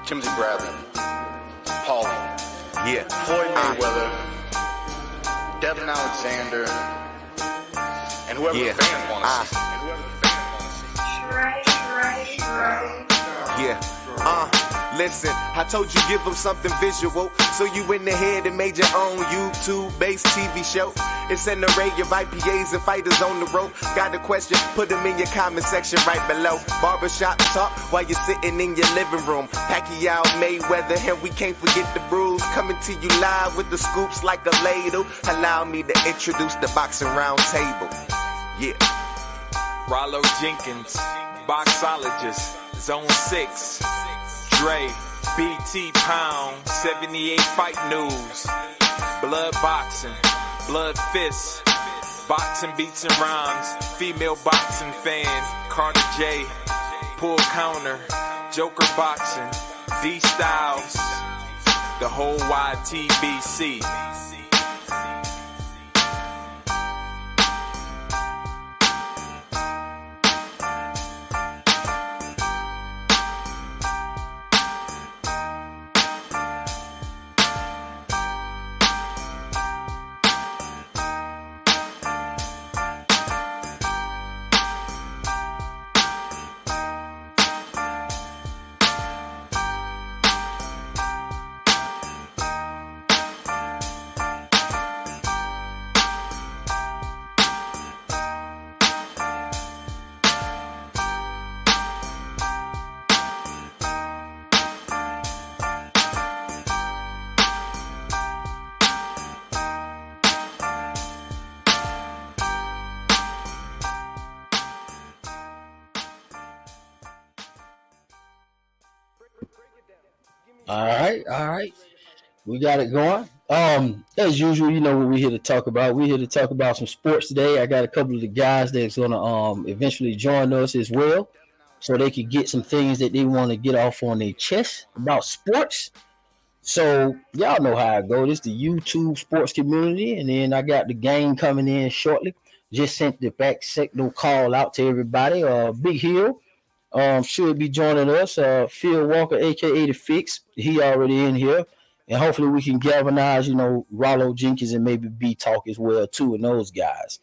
Timothy Bradley, Paulie, Yeah. Floyd Mayweather, Devin Alexander, and whoever the fans want to see. Yeah. Listen, I told you give them something visual, so you went ahead and made your own YouTube-based TV show. It's an array of IPAs and fighters on the road. Got a question? Put them in your comment section right below. Barbershop talk while you're sitting in your living room. Pacquiao, Mayweather, and we can't forget the brews. Coming to you live with the scoops like a ladle. Allow me to introduce the boxing round table. Yeah. Rollo Jenkins, boxologist, Zone 6, Dre, BT Pound, 78 Fight News, Blood Boxing, Blood Fists, Boxing Beats and Rhymes, Female Boxing Fan, Carter J, Pull Counter, Joker Boxing, D Styles, the whole YTBC. All right. We got it going. As usual, you know what we're here to talk about. We're here to talk about some sports today. I got a couple of the guys that's gonna eventually join us as well, so they can get some things that they want to get off on their chest about sports. So y'all know how it goes. It's the YouTube sports community, and then I got the game coming in shortly. Just sent the back signal call out to everybody. Big Hill should be joining us. Phil Walker, aka The Fix, he already in here, and hopefully we can galvanize, you know, Rollo Jenkins and maybe B Talk as well too, and those guys.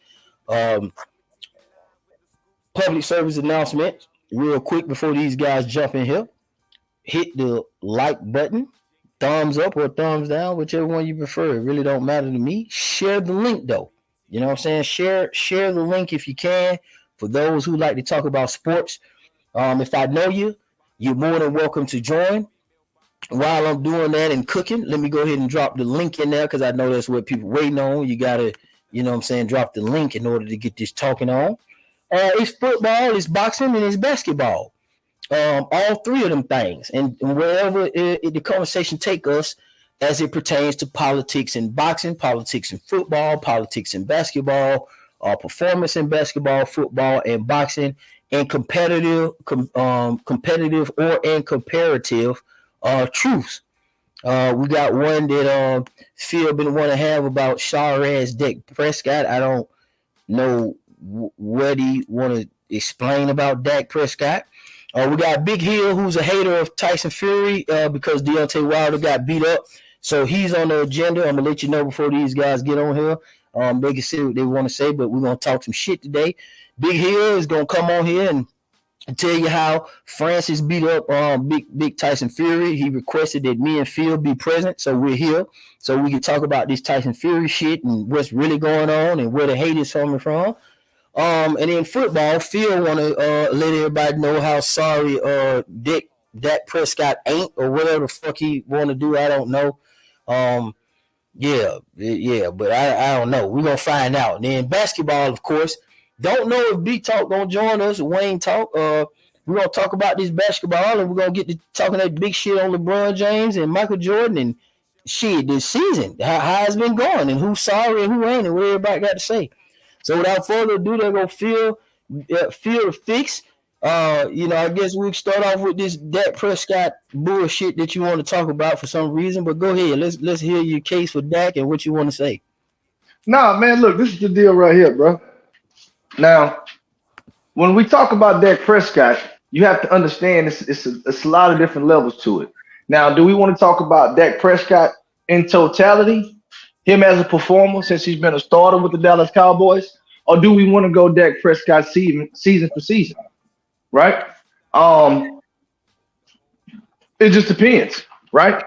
Public service announcement, real quick before these guys jump in here. Hit the like button, thumbs up or thumbs down, whichever one you prefer. It really don't matter to me. Share the link though. You know what I'm saying? Share the link if you can. For those who like to talk about sports. If I know you, you're more than welcome to join. While I'm doing that and cooking, let me go ahead and drop the link in there because I know that's what people waiting on. You got to, you know what I'm saying, drop the link in order to get this talking on. It's football, it's boxing, and it's basketball. All three of them things. And wherever the conversation take us as it pertains to politics and boxing, politics and football, politics and basketball, performance in basketball, football, and boxing, and competitive or comparative truths. We got one that Phil been want to have about Shahraz Dak Prescott. I don't know what he want to explain about Dak Prescott. We got Big Hill, who's a hater of Tyson Fury because Deontay Wilder got beat up. So he's on the agenda. I'm going to let you know before these guys get on here. They can say what they want to say, but we're going to talk some shit today. Big Hill is going to come on here and tell you how Francis beat up Big Tyson Fury. He requested that me and Phil be present, so we're here so we can talk about this Tyson Fury shit and what's really going on and where the hate is coming from. And in football, Phil want to let everybody know how sorry Dak Prescott ain't, or whatever the fuck he want to do. I don't know. Yeah, but I don't know. We're going to find out. And then basketball, of course. Don't know if B Talk going to join us, Wayne Talk. We're going to talk about this basketball, and we're going to get to talking that big shit on LeBron James and Michael Jordan and shit this season, how it's been going, and who's sorry and who ain't, and what everybody got to say. So without further ado, they're going to Phil the Fix. I guess we'll start off with this Dak Prescott bullshit that you want to talk about for some reason, but go ahead. Let's hear your case for Dak and what you want to say. Nah, man, look, this is the deal right here, bro. Now, when we talk about Dak Prescott, you have to understand it's a lot of different levels to it. Now, do we want to talk about Dak Prescott in totality, him as a performer since he's been a starter with the Dallas Cowboys, or do we want to go Dak Prescott season for season? Right? It just depends, right?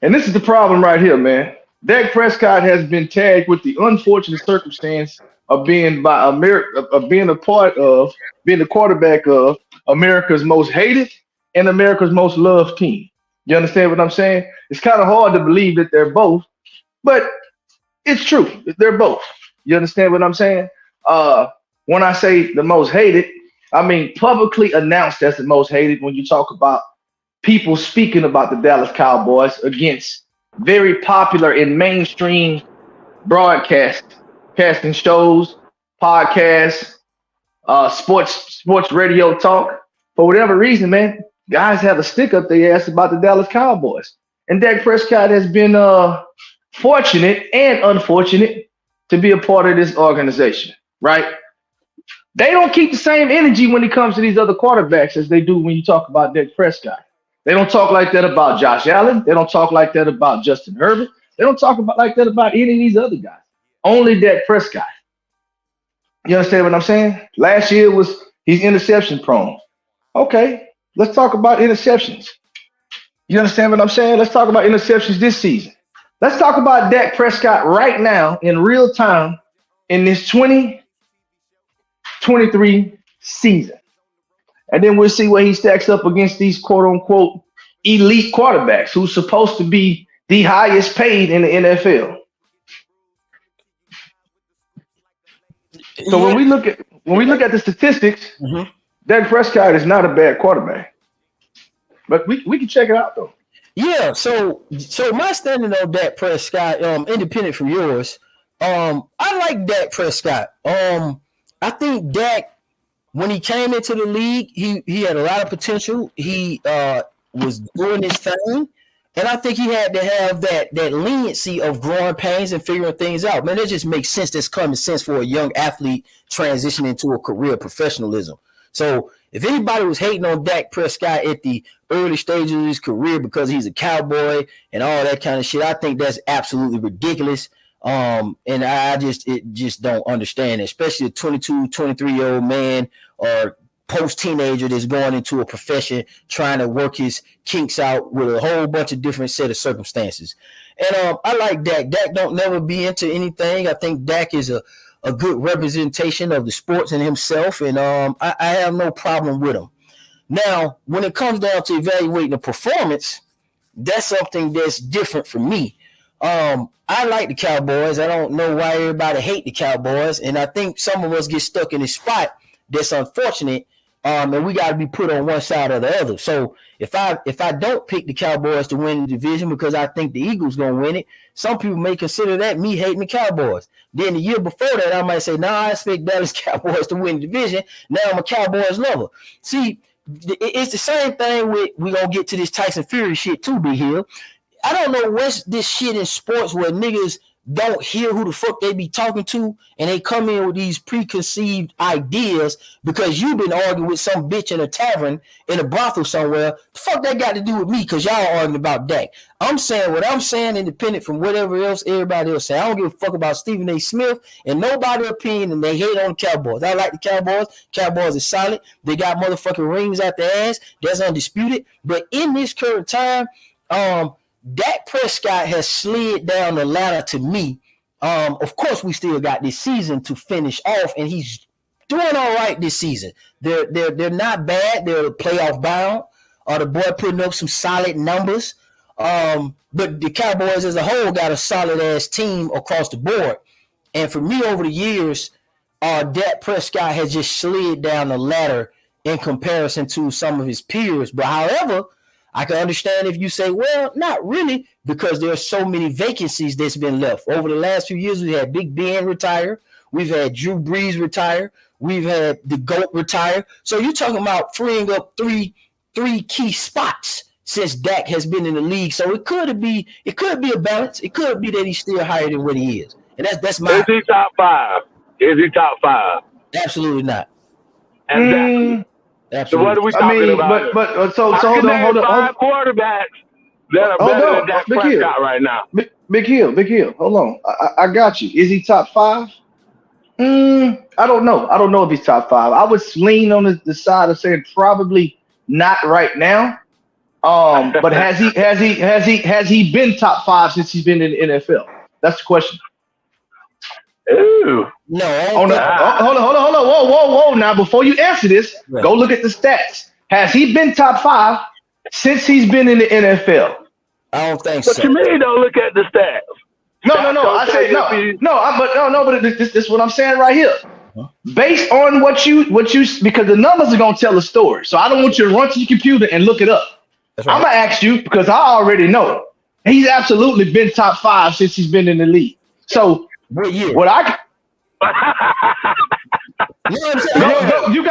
And this is the problem right here, man. Dak Prescott has been tagged with the unfortunate circumstance of being being the quarterback of America's most hated and America's most loved team. You understand what I'm saying? It's kind of hard to believe that they're both, but it's true. They're both. You understand what I'm saying? When I say the most hated, I mean publicly announced as the most hated when you talk about people speaking about the Dallas Cowboys against very popular and mainstream casting shows, podcasts, sports radio talk. For whatever reason, man, guys have a stick up their ass about the Dallas Cowboys. And Dak Prescott has been fortunate and unfortunate to be a part of this organization, right? They don't keep the same energy when it comes to these other quarterbacks as they do when you talk about Dak Prescott. They don't talk like that about Josh Allen. They don't talk like that about Justin Herbert. They don't talk like that about any of these other guys. Only Dak Prescott. You understand what I'm saying? Last year he's interception prone. Okay, let's talk about interceptions. You understand what I'm saying? Let's talk about interceptions this season. Let's talk about Dak Prescott right now in real time in this 2023 season. And then we'll see where he stacks up against these quote-unquote elite quarterbacks who's supposed to be the highest paid in the NFL. So when we look at the statistics, Dak Prescott is not a bad quarterback. But we can check it out though. Yeah, so my standing on Dak Prescott, independent from yours, I like Dak Prescott. I think Dak, when he came into the league, he had a lot of potential. He was doing his thing, and I think he had to have that leniency of growing pains and figuring things out. Man, that just makes sense. That's common sense for a young athlete transitioning to a career of professionalism. So if anybody was hating on Dak Prescott at the early stages of his career because he's a cowboy and all that kind of shit, I think that's absolutely ridiculous. And I just don't understand it, especially a 22, 23-year-old man or post-teenager that's going into a profession trying to work his kinks out with a whole bunch of different set of circumstances. And I like Dak. Dak don't never be into anything. I think Dak is a good representation of the sports and himself, and I have no problem with him. Now, when it comes down to evaluating the performance, that's something that's different for me. I like the Cowboys. I don't know why everybody hate the Cowboys, and I think some of us get stuck in a spot that's unfortunate, and we got to be put on one side or the other. So if I don't pick the Cowboys to win the division because I think the Eagles gonna win it, some people may consider that me hating the Cowboys. Then the year before that, I might say, I expect Dallas Cowboys to win the division. Now I'm a Cowboys lover. See, it's the same thing with, we gonna get to this Tyson Fury shit too, Big Hill. I don't know what's this shit in sports where niggas don't hear who the fuck they be talking to, and they come in with these preconceived ideas because you've been arguing with some bitch in a tavern in a brothel somewhere. The fuck that got to do with me because y'all arguing about Dak. I'm saying what I'm saying, independent from whatever else everybody else say. I don't give a fuck about Stephen A. Smith and nobody's opinion, and they hate on the Cowboys. I like the Cowboys. Cowboys are solid. They got motherfucking rings out their ass. That's undisputed. But in this current time, Dak Prescott has slid down the ladder to me. Of course, we still got this season to finish off, and he's doing all right this season. They're not bad. They're playoff bound. The boy putting up some solid numbers. But the Cowboys as a whole got a solid ass team across the board. And for me, over the years, Dak Prescott has just slid down the ladder in comparison to some of his peers. But however, I can understand if you say, well, not really, because there are so many vacancies that's been left. Over the last few years, we had Big Ben retire. We've had Drew Brees retire. We've had the GOAT retire. So you're talking about freeing up three key spots since Dak has been in the league. So it could be a balance. It could be that he's still higher than what he is. And that's my. Is he top five? Absolutely not. Exactly. Absolutely. So what are we talking about? So hold on. Five quarterbacks that are better than Dak Prescott right now. Big Hill. Hold on. I got you. Is he top 5? I don't know. I don't know if he's top 5. I would lean on the side of saying probably not right now. But has he been top 5 since he's been in the NFL? That's the question. Ooh. No. Hold on. Whoa. Now, before you answer this, go look at the stats. Has he been top 5 since he's been in the NFL? I don't think But so. to me, don't look at the stats. No. I say no. But this is what I'm saying right here. Based on what you because the numbers are gonna tell a story. So I don't want you to run to your computer and look it up. That's right. I'm gonna ask you because I already know he's absolutely been top 5 since he's been in the league. So What year? what I You know what I'm saying? no, you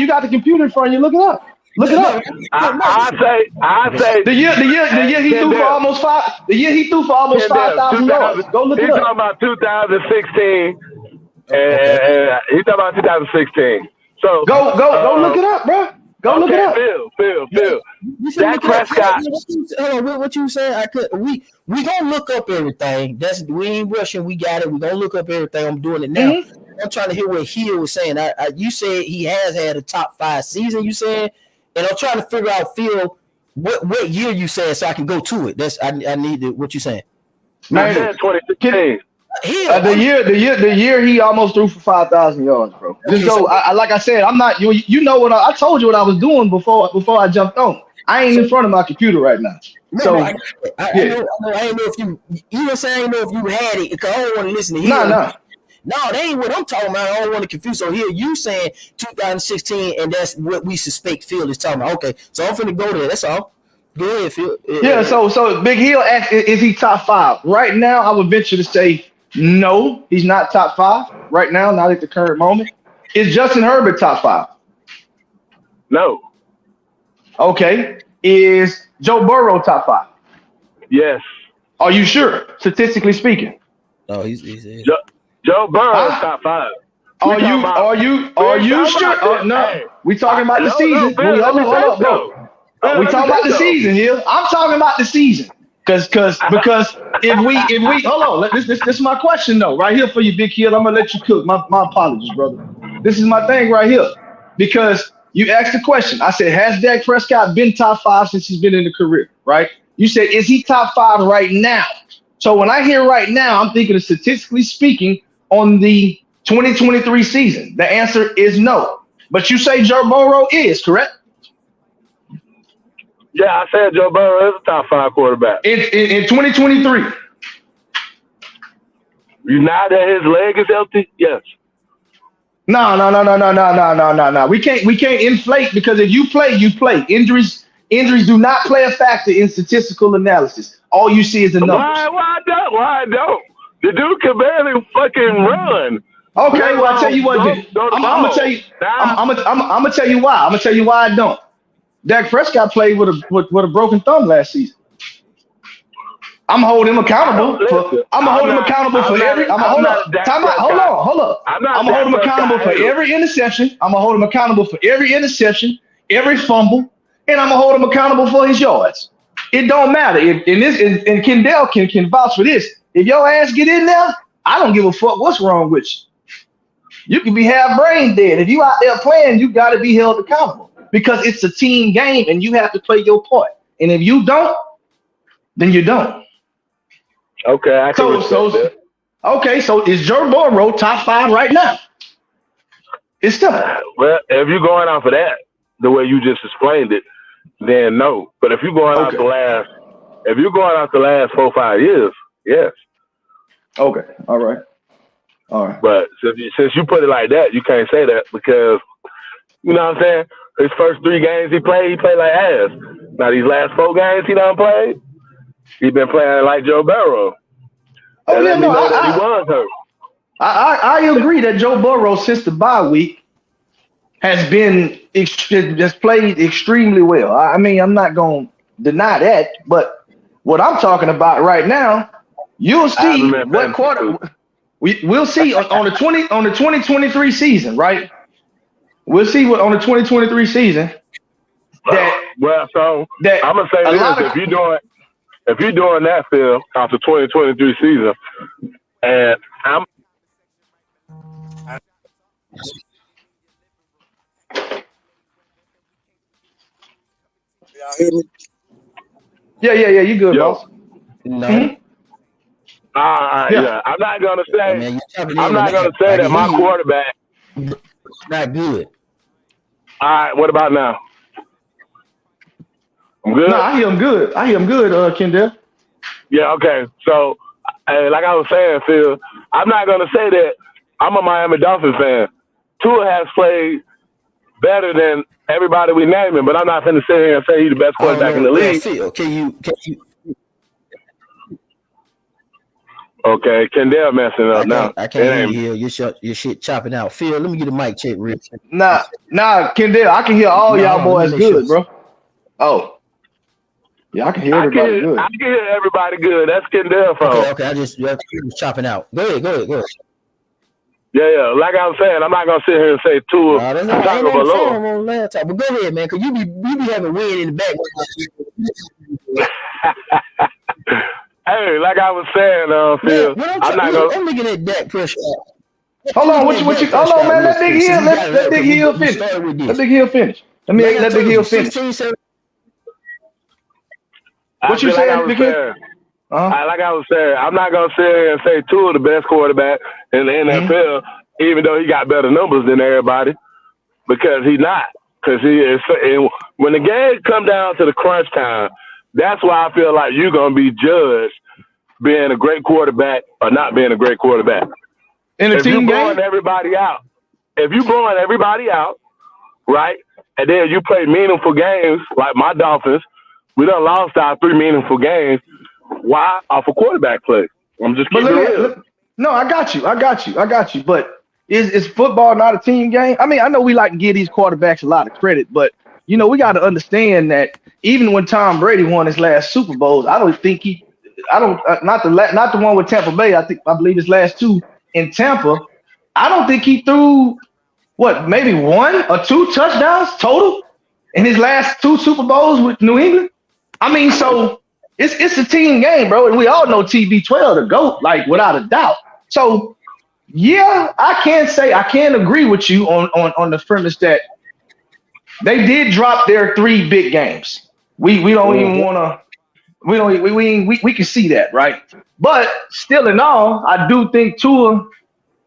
got the computer in front of you. Look it up. Look it up. I say The year he threw for almost 5,000 yards. Go look it He's up. talking about 2016. And he's talking about 2016. So Go look it up, bro. Go look it up. Phil. You should Dak look it up. Prescott. Hold on, what you saying? We gonna look up everything. We ain't rushing. We got it. We gonna look up everything. I'm doing it now. Mm-hmm. I'm trying to hear what Hill was saying. You said he has had a top 5 season. You said, and I'm trying to figure out, Phil, what year you said so I can go to it. That's I need what you saying. I said 2016. The year he almost threw for 5,000 yards, bro. Just go. Like I said, I'm not. You know what I told you what I was doing before I jumped on. I ain't in front of my computer right now. So I know if you know say I ain't know if you had it because I don't want to listen to Hill. No, that ain't what I'm talking about. I don't want to confuse. So here you saying 2016, and that's what we suspect Phil is talking about. Okay, so I'm finna go there. That's all. Go ahead, Phil. Yeah. So Big Hill asked, is he top 5 right now? I would venture to say no, he's not top 5 right now. Not at the current moment. Is Justin Herbert top 5? No. Okay. Is Joe Burrow top 5? Yes. Are you sure? Statistically speaking. No, he's Joe Burrow is top 5. Are you sure? Oh, no. We talking about the season. Hold up, bro. We talking about the season here. I'm talking about the season. Because if we hold on, this is my question though, right here for you, Big Hill. I'm gonna let you cook. My apologies, brother. This is my thing right here. Because you asked the question. I said, has Dak Prescott been top 5 since he's been in the career? Right? You said, is he top 5 right now? So when I hear right now, I'm thinking of statistically speaking on the 2023 season. The answer is no. But you say Joe Burrow is, correct? Yeah, I said Joe Burrow is a top 5 quarterback. In 2023. You now that his leg is healthy? Yes. No. We can't inflate because if you play, you play. Injuries do not play a factor in statistical analysis. All you see is the numbers. Why don't? The dude can barely fucking run. Okay, well I'll tell you what. I'm gonna tell you. I'm gonna tell you why. I'm gonna tell you why I don't. Dak Prescott played with a broken thumb last season. I'm holding him accountable for every. Hold on. I'm gonna hold him accountable for every interception. I'm gonna hold him accountable for every interception, every fumble, and I'm gonna hold him accountable for his yards. It don't matter. And Kendall can vouch for this. If your ass get in there, I don't give a fuck what's wrong with you. You can be half brain dead. If you out there playing, you got to be held accountable because it's a team game and you have to play your part. And if you don't, then you don't. Okay, so is Joe Burrow top 5 right now? It's tough. Well, if you're going off of that, the way you just explained it, then no. But if you're going off the last 4 or 5 years, yes. Okay. All right. But since you put it like that, you can't say that because you know what I'm saying. His first 3 games he played like ass. Now these last 4 games he done played, he been playing like Joe Burrow. Oh yeah, no, he was hurt. I agree that Joe Burrow since the bye week has played extremely well. I mean, I'm not gonna deny that, but what I'm talking about right now, you'll see what quarter we'll see on the 2023 season, right? We'll see what on the 2023 season that Well, so that I'm gonna say a lot this: of if you're doing that, Phil, after 2023 season, and I'm yeah, you good, yo, boss. No, Mhm. Yeah. yeah, I'm not gonna I say mean, you're chopping I'm in and not gonna out. say I that can my hear you. quarterback. It's not good. All right, what about now? I'm No, good. I hear him good. Kendall. Yeah, okay. So, like I was saying, Phil, I'm not gonna say that I'm a Miami Dolphins fan. Tua has played better than everybody we naming, but I'm not going to sit here and say he's the best I don't quarterback in know. the league. Phil, can you? Okay, Kendall messing up now. I can't hear you here. Your shit chopping out. Phil, let me get a mic check real quick. Nah, Kendall, I can hear all No, y'all hold on, let boys me make good, sure. bro. Oh, yeah, I can hear everybody good. I can hear everybody good. That's Kendall phone. Okay. I just was chopping out. Go ahead. Yeah. Like I was saying, I'm not gonna sit here and say Tua No, that's not. I ain't on the Tagovailoa. phone on laptop. But go ahead, man, because you be having wind in the back. Hey, like I was saying, Phil, Man, I'm looking at Dak Prescott. Hold on, hold on, man. Let Big Hill, let Big Hill finish. Let Big Hill finish. Let Big Hill finish. 16, 17. What you saying, Big Hill? Like I was saying, I'm not gonna sit here and say Tua the best quarterback in the NFL, even though he got better numbers than everybody, because he's not. Because he is. And when the game come down to the crunch time, that's why I feel like you're gonna be judged being a great quarterback or not being a great quarterback. In a team game, if you blowing everybody out, right, and then you play meaningful games like my Dolphins, we done lost our 3 meaningful games. Why? Off a quarterback play. I'm just keeping it real. No, I got you. But is football not a team game? I mean, I know we like to give these quarterbacks a lot of credit, but we got to understand that even when Tom Brady won his last Super Bowls, not the one with Tampa Bay. I believe his last 2 in Tampa. I don't think he threw maybe 1 or 2 touchdowns total in his last 2 Super Bowls with New England. I mean, so it's a team game, bro, and we all know TB12 the GOAT, like without a doubt. So yeah, I can agree with you on the premise that they did drop their 3 big games. We don't even want to. We can see that, right? But still, in all, I do think Tua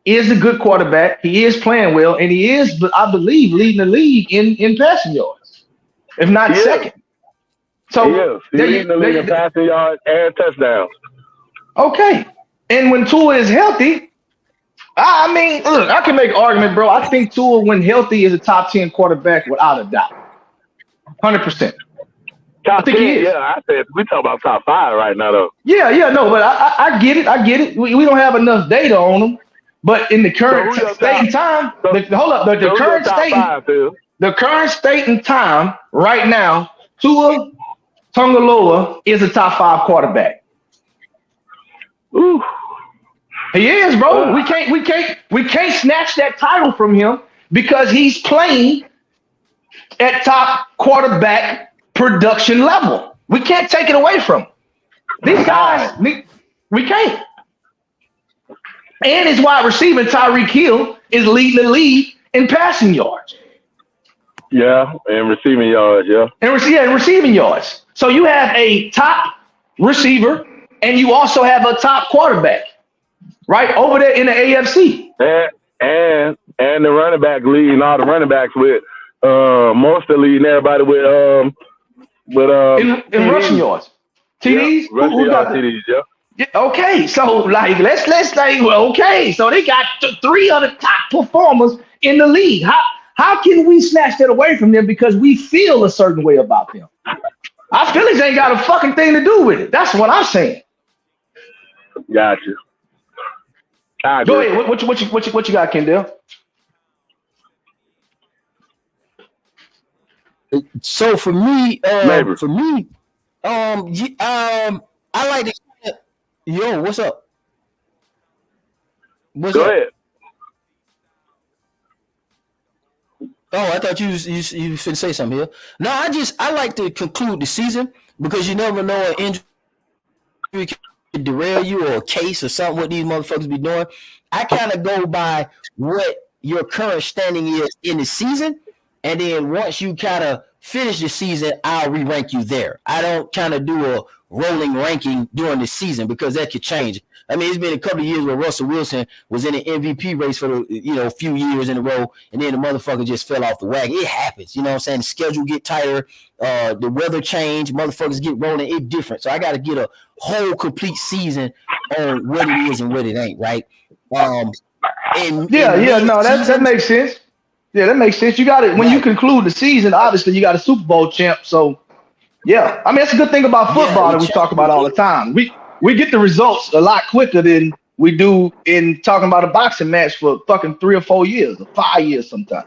is a good quarterback. He is playing well, and he is, I believe, leading the league in passing yards, if not second. So he is. He's leading the league in passing yards and touchdowns. Okay, and when Tua is healthy, I mean, look, I can make an argument, bro. I think Tua, when healthy, is a top 10 quarterback without a doubt, 100%. Top 10, I said we talk about top 5 right now, though. Yeah, no, but I get it. We don't have enough data on them. But in the current state and time, the current state and time right now, Tua Tagovailoa is a top 5 quarterback. Ooh. He is, bro. We can't snatch that title from him because he's playing at top quarterback production level. We can't take it away from him. These guys, we can't. And his wide receiver, Tyreek Hill, is leading the league in passing yards. Yeah, and receiving yards, And receiving yards. So you have a top receiver, and you also have a top quarterback, right, over there in the AFC. And the running back leading all the running backs with most of leading everybody with in rushing yards. TDs? Yeah, rushing yards, TDs, yeah. Okay, so let's okay, so they got 3 of the top performers in the league. How can we snatch that away from them because we feel a certain way about them? Our feelings ain't got a fucking thing to do with it. That's what I'm saying. Got you. Go ahead. What you got, Kendall? So for me, I like to. Yo, what's up? Go ahead. Oh, I thought you finna say something here. No, I like to conclude the season because you never know an injury can derail you or a case or something what these motherfuckers be doing. I kind of go by what your current standing is in the season, and then once you kind of finish the season, I'll re-rank you there. I don't kind of do a rolling ranking during the season because that could change. I mean, it's been a couple of years where Russell Wilson was in an MVP race for a few years in a row, and then the motherfucker just fell off the wagon. It happens, you know what I'm saying? The schedule get tighter, the weather change, motherfuckers get rolling. It's different, so I got to get a whole complete season on what it is and what it ain't, right? No, that makes sense. Yeah, that makes sense. You got it when you conclude the season. Obviously, you got a Super Bowl champ, so yeah. I mean, that's a good thing about football that we talk about all the time. We get the results a lot quicker than we do in talking about a boxing match for fucking 3 or 4 years or 5 years sometimes.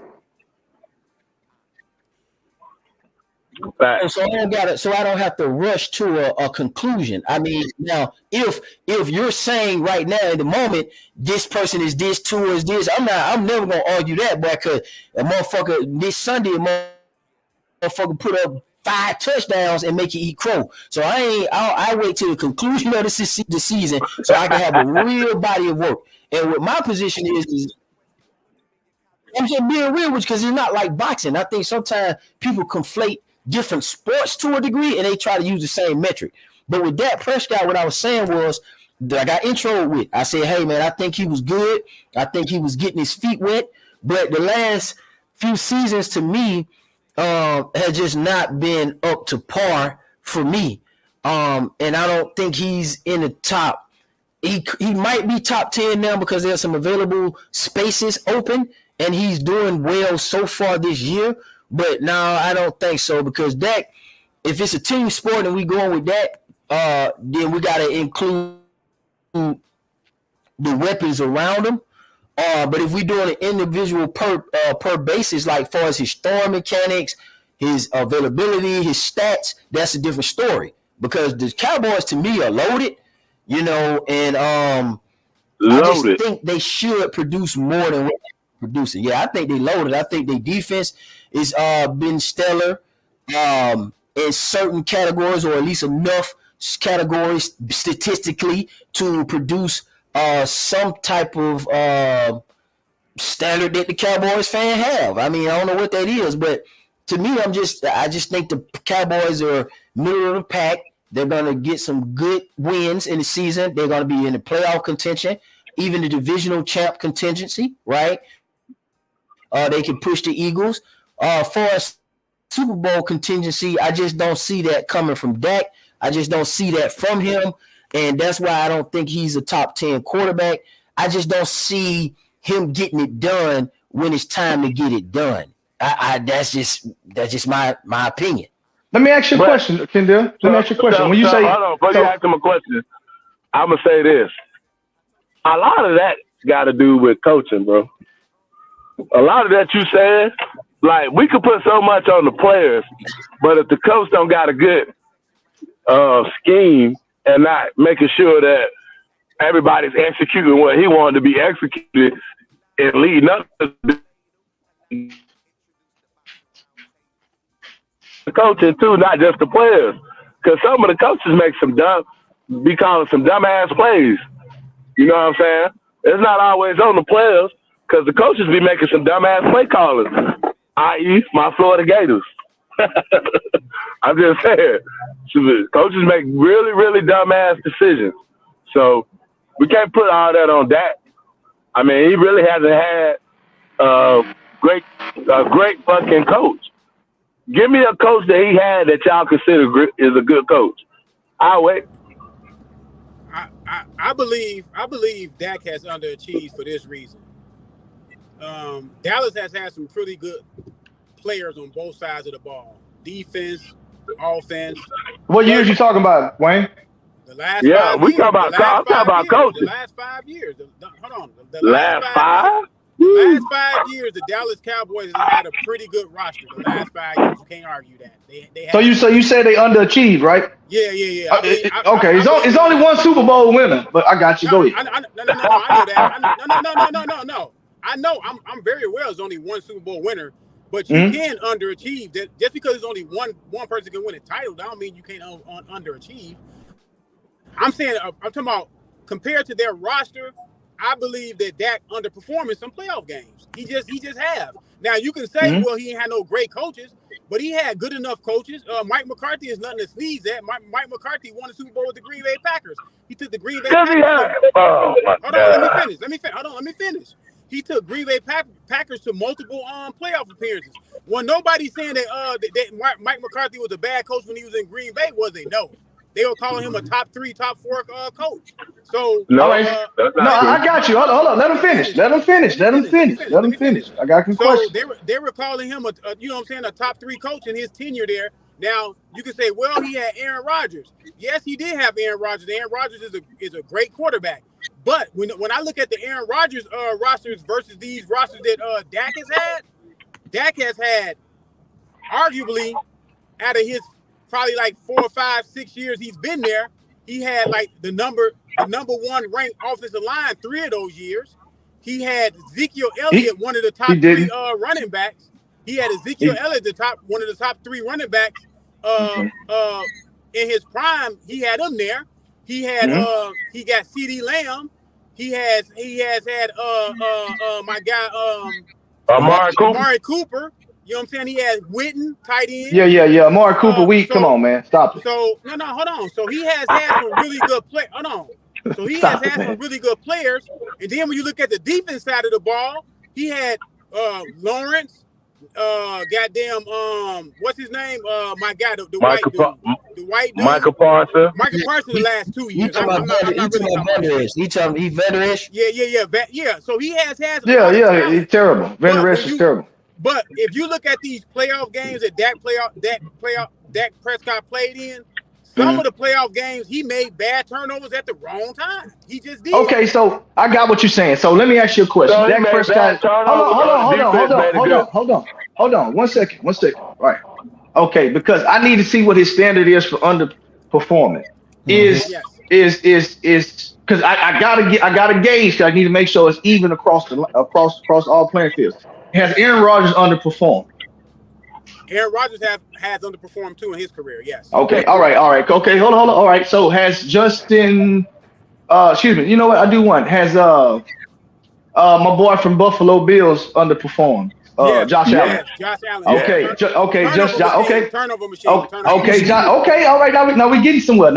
So I don't have to rush to a conclusion. I mean, now if you're saying right now in the moment this person is this, two is this, I'm never gonna argue that, boy, because a motherfucker this Sunday, a motherfucker put up 5 touchdowns and make it eat crow. So I wait till the conclusion of the season so I can have a real body of work. And what my position is I'm just being real with you because it's not like boxing. I think sometimes people conflate different sports to a degree and they try to use the same metric. But with Dak Prescott, what I was saying was that I got introed with. I said, hey man, I think he was good. I think he was getting his feet wet. But the last few seasons to me has just not been up to par for me. And I don't think he's in the top. He might be top 10 now because there's some available spaces open and he's doing well so far this year. But no, I don't think so because Dak, if it's a team sport and we going with that, then we got to include the weapons around him. But if we're doing an individual per basis, like far as his throwing mechanics, his availability, his stats, that's a different story. Because the Cowboys to me are loaded, and I just think they should produce more than what they're producing. Yeah, I think they loaded. I think their defense is been stellar in certain categories, or at least enough categories statistically to produce some type of standard that the Cowboys fan have. I mean, I don't know what that is, but to me, I just think the Cowboys are middle of the pack. They're going to get some good wins in the season. They're going to be in the playoff contention, even the divisional champ contingency, right? They can push the Eagles. For a Super Bowl contingency, I just don't see that coming from Dak. I just don't see that from him. And that's why I don't think he's a top 10 quarterback. I just don't see him getting it done when it's time to get it done. That's just my opinion. Let me ask you a question, Kendall. Let me ask you a question. When you say, hold on, before you ask him a question, I'm gonna say this. A lot of that got to do with coaching, bro. A lot of that you said, like we could put so much on the players, but if the coach don't got a good scheme and not making sure that everybody's executing what he wanted to be executed and leading up to the coaching too, not just the players. Because some of the coaches make be calling some dumbass plays. You know what I'm saying? It's not always on the players because the coaches be making some dumbass play calling, i.e. my Florida Gators. I'm just saying. Coaches make really, really dumbass decisions. So we can't put all that on Dak. I mean, he really hasn't had a great fucking coach. Give me a coach that he had that y'all consider is a good coach. I'll wait. I believe Dak has underachieved for this reason. Dallas has had some pretty good players on both sides of the ball. Defense, offense. What years you talking about, Wayne? The last 5 years. We talking about I'm talking about coaches. The last 5 years. Hold on. The last 5? The last 5 years, the Dallas Cowboys have had a pretty good roster. The last 5 years, you can't argue that. So you say they underachieved, right? Yeah. Okay, it's only one Super Bowl winner, but I got you. Go ahead. No, I know that. No. I know. I'm very aware there's only one Super Bowl winner, but you can underachieve. That just because it's only one person can win a title, that don't mean you can't underachieve. I'm saying I'm talking about compared to their roster. I believe that Dak underperformed in some playoff games. He just have. Now you can say, well, he ain't had no great coaches, but he had good enough coaches. Mike McCarthy is nothing to sneeze at. Mike McCarthy won the Super Bowl with the Green Bay Packers. He took the Green Bay Packers. Hold on, let me finish. He took Green Bay Packers to multiple playoff appearances. Well, nobody's saying that Mike McCarthy was a bad coach when he was in Green Bay, was they? No. They were calling him a top 3, top 4 coach. So I got you. Hold on. Let him finish. I got some questions. They were calling him a top 3 coach in his tenure there. Now you can say, well, he had Aaron Rodgers. Yes, he did have Aaron Rodgers. Aaron Rodgers is a great quarterback. But when I look at the Aaron Rodgers rosters versus these rosters that Dak has had, arguably out of his probably like 4, 5, 6 years he's been there, he had like the number 1 ranked offensive line 3 of those years. He had Ezekiel Elliott, one of the top 3 running backs. He had Ezekiel Elliott, one of the top 3 running backs. In his prime, he had him there. He had he got CeeDee Lamb. He has had my guy Amari Cooper. You know what I'm saying? He has Witten, tight end. Yeah. Amari Cooper, come on, man. Stop it. So, no, hold on. So he has had some really good play. Hold on. So he has had some really good players. And then when you look at the defense side of the ball, he had Lawrence, what's his name? My guy, the white dude. The white dude. Michael Parsons. Michael Parsons the last 2 years. He veteranish. Yeah. So he has had some he's terrible. Veteranish is terrible. But if you look at these playoff games that Dak Prescott played in, some of the playoff games he made bad turnovers at the wrong time. He just did. Okay, so I got what you're saying. So let me ask you a question. So Dak Prescott. Hold on. One second. Right. Okay, because I need to see what his standard is for underperforming. Is because I gotta gauge. Cause I need to make sure it's even across all playing fields. Has Aaron Rodgers underperformed? Aaron Rodgers has underperformed too in his career. Yes. Okay. All right. Okay. Hold on. All right. So has Justin? Excuse me. You know what? I do want. Has my boy from Buffalo Bills underperformed? Josh Allen. Josh Allen. Okay. Okay. Turnover machine. Okay. Okay. All right. Now we're getting somewhere.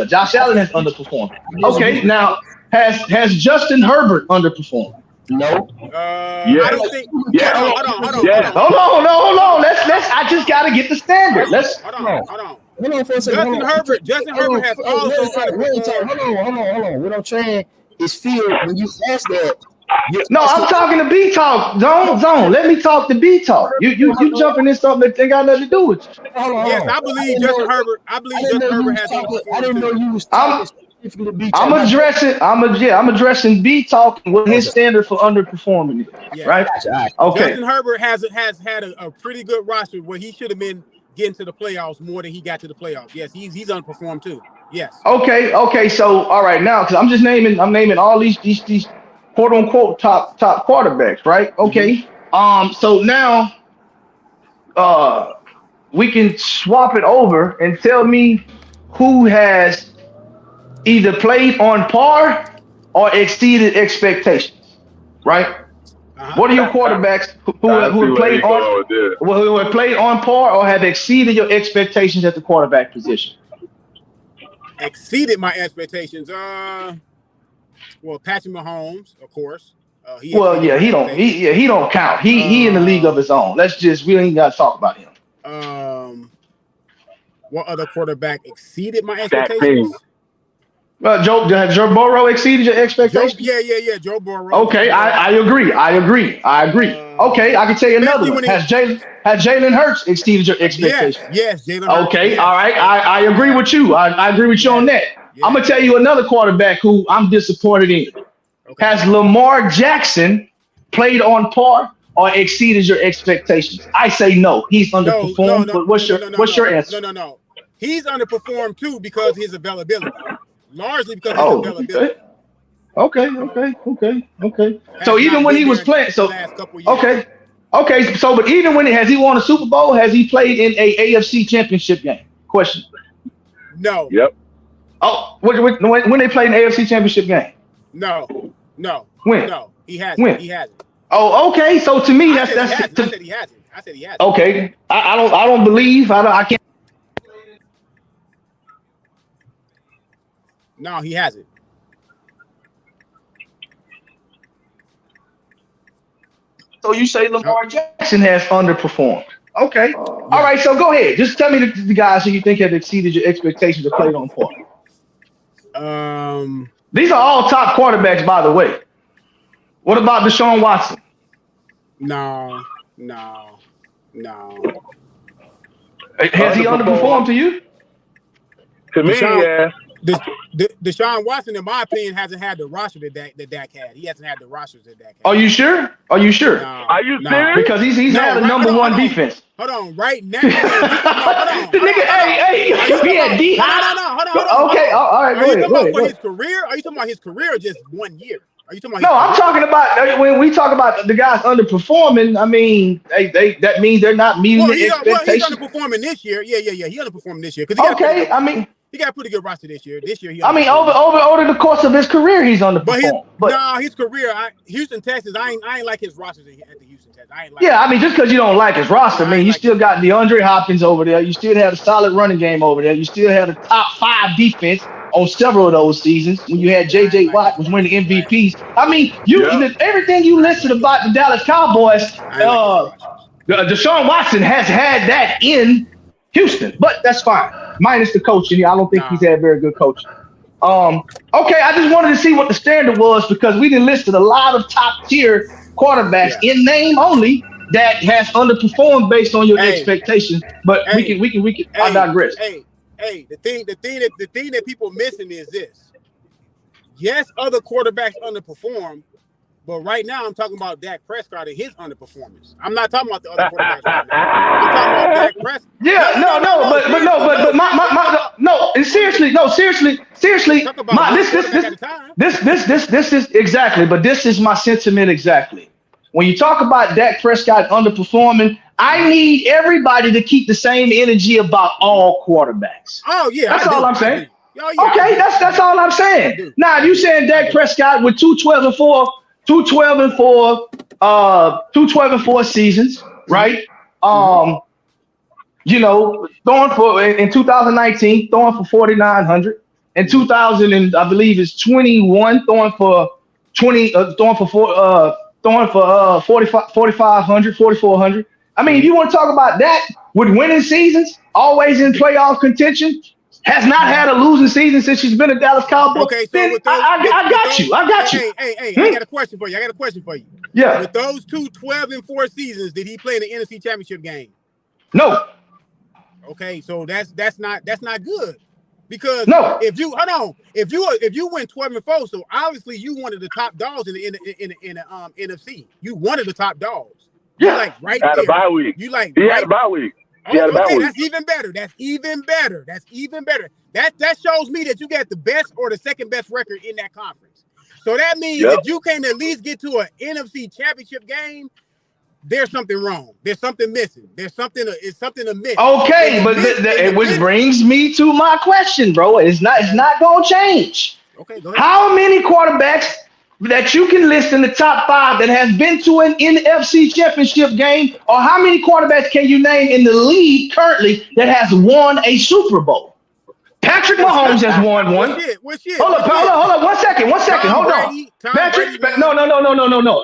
Josh Allen has underperformed. Okay. Now has Justin Herbert underperformed? No. I don't think. Yeah. Hold on. Let's. I just gotta get the standard. Hold on. Justin Herbert has also underperformed. Hold on. What I'm saying is, Phil, when you ask that. No, I'm talking to B Talk. Zone. Let me talk to B Talk. You jumping in something that ain't got nothing to do with you. Yes, I believe Justin Herbert. I believe Justin Herbert has underperformed. I didn't know you was talking. I'm addressing B Talk and what his standard for underperforming is. Yeah. Right? Okay. Justin Herbert has had a pretty good roster where he should have been getting to the playoffs more than he got to the playoffs. Yes, he's underperformed too. Yes. Okay. So all right now, because I'm naming all these quote unquote top quarterbacks, right? Okay. So now we can swap it over and tell me who has either played on par or exceeded expectations, right? What are your quarterbacks who have played on par or have exceeded your expectations at the quarterback position? Exceeded my expectations. Well, Patrick Mahomes, of course. He don't count. He in the league of his own. We ain't got to talk about him. What other quarterback exceeded my expectations? Joe Burrow exceeded your expectations? Yeah, Joe Burrow. Okay, I agree. Okay, I can tell you another one. Has Jalen Hurts exceeded your expectations? Yes, Jalen Hurts. Okay, all right. I agree with you. I agree with you on that. Yeah. I'm going to tell you another quarterback who I'm disappointed in. Okay. Has Lamar Jackson played on par or exceeded your expectations? I say no. He's underperformed. No, but what's your answer? No. He's underperformed too because of his availability. Largely because of his availability. Okay. So even when he was playing, Okay, so but even when has he won a Super Bowl? Has he played in a AFC Championship game? Question. No. Yep. Oh, when they played an AFC Championship game? No. When? No, he hasn't. When? He hasn't. Oh, okay. So to me, I said he hasn't. I said he hasn't. Okay. I don't believe. I can't. No, he hasn't. So you say Lamar Jackson has underperformed? Okay. All right. So go ahead. Just tell me the guys who you think have exceeded your expectations to play on par. These are all top quarterbacks, by the way. What about Deshaun Watson? No. Has he underperformed to you? To me, yeah. Deshaun Watson, in my opinion, hasn't had the roster that Dak had. He hasn't had the rosters that Dak had. Are you sure? No, Are you serious? Because he's had a number one defense. Hold on, right now. Hold on. The nigga, hey, he had D. No, hold on. Okay, all right, Are you talking about go ahead. his career? Are you talking about his career or just 1 year? Are you talking about? No, I'm talking about when we talk about the guys underperforming. I mean, that means they're not meeting the expectations. He's underperforming this year. Yeah. He underperformed this year he got a pretty good roster this year. Over the course of his career, he's underperformed. His career, Houston, Texas. I ain't like his rosters at the Houston, Texas. Just because you don't like his roster, man, you still got DeAndre Hopkins over there. You still have a solid running game over there. You still have a top 5 defense on several of those seasons when you had J.J. Watt was winning MVPs. I mean, everything you listed about the Dallas Cowboys, Deshaun Watson has had that in Houston, but that's fine. Minus the coaching. I don't think he's had very good coaching. Okay, I just wanted to see what the standard was because we done listed a lot of top tier quarterbacks in name only that has underperformed based on your expectations. But we can. I digress. The thing that people missing is this. Yes, other quarterbacks underperform, but right now I'm talking about Dak Prescott and his underperformance. I'm not talking about the other quarterbacks right now. I'm talking about Dak Prescott. Seriously. This is exactly, but this is my sentiment exactly. When you talk about Dak Prescott underperforming, I need everybody to keep the same energy about all quarterbacks. Oh yeah, that's all I'm saying. Okay, that's all I'm saying. Now, if you saying Dak Prescott with 212 and 4 seasons, right? Throwing for in 2019, throwing for 4,900. In 2000, and I believe it's 21, throwing for 4,500, 4,400. I mean, if you want to talk about that with winning seasons, always in playoff contention, has not had a losing season since she's been a Dallas Cowboy. Okay, so I got you. Hey, I got a question for you. Yeah. With those 12 and 4 seasons, did he play in the NFC Championship game? No. Okay, so that's not good. Because if you win 12 and 4, so obviously you wanted the top dogs in the NFC. You wanted the top dogs. Yeah, like right there. Had a bye week. You like he had a bye week. That's even better. That shows me that you got the best or the second best record in that conference. So that means if you can at least get to an NFC Championship game, there's something wrong. There's something missing. It's something amiss. Okay, but which brings me to my question, bro. It's not gonna change. Okay, go ahead. How many quarterbacks that you can list in the top 5 that has been to an NFC Championship game, or how many quarterbacks can you name in the league currently that has won a Super Bowl? Patrick Mahomes has won one. Hold up. 1 second. Hold on. Patrick, no.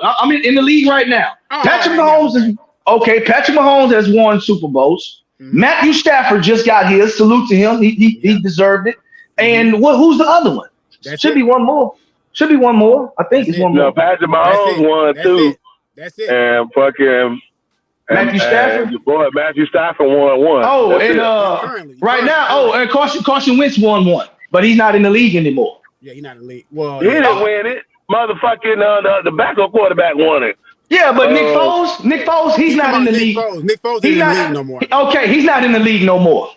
I'm in the league right now. Patrick Mahomes has won Super Bowls. Mm-hmm. Matthew Stafford just got his. Salute to him. He deserved it. And who's the other one? Should be one more. I think it's one more. No, Patrick Mahomes won 2. That's it. And fucking Matthew Stafford. Your boy Matthew Stafford won 1. Oh, and right now, and Carson Wentz won 1, but he's not in the league anymore. Yeah, he's not in the league. Well, he didn't win it. Motherfucking the backup quarterback won it. Yeah, but Nick Foles, he's not in the league. Nick Foles ain't in the league no more. Okay, he's not in the league no more.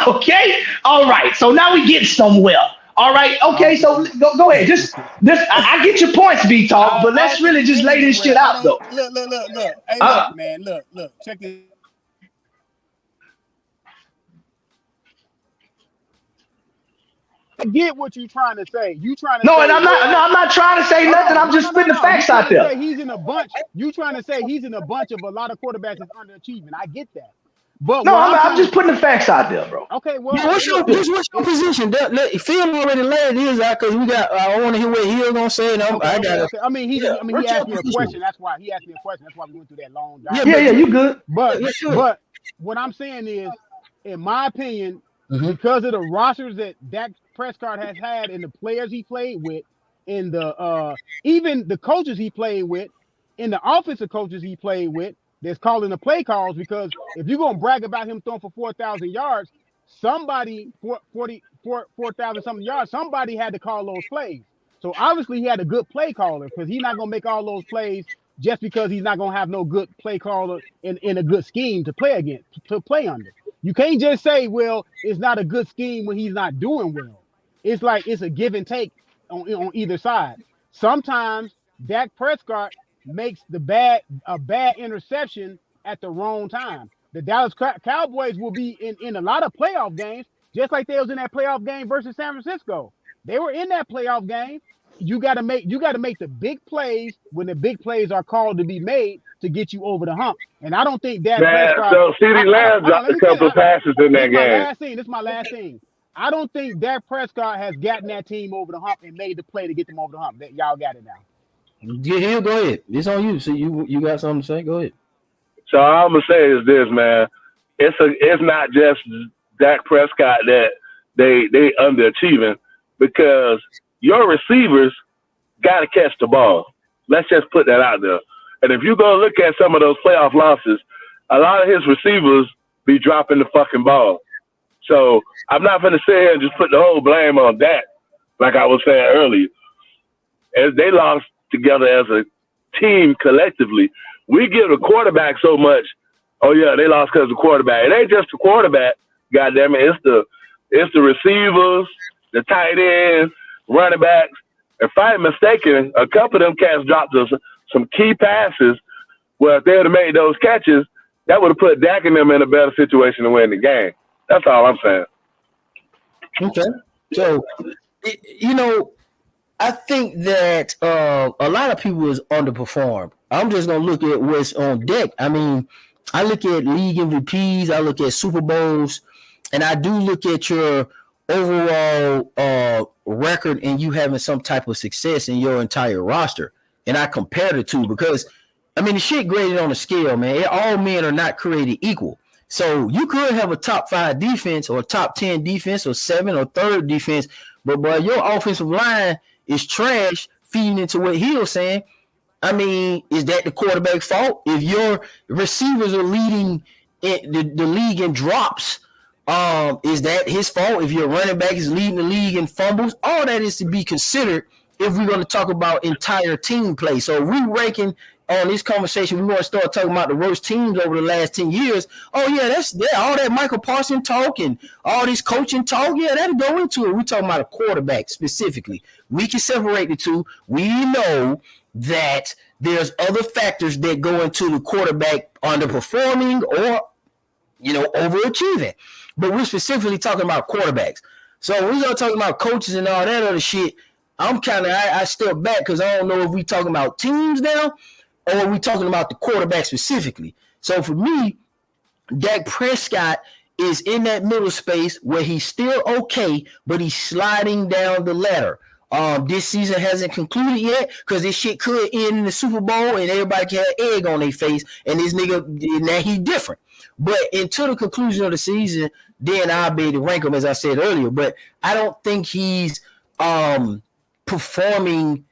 Okay, all right. So now we get somewhere. All right, okay, so go ahead. Just this, I get your points, B Talk, but let's really just lay this shit out though. Look. Hey, look, man, look. Check this. I get what you're trying to say. You trying to no, say, and I'm not trying to say nothing. I'm just spitting the facts out there. He's in a bunch. You trying to say he's in a bunch of a lot of quarterbacks that's underachieving. I get that. But no, I'm just putting the facts out there, bro. Okay, well, what's your position? Phil already laid his out because we got. I want to hear what Hill gonna say. And I got. Okay. I mean, he asked me a question. That's why he asked me a question. That's why we went through that long drive. Yeah, you good. But what I'm saying is, in my opinion, because of the rosters that Dak Prescott has had and the players he played with, and the even the coaches he played with, and the offensive coaches he played with, that's calling the play calls. Because if you're gonna brag about him throwing for 4,000 yards, somebody 4,000 something yards, somebody had to call those plays. So obviously he had a good play caller, because he's not gonna make all those plays just because he's not gonna have no good play caller in a good scheme to play against, to play under. You can't just say, well, it's not a good scheme when he's not doing well. It's like it's a give and take on either side. Sometimes Dak Prescott makes a bad interception at the wrong time. The Dallas Cowboys will be in a lot of playoff games, just like they was in that playoff game versus San Francisco. They were in that playoff game. You got to make the big plays when the big plays are called to be made to get you over the hump. And I don't think Dak Prescott. So CeeDee Lamb dropped a couple of passes in that game. This is my last thing. I don't think Dak Prescott has gotten that team over the hump and made the play to get them over the hump. Y'all got it now. Yeah, Hill, go ahead. It's on you. So you got something to say? Go ahead. So all I'm gonna say is this, man. It's not just Dak Prescott that they underachieving, because your receivers got to catch the ball. Let's just put that out there. And if you go look at some of those playoff losses, a lot of his receivers be dropping the fucking ball. So I'm not going to sit here and just put the whole blame on Dak, like I was saying earlier. As they lost together as a team collectively, we give the quarterback so much. Oh yeah, they lost because of the quarterback. It ain't just the quarterback, goddamn it. It's the receivers, the tight ends, running backs. If I'm mistaken, a couple of them cats dropped us some key passes where if they would have made those catches, that would have put Dak and them in a better situation to win the game. That's all I'm saying. Okay. So, I think that a lot of people is underperformed. I'm just going to look at what's on deck. I mean, I look at league MVPs, I look at Super Bowls, and I do look at your overall record and you having some type of success in your entire roster. And I compare the two because, I mean, the shit graded on a scale, man. All men are not created equal. So you could have a top 5 defense or a top 10 defense or 7 or 3rd defense, but boy, your offensive line is trash, feeding into what he was saying. I mean, is that the quarterback's fault? If your receivers are leading the league in drops, is that his fault? If your running back is leading the league in fumbles, all that is to be considered if we're going to talk about entire team play. So if we ranking on this conversation, we want to start talking about the worst teams over the last 10 years. Oh, yeah, that's all that Michael Parsons talk and all this coaching talk. Yeah, that'll go into it. We're talking about a quarterback specifically. We can separate the two. We know that there's other factors that go into the quarterback underperforming or, overachieving. But we're specifically talking about quarterbacks. So when we start talking about coaches and all that other shit, I step back because I don't know if we talking about teams now or are we talking about the quarterback specifically. So for me, Dak Prescott is in that middle space where he's still okay, but he's sliding down the ladder. This season hasn't concluded yet because this shit could end in the Super Bowl and everybody can have egg on their face and this nigga, now he's different. But until the conclusion of the season, then I'll be able to rank him as I said earlier. But I don't think he's performing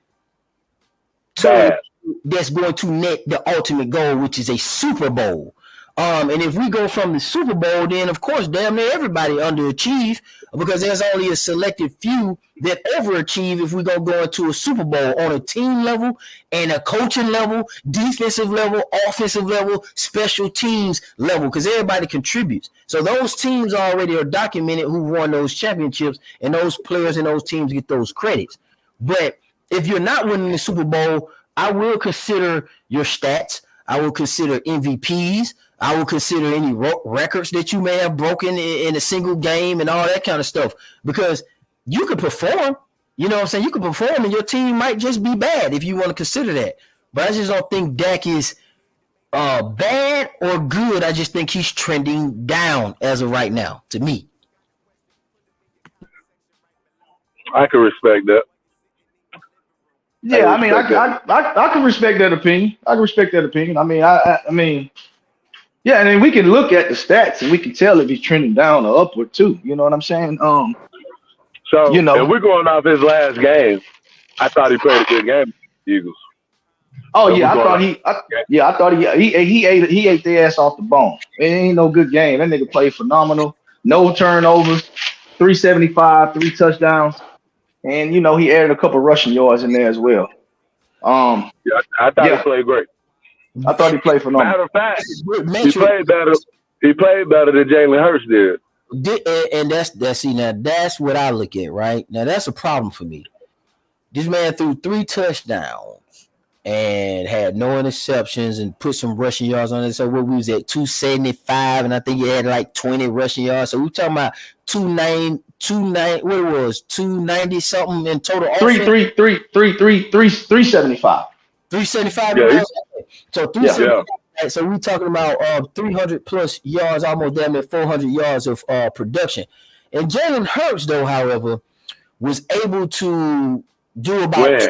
that's going to net the ultimate goal, which is a Super Bowl. And if we go from the Super Bowl, then of course, damn near everybody underachieve because there's only a selected few that overachieve if we go into a Super Bowl on a team level and a coaching level, defensive level, offensive level, special teams level, because everybody contributes. So those teams already are documented who won those championships, and those players and those teams get those credits. But if you're not winning the Super Bowl, I will consider your stats. I will consider MVPs. I will consider any records that you may have broken in a single game and all that kind of stuff, because you could perform. You know what I'm saying? You could perform and your team might just be bad if you want to consider that. But I just don't think Dak is bad or good. I just think he's trending down as of right now, to me. I can respect that. Yeah, I mean, I can respect that opinion. I can respect that opinion. I mean, yeah, and then we can look at the stats and we can tell if he's trending down or upward too. You know what I'm saying? So if we're going off his last game, I thought he played a good game with the Eagles. Oh yeah, I thought he ate their ass off the bone. It ain't no good game. That nigga played phenomenal. No turnovers, 375, 3 touchdowns. And he added a couple rushing yards in there as well. I thought he played great. I thought he played phenomenal. Matter of fact, he played better. He played better than Jalen Hurts did. And that's what I look at, right? Now that's a problem for me. This man threw 3 touchdowns and had no interceptions and put some rushing yards on it. So what we was at 275, and I think he had like 20 rushing yards. So we talking about 290 something in total. 375. 375. Yeah. So 375. Yeah. So we talking about 300 plus yards, almost damn near 400 yards of production. And Jalen Hurts, though, however, was able to do about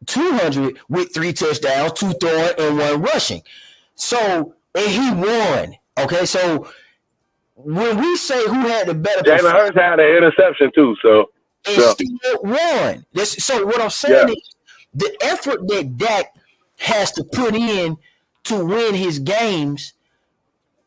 200 with 3 touchdowns, 2 throwing, and 1 rushing. So, and he won. Okay, so when we say who had the better Jalen Hurts had an interception too, so still won. So what I'm saying is the effort that Dak has to put in to win his games,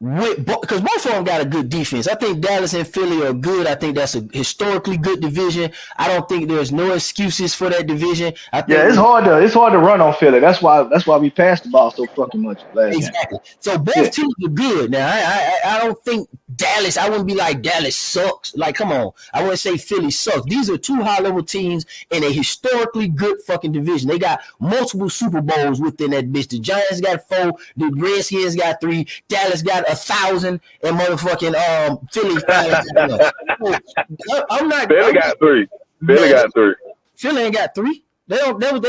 because both of them got a good defense. I think Dallas and Philly are good. I think that's a historically good division. I don't think there's no excuses for that division. It's hard to run on Philly. That's why we passed the ball so fucking much last Exactly. Game. So both teams are good. Now I don't think Dallas. I wouldn't be like Dallas sucks. Like, come on. I wouldn't say Philly sucks. These are 2 high-level teams in a historically good fucking division. They got multiple Super Bowls within that bitch. The Giants got 4. The Redskins got 3. Dallas got 1,000, and motherfucking Philly. I'm not. Philly got 3. Philly got 3. Philly ain't got 3. They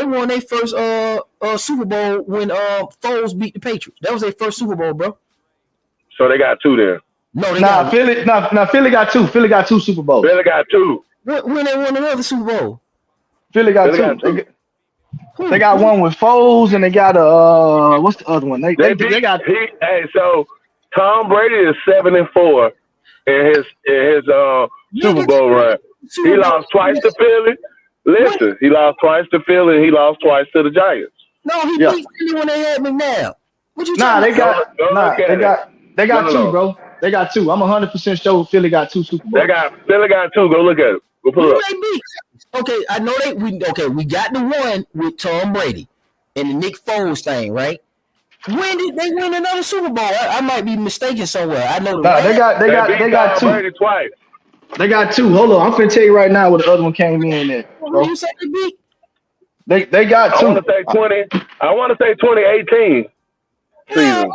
won their first Super Bowl when Foles beat the Patriots. That was their first Super Bowl, bro. So they got 2 then. No, Philly got 2. Philly got 2 Super Bowls. Philly got 2. When they won another Super Bowl? Philly got 2. They got one with Foles, and they got what's the other one? They got. So Tom Brady is 7-4 in his Super Bowl run. He lost twice to Philly. Listen, he lost twice to Philly, and he lost twice to the Giants. No, he beat Philly when they had McNabb. What you they got 2, bro. They got 2. I'm 100% sure Philly got 2 Super Bowls. Philly got 2. Go look at it. Go pull it up. Okay, I know we got the one with Tom Brady and the Nick Foles thing, right? When did they win another Super Bowl? I might be mistaken somewhere. I know they got 2. Brady twice. They got 2. Hold on, I'm gonna tell you right now what the other one came in at. Who you said they beat? They got 2. I want to say 2018. Yeah,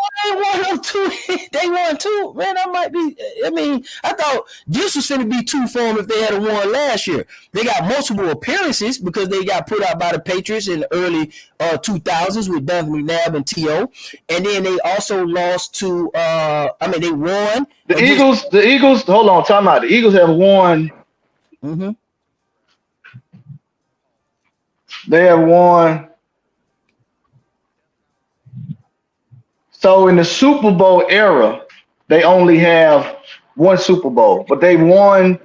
they won 2. Man, I might be. I mean, I thought this was going to be 2 for them if they had won last year. They got multiple appearances because they got put out by the Patriots in the early 2000s with Duncan McNabb and T.O. And then they also lost to. They won. The Eagles. Hold on, time out. The Eagles have won. Mm-hmm. They have won. So in the Super Bowl era, they only have 1 Super Bowl, but they won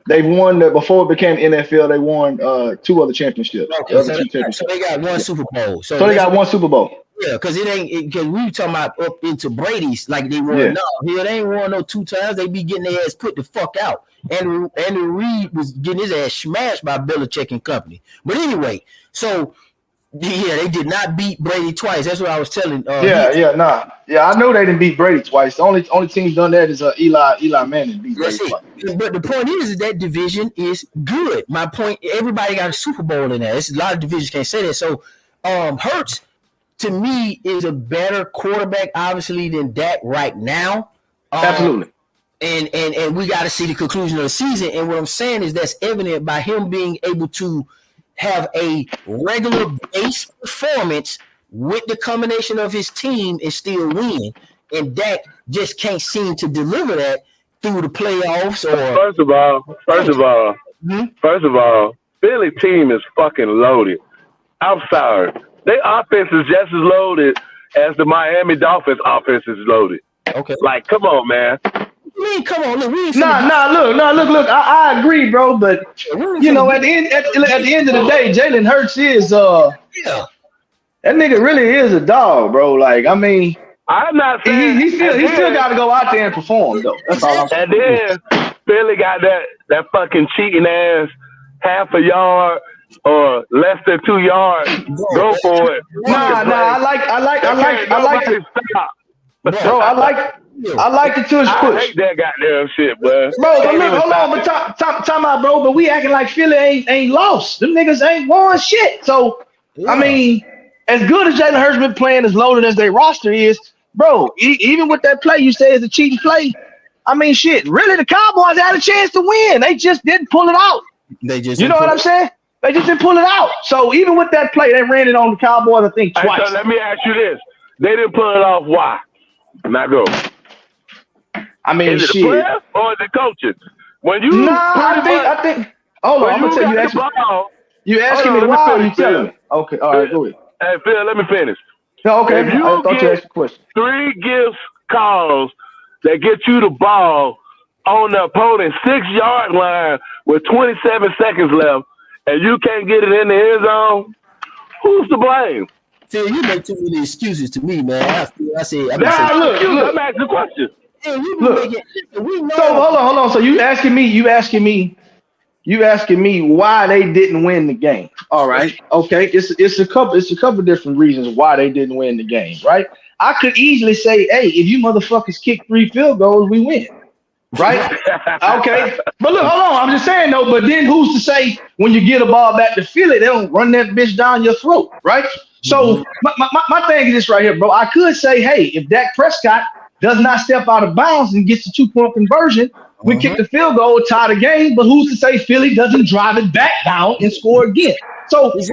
before it became NFL. They won 2 other championships. Okay, so they got 1 Super Bowl. So they got 1 Super Bowl. Yeah, because it ain't because we were talking about up into Brady's like they won. Yeah. No, here they ain't won no 2 times. They be getting their ass put the fuck out. And Andy Reid was getting his ass smashed by Belichick and company. But anyway, so yeah, they did not beat Brady twice. That's what I was telling. Yeah, I know they didn't beat Brady twice. The only team done that is Eli Manning beat Brady twice. But the point is that division is good. My point, everybody got a Super Bowl in there. It's a lot of divisions can't say that. So Hurts to me is a better quarterback, obviously, than Dak right now. Absolutely. And we got to see the conclusion of the season. And what I'm saying is that's evident by him being able to have a regular base performance with the combination of his team and still win. And Dak just can't seem to deliver that through the playoffs. Or First of all, Philly team is fucking loaded. I'm sorry. Their offense is just as loaded as the Miami Dolphins offense is loaded. Okay. Like, come on, man. I mean, come on, look. Look. I agree, bro. But you know, at the end of the day, Jalen Hurts is that nigga really is a dog, bro. Like, I mean, I'm not saying he still got to go out there and perform, though. That's all I'm saying. And then Philly got that fucking cheating ass half a yard or less than 2 yards. Go for it. I like the tush push. I hate that goddamn shit, bro. Bro, but look, hold on, but time out, bro. But we acting like Philly ain't lost. Them niggas ain't won shit. So I mean, as good as Jalen Hurts been playing, as loaded as their roster is, bro. Even with that play you say is a cheating play. I mean, shit. Really, the Cowboys had a chance to win. They just didn't pull it out. You know what I'm saying? They just didn't pull it out. So even with that play, they ran it on the Cowboys, I think, twice. So let me ask you this: they didn't pull it off. Why? Not go. I mean, is it the player or is it coaching? When you I think. Hold on, I'm gonna tell you. You asking me why? Or you telling me? Okay, all right, go ahead. Hey, Phil, let me finish. Okay, if you get 3 gifts calls that get you the ball on the opponent's 6-yard line with 27 seconds left, and you can't get it in the end zone, who's to blame? Phil, you make too many excuses to me, man. I'm asking the question. Hey, So hold on. So you asking me why they didn't win the game? All right, okay. It's a couple different reasons why they didn't win the game, right? I could easily say, hey, if you motherfuckers kick 3 field goals, we win, right? Okay, but look, hold on. I'm just saying though. But then who's to say when you get a ball back to Philly, they don't run that bitch down your throat, right? So my thing is this right here, bro. I could say, hey, if Dak Prescott does not step out of bounds and gets the 2-point conversion, we kick the field goal, tie the game. But who's to say Philly doesn't drive it back down and score again? So this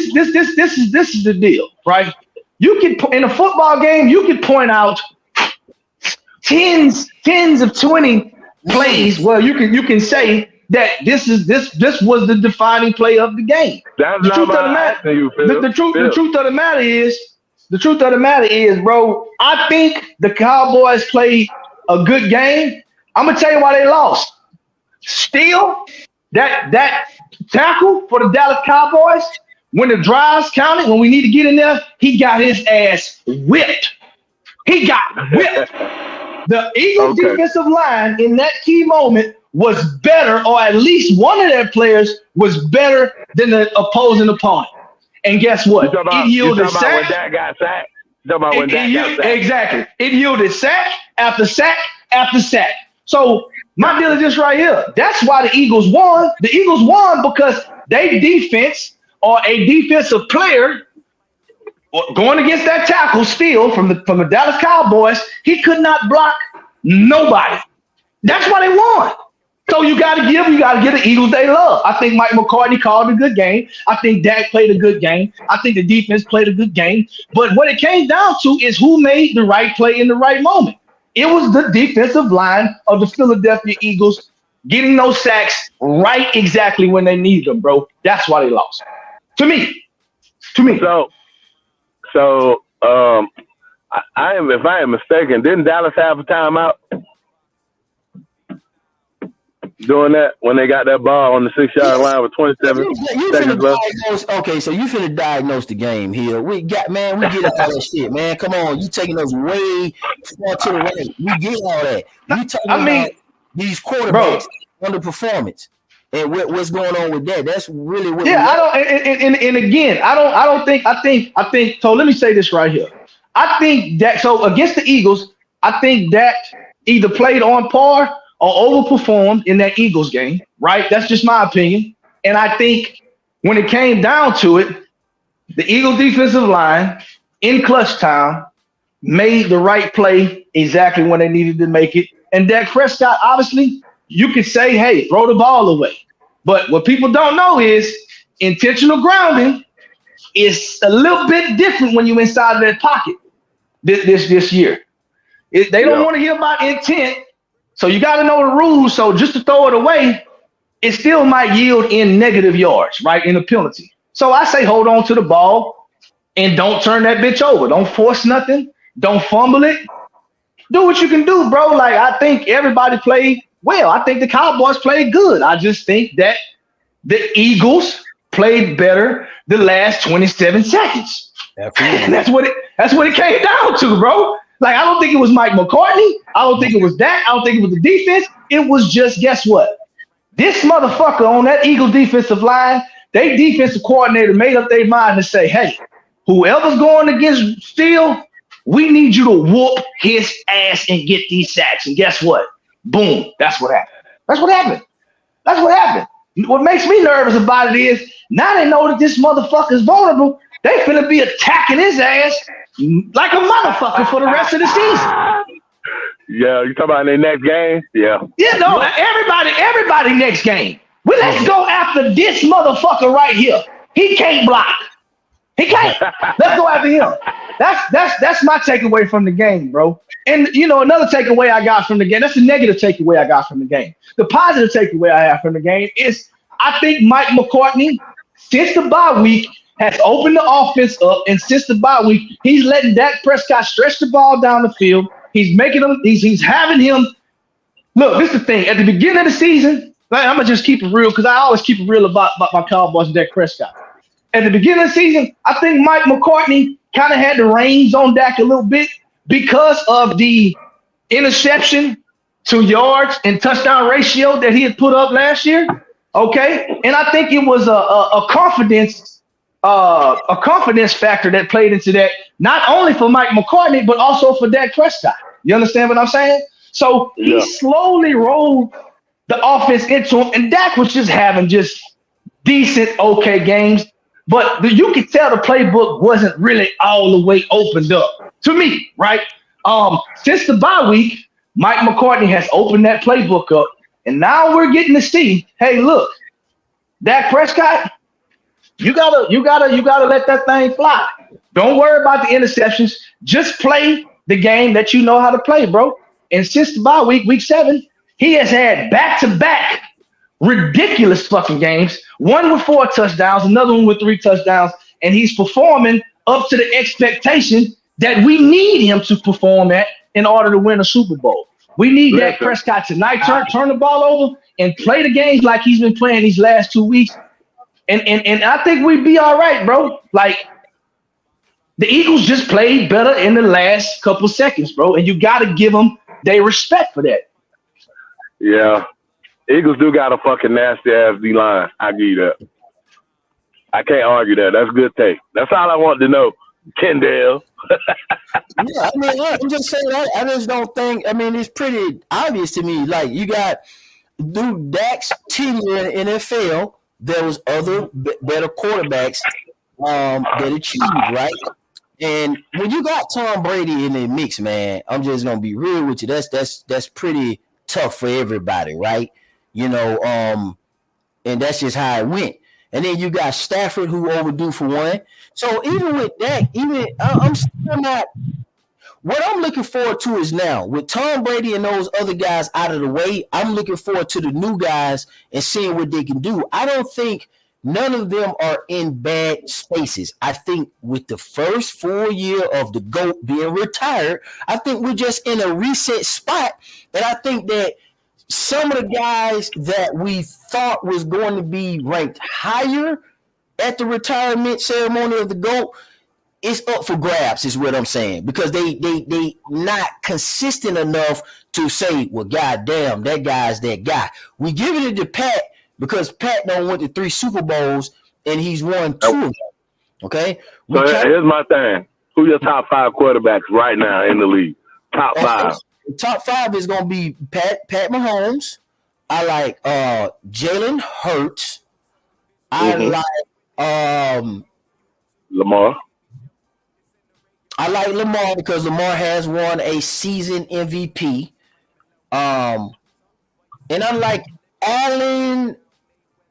is the deal, right? You can in a football game, you can point out tens of 20 plays where you can say that this was the defining play of the game. That's the truth of the matter. The truth of the matter is, bro, I think the Cowboys played a good game. I'm gonna tell you why they lost. Still, that tackle for the Dallas Cowboys, when the drives counted, when we need to get in there, he got his ass whipped. He got whipped. The Eagles defensive line in that key moment was better, or at least one of their players was better than the opposing opponent. And guess what? It yielded sack. When that got sacked. Exactly. It yielded sack after sack after sack. So my deal is this right here. That's why the Eagles won. The Eagles won because they defense or a defensive player going against that tackle still from the Dallas Cowboys, he could not block nobody. That's why they won. So you got to give the Eagles they love. I think Mike McCartney called a good game. I think Dak played a good game. I think the defense played a good game. But what it came down to is who made the right play in the right moment. It was the defensive line of the Philadelphia Eagles getting those sacks right exactly when they needed them, bro. That's why they lost. To me. So if I am mistaken, didn't Dallas have a timeout? doing that when they got that ball on the 6-yard line with 27 seconds left. Okay, so you finna diagnose the game here. We get all that shit, man. Come on, you taking us way far to the right. We get all that. You talking about these quarterbacks underperformance and what's going on with that? That's really what. Yeah, I don't. And again, I think. So let me say this right here. I think that against the Eagles, I think that either played on par or overperformed in that Eagles game, right? That's just my opinion. And I think when it came down to it, the Eagles defensive line in clutch time made the right play exactly when they needed to make it. And Dak Prescott, obviously, you could say, hey, throw the ball away. But what people don't know is intentional grounding is a little bit different when you're inside of that pocket this year. They don't want to hear about intent, so you got to know the rules. So just to throw it away, it still might yield in negative yards, right, in a penalty. So I say hold on to the ball and don't turn that bitch over. Don't force nothing. Don't fumble it. Do what you can do, bro. Like, I think everybody played well. I think the Cowboys played good. I just think that the Eagles played better the last 27 seconds. And that's what it came down to, bro. Like, I don't think it was Mike McCartney. I don't think it was that. I don't think it was the defense. It was just, guess what? This motherfucker on that Eagle defensive line, they defensive coordinator made up their mind to say, hey, whoever's going against Steele, we need you to whoop his ass and get these sacks. And guess what? Boom. That's what happened. What makes me nervous about it is now they know that this motherfucker's vulnerable. They finna be attacking his ass like a motherfucker for the rest of the season. Yeah, you talking about their next game? Yeah. Yeah, no, everybody next game. Let's go after this motherfucker right here. He can't block. He can't. Let's go after him. That's my takeaway from the game, bro. And another takeaway I got from the game, that's the negative takeaway I got from the game. The positive takeaway I have from the game is I think Mike McCartney, since the bye week, has opened the offense up, and since the bye week, he's letting Dak Prescott stretch the ball down the field. He's making him, he's having him. Look, this is the thing. At the beginning of the season, I'm gonna just keep it real because I always keep it real about my Cowboys and Dak Prescott. At the beginning of the season, I think Mike McCartney kind of had the reins on Dak a little bit because of the interception to yards and touchdown ratio that he had put up last year. Okay, and I think it was a confidence factor that played into that, not only for Mike McCartney but also for Dak Prescott. You understand what I'm saying? So he slowly rolled the offense into him, and Dak was just having just decent, okay games. But you could tell the playbook wasn't really all the way opened up to me, right? Since the bye week, Mike McCartney has opened that playbook up, and now we're getting to see, hey, look, Dak Prescott, you gotta let that thing fly. Don't worry about the interceptions. Just play the game that you know how to play, bro. And since the bye week, week 7, he has had back-to-back ridiculous fucking games. One with 4 touchdowns, another one with 3 touchdowns, and he's performing up to the expectation that we need him to perform at in order to win a Super Bowl. We need Dak Prescott tonight. Turn the ball over and play the games like he's been playing these last 2 weeks. And I think we'd be all right, bro. Like, the Eagles just played better in the last couple seconds, bro. And you got to give them their respect for that. Yeah. Eagles do got a fucking nasty-ass D-line. I give you that. I can't argue that. That's a good take. That's all I want to know. Kendall. Yeah, I mean, I'm just saying, I just don't think, it's pretty obvious to me. Like, you got through Dak's tenure in NFL, there was other better quarterbacks that achieved, right? And when you got Tom Brady in the mix, man, I'm just gonna be real with you. That's pretty tough for everybody, right? And that's just how it went. And then you got Stafford, who overdue for one. So even with that, I'm still not. What I'm looking forward to is now with Tom Brady and those other guys out of the way, I'm looking forward to the new guys and seeing what they can do. I don't think none of them are in bad spaces. I think with the first full year of the GOAT being retired, I think we're just in a reset spot. And I think that some of the guys that we thought was going to be ranked higher at the retirement ceremony of the GOAT, it's up for grabs, is what I'm saying, because they not consistent enough to say, well, goddamn, that guy's that guy. We giving it to Pat because Pat done went to 3 Super Bowls and he's won 2 of them. Okay. So here's my thing: who your top 5 quarterbacks right now in the league? Top 5. Top 5 is gonna be Pat Mahomes. I like Jalen Hurts. I like Lamar. I like Lamar because Lamar has won a season MVP. And I like Allen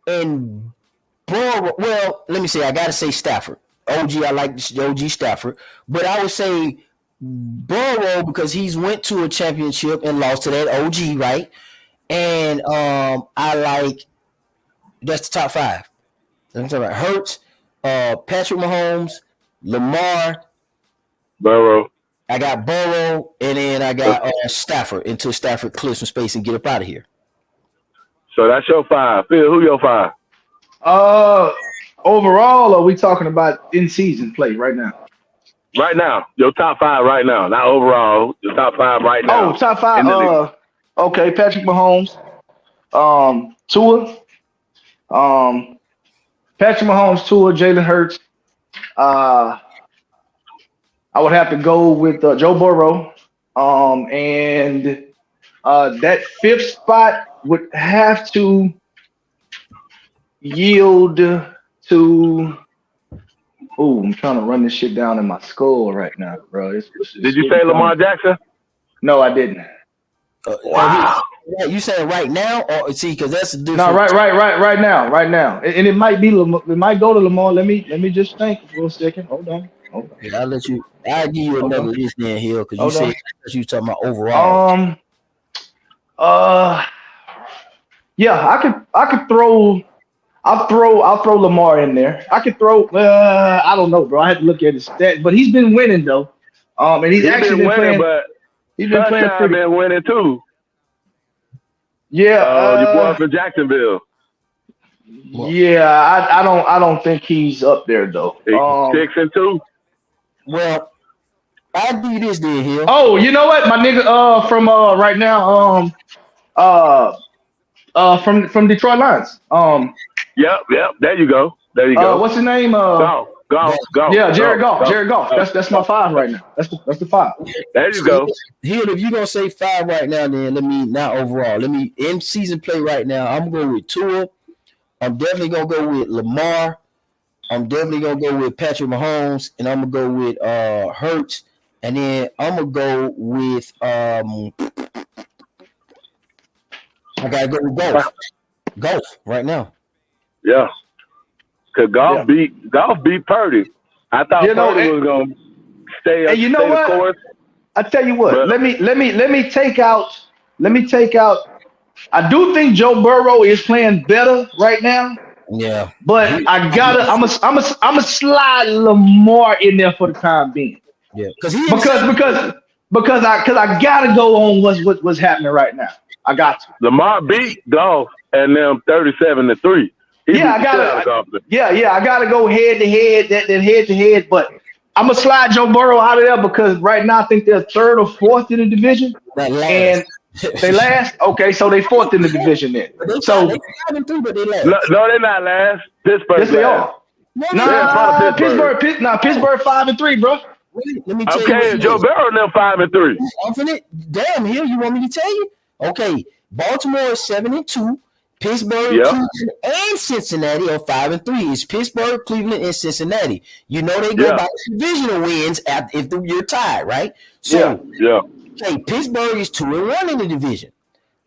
and Burrow. Well, let me say, I got to say Stafford. OG, I like OG Stafford. But I would say Burrow because he's went to a championship and lost to that OG, right? And I like, that's the top 5. I'm talking about Hurts, Patrick Mahomes, Lamar, Burrow. I got Burrow, and then I got Stafford until Stafford clears some space and get up out of here. So that's your 5. Phil, who your 5? Overall, are we talking about in-season play right now? Right now, your top 5 right now, not overall. Your top 5 right now. Oh, top 5. Okay, Patrick Mahomes, Tua, Patrick Mahomes, Tua, Jalen Hurts. I would have to go with Joe Burrow, and that 5th spot would have to yield to. Oh, I'm trying to run this shit down in my skull right now, bro. Did you say Lamar Jackson? No, I didn't. Wow. You saying right now, or see, because that's a different. No, right now, and it might be. It might go to Lamar. Let me just think for a second. Hold on. Yeah, I'll give you another list then here because you said you talking about overall. Yeah, I could throw. I'll throw Lamar in there. I could throw. I don't know, bro. I had to look at his stats, but he's been winning though. And he's actually been winning, but he's been playing pretty. Been winning too. Yeah, your boy from Jacksonville. Yeah, I don't think he's up there though. 6-2. Well, I'll do this then here. Oh, you know what, my nigga, from right now, from Detroit Lions. Yep. There you go. What's his name? Golf. Yeah, Jared Goff. Jared Goff. That's my 5 right now. That's the 5. There you go. Here, if you're gonna say 5 right now, then not overall. Let me in season play right now. I'm going with Tua. I'm definitely gonna go with Lamar. I'm definitely gonna go with Patrick Mahomes, and I'm gonna go with Hurts, and then I'm gonna go with I gotta go with Golf right now. Yeah, cause Golf beat Purdy. I thought Purdy was gonna stay. And you know what? Course. I tell you what. But, let me take out. I do think Joe Burrow is playing better right now. Yeah, but I'm a slide Lamar in there for the time being. Yeah, because I gotta go on what's happening right now. I got to. Lamar beat Golf and them 37-3. I gotta go head to head. But I'm gonna slide Joe Burrow out of there because right now I think they're 3rd or 4th in the division. And they last. Okay, so they 4th in the division then. So they're 5-3, but they last. No, they're not last. Pittsburgh. Yes, they are. Pittsburgh 5-3, bro. Let me tell you. Okay, Joe Burrow now 5-3. Damn, here you want me to tell you? Okay, Baltimore is 7-2. Pittsburgh, Cleveland, and Cincinnati are 5-3. It's Pittsburgh, Cleveland, and Cincinnati. You know they go by divisional wins if you're tied, right? So okay, Pittsburgh is 2-1 in the division.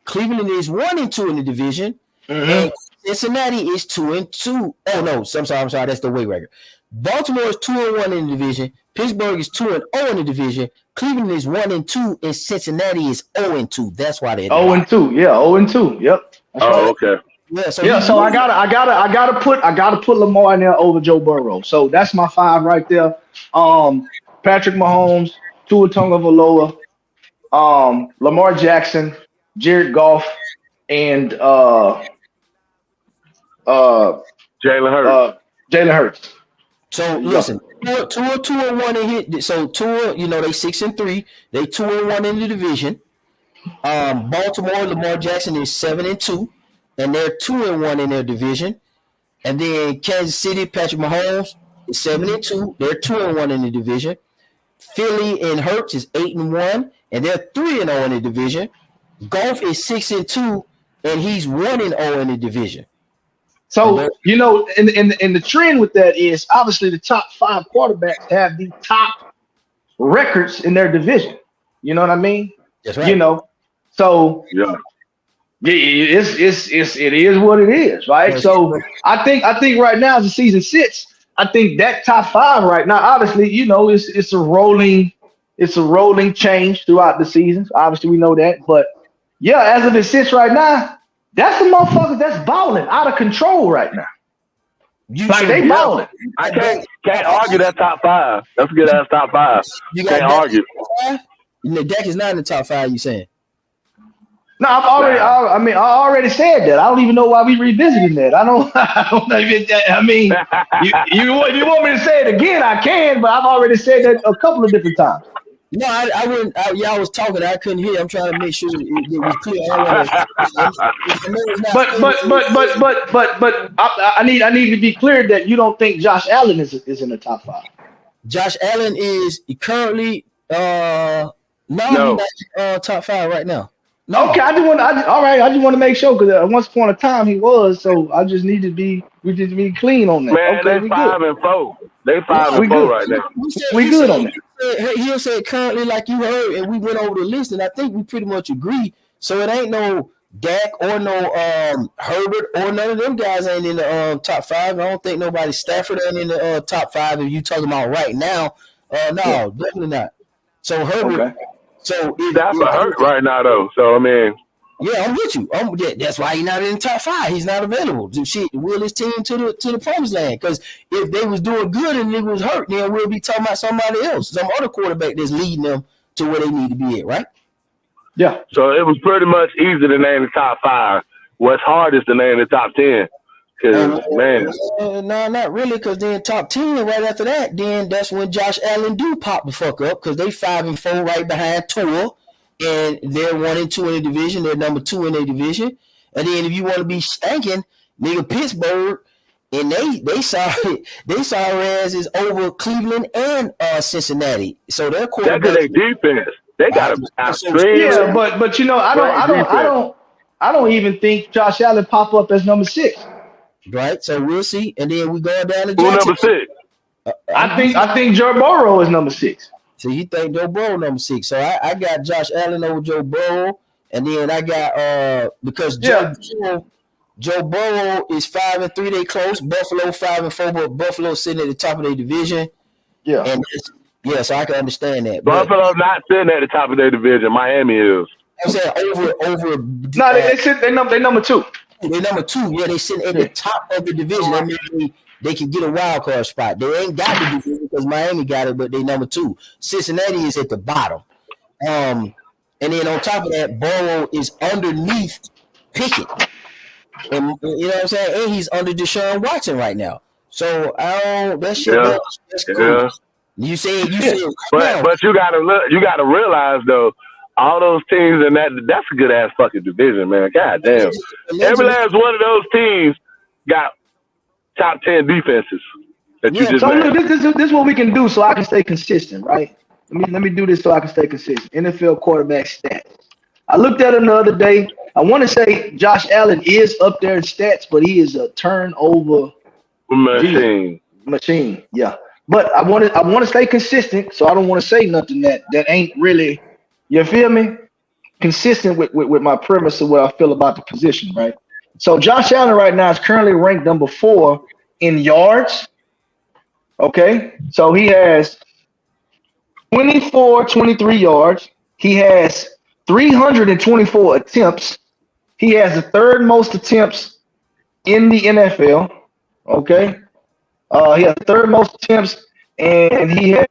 Cleveland is 1-2 in the division, and Cincinnati is 2-2. Oh no, I'm sorry. That's the way record. Baltimore is 2-1 in the division. Pittsburgh is 2-0 in the division. Cleveland is 1-2, and Cincinnati is 0-2. That's why they're 0-2. Yeah, 0-2. Yep. That's right. Okay. Yeah, so I gotta put Lamar in there over Joe Burrow. So that's my 5 right there. Patrick Mahomes, Tua Tagovailoa, Lamar Jackson, Jared Goff, and Jalen Hurts. Jalen Hurts. So listen, Tua 2-1 in hit. So Tua, they 6-3. They 2-1 in the division. Baltimore, Lamar Jackson is 7-2, and they're 2-1 in their division. And then Kansas City, Patrick Mahomes is 7-2. They're 2-1 in the division. Philly and Hurts is 8-1, and they're 3-0 in the division. Goff is 6-2, and he's 1-0 in the division. So, and the trend with that is obviously the top 5 quarterbacks have the top records in their division. You know what I mean? That's right. So yeah, it is what it is, right? Yes. So I think right now as the season sits, I think that top 5 right now, obviously, it's a rolling change throughout the seasons. Obviously, we know that, but yeah, as of it sits right now, that's the motherfuckers that's balling out of control right now. They balling. I can't argue that top 5. That's a good ass top 5. You can't argue. Dak is not in the top 5. You saying? No, I already said that. I don't even know why we revisiting that. I don't even. I mean, you want me to say it again? I can, but I've already said that a couple of different times. No, I wouldn't. I was talking. I couldn't hear. I'm trying to make sure it was clear. But I need to be clear that you don't think Josh Allen is in the top 5. Josh Allen is currently no. Top 5 right now. No. Okay, I just want to make sure because at once upon a time he was. So I just need to be clean on that. Man, okay, they 5-4. They 5-4 right now. We good on that. He'll say currently, like you heard, and we went over the list, and I think we pretty much agree. So it ain't no Dak or no Herbert or none of them guys ain't in the top 5. I don't think nobody Stafford ain't in the top 5. If you talking about right now, no, definitely not. So Herbert. Okay. So Stafford hurt right now though. So I mean. Yeah, I'm with you. That's why he's not in the top 5. He's not available to wheel his team to the promised land. Because if they was doing good and they was hurt, then we'll be talking about somebody else, some other quarterback that's leading them to where they need to be at, right? Yeah. So it was pretty much easy to name the top 5. What's hard is to name the top 10. Because man, no, not really. Because then top 10 right after that, then that's when Josh Allen do pop the fuck up because they 5-4 right behind Tua. And they're 1-2 in the division. They're number 2 in their division. And then if you want to be stanking, nigga, Pittsburgh, and they saw their asses over Cleveland and Cincinnati. So their quarterback. That's their defense. They got a stream. Yeah, but I don't even think Josh Allen pop up as number 6. Right. So we'll see. And then we go down to Who number 6? I think Joe Burrow is number 6. So you think Joe Burrow number 6? So I got Josh Allen over Joe Burrow, and then I got because Joe Burrow is 5-3. They close. Buffalo 5-4, but Buffalo sitting at the top of their division. Yeah, and so I can understand that. Buffalo not sitting at the top of their division. Miami is. I'm saying over. No, they number 2. They're number 2. Yeah, they sitting at the top of the division. That means they can get a wild card spot. They ain't got the division because Miami got it, but they number 2. Cincinnati is at the bottom. And then on top of that, Burrow is underneath Pickett. And you know what I'm saying? And he's under Deshaun Watson right now. So that shit that's cool. Yeah. You say but you gotta realize though, all those teams and that's a good ass fucking division, man. God damn. Every last one of those teams got top 10 defenses. That you just this is what we can do so I can stay consistent, right? Let me do this so I can stay consistent. NFL quarterback stats. I looked at him the other day. I want to say Josh Allen is up there in stats, but he is a turnover machine. Yeah. But I want to stay consistent, so I don't want to say nothing that ain't really, you feel me? Consistent with my premise of what I feel about the position, right? So Josh Allen right now is currently ranked number 4 in yards. Okay, so he has 23 yards. He has 324 attempts. He has the 3rd most attempts in the NFL. Okay, he has the 3rd most attempts, and he has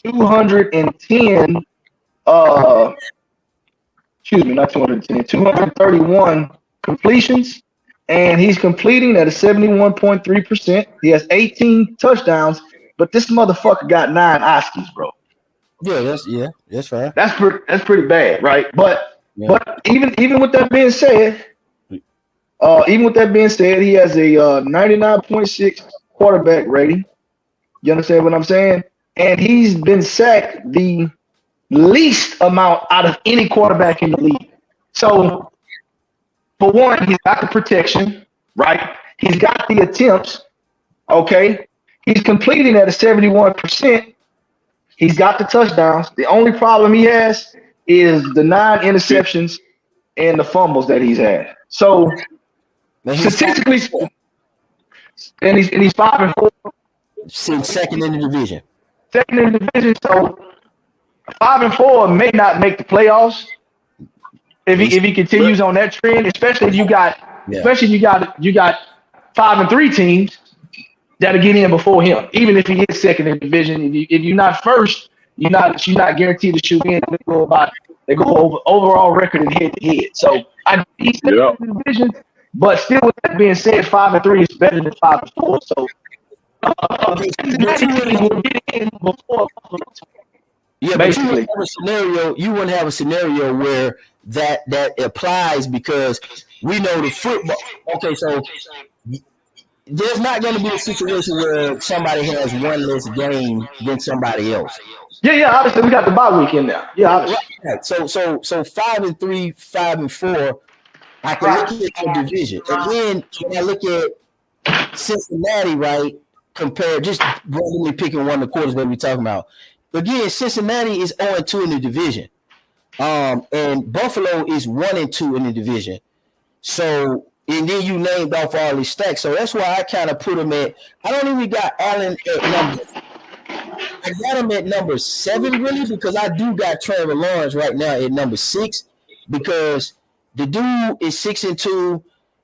210 excuse me, not 210, 231 completions, and he's completing at a 71.3%. He has 18 touchdowns, but this motherfucker got 9 Oskies, bro. That's fine. That's pretty bad, right? But even with that being said, he has a 99.6 quarterback rating. You understand what I'm saying? And he's been sacked the least amount out of any quarterback in the league. So, for one, he's got the protection, right? He's got the attempts, okay? He's completing at a 71%. He's got the touchdowns. The only problem he has is the 9 interceptions and the fumbles that he's had. So, statistically, and he's 5-4. Second in the division. Second in the division, so 5-4 may not make the playoffs if he continues on that trend. Especially if you got 5-3 teams that'll get in before him. Even if he is second in the division, if you're not first, you're not guaranteed to shoot in. They go over overall record and head to head. So he's second in the division, but still, with that being said, 5-3 is better than 5-4. So. Yeah, basically, you wouldn't have a scenario where that applies because we know the football. Okay, so there's not going to be a situation where somebody has one less game than somebody else. Yeah, obviously we got the bye week in there. Yeah, obviously. Right. So 5-3, 5-4. I can look at the division, and then when I look at Cincinnati, right? Compared, just randomly picking one of the quarters that we're talking about. Again, Cincinnati is 0-2 in the division. And Buffalo is 1-2 in the division. So, and then you named off all these stacks. So that's why I kind of put them at, I don't even got Allen at I got him at number 7, really, because I do got Trevor Lawrence right now at number 6, because the dude is 6-2.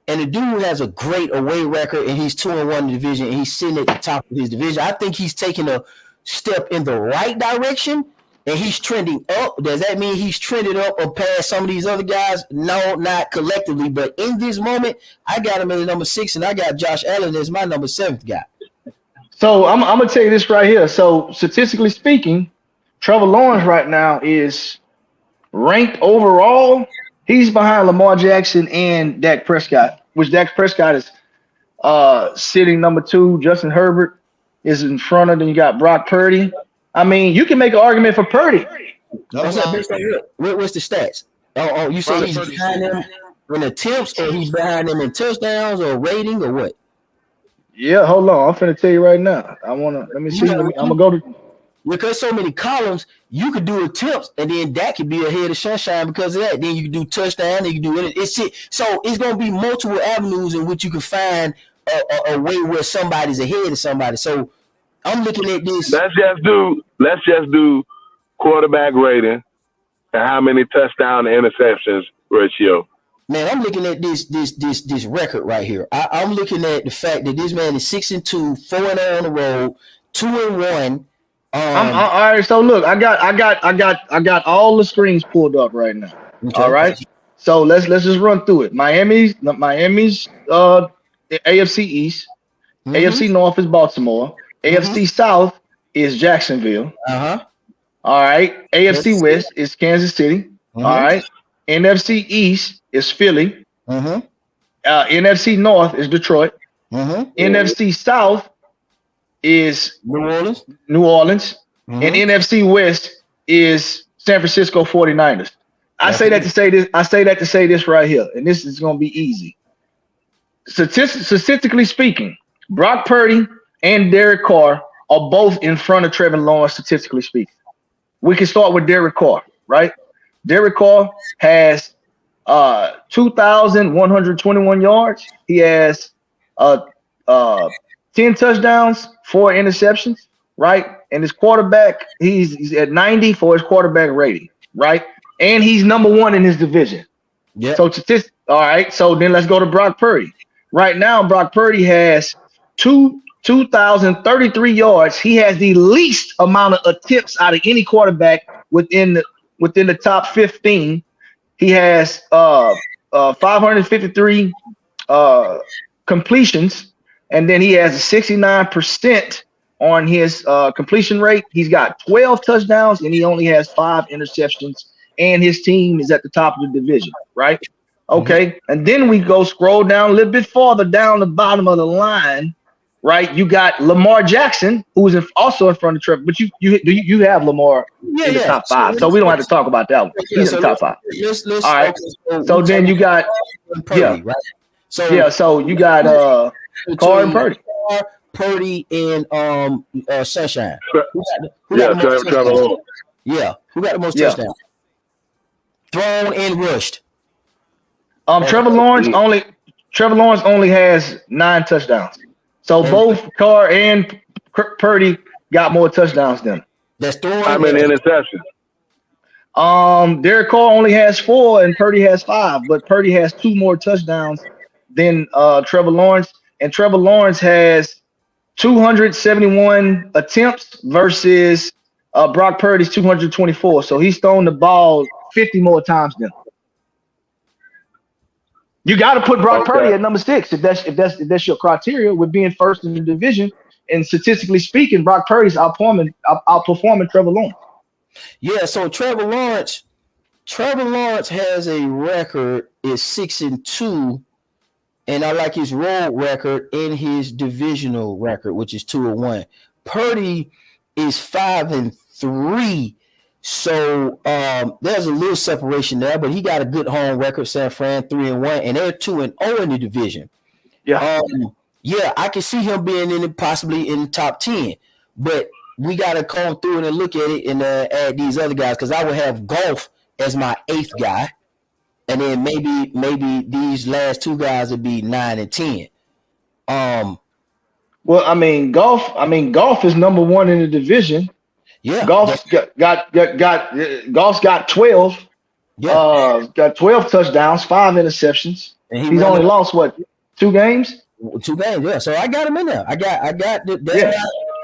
And the dude has a great away record, and he's 2-1 in the division, and he's sitting at the top of his division. I think he's taking a step in the right direction, and he's trending up. Does that mean he's trending up or past some of these other guys? No, not collectively. But in this moment, I got him at number 6, and I got Josh Allen as my number 7th guy. So I'm going to tell you this right here. So statistically speaking, Trevor Lawrence right now is ranked overall. He's behind Lamar Jackson and Dak Prescott, which Dak Prescott is sitting number 2. Justin Herbert is in front of them. You got Brock Purdy. I mean, you can make an argument for Purdy. What's the stats? Oh, you say he's behind them in attempts, or he's behind them in touchdowns, or rating, or what? Yeah, hold on. I'm finna tell you right now. Let me see. I'm gonna go to. Because so many columns, you could do attempts, and then that could be ahead of Sunshine because of that. Then you can do touchdown, and you can do it. So it's going to be multiple avenues in which you can find a way where somebody's ahead of somebody. So I'm looking at this. Let's just do quarterback rating and how many touchdown to interceptions ratio. Man, I'm looking at this record right here. I'm looking at the fact that this man is 6-2, 4-0 on the road, 2-1. All right, so look, I got all the screens pulled up right now. Okay. All right, so let's just run through it. Miami's AFC East, AFC North is Baltimore, AFC South is Jacksonville. All right, AFC West is Kansas City. All right, NFC East is Philly. NFC North is Detroit. NFC South is New Orleans, and NFC West is San Francisco 49ers. I say that to say this right here, and this is going to be easy. Statistically speaking, Brock Purdy and Derek Carr are both in front of Trevor Lawrence, statistically speaking. We can start with Derek Carr, right? Derek Carr has 2,121 yards. He has 10 touchdowns, 4 interceptions, right? And his quarterback, he's at 90 for his quarterback rating, right? And he's number 1 in his division. Yeah. So all right. So then let's go to Brock Purdy. Right now, Brock Purdy has 2,033 yards. He has the least amount of attempts out of any quarterback within the top 15. He has 553 completions, and then he has a 69% on his completion rate. He's got 12 touchdowns, and he only has 5 interceptions, and his team is at the top of the division, right? Okay, and then we scroll down a little bit farther down the bottom of the line, right? You got Lamar Jackson, who is also in front of Trevor, but you have Lamar in the top 5, so we don't have to talk about that one. He's in the top 5. All right. So then you got Purdy, right? So you got Carr and Purdy. Purdy and Sunshine. Who got the most touchdowns? Thrown and rushed. Trevor Lawrence only has 9 touchdowns. So both Carr and Purdy got more touchdowns than him. That's throwing. How many interceptions? Derek Carr only has 4 and Purdy has 5, but Purdy has 2 more touchdowns than Trevor Lawrence, and Trevor Lawrence has 271 attempts versus Brock Purdy's 224. So he's thrown the ball 50 more times than him. You got to put Brock Purdy at number 6 if that's your criteria with being first in the division. And statistically speaking, Brock Purdy's outperforming Trevor Lawrence. Yeah, so Trevor Lawrence has a record is 6-2, and I like his road record and his divisional record, which is 2-1. Purdy is 5-3. So there's a little separation there, but he got a good home record. San Fran 3-1, and they're 2-0 in the division. Yeah, I can see him being possibly in the top 10, but we got to come through and look at it and add these other guys, because I would have Golf as my 8th guy, and then maybe these last 2 guys would be 9 and 10. Well, Golf is number 1 in the division. Yeah, Golf's got 12. Yeah, got 12 touchdowns, 5 interceptions. And he's only lost 2 games? 2 games, yeah. So I got him in there. I got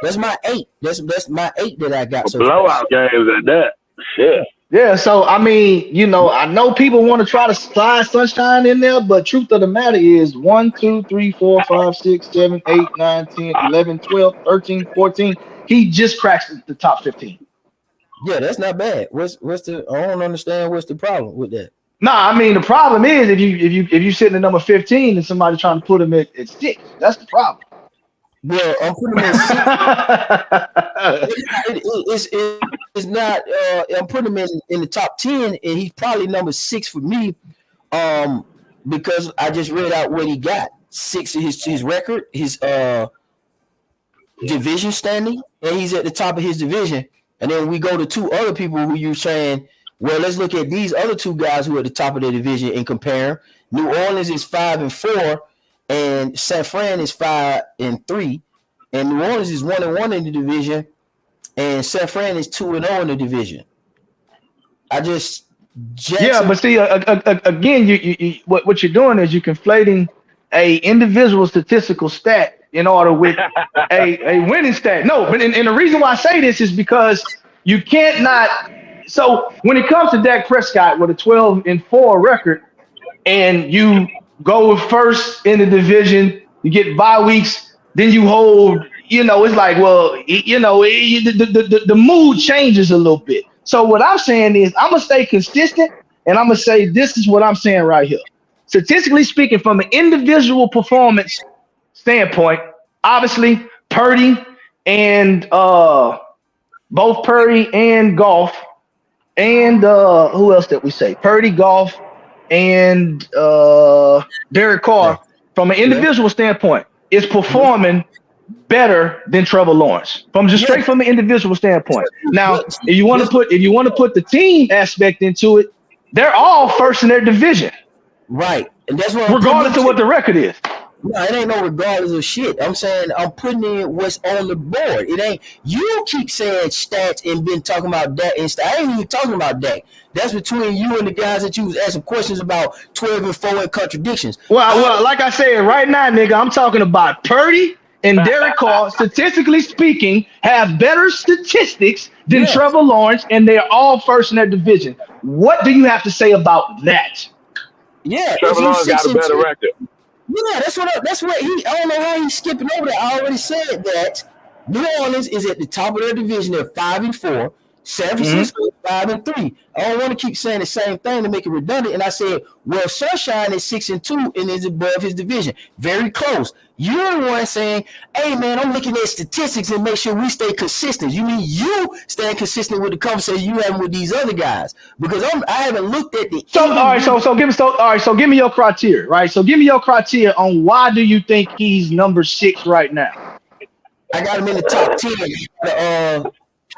that's my 8. That's my 8 that I got. So blowout games at that. Shit. Yeah, so I know people want to try to slide Sunshine in there, but truth of the matter is 1, 2, 3, 4, 5, 6, 7, 8, 9, 10, 11, 12, 13, 14. He just cracks the top 15. Yeah, that's not bad. I don't understand what's the problem with that. The problem is if you sitting at number 15 and somebody trying to put him at 6, that's the problem. Well, I'm putting him at 6. It's not. I'm putting him in the top 10, and he's probably number 6 for me, because I just read out what he got. 6 is his record, his division standing, and he's at the top of his division. And then we go to 2 other people who you're saying, well, let's look at these other 2 guys who are at the top of their division and compare. New Orleans is 5-4, and San Fran is 5-3, and New Orleans is 1-1 in the division, and San Fran is 2-0 in the division. But see, again, you what you're doing is you're conflating a individual statistical stat in order with a winning stat. No, but and the reason why I say this is because you can't not. So when it comes to Dak Prescott with a 12-4 record, and you go first in the division, you get bye weeks, then you hold. It's like, well, the mood changes a little bit. So what I'm saying is I'm gonna stay consistent, and I'm gonna say this is what I'm saying right here. Statistically speaking, from an individual performance standpoint, obviously Purdy and both Purdy and Goff, and who else did we say? Purdy, Goff, and Derek Carr, from an individual standpoint, is performing better than Trevor Lawrence straight from an individual standpoint. Now, if you want to put the team aspect into it, they're all first in their division. Right. And that's what regardless of what the record is. No, it ain't no regardless of shit. I'm saying I'm putting in what's on the board. It ain't you keep saying stats and been talking about that and I ain't even talking about that. That's between you and the guys that you was asking questions about 12-4 and contradictions. Well, like I said, right now, nigga, I'm talking about Purdy and Derek Carr, statistically speaking, have better statistics than Trevor Lawrence, and they're all first in their division. What do you have to say about that? Yeah, Trevor Lawrence got a better record. Yeah, that's what he. I don't know how he's skipping over that. I already said that New Orleans is at the top of their division. They're 5-4. San Francisco is 5-3. I don't want to keep saying the same thing to make it redundant. And I said, well, Sunshine is 6-2 and is above his division. Very close. You're the one saying, hey, man, I'm looking at statistics and make sure we stay consistent. You mean you staying consistent with the conversation you having with these other guys? Because I haven't looked at the. So give me your criteria, right? So give me your criteria on why do you think he's number 6 right now? I got him in the top 10.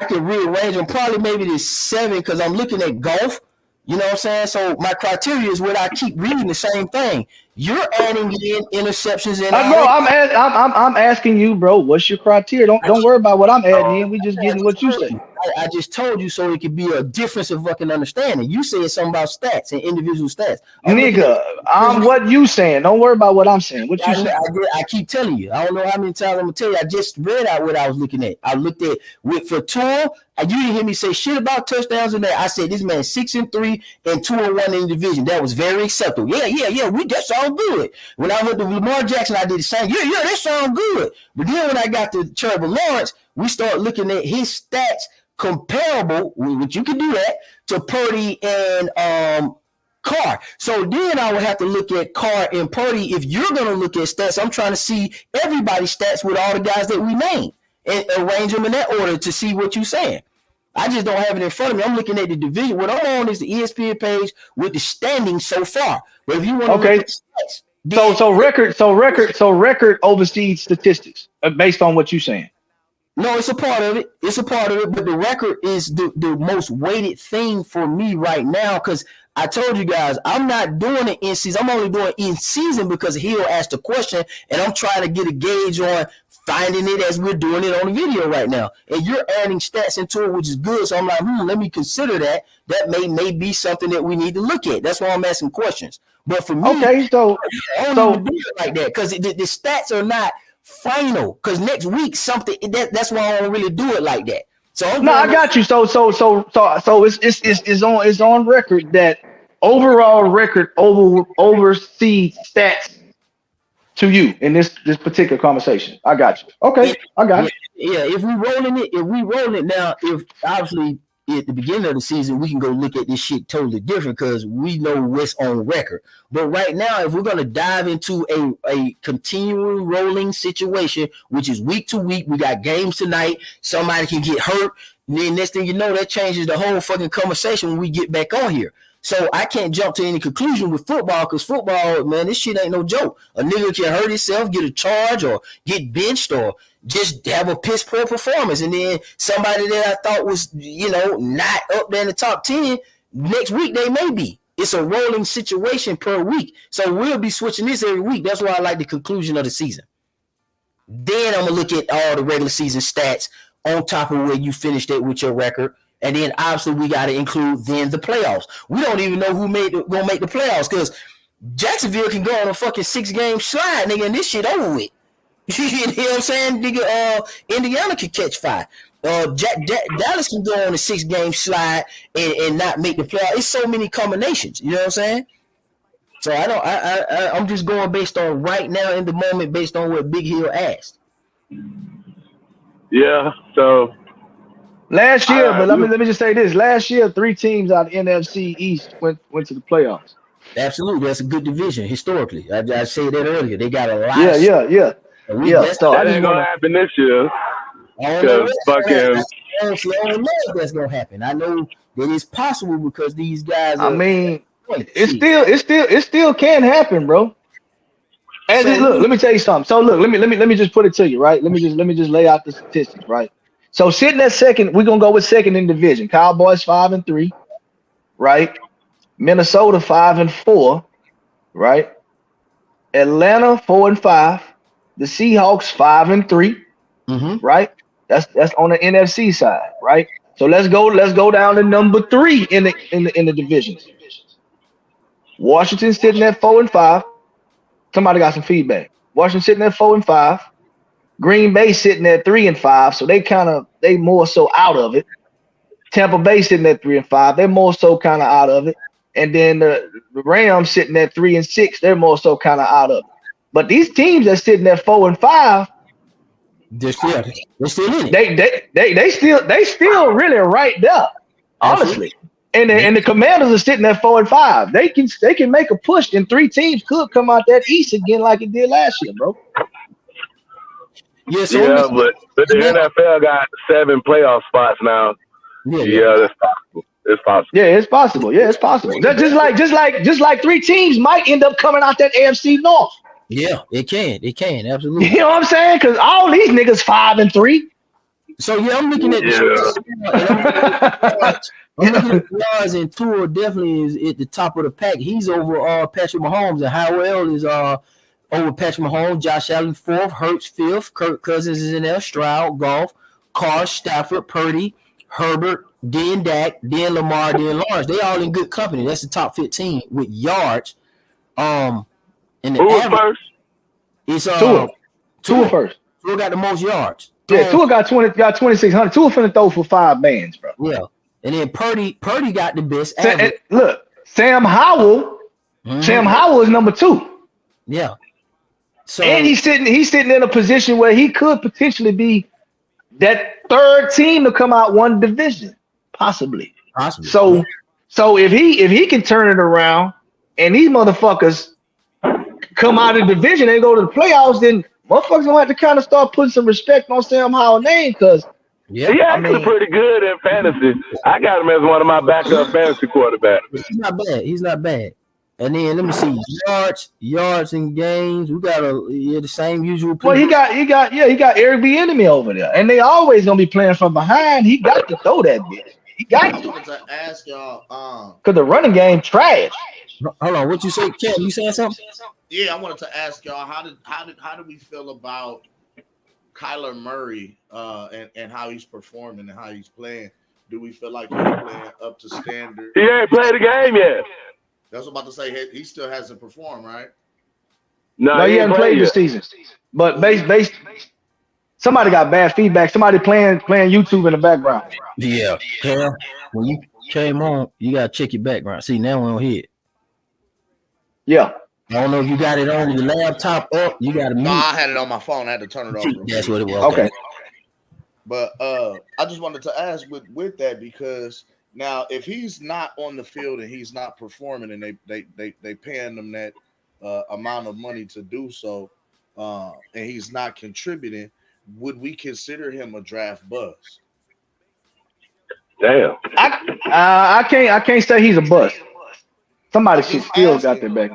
I could rearrange them probably maybe to 7 because I'm looking at golf. You know what I'm saying? So my criteria is what I keep reading the same thing. You're adding in interceptions and bro, I'm asking you, bro. What's your criteria? Don't worry about what I'm adding in. We just getting what you say. I just told you so it could be a difference of fucking understanding. You said something about stats and individual stats. Nigga, I'm what you saying. Don't worry about what I'm saying. What you saying? I keep telling you. I don't know how many times I'm gonna tell you. I just read out what I was looking at. I looked at for Tua. You didn't hear me say shit about touchdowns in there. I said this man 6-3 and 2-1 in the division. That was very acceptable. Yeah. That sounds good. When I went to Lamar Jackson, I did the same. Yeah, that sounds good. But then when I got to Trevor Lawrence, we start looking at his stats comparable, which you can do that, to Purdy and Carr. So then I would have to look at Carr and Purdy. If you're going to look at stats, I'm trying to see everybody's stats with all the guys that we named and arrange them in that order to see what you're saying. I just don't have it in front of me. I'm looking at the division. What I'm on is the ESPN page with the standings so far. But if you want to look at stats, so record oversees statistics based on what you're saying. No, it's a part of it. But the record is the most weighted thing for me right now because I told you guys I'm not doing it in season. I'm only doing in season because he'll ask the question, and I'm trying to get a gauge on finding it as we're doing it on the video right now. And you're adding stats into it, which is good. So I'm like, let me consider that. That may be something that we need to look at. That's why I'm asking questions. But for me, I don't even do it like that because the stats are not final. Because next week that's why I don't really do it like that. So I got you. So it's on record that overall record oversees stats to you in this particular conversation. I got you. Okay, I got it. Yeah, if we roll it now, if obviously at the beginning of the season we can go look at this shit totally different because we know what's on record. But right now, if we're gonna dive into a continuing rolling situation, which is week to week, we got games tonight. Somebody can get hurt. And then next thing you know, that changes the whole fucking conversation when we get back on here. So I can't jump to any conclusion with football because football, man, this shit ain't no joke. A nigga can hurt himself, get a charge, or get benched, or just have a piss poor performance. And then somebody that I thought was, not up there in the top 10, next week they may be. It's a rolling situation per week. So we'll be switching this every week. That's why I like the conclusion of the season. Then I'm going to look at all the regular season stats on top of where you finished it with your record. And then obviously we got to include then the playoffs. We don't even know who gonna make the playoffs because Jacksonville can go on a fucking 6-game slide, nigga, and this shit over with. You know what I'm saying, nigga? Indiana could catch 5. Dallas can go on a 6-game slide and not make the playoffs. It's so many combinations. You know what I'm saying? So I'm just going based on right now in the moment, based on what Big Hill asked. Yeah. So. Last year, but let me just say this. Last year, 3 teams out of NFC East went to the playoffs. Absolutely. That's a good division historically. I said that earlier. They got a lot. Yeah. So that ain't going to happen this year. I don't know if that's going to happen. I know that it's possible because these guys it still can happen, bro. Look, let me tell you something. So look, let me just put it to you, right? Let me just lay out the statistics, right? So sitting at second, we're gonna go with second in division. Cowboys 5-3, right? Minnesota 5-4, right? Atlanta 4-5. The Seahawks 5-3, right? That's on the NFC side, right? So let's go down to number 3 in the divisions. Washington sitting at 4-5. Somebody got some feedback. Washington sitting at 4-5. Green Bay sitting at 3-5, so they more so out of it. Tampa Bay sitting at 3-5. They're more so kind of out of it. And then the Rams sitting at 3-6. They're more so kind of out of it. But these teams that sitting at 4-5, they're still in it. They still really right there, honestly. And the Commanders are sitting at 4-5. They can make a push, and 3 teams could come out that East again like it did last year, bro. But the NFL got 7 playoff spots now. Yeah, that's possible. It's possible. Yeah, it's possible. Yeah, it's possible. Just like 3 teams might end up coming out that AFC North. Yeah, it can. It can, absolutely. You know what I'm saying? Because all these niggas 5-3. So yeah, I'm looking at I'm looking at yards, and Tua definitely is at the top of the pack. He's over Patrick Mahomes, and Howell is over Patrick Mahomes. Josh Allen 4th, Hurts 5th, Kirk Cousins is in there, Stroud, Goff, Carr, Stafford, Purdy, Herbert, then Dak, then Lamar, then Lawrence. They all in good company. That's the top 15 with yards. And the average is Tua first. Tua got the most yards. Yeah, Tua got 2,600. Tua finna throw for 5 bands, bro. Yeah, and then Purdy got the best average. Look, Sam Howell. Sam Howell is number 2. Yeah. So and he's sitting in a position where he could potentially be that 3rd team to come out one division, possibly. So if he can turn it around, and these motherfuckers come out of the division and go to the playoffs, then motherfuckers gonna have to kind of start putting some respect on Sam Howell's name, because he actually pretty good in fantasy. I got him as one of my backup fantasy quarterbacks. He's not bad. And then let me see yards in games. We got the same usual people. Well, he got Eric Bieniemy over there, and they always gonna be playing from behind. He got to throw that bitch. He got to ask y'all because the running game trash. Hold on, what you say, Ken? You saying something? Yeah, I wanted to ask y'all how do we feel about Kyler Murray and how he's performing and how he's playing? Do we feel like he's playing up to standard? He ain't played the game yet. That's what I'm about to say. He still hasn't performed, right? No, he hasn't played this season. But based, somebody got bad feedback. Somebody playing YouTube in the background. Yeah. When you came on, you gotta check your background. See, now we don't hear it. Yeah. I don't know if you got it on your laptop up. You got to mute. No, I had it on my phone. I had to turn it off. That's what it was. Okay. But I just wanted to ask with that, because now if he's not on the field and he's not performing, and they paying him that amount of money to do so, and he's not contributing, would we consider him a draft bust? Damn. I can't say he's a bust. Somebody still got their back.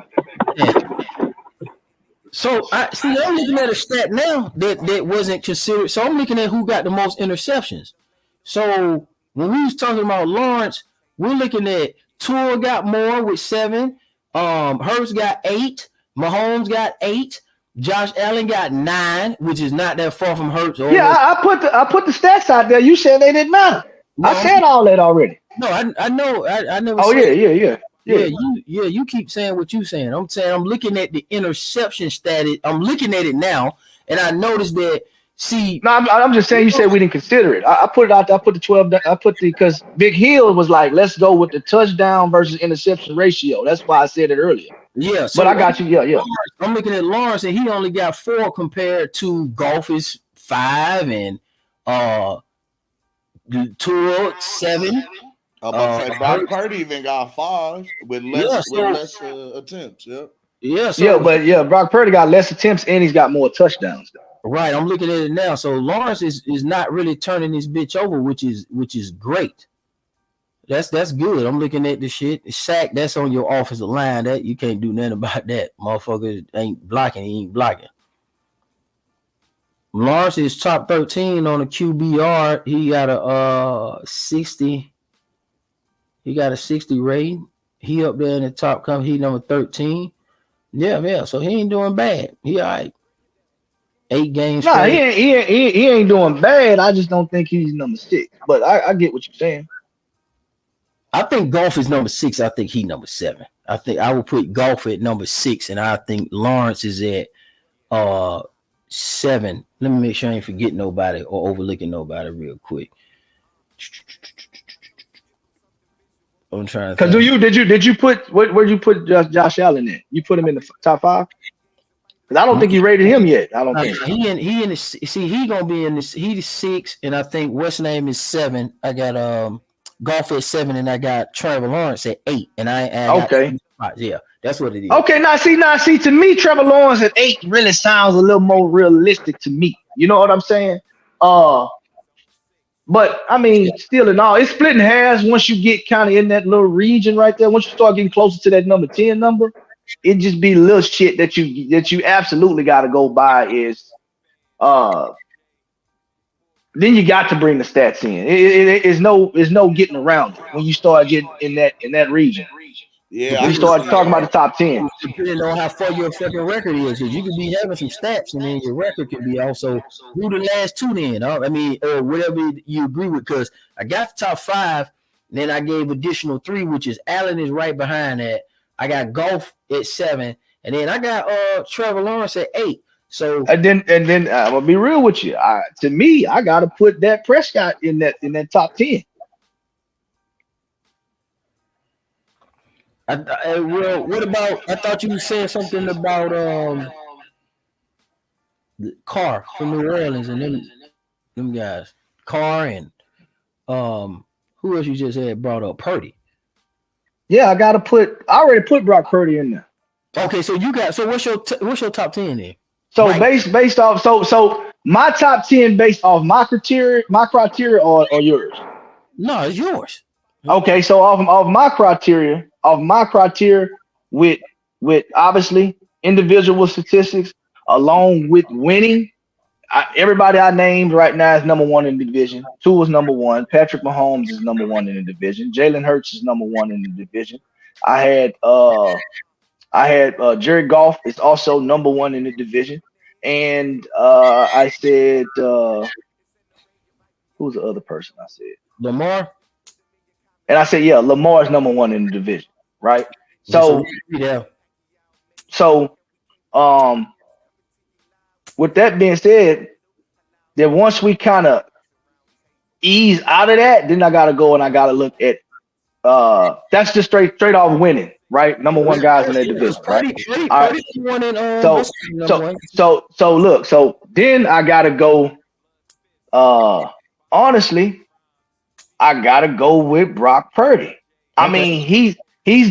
So I'm looking at a stat now that wasn't considered. So I'm looking at who got the most interceptions. So when we was talking about Lawrence, we're looking at Tua got more with 7. Hurts got 8. Mahomes got 8. Josh Allen got 9, which is not that far from Hurts. Yeah, I put the stats out there. You said they didn't matter. No, I said all that already. No, I know. I never. Oh yeah. You keep saying what you saying. I'm saying I'm looking at the interception stat. I'm looking at it now, and I noticed that. See, no, I'm just saying. You said we didn't consider it. I put it out there. I put the 12. Because Big Hill was like, let's go with the touchdown versus interception ratio. That's why I said it earlier. Yeah, so but I got you. Yeah. I'm looking at Lawrence, and he only got 4 compared to Goff's 5 and Tua 7. I'm about to say Brock Purdy even got 5 with less attempts. Yeah. Brock Purdy got less attempts and he's got more touchdowns. Right, I'm looking at it now. So Lawrence is not really turning this bitch over, which is great. That's good. I'm looking at the shit. Sack, that's on your offensive line. That you can't do nothing about that. Motherfucker ain't blocking. He ain't blocking. Lawrence is top 13 on the QBR. He got a 60. He got a 60 rating. He up there in the top. He number 13. Yeah. So he ain't doing bad. He all right. 8 games. Nah, he ain't doing bad. I just don't think he's number 6. But I get what you're saying. I think Goff is number 6. I think he number 7. I think I would put Goff at number 6, and I think Lawrence is at 7. Let me make sure I ain't forgetting nobody or overlooking nobody real quick. I'm trying to. Because did you put where'd you put Josh Allen in? You put him in the top 5? Because I don't think you rated him yet. I don't think he in the see he gonna be in this. He's 6, and I think what's name is 7. I got Golf at 7, and I got Trevor Lawrence at 8, and I okay. Yeah, that's what it is. Okay, now see to me, Trevor Lawrence at 8 really sounds a little more realistic to me. You know what I'm saying? But I mean, still in all, it's splitting hairs once you get kind of in that little region right there. Once you start getting closer to that number 10 number, it just be little shit that you absolutely got to go by is then you got to bring the stats in. It's no getting around it when you start getting in that region. Yeah, when you start talking about the top 10. Depending on how far your fucking record is, because you could be having some stats, and then your record can be also who the last 2 then. I mean, or whatever you agree with. Because I got the top 5, then I gave additional 3, which is Allen is right behind that. I got Golf at 7, and then I got Trevor Lawrence at 8. So and then I'm gonna be real with you. To me, I gotta put that Prescott in that top 10. Well, what about? I thought you were saying something about Carr from New Orleans and them guys. Carr and who else you just had brought up? Purdy. Yeah, I already put Brock Purdy in there. Okay, so what's your top 10 then? So based off so my top 10 based off my criteria or yours? No, it's yours. Okay, so off my criteria with obviously individual statistics along with winning, everybody I named right now is number 1 in the division. 2 is number 1. Patrick Mahomes is number 1 in the division. Jalen Hurts is number 1 in the division. I had Jared Goff is also number 1 in the division, and I said who's the other person? I said Lamar. And I said, yeah, Lamar's number 1 in the division, right? So, with that being said, then once we kind of ease out of that, then I got to go and I got to look at that's just straight off winning, right? Number 1 guys in that division, right? All right. So look, so then I got to go. Honestly, I gotta go with Brock Purdy. I mean, he's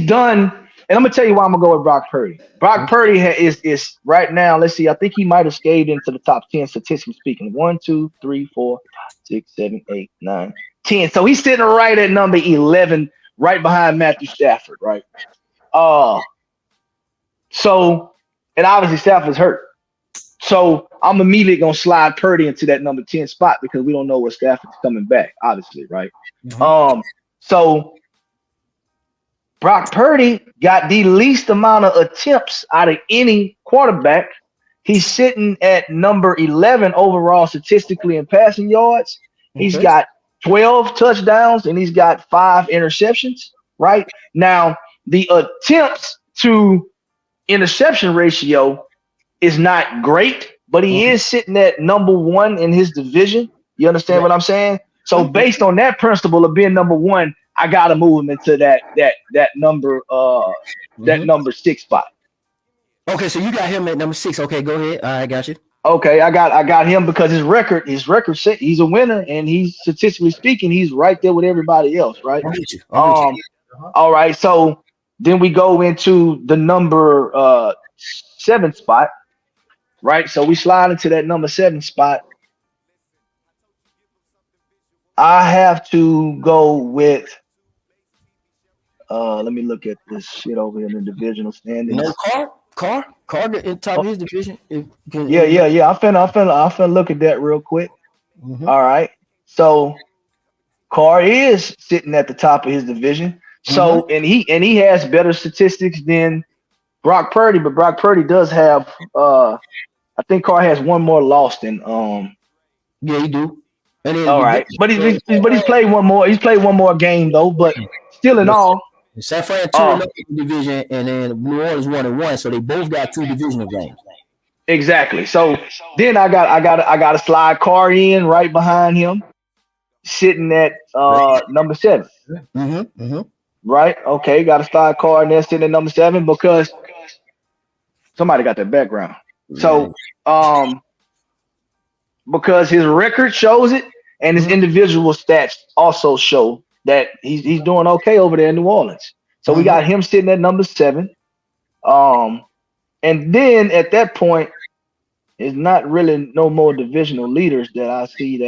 done, and I'm gonna tell you why I'm gonna go with Brock Purdy. Brock Purdy is right now. Let's see. I think he might have scaled into the top 10 statistically speaking. 1, 2, 3, 4, 5, 6, 7, 8, 9, 10. So he's sitting right at number 11, right behind Matthew Stafford, right? So, and obviously Stafford's hurt. So I'm immediately gonna slide Purdy into that number 10 spot because we don't know what Stafford's coming back, obviously, right? Mm-hmm. So Brock Purdy got the least amount of attempts out of any quarterback. He's sitting at number 11 overall statistically in passing yards. Okay. He's got 12 touchdowns and he's got 5 interceptions, right? Now, the attempts to interception ratio is not great, but he is sitting at number 1 in his division. You understand what I'm saying? So based on that principle of being number 1, I gotta move him into that number that number 6 spot. Okay, so you got him at number 6. Okay, go ahead. I got you. Okay, I got him because his record said he's a winner, and he's statistically speaking, he's right there with everybody else, right? All right, so then we go into the number 7 spot. Right, so we slide into that number 7 spot. I have to go with. Let me look at this shit over here in the divisional standings. No Carr in top of his division. Yeah. I'm finna look at that real quick. Mm-hmm. All right, so Carr is sitting at the top of his division. So and he has better statistics than Brock Purdy, but Brock Purdy does have I think Carr has 1 more loss than Yeah, he do. And then, all right, but he's played 1 more. He's played 1 more game though, but still in all, San Fran 2 in the division, and then New Orleans 1-1, so they both got 2 divisional games. Exactly. So then I got to slide Carr in right behind him, sitting at number 7. right? Okay, got to start Carr and they're sitting at number 7 because somebody got that background. So, because his record shows it and his individual stats also show that he's doing okay over there in New Orleans. So we got him sitting at number 7. And then at that point, it's not really no more divisional leaders that I see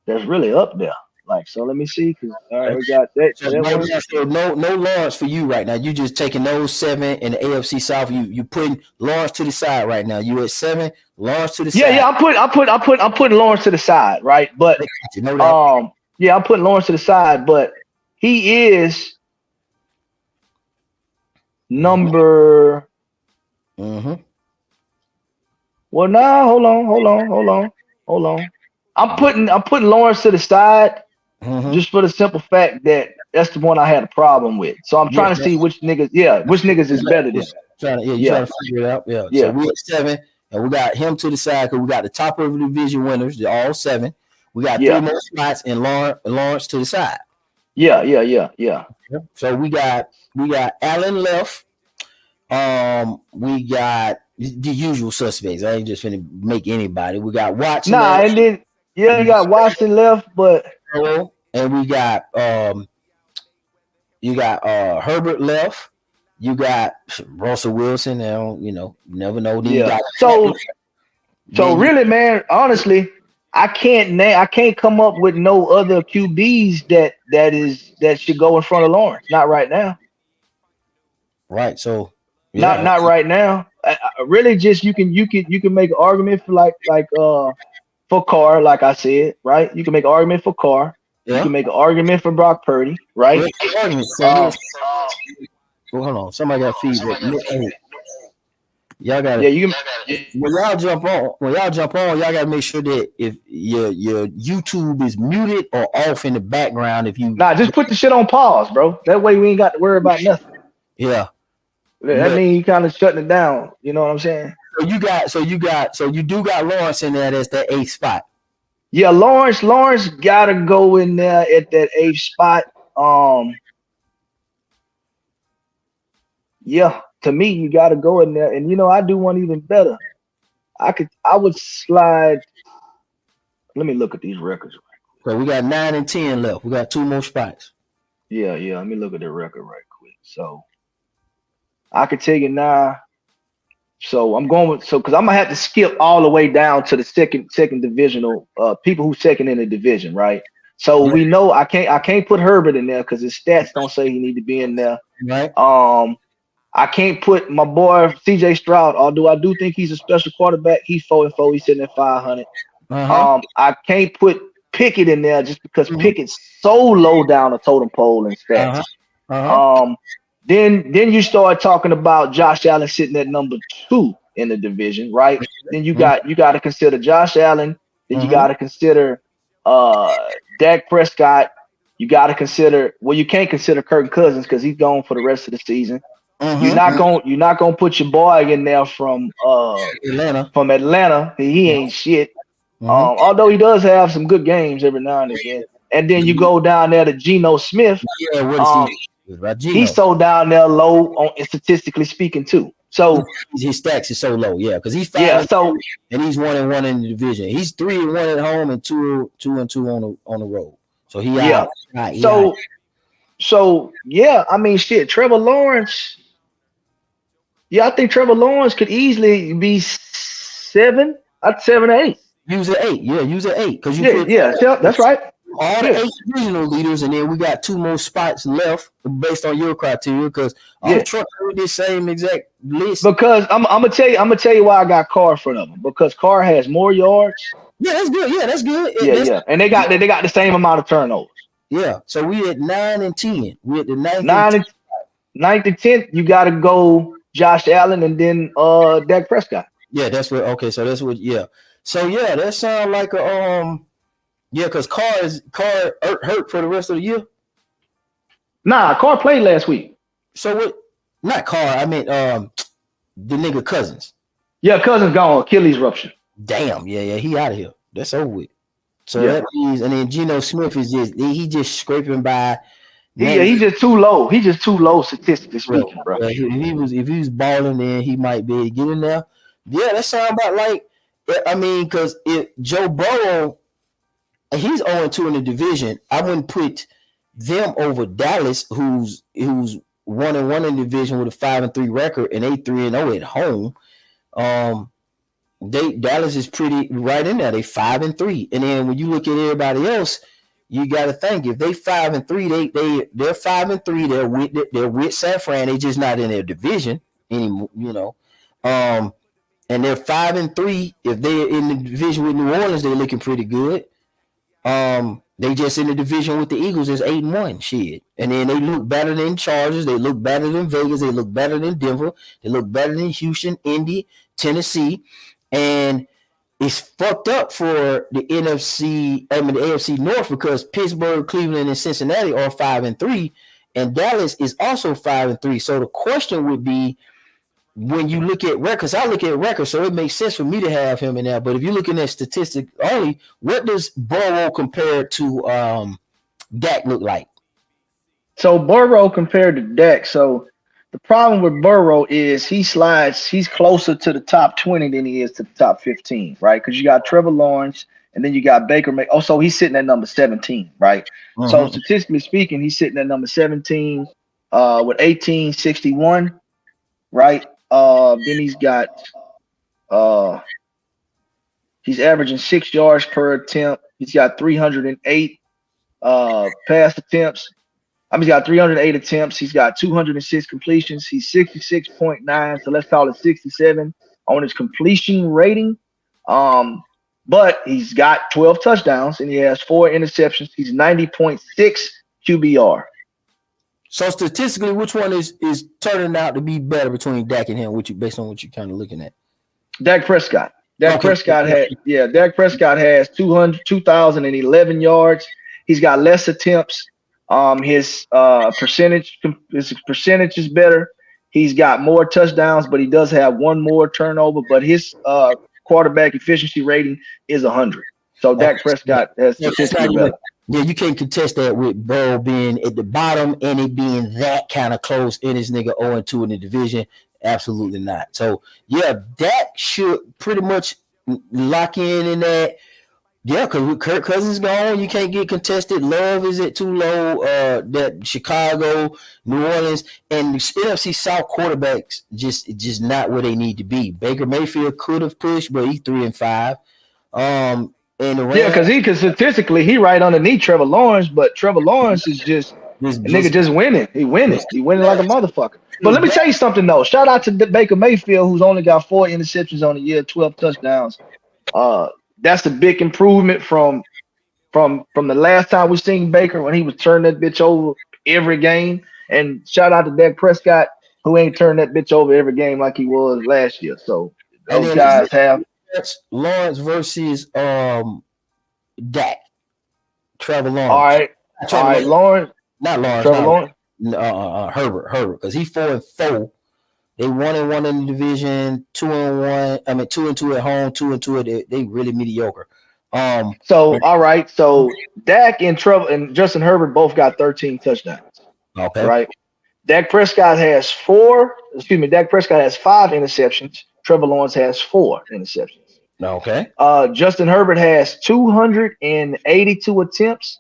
that's really up there. Like, so let me see, because we got that. So no Lawrence for you right now. You just taking those 7 in the AFC South. You putting Lawrence to the side right now. You at 7, Lawrence to the side. Yeah. I'm putting Lawrence to the side, right? But I'm putting Lawrence to the side, but he is number. Well, now hold on. I'm putting Lawrence to the side just for the simple fact that that's the one I had a problem with. So I'm trying to see which niggas is better than. Trying to figure it out. Yeah. So we at 7, and we got him to the side because we got the top of the division winners. They're all 7. We got 3 more spots and Lawrence to the side. Yeah. So we got Allen left. We got the usual suspects. I ain't just finna make anybody. We got Watson. And then you got Watson left, but and we got you got Herbert left. You got Russell Wilson. Now never know. Yeah. So really, man, honestly, I can't come up with no other QBs that should go in front of Lawrence. Not right now. Right. So not right now. Really, just you can make an argument for for Carr, like I said, right? You can make an argument for Carr. You can make an argument for Brock Purdy, right? Hold on, somebody got feedback. Y'all got when y'all jump on, y'all got to make sure that if your YouTube is muted or off in the background. If you just put the shit on pause, bro. That way we ain't got to worry about nothing. Yeah. That means you kind of shutting it down. You know what I'm saying? So you do got Lawrence in there. That's that 8th spot. Yeah, Lawrence gotta go in there at that 8th spot. Yeah, to me, you gotta go in there. And I do one even better. I would slide. Let me look at these records. So we got 9 and 10 left. We got 2 more spots. Yeah. Let me look at the record right quick. So I could tell you now. So I'm going because I'm gonna have to skip all the way down to the second divisional people who second in the division, right? So we know I can't put Herbert in there because his stats don't say he need to be in there. Right. I can't put my boy CJ Stroud, although I do think he's a special quarterback. He's 4-4. He's sitting at 500. I can't put Pickett in there just because Pickett's so low down the totem pole in stats. Then you start talking about Josh Allen sitting at number 2 in the division, right? Then you got to consider Josh Allen. Then you got to consider Dak Prescott. You got to consider you can't consider Kirk Cousins because he's gone for the rest of the season. You're not gonna put your boy in there from Atlanta. He ain't shit. Although he does have some good games every now and again. And then you go down there to Geno Smith. He's so down there low on statistically speaking too. So his stacks is so low, because he's 5 and he's 1-1 in the division. He's 3-1 at home and 2-2 on the road. So I mean, shit. Trevor Lawrence. Yeah, I think Trevor Lawrence could easily be 7. I'd 7 or 8. Use an 8. Yeah, use an 8 because that's right. All the 8 divisional leaders, and then we got 2 more spots left based on your criteria. Because I'm trying with this same exact list. Because I'm gonna tell you why I got Carr in front of him. Because Carr has more yards. Yeah, that's good. Yeah, that's good. Yeah. And they got the same amount of turnovers. Yeah. So we at 9 and 10. We at the 9th and 10th. You got to go Josh Allen and then Dak Prescott. Yeah, that's what. Okay, so that's what. Yeah. So that sounds like a because Carr hurt for the rest of the year. Nah, Carr played last week. So what? Not Carr. I meant the nigga Cousins. Yeah, Cousins gone. Achilles rupture. Damn. Yeah. He out of here. That's over with. So that means, and then Geno Smith is just scraping by. He's just too low. He's just too low statistically speaking, bro. If he was balling, then he might be able to get in there. Yeah, that sound about like. I mean, because if Joe Burrow, he's 0-2 in the division, I wouldn't put them over Dallas, who's 1-1 in the division with a 5-3 record and 3-0 at home. Dallas is pretty right in there. They 5-3, and then when you look at everybody else, you got to think if they 5-3, they're 5-3. They're with San Fran. They just not in their division anymore, and they're 5-3. If they're in the division with New Orleans, they're looking pretty good. They just in the division with the Eagles is 8-1. Shit, and then they look better than Chargers. They look better than Vegas. They look better than Denver. They look better than Houston, Indy, Tennessee, and it's fucked up for the AFC North because Pittsburgh, Cleveland, and Cincinnati are 5-3, and Dallas is also 5-3. So the question would be, when you look at records, I look at records, so it makes sense for me to have him in there. But if you're looking at statistics only, what does Burrow compared to Dak look like? So Burrow compared to Dak. So the problem with Burrow is he's closer to the top 20 than he is to the top 15, right? Because you got Trevor Lawrence and then you got Baker Mayfield. Oh, so he's sitting at number 17, right? Mm-hmm. So statistically speaking, he's sitting at number 17 with 1861, right? Then he's got he's averaging 6 yards per attempt. He's got 308 pass attempts. He's got 308 attempts. He's got 206 completions. He's 66.9, so let's call it 67 on his completion rating. But he's got 12 touchdowns and he has 4 interceptions. He's 90.6 QBR. So statistically, which one is turning out to be better between Dak and him? Based on what you're kind of looking at? Dak Prescott. Dak Prescott has 2,011 yards. He's got less attempts. His percentage is better. He's got more touchdowns, but he does have one more turnover. But his quarterback efficiency rating is 100. So Dak Prescott has statistically better. Yeah, you can't contest that with Burrow being at the bottom and it being that kind of close in his nigga 0-2 in the division. Absolutely not. So yeah, Dak should pretty much lock in that. Yeah, because with Kirk Cousins gone, you can't get contested. Love is at too low. That Chicago, New Orleans, and the NFC South quarterbacks just not where they need to be. Baker Mayfield could have pushed, but he's 3-5. And because statistically he right underneath Trevor Lawrence, but Trevor Lawrence is just nigga just winning. He winning like a motherfucker. But let me tell you something though. Shout out to Baker Mayfield, who's only got 4 interceptions on the year, 12 touchdowns. That's a big improvement from the last time we seen Baker when he was turning that bitch over every game. And shout out to Dak Prescott, who ain't turned that bitch over every game like he was last year. So those guys have Lawrence versus Dak. Trevor Lawrence. All right, Lawrence. Not Lawrence. Trevor Lawrence. Herbert, because he's 4-4. They 1-1 in the division, 2-1. 2-2 at home, 2-2 they really mediocre. So Dak and Trevor and Justin Herbert both got 13 touchdowns. Okay. Right. Dak Prescott has 5 interceptions. Trevor Lawrence has 4 interceptions. Okay. Justin Herbert has 282 attempts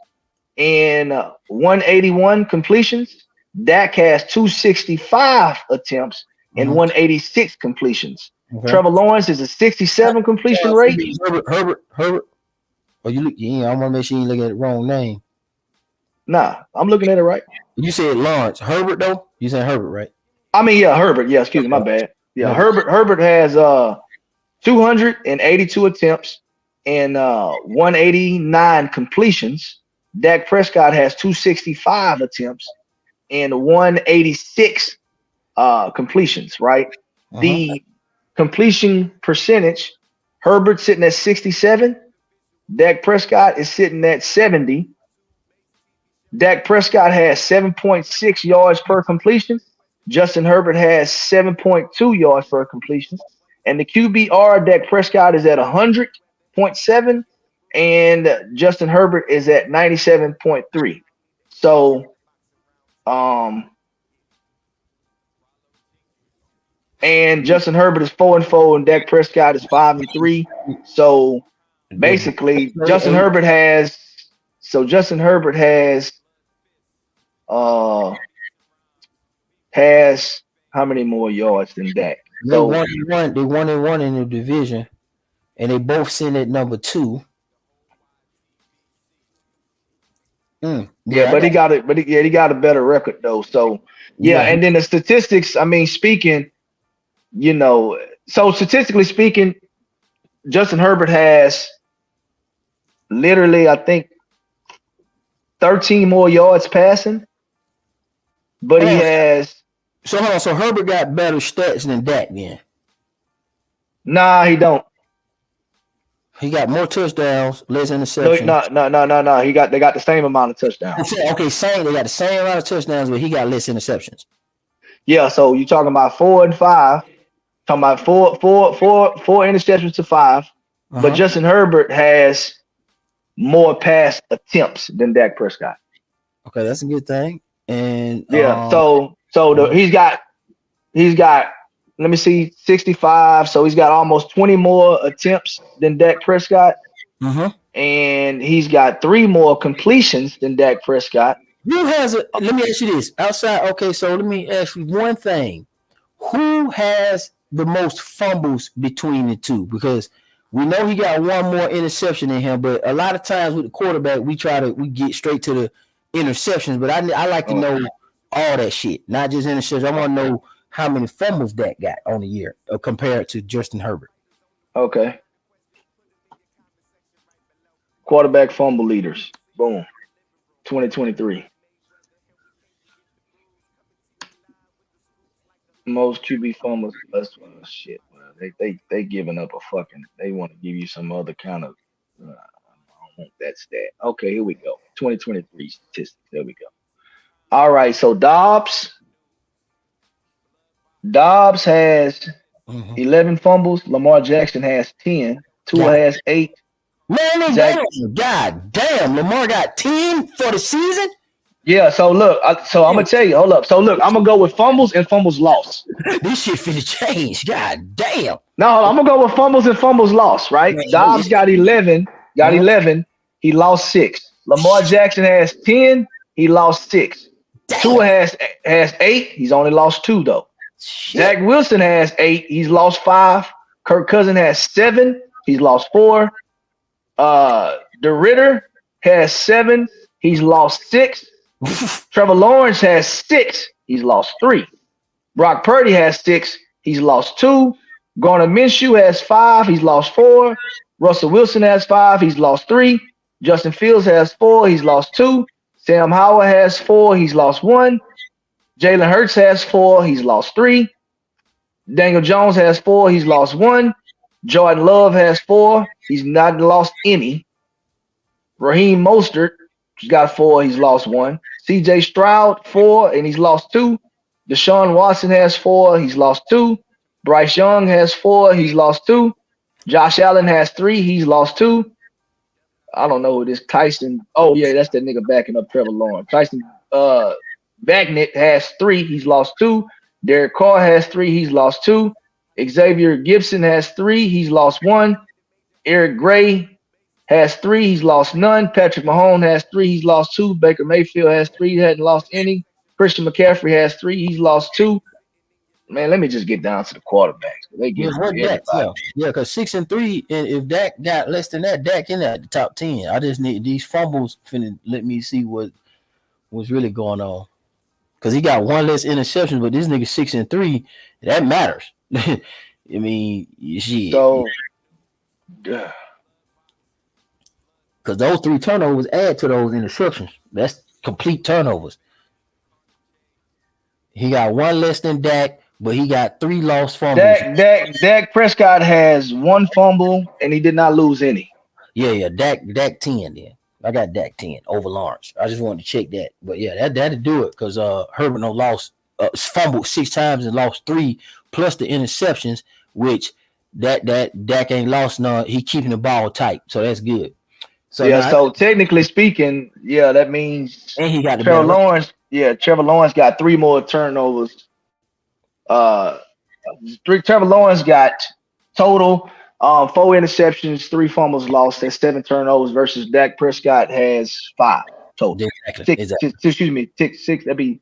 and 181 completions. Dak has 265 attempps and 186 completions. Okay. Trevor Lawrence is a 67 completion rate. Herbert. Oh, I want to make sure you look at the wrong name. Nah, I'm looking at it right. You said Lawrence. Herbert though? You said Herbert, right? Herbert. Yeah, excuse me, my bad. Yeah, Herbert has 282 attempts and 189 completions. Dak Prescott has 265 attempts and 186 completions, right? The completion percentage, Herbert sitting at 67. Dak Prescott is sitting at 70. Dak Prescott has 7.6 yards per completion. Justin Herbert has 7.2 yards per completion. And the QBR, Dak Prescott is at 100.7 and Justin Herbert is at 97.3. So And Justin Herbert is 4-4, and Dak Prescott is 5-3. So basically, Justin Herbert has how many more yards than Dak? They 1-1 in the division, and they both sit at number 2. Yeah, but he got it. But he got a better record though. So yeah, and then the statistics. I mean, speaking, so statistically speaking, Justin Herbert has literally, I think, 13 more yards passing, but he has. So hold on. So Herbert got better stats than Dak then? Nah, he don't. He got more touchdowns, less interceptions. No. They got the same amount of touchdowns. Okay, they got the same amount of touchdowns, but he got less interceptions. Yeah, so you're talking about 4 and 5. Talking about four interceptions to 5. But Justin Herbert has more pass attempts than Dak Prescott. Okay, that's a good thing. And yeah, he's got let me see, 65. So he's got almost 20 more attempts than Dak Prescott. And he's got 3 more completions than Dak Prescott. Let me ask you this. Outside, okay, so let me ask you one thing. Who has the most fumbles between the two? Because we know he got 1 more interception in him, but a lot of times with the quarterback, we get straight to the interceptions. But I like to know all that shit, not just interceptions. I want to know how many fumbles Dak got on the year compared to Justin Herbert. Okay. Quarterback fumble leaders. Boom. 2023. Most QB fumbles. That's shit. They giving up a fucking. They want to give you some other kind of. I don't want that stat. Okay, here we go. 2023 statistics. There we go. All right. So Dobbs has 11 fumbles. Lamar Jackson has 10. Tua has 8. Man, God damn, Lamar got 10 for the season? Yeah, so look, I'm going to tell you, hold up. So look, I'm going to go with fumbles and fumbles lost. This shit finna change, god damn. No, I'm going to go with fumbles and fumbles lost, right? Dobbs got 11, he lost 6. Lamar Jackson has 10, he lost 6. Damn. Tua has 8, he's only lost 2 though. Shit. Zach Wilson has 8, he's lost 5. Kirk Cousins has 7, he's lost 4. The Ritter has 7, he's lost 6. Trevor Lawrence has 6, he's lost 3. Brock Purdy has 6, he's lost 2. Gardner Minshew has 5, he's lost 4. Russell Wilson has 5, he's lost 3. Justin Fields has 4, he's lost 2. Sam Howell has 4, he's lost 1. Jalen Hurts has 4, he's lost 3. Daniel Jones has 4, he's lost 1. Jordan Love has 4, he's not lost any. Raheem Mostert, he's got 4, he's lost 1. CJ Stroud, 4, and he's lost 2. Deshaun Watson has 4, he's lost 2. Bryce Young has 4, he's lost 2. Josh Allen has 3, he's lost 2. I don't know who this Tyson. Oh, yeah, that's that nigga backing up Trevor Lawrence. Tyson Bagnet has 3, he's lost 2. Derek Carr has 3, he's lost 2. Xavier Gibson has 3, he's lost 1. Eric Gray has 3, he's lost none. Patrick Mahomes has 3, he's lost 2. Baker Mayfield has 3, he hadn't lost any. Christian McCaffrey has 3, he's lost 2. Man, let me just get down to the quarterbacks. They give because 6 and 3, and if Dak got less than that, Dak in at the top 10. I just need these fumbles finna let me see what's really going on. Because he got 1 less interception, but this nigga 6 and 3, that matters. I mean, shit. So, because those 3 turnovers add to those interceptions. That's complete turnovers. He got 1 less than Dak, but he got 3 lost fumbles. Dak Prescott has 1 fumble, and he did not lose any. Yeah. Dak 10 then. I got Dak 10 over Lawrence. I just wanted to check that. But yeah, that'd do it because Herbert fumbled 6 times and lost 3 plus the interceptions, which that Dak ain't lost none. He keeping the ball tight, so that's good. So technically speaking, yeah, that means and he got Trevor Lawrence. Yeah, Trevor Lawrence got 3 more turnovers. Trevor Lawrence got total 4 interceptions, 3 fumbles lost, and 7 turnovers versus Dak Prescott has 5 total. Exactly. Excuse me, 6. That'd be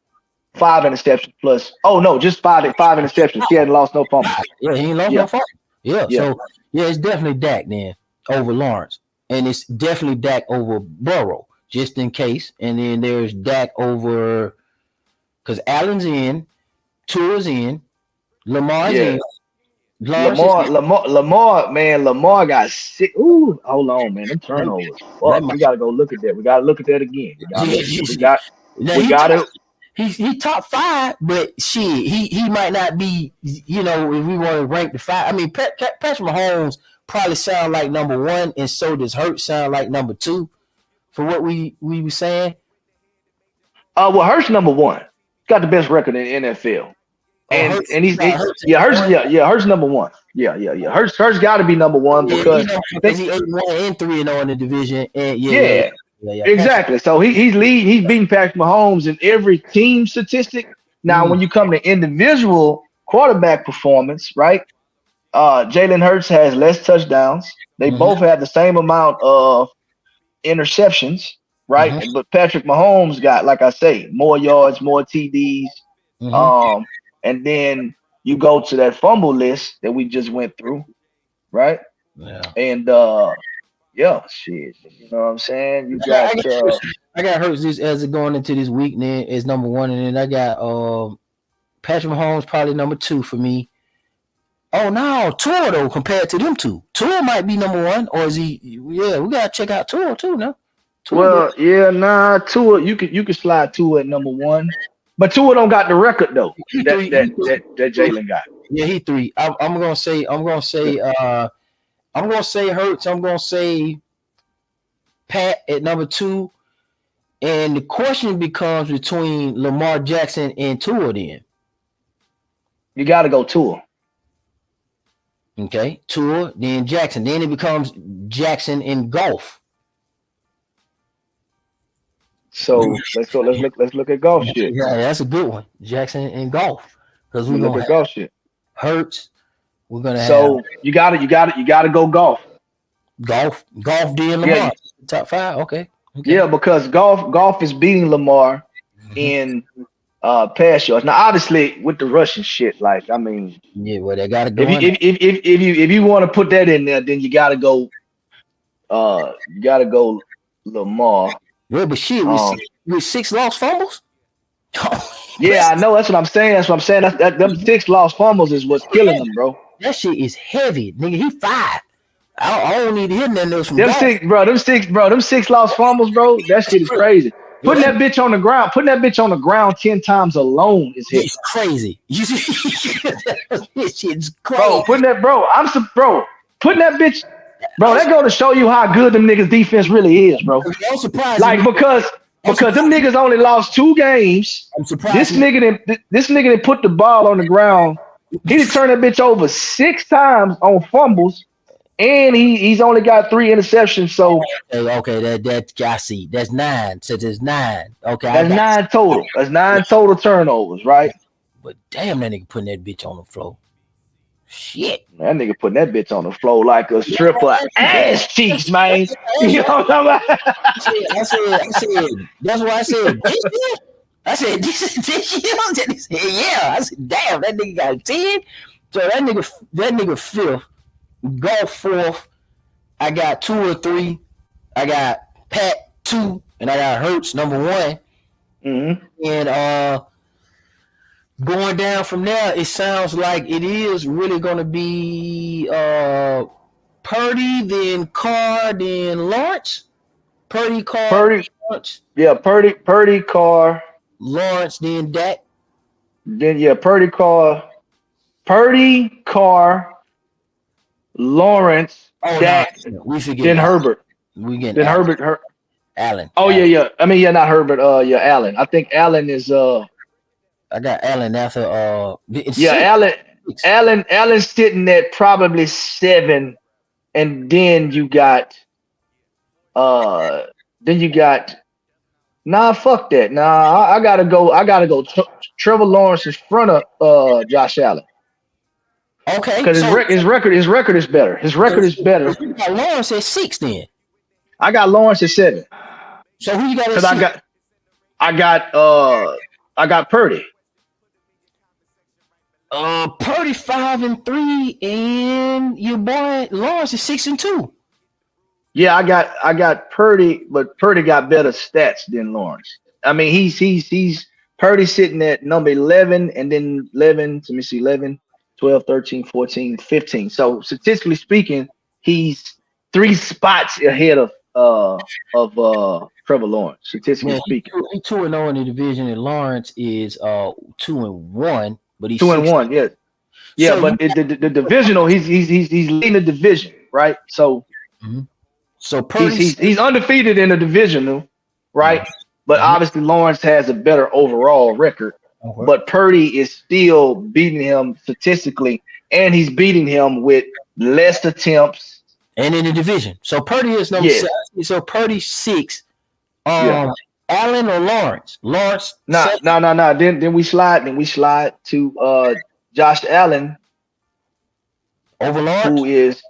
5 interceptions plus. Oh no, just 5 interceptions. He hadn't lost no fumbles. Yeah, he ain't lost no fumble. Yeah. Yeah. So yeah, it's definitely Dak then over Lawrence, and it's definitely Dak over Burrow, just in case. And then there's Dak over because Allen's in, Tua's in, Lamar's in. Lamar, man, Lamar got sick. Ooh, hold on, man. Them turnovers. Fuck, we gotta go look at that. We gotta look at that again. We gotta. He top 5, but shit, he might not be. You know, if we want to rank the 5, I mean, Patrick Mahomes probably sound like number 1, and so does Hurts sound like number 2. For what we were saying. Well, Hurts number 1. Got the best record in the NFL. And he's Hurts number 1. Yeah. Hurts got to be number 1 because he 8-1 and 3-0 in the division. And exactly. So he's beating Patrick Mahomes in every team statistic. Now, when you come to individual quarterback performance, right? Jalen Hurts has less touchdowns. They both have the same amount of interceptions, right? But Patrick Mahomes got, like I say, more yards, more TDs. And then you go to that fumble list that we just went through, right? Yeah. And shit. You know what I'm saying? You got I got Hurts as going into this week then is number 1, and then I got Patrick Mahomes probably number 2 for me. Oh no, Tua though compared to them two. Tua might be number 1, or is he? Yeah, we gotta check out Tua too now. Tua you could slide Tua at number 1. But Tua don't got the record though that Jalen got. Yeah, he 3. I'm gonna say Hurts. I'm gonna say Pat at number 2, and the question becomes between Lamar Jackson and Tua. Then you got to go Tua. Okay, Tua, then Jackson. Then it becomes Jackson and golf. So let's look at golf shit. Yeah, that's a good one. Jackson and golf. Because we're gonna look at golf shit. Hurts. We're gonna you gotta go golf. Golf then Lamar. Yeah. Top 5, okay. Yeah, because golf is beating Lamar in pass yards. Now obviously with the Russian shit, like I mean, yeah, well they gotta go. If you want to put that in there, then you gotta go Lamar. Yeah, but shit, with 6 lost fumbles. Yeah, I know. That's what I'm saying. Them 6 lost fumbles is what's killing them, bro. That shit is heavy, nigga. He 5. I don't need to hear nothing else from them 6 lost fumbles, bro. That shit is crazy. Putting that bitch on the ground 10 times alone is heavy. It's crazy. This shit's crazy. Bro, putting that bitch. Bro, that go to show you how good them niggas defense really is, bro. I'm surprised. Like because them niggas only lost 2 games. I'm surprised. This nigga didn't put the ball on the ground. He just turned that bitch over 6 times on fumbles, and he's only got 3 interceptions. So okay, that I see. That's 9. So there's 9. Okay, that's 9 total. That's 9 total turnovers, right? But damn, that nigga putting that bitch on the floor. Shit. That nigga putting that bitch on the floor like a stripper ass cheeks, man. You know what I'm talking about? I said, that's why I said, this year? He said, yeah. I said, damn, that nigga got 10. So that nigga 5th, golf 4th. I got 2 or 3. I got Pat 2, and I got Hurts number 1. And going down from there, it sounds like it is really going to be Purdy, then Carr, then Lawrence. Purdy, Lawrence. Yeah, Purdy, Carr. Lawrence, then Dak. Then Purdy, Carr, Lawrence, Dak. No, we forget. Then Herbert. We get then Allen. Allen. Oh Allen. Yeah. I mean, not Herbert. Allen. I think Allen is I got Allen after Allen's sitting at probably 7, and then you got Nah, fuck that. Nah, I gotta go. Trevor Lawrence in front of Josh Allen Okay, because so his record is better. His record is better. you got Lawrence at 6 then. I got Lawrence at 7 So who you got at because 6? I got Purdy. Purdy 5-3, and your boy Lawrence is 6-2. Yeah, I got Purdy, but Purdy got better stats than Lawrence. I mean, he's Purdy sitting at number 11 and then 11, let me see, 11, 12, 13, 14, 15. So statistically speaking, he's 3 spots ahead of Trevor Lawrence, statistically speaking. He's 2-0 in the division, and Lawrence is 2-1, but he's 2-1, yeah. Yeah, so but the divisional, he's leading the division, right? So so Purdy he's undefeated in the divisional, right? But obviously Lawrence has a better overall record. But Purdy is still beating him statistically, and he's beating him with less attempts. And in the division. So Purdy is number 6. So Purdy's 6. Allen or Lawrence? Lawrence. No. Then we slide to Josh Allen. Over Lawrence? Who is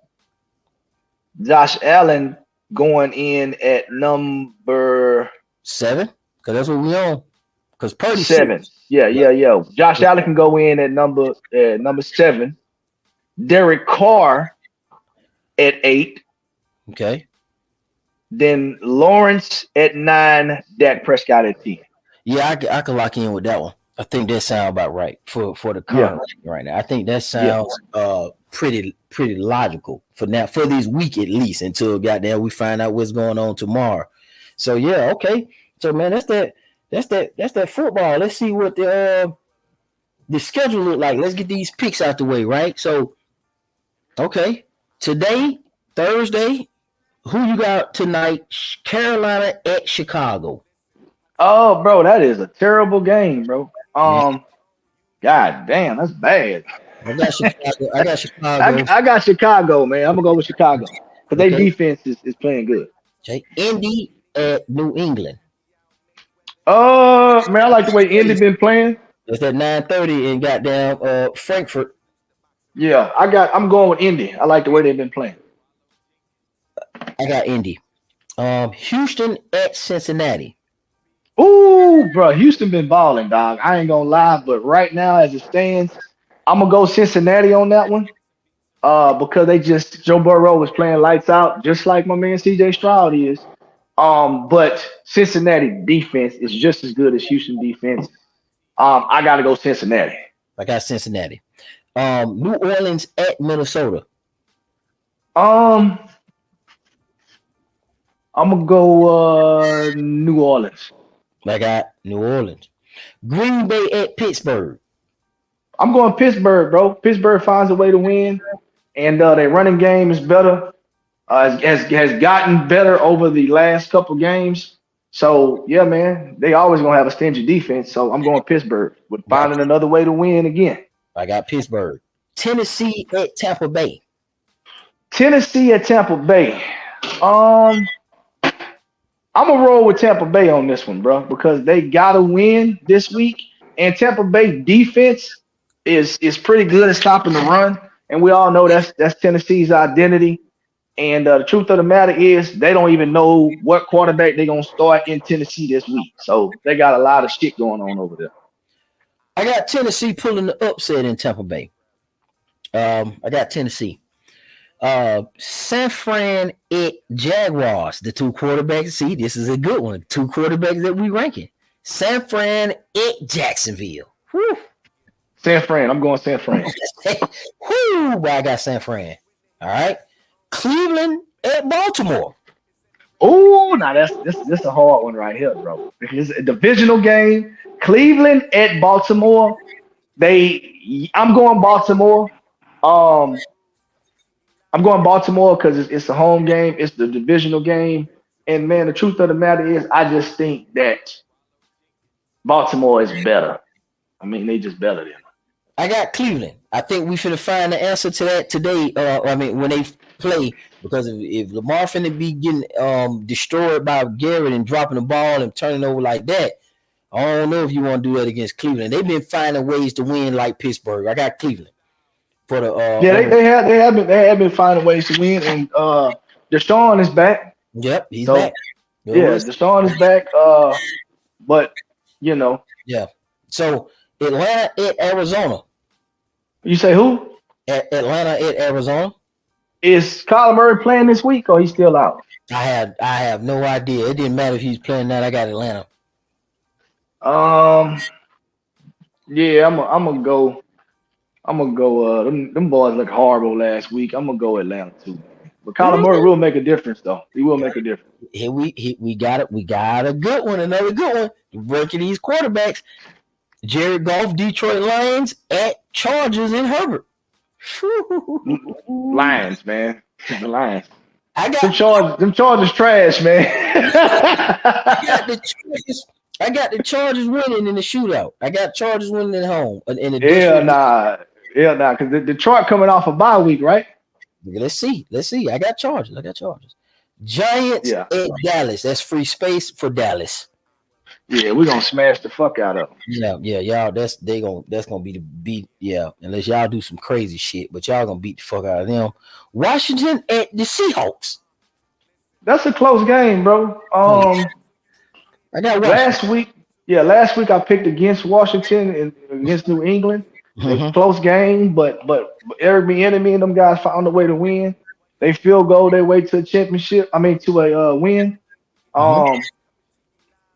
Josh Allen going in at number 7? Because that's what we on. Because Purdy's 7. 6. Yeah. Josh Allen can go in at number 7. Derek Carr at 8. Okay. Then Lawrence at 9. Dak Prescott at 10. Yeah, I can lock in with that one. I think that sounds about right for the current right now. I think that sounds pretty logical for now, for this week at least, until goddamn we find out what's going on tomorrow. So yeah, okay. So man, that's that football. Let's see what the schedule look like. Let's get these picks out the way, right? So okay, today, Thursday, who you got tonight? Carolina at Chicago. Oh, bro, that is a terrible game, bro. God damn, that's bad. I got Chicago. I got Chicago, man. I'm gonna go with Chicago because their defense is playing good. Okay. Indy at New England. Man, I like the way Indy been playing. It's at 9:30 and goddamn Frankfurt. Yeah, I'm going with Indy. I like the way they've been playing. I got Indy. Houston at Cincinnati. Ooh, bro, Houston been balling, dog. I ain't gonna lie, but right now, as it stands, I'm gonna go Cincinnati on that one. Because Joe Burrow was playing lights out, just like my man CJ Stroud is. But Cincinnati defense is just as good as Houston defense. I gotta go Cincinnati. I got Cincinnati. New Orleans at Minnesota. I'm gonna go New Orleans. I got New Orleans. Green Bay at Pittsburgh. I'm going Pittsburgh, bro. Pittsburgh finds a way to win, and their running game is better. Has gotten better over the last couple games. So yeah, man, they always gonna have a stingy defense. So I'm going Pittsburgh with finding another way to win again. I got Pittsburgh. Tennessee at Tampa Bay. Tennessee at Tampa Bay. I'm gonna roll with Tampa Bay on this one, bro, because they gotta win this week. And Tampa Bay defense is pretty good at stopping the run, and we all know that's Tennessee's identity. And the truth of the matter is, they don't even know what quarterback they're gonna start in Tennessee this week. So they got a lot of shit going on over there. I got Tennessee pulling the upset in Tampa Bay. I got Tennessee. San Fran at Jaguars, the 2 quarterbacks. See, this is a good one. 2 quarterbacks that we ranking. San Fran at Jacksonville. Whew. San Fran. I'm going San Fran. Whoo, but I got San Fran. All right. Cleveland at Baltimore. Oh, now that's a hard one right here, bro. It's a divisional game. Cleveland at Baltimore. I'm going Baltimore. I'm going Baltimore because it's a home game. It's the divisional game. And, man, the truth of the matter is I just think that Baltimore is better. I mean, they just better than them. I got Cleveland. I think we should find the answer to that today. When they play Because if Lamar finna be getting destroyed by Garrett and dropping the ball and turning over like that, I don't know if you want to do that against Cleveland. They've been finding ways to win like Pittsburgh. I got Cleveland for the they have been finding ways to win, and Deshaun is back. Yep, he's back. Deshaun is back. But yeah. So Atlanta at Arizona. You say who? Atlanta at Arizona. Is Kyler Murray playing this week or he's still out? I have no idea. It didn't matter if he's playing that. I got Atlanta. Yeah, I'm gonna go. Them boys look horrible last week. I'm gonna go Atlanta too. But Kyler Murray will make a difference, though. He will make a difference. Here we got it. We got a good one. Another good one. Breaking these quarterbacks. Jared Goff, Detroit Lions at Chargers in Herbert. Lions, man. The Lions. I got them Chargers trash, man. I got the Chargers winning in the shootout. I got Chargers winning at home. Nah. Because Detroit coming off a bye week, right? Let's see. I got Chargers. Giants at Dallas. That's free space for Dallas. Yeah, we're gonna smash the fuck out of them. Yeah, y'all. That's gonna be the beat. Yeah, unless y'all do some crazy shit, but y'all gonna beat the fuck out of them. Washington at the Seahawks. That's a close game, bro. I got last week. Yeah, last week I picked against Washington and against New England. Mm-hmm. Close game, but every enemy and them guys found a way to win. They field goal their way to a championship. To a win.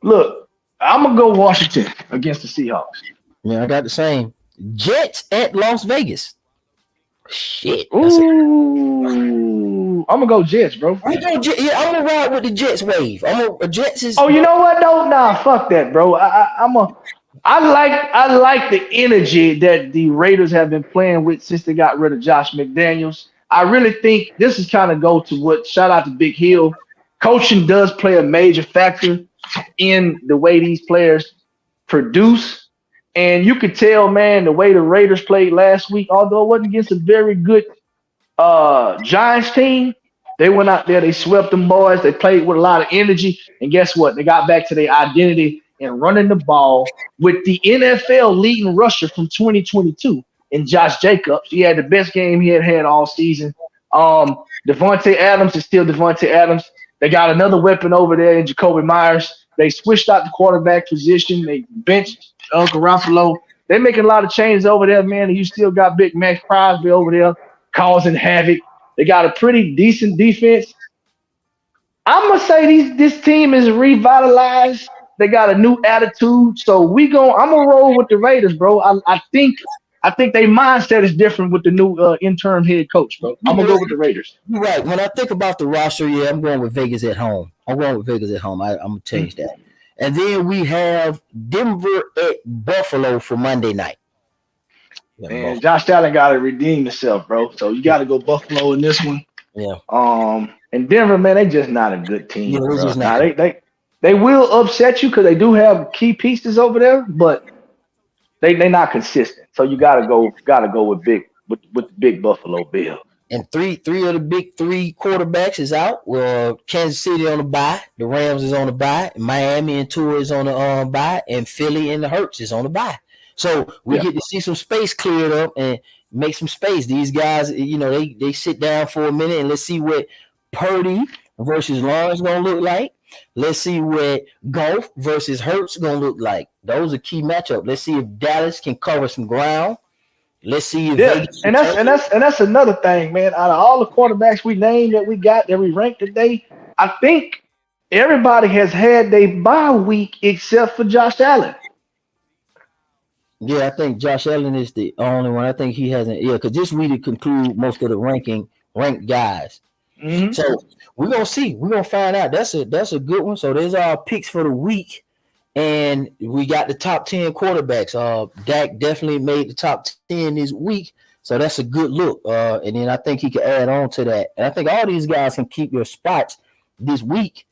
Look, I'm gonna go Washington against the Seahawks. Yeah, I got the same. Jets at Las Vegas. Shit. Ooh, I'm gonna go Jets, bro. I'm gonna ride with the Jets wave. Jets is. Oh, you know what? Nah, fuck that, bro. I like the energy that the Raiders have been playing with since they got rid of Josh McDaniels. I really think this is kind of go to what. Shout out to Big Hill. Coaching does play a major factor in the way these players produce. And you could tell, man, the way the Raiders played last week, although it wasn't against a very good Giants team, they went out there, they swept them boys, they played with a lot of energy. And guess what? They got back to their identity and running the ball with the NFL leading rusher from 2022 in Josh Jacobs. He had the best game he had all season. Devontae Adams is still Devontae Adams. They got another weapon over there in Jacoby Myers. They switched out the quarterback position. They benched Garoppolo. They're making a lot of changes over there, man. And you still got Big Max Crosby over there causing havoc. They got a pretty decent defense. I'm going to say this team is revitalized. They got a new attitude. So I'm going to roll with the Raiders, bro. I think their mindset is different with the new interim head coach, bro. I'm going to go with the Raiders. You're right. When I think about the roster, I'm going with Vegas at home. I'm going to change that. And then we have Denver at Buffalo for Monday night. And Josh Allen got to redeem himself, bro. So you got to go Buffalo in this one. Yeah. And Denver, man, they just not a good team. Yeah, bro. Now, they will upset you because they do have key pieces over there, but they not consistent. So you gotta go with the big Buffalo Bills. And three of the big three quarterbacks is out. Well, Kansas City on the bye, the Rams is on the bye, Miami and Tua is on the bye, and Philly and the Hurts is on the bye. So we get to see some space cleared up and make some space. These guys, they sit down for a minute and let's see what Purdy versus Lawrence gonna look like. Let's see what Goff versus Hurts gonna look like. Those are key matchups. Let's see if Dallas can cover some ground. Let's see if and that's another thing, man. Out of all the quarterbacks we named that we ranked today, I think everybody has had their bye week except for Josh Allen. Yeah, I think Josh Allen is the only one. I think he hasn't. Yeah, because this week to conclude most of the ranked guys. Mm-hmm. So we're gonna see. We're gonna find out. That's a good one. So there's our picks for the week, and we got the top 10 quarterbacks. Dak definitely made the top 10 this week, so that's a good look. And then I think he can add on to that. And I think all these guys can keep their spots this week.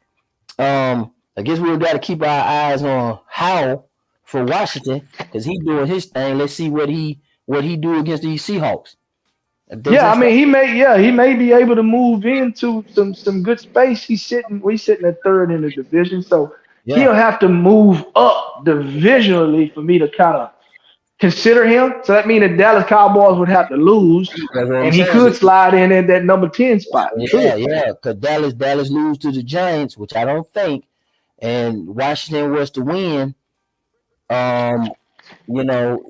I guess we've got to keep our eyes on Howell for Washington because he's doing his thing. Let's see what he do against these Seahawks. Yeah, I mean he may be able to move into some good space. We sitting at third in the division, so Yeah, he'll have to move up divisionally for me to kind of consider him. So that means the Dallas Cowboys would have to lose, that's what I'm and he saying. could slide in at that number 10 spot. He Yeah, could. yeah, because Dallas lose to the Giants, which I don't think, and Washington was to win. Um, you know,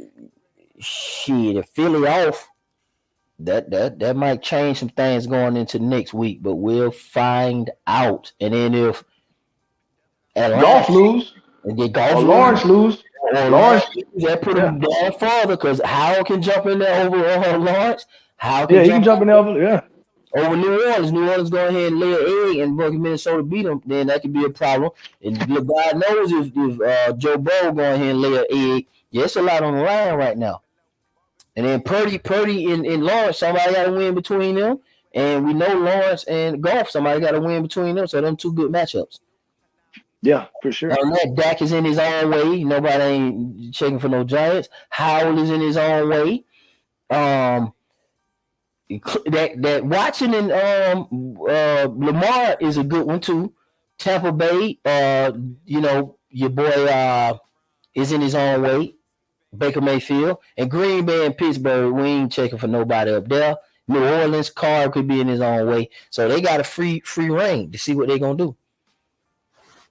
shit, if Philly off, that might change some things going into next week, but we'll find out. And then if Golf Atlanta lose and they or golf Lawrence lose, lose. or Lawrence, that put yeah, them down further because Howell can jump in there over Lawrence. Howell can yeah, he can jump jump in there. Yeah, over New Orleans. New Orleans go ahead and lay an egg and fucking Minnesota beat them, then that could be a problem. And God knows if Joe Burrow go ahead and lay an egg, yeah, it's a lot on the line right now. And then Purdy and Lawrence, somebody got to win between them. And we know Lawrence and Golf, somebody got to win between them. So them two good matchups. yeah, for sure. And that Dak is in his own way. Nobody ain't checking for no Giants. Howell is in his own way. That Watson and Lamar is a good one too. Tampa Bay, your boy is in his own way. Baker Mayfield and Green Bay and Pittsburgh, we ain't checking for nobody up there. New Orleans, Carr could be in his own way, so they got a free reign to see what they're gonna do.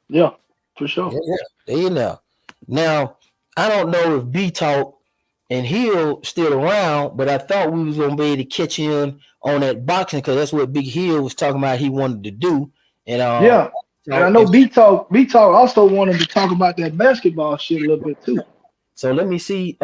Yeah, for sure. Yeah, they in there. Now, I don't know if B Talk and Hill still around, but I thought we was gonna be able to catch him on that boxing because that's what Big Hill was talking about he wanted to do. And yeah, and I know B Talk also wanted to talk about that basketball shit a little bit too. So let me see.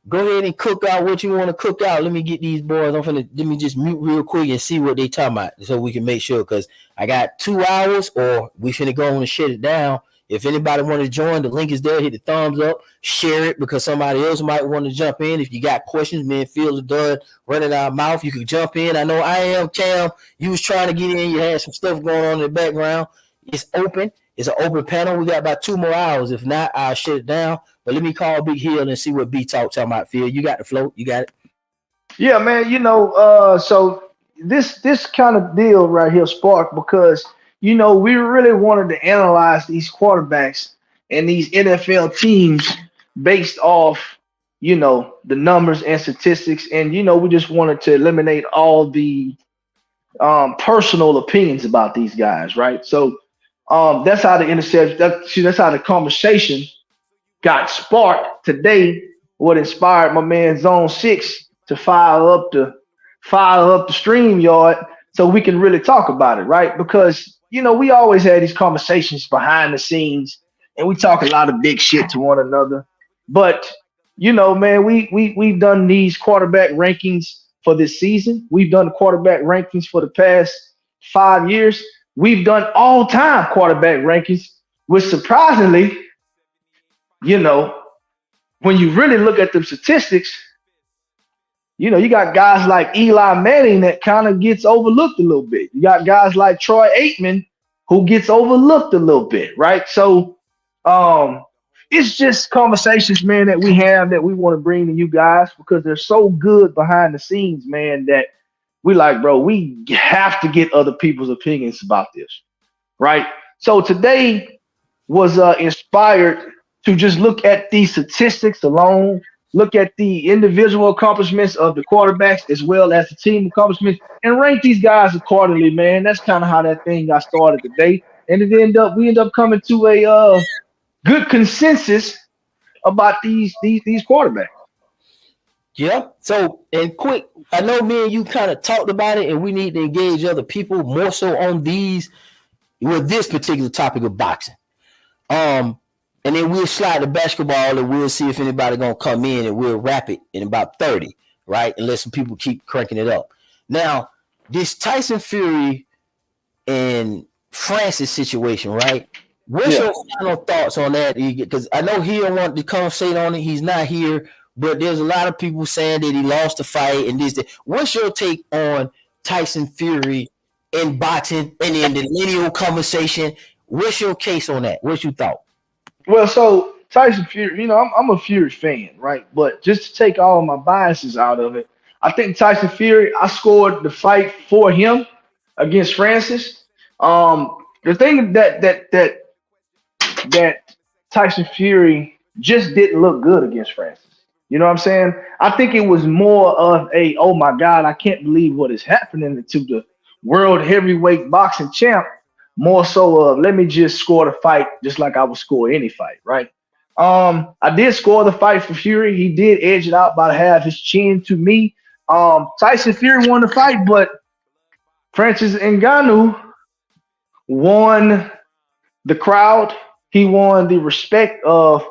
Go ahead and cook out what you want to cook out. Let me get these boys. Let me just mute real quick and see what they talking about so we can make sure because I got 2 hours or we finna go on and shut it down. If anybody want to join, the link is there. Hit the thumbs up, share it because somebody else might want to jump in. If you got questions, man, feel the done running out of mouth. You can jump in. I know I am Cam. You was trying to get in. You had some stuff going on in the background. It's open. It's an open panel. We got about 2 more hours. If not, I'll shut it down. But let me call Big Hill and see what B Talk talking about. Phil, you got the float. You got it. Yeah, man. So this kind of deal right here sparked because we really wanted to analyze these quarterbacks and these NFL teams based off the numbers and statistics, and we just wanted to eliminate all the personal opinions about these guys, right? So that's how the interception. That's how the conversation got sparked today. What inspired my man Zone6 to fire up the StreamYard so we can really talk about it, right? Because we always had these conversations behind the scenes, and we talk a lot of big shit to one another. But man, we've done these quarterback rankings for this season. We've done the quarterback rankings for the past 5 years. We've done all-time quarterback rankings, which surprisingly, when you really look at the statistics, you got guys like Eli Manning that kind of gets overlooked a little bit. You got guys like Troy Aikman who gets overlooked a little bit, right? So it's just conversations, man, that we have that we want to bring to you guys because they're so good behind the scenes, man, that we like, bro, we have to get other people's opinions about this, right? So today was inspired to just look at these statistics alone, look at the individual accomplishments of the quarterbacks as well as the team accomplishments, and rank these guys accordingly, man. That's kind of how that thing got started today. And we end up coming to a good consensus about these quarterbacks. Yeah. So, and quick, I know me and you kind of talked about it, and we need to engage other people more so on this particular topic of boxing. And then we'll slide the basketball and we'll see if anybody gonna come in and we'll wrap it in about 30, right? And let some people keep cranking it up. Now, this Tyson Fury and Francis situation, right? What's your final thoughts on that? Because I know he don't want to conversate on it. He's not here, but there's a lot of people saying that he lost the fight and this. What's your take on Tyson Fury and boxing and then the lineal conversation? What's your case on that? What's your thought? Well, so Tyson Fury, I'm a Fury fan, right? But just to take all my biases out of it, I think Tyson Fury, I scored the fight for him against Francis. The thing that Tyson Fury just didn't look good against Francis. You know what I'm saying? I think it was more of a, oh my God, I can't believe what is happening to the world heavyweight boxing champ. More so of, let me just score the fight just like I would score any fight, right? I did score the fight for Fury. He did edge it out by half his chin to me. Tyson Fury won the fight, but Francis Ngannou won the crowd. He won the respect of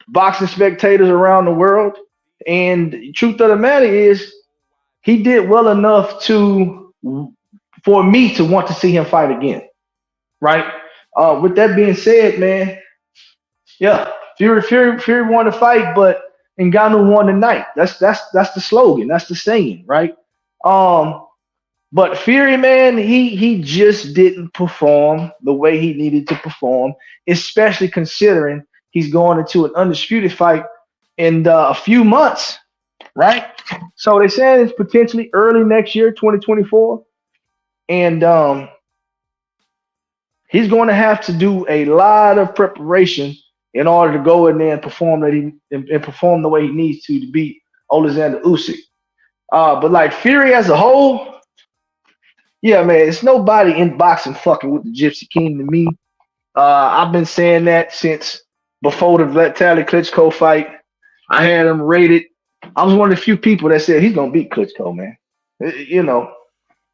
boxing spectators around the world. And the truth of the matter is, he did well enough for me to want to see him fight again. Right? With that being said, man, yeah, Fury won the fight, but Ngannou won the night. That's the slogan. That's the saying, right? But Fury, man, he just didn't perform the way he needed to perform, especially considering he's going into an undisputed fight in a few months, right? So they said it's potentially early next year, 2024, and he's going to have to do a lot of preparation in order to go in there and perform the way he needs to beat Alexander Usyk. But like Fury as a whole. Yeah, man, it's nobody in boxing fucking with the Gypsy King to me. I've been saying that since before the Vitaly Klitschko fight. I had him rated. I was one of the few people that said he's going to beat Klitschko, man. You know,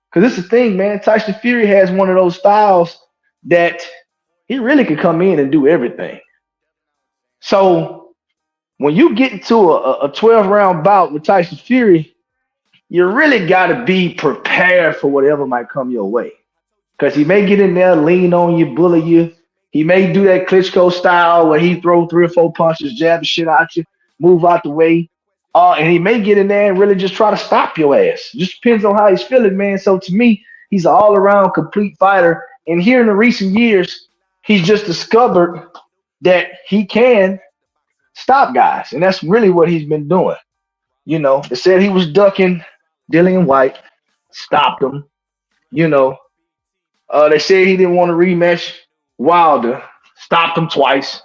because it's the thing, man. Tyson Fury has one of those styles that he really could come in and do everything. So when you get into a 12-round bout with Tyson Fury, you really got to be prepared for whatever might come your way. Because he may get in there, lean on you, bully you. He may do that Klitschko style where he throw 3 or 4 punches, jab the shit out you, move out the way. And he may get in there and really just try to stop your ass. Just depends on how he's feeling, man. So to me, he's an all-around complete fighter. And here in the recent years, he's just discovered that he can stop guys. And that's really what he's been doing. You know, they said he was ducking Dillian White, stopped him. You know, they said he didn't want to rematch Wilder, stopped him twice.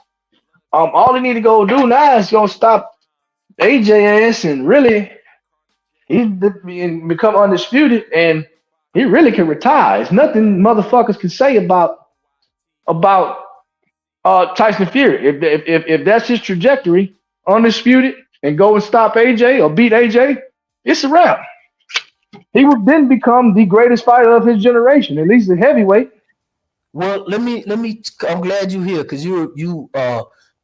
All he need to go do now is go stop AJ ass and really he become undisputed, and he really can retire. There's nothing motherfuckers can say about Tyson Fury. If that's his trajectory, undisputed, and go and stop AJ or beat AJ, it's a wrap. He would then become the greatest fighter of his generation, at least the heavyweight. Well, let me. I'm glad you're here because you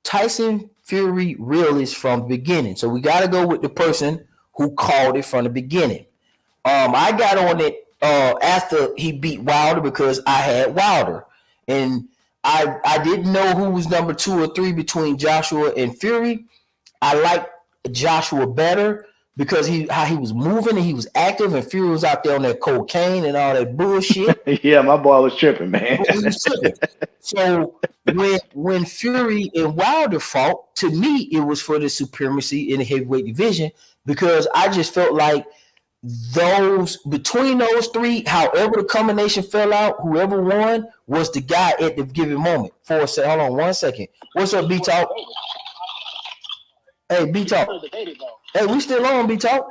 Tyson Fury realist from the beginning. So we got to go with the person who called it from the beginning. I got on it after he beat Wilder because I had Wilder, and I didn't know who was number 2 or 3 between Joshua and Fury. I liked Joshua better because how he was moving and he was active, and Fury was out there on that cocaine and all that bullshit. Yeah, my boy was tripping, man. So when Fury and Wilder fought, to me it was for the supremacy in the heavyweight division because I just felt like between those 3, however the combination fell out, whoever won was the guy at the given moment. Hold on 1 second. What's up, B-Talk? Hey, B-Talk. Hey, we still on, B-Talk?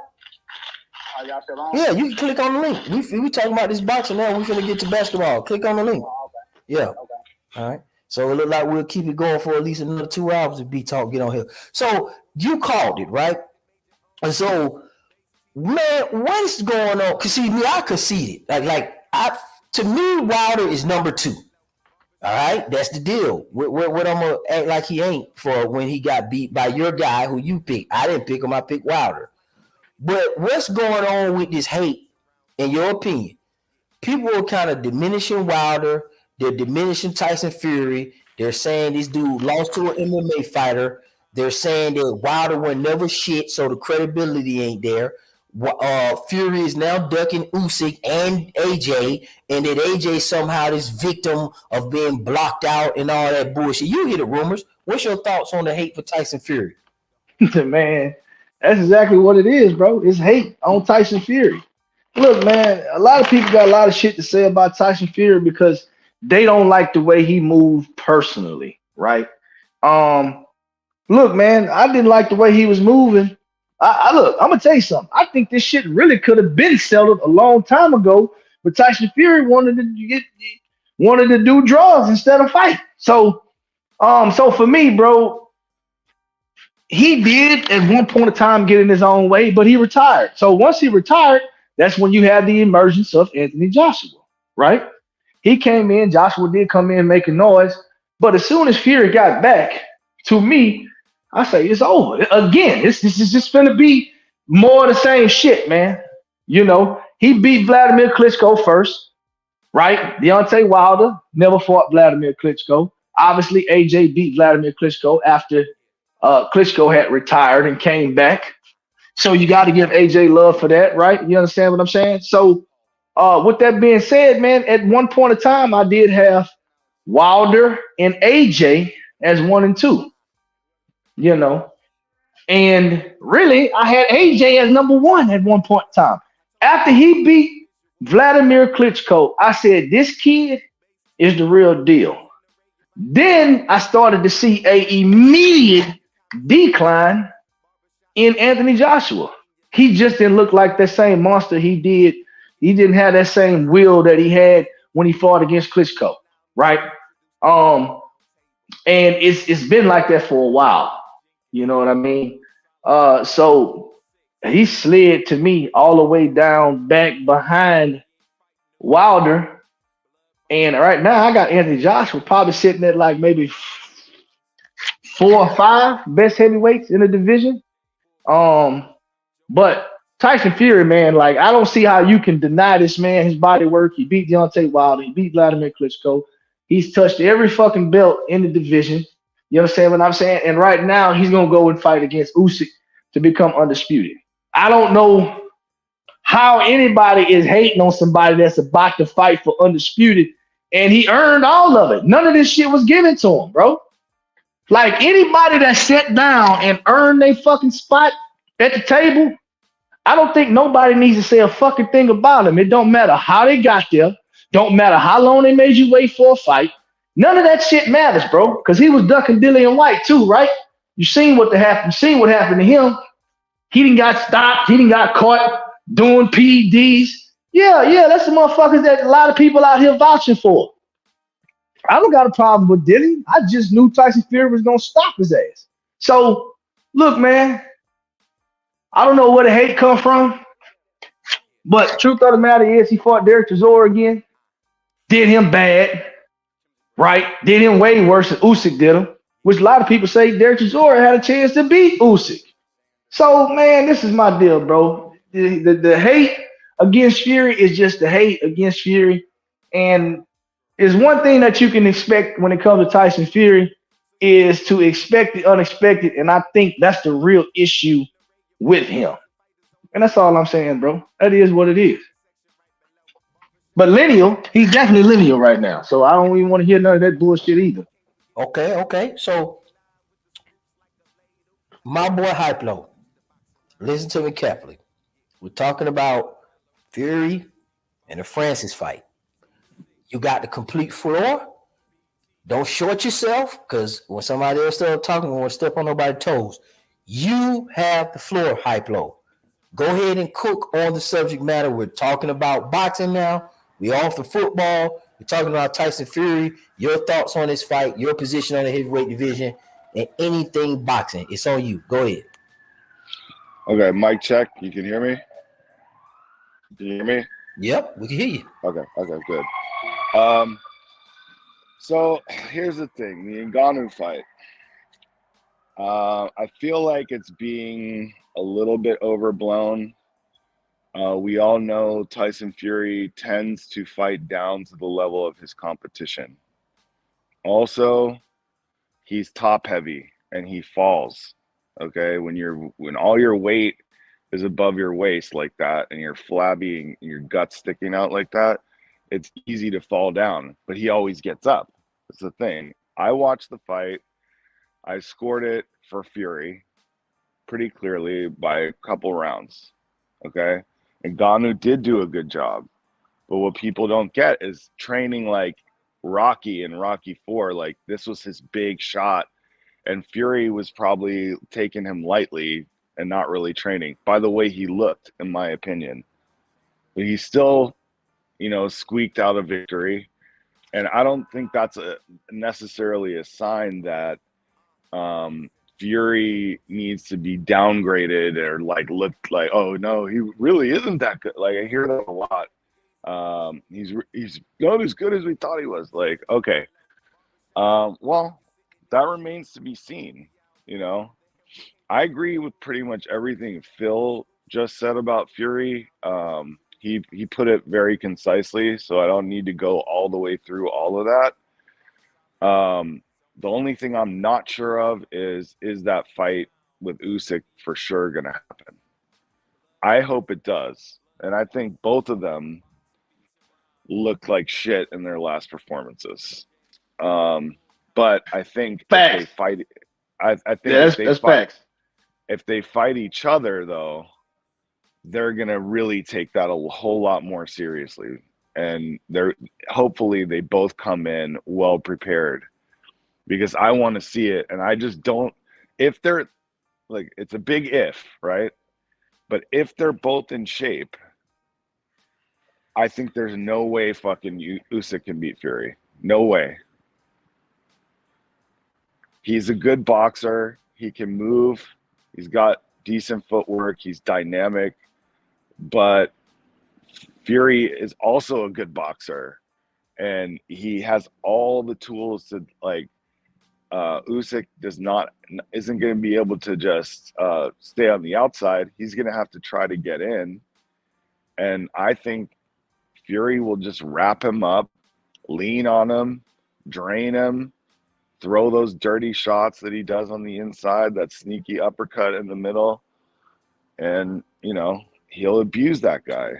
Are y'all still on? Yeah, you can click on the link. We talking about this boxing now. We're going to get to basketball. Click on the link. Oh, okay. Yeah. Okay. All right. So it look like we'll keep it going for at least another 2 hours if B-Talk get on here. So you called it, right? And so, man, what is going on? Because see, me, I conceded. To me, Wilder is number 2. All right, that's the deal. What I'm gonna act like he ain't for when he got beat by your guy who you picked. I didn't pick him. I picked Wilder. But what's going on with this hate, in your opinion? People are kind of diminishing Wilder. They're diminishing Tyson Fury. They're saying this dude lost to an MMA fighter. They're saying that Wilder will never shit, so the credibility ain't there. Fury is now ducking Usyk and AJ, and that AJ somehow is victim of being blocked out and all that bullshit. You hear the rumors. What's your thoughts on the hate for Tyson Fury? Man, That's exactly what it is, bro. It's hate on Tyson Fury. Look, man, a lot of people got a lot of shit to say about Tyson Fury because they don't like the way he moved personally, right? Um, Look, man, I didn't like the way he was moving. I look, I'm gonna tell you something. I think this shit really could have been settled a long time ago, but Tyson Fury wanted to do drugs instead of fight. So for me, bro, he did at one point of time get in his own way, but he retired. So once he retired, that's when you had the emergence of Anthony Joshua, right? He came in, Joshua did come in making noise, but as soon as Fury got back, to me, I say it's over. Again, this is just gonna be more of the same shit, man. You know, he beat Vladimir Klitschko first, right? Deontay Wilder never fought Vladimir Klitschko. Obviously, AJ beat Vladimir Klitschko after Klitschko had retired and came back. So you got to give AJ love for that, right? You understand what I'm saying? So, with that being said, man, at one point in time, I did have Wilder and AJ as 1 and 2. You know, and really, I had AJ as number 1 at one point in time. After he beat Vladimir Klitschko, I said, this kid is the real deal. Then I started to see a immediate decline in Anthony Joshua. He just didn't look like that same monster he did. He didn't have that same will that he had when he fought against Klitschko, right? And it's been like that for a while. You know what I mean? So he slid to me all the way down back behind Wilder. And right now I got Anthony Joshua probably sitting at like maybe 4 or 5 best heavyweights in the division. But Tyson Fury, man, like I don't see how you can deny this man his body work. He beat Deontay Wilder, he beat Vladimir Klitschko. He's touched every fucking belt in the division. You understand what I'm saying? And right now he's gonna go and fight against Usyk to become undisputed. I don't know how anybody is hating on somebody that's about to fight for undisputed, and he earned all of it. None of this shit was given to him, bro. Like anybody that sat down and earned their fucking spot at the table, I don't think nobody needs to say a fucking thing about them. It don't matter how they got there. Don't matter how long they made you wait for a fight. None of that shit matters, bro. Because he was ducking Dillian White too, right? You seen what happened. You seen what happened to him. He didn't got stopped. He didn't got caught doing PEDs. Yeah, that's the motherfuckers that a lot of people out here vouching for. I don't got a problem with Dillian. I just knew Tyson Fury was gonna stop his ass. So look, man, I don't know where the hate come from, but truth of the matter is he fought Derek Chisora again, did him bad, right? Did him way worse than Usyk did him, which a lot of people say Derek Chisora had a chance to beat Usyk. So, man, this is my deal, bro. The hate against Fury is just the hate against Fury. And is one thing that you can expect when it comes to Tyson Fury is to expect the unexpected. And I think that's the real issue with him. And that's all I'm saying, bro. That is what it is. But lineal, he's definitely lineal right now. So I don't even want to hear none of that bullshit either. Okay. So my boy Hype Low, listen to me carefully. We're talking about Fury and the Francis fight. You got the complete floor. Don't short yourself, because when somebody else starts talking, we won't step on nobody's toes. You have the floor, Hype Low. Go ahead and cook on the subject matter. We're talking about boxing now. We're off the football. We're talking about Tyson Fury. Your thoughts on this fight, your position on the heavyweight division, and anything boxing. It's on you. Go ahead. Okay, mic check. You can hear me? Can you hear me? Yep, we can hear you. Okay, good. So here's the thing, the Ngannou fight. I feel like it's being a little bit overblown. We all know Tyson Fury tends to fight down to the level of his competition. Also, he's top heavy and he falls. Okay, when all your weight is above your waist like that and you're flabby and your gut's sticking out like that, it's easy to fall down, but he always gets up. That's the thing. I watched the fight. I scored it for Fury. pretty clearly by a couple rounds. Okay. And Ngannou did do a good job. But what people don't get is training like Rocky and Rocky 4. Like, this was his big shot. And Fury was probably taking him lightly and not really training by the way he looked, in my opinion. But he still, squeaked out a victory. And I don't think that's necessarily a sign that Fury needs to be downgraded or like look like, oh no, he really isn't that good. Like, I hear that a lot. He's not as good as we thought he was. Like, okay, well, that remains to be seen. I agree with pretty much everything Phil just said about Fury. He put it very concisely, so I don't need to go all the way through all of that. The only thing I'm not sure of is that fight with Usyk for sure going to happen? I hope it does. And I think both of them looked like shit in their last performances. But I think facts. If they fight, I think that's facts. If they fight each other, though, they're gonna really take that a whole lot more seriously, and hopefully they both come in well prepared, because I want to see it, and I just don't. If they're like, it's a big if, right? But if they're both in shape, I think there's no way fucking Usyk can beat Fury. No way. He's a good boxer. He can move. He's got decent footwork. He's dynamic. But Fury is also a good boxer. And he has all the tools to, like, Usyk isn't going to be able to just stay on the outside. He's going to have to try to get in. And I think Fury will just wrap him up, lean on him, drain him, throw those dirty shots that he does on the inside, that sneaky uppercut in the middle. And, he'll abuse that guy.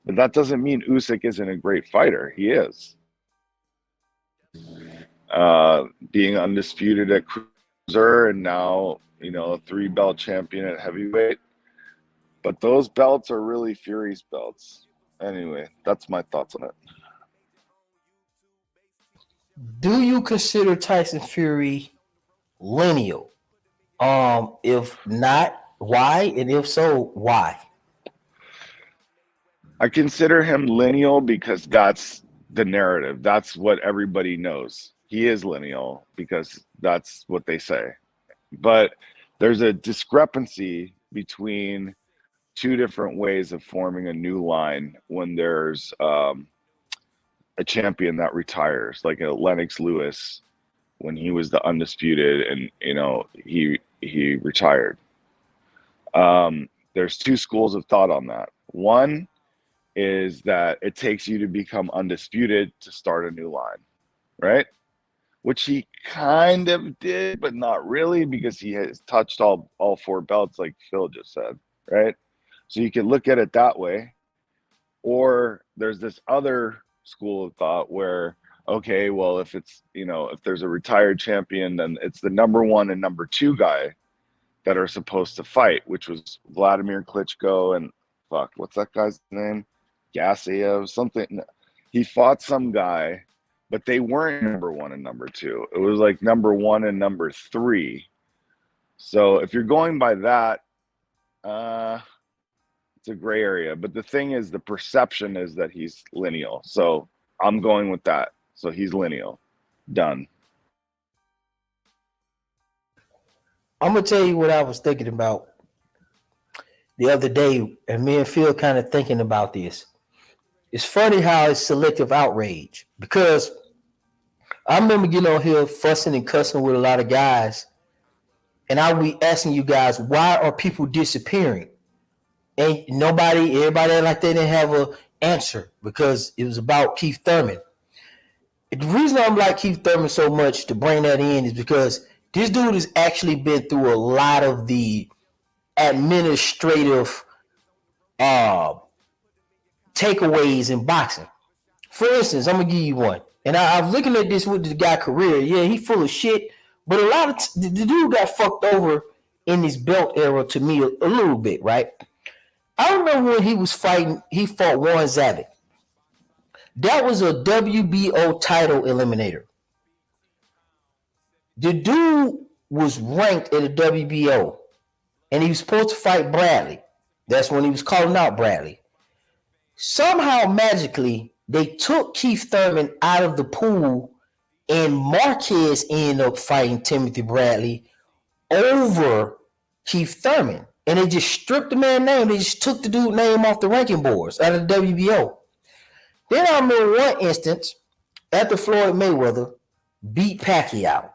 But that doesn't mean Usyk isn't a great fighter. He is. Being undisputed at cruiser and now, a 3-belt champion at heavyweight. But those belts are really Fury's belts. Anyway, that's my thoughts on it. Do you consider Tyson Fury lineal? If not, why? And if so, why? I consider him lineal because that's the narrative. That's what everybody knows. He is lineal because that's what they say. But there's a discrepancy between two different ways of forming a new line when there's a champion that retires, like a Lennox Lewis when he was the undisputed and he retired. There's two schools of thought on that. One is that it takes you to become undisputed to start a new line, right? Which he kind of did, but not really, because he has touched all 4 belts, like Phil just said, right? So you can look at it that way. Or there's this other school of thought where, okay, well, if it's, if there's a retired champion, then it's the number 1 and number 2 guy that are supposed to fight, which was Vladimir Klitschko and what's that guy's name? Gassiev, something. He fought some guy, but they weren't number 1 and number 2. It was like number 1 and number 3. So if you're going by that, it's a gray area. But the thing is, the perception is that he's lineal. So I'm going with that. So he's lineal. Done. I'm going to tell you what I was thinking about the other day, and me and Phil kind of thinking about this. It's funny how it's selective outrage, because I remember getting on here fussing and cussing with a lot of guys, and I'll be asking you guys, why are people disappearing? And everybody like they didn't have an answer, because it was about Keith Thurman. The reason I'm like Keith Thurman so much, to bring that in, is because this dude has actually been through a lot of the administrative takeaways in boxing. For instance, I'm gonna give you one, and I was looking at this with the guy career. Yeah, he full of shit, but a lot of the dude got fucked over in his belt era to me a little bit, right? I remember when he was fighting, he fought Warren Zevon. That was a WBO title eliminator. The dude was ranked at a WBO, and he was supposed to fight Bradley. That's when he was calling out Bradley. Somehow, magically, they took Keith Thurman out of the pool, and Marquez ended up fighting Timothy Bradley over Keith Thurman. And they just stripped the man's name. They just took the dude's name off the ranking boards out of the WBO. Then I remember one instance after Floyd Mayweather beat Pacquiao.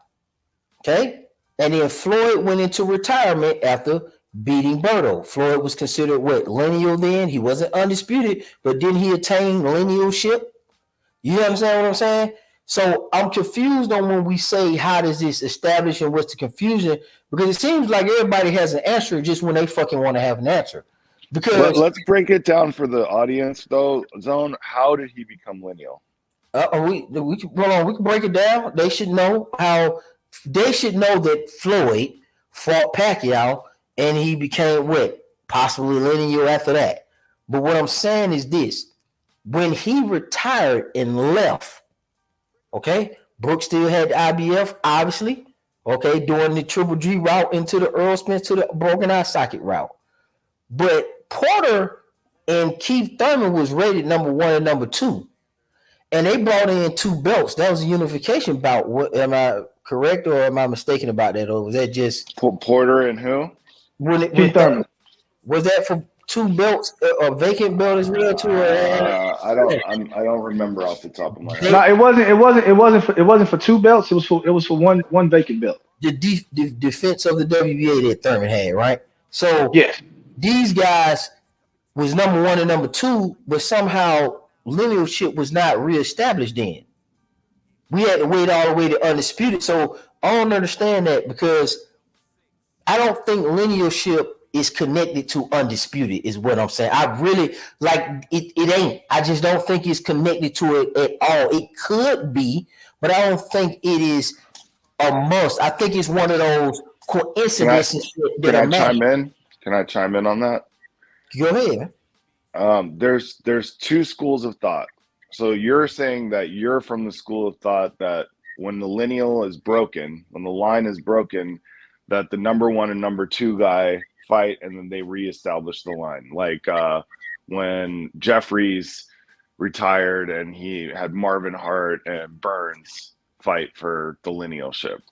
Okay? And then Floyd went into retirement after beating Berto. Floyd was considered lineal then. He wasn't undisputed, but didn't he attain linealship? You understand what I'm saying? So I'm confused on when we say how does this establish and what's the confusion, because it seems like everybody has an answer just when they fucking want to have an answer. Because let's break it down for the audience though. Zone, how did he become lineal? We can break it down. They should know that Floyd fought Pacquiao and he became possibly lineal after that. But what I'm saying is this: when he retired and left, okay, Brooks still had the IBF, obviously, okay, doing the Triple G route into the Earl Spence to the broken eye socket route. But Porter and Keith Thurman was rated number 1 and number 2. And they brought in 2 belts. That was a unification bout. Am I correct or am I mistaken about that? Or was that just Porter and who? Keith Thurman. Was that for 2 belts, a vacant belt as well too? I don't remember off the top of my head. No, it wasn't for 2 belts. It was for one vacant belt. The defense of the WBA that Thurman had, right? So yes, these guys was number 1 and number 2, but somehow linealship was not reestablished then. We had to wait all the way to undisputed. So I don't understand that, because I don't think linealship is connected to undisputed, is what I'm saying. I really it ain't. I just don't think it's connected to it at all. It could be, but I don't think it is a must. I think it's one of those coincidences that Can I chime in on that? Go ahead. There's 2 schools of thought. So you're saying that you're from the school of thought that when the lineal is broken, when the line is broken, that the number 1 and number 2 guy fight and then they reestablish the line. Like when Jeffries retired and he had Marvin Hart and Burns fight for the linealship.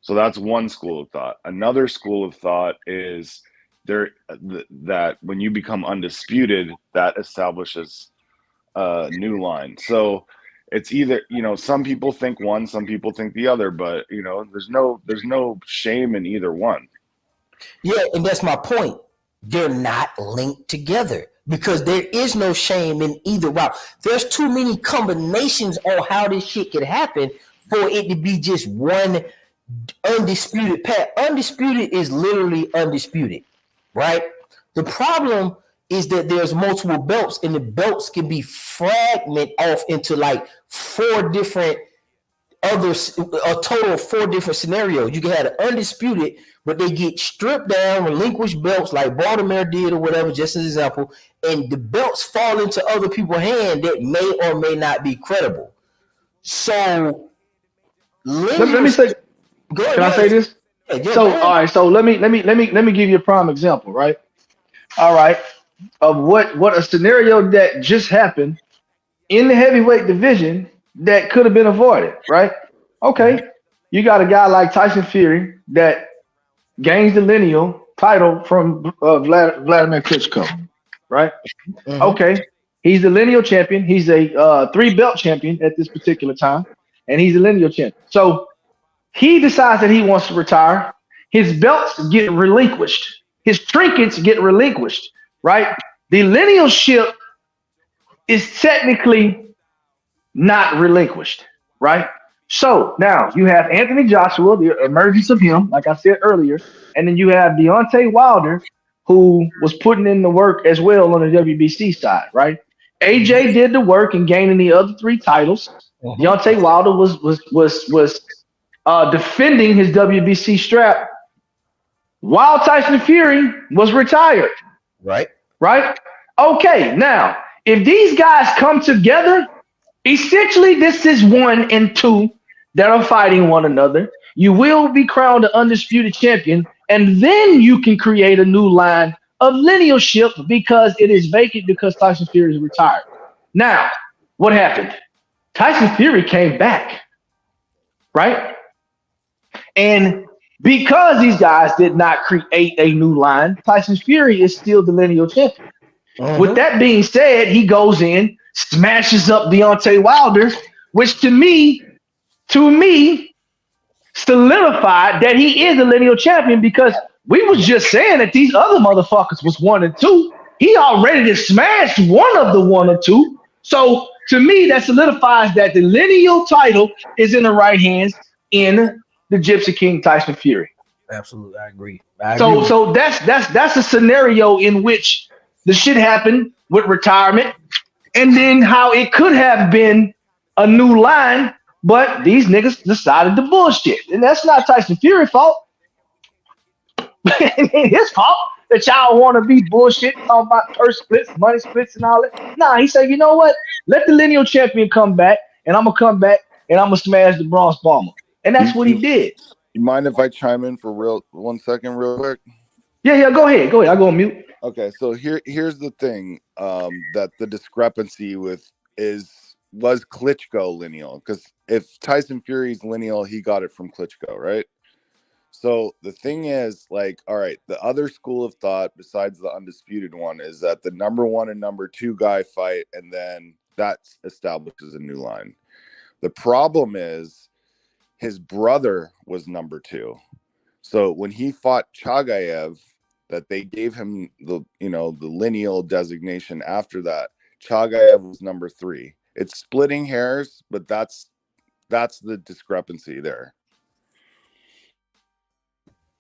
So that's one school of thought. Another school of thought is that when you become undisputed, that establishes a new line. So it's either, some people think one, some people think the other, but there's no shame in either one. Yeah, and that's my point. They're not linked together because there is no shame in either route. There's too many combinations on how this shit could happen for it to be just one undisputed path. Undisputed is literally undisputed, right? The problem is that there's multiple belts, and the belts can be fragmented off into like 4 different a total of 4 different scenarios. You can have the undisputed, but they get stripped down, relinquished belts like Baltimore did or whatever, just as an example, and the belts fall into other people's hands that may or may not be credible. So let me say, can I say this? Yeah, so all right, so let me give you a prime example, right? All right, of what a scenario that just happened in the heavyweight division that could have been avoided, right? Okay, you got a guy like Tyson Fury that gains the lineal title from Vladimir Klitschko, right? Mm-hmm. Okay, he's the lineal champion. He's a 3-belt champion at this particular time, and he's a lineal champion. So he decides that he wants to retire. His belts get relinquished. His trinkets get relinquished, right? The linealship is technically not relinquished, right? So now you have Anthony Joshua, the emergence of him, like I said earlier, and then you have Deontay Wilder, who was putting in the work as well on the WBC side, right? AJ did the work in gaining the other 3 titles. Deontay Wilder was defending his WBC strap while Tyson Fury was retired. Right. Right? Okay, now, if these guys come together, essentially this is 1 and 2 that are fighting one another. You will be crowned the undisputed champion, and then you can create a new line of linealship because it is vacant because Tyson Fury is retired. Now, what happened? Tyson Fury came back, right? And because these guys did not create a new line, Tyson Fury is still the lineal champion. With that being said, he goes in, smashes up Deontay Wilder, which to me solidified that he is the lineal champion because we was just saying that these other motherfuckers was 1 and 2. He already just smashed one of the 1 or 2. So to me, that solidifies that the lineal title is in the right hands in the Gypsy King Tyson Fury. Absolutely, I agree. So that's a scenario in which the shit happened with retirement, and then how it could have been a new line, but these niggas decided to bullshit, and that's not Tyson Fury's fault. It ain't his fault that y'all want to be bullshit talking about purse splits, money splits, and all that. Nah, he said, you know what? Let the lineal champion come back, and I'm gonna come back and I'm gonna smash the Bronze Bomber, and that's what he did. You mind if I chime in for 1 second, real quick? Yeah, go ahead. I go on mute. Okay, so here's the thing that the discrepancy was Klitschko lineal, because if Tyson Fury's lineal, he got it from Klitschko, right? So the thing is, like, all right, the other school of thought besides the undisputed one is that the number 1 and number 2 guy fight, and then that establishes a new line. The problem is his brother was number 2. So when he fought Chagayev, that they gave him the lineal designation after that, Chagayev was number 3. It's splitting hairs, but that's the discrepancy there.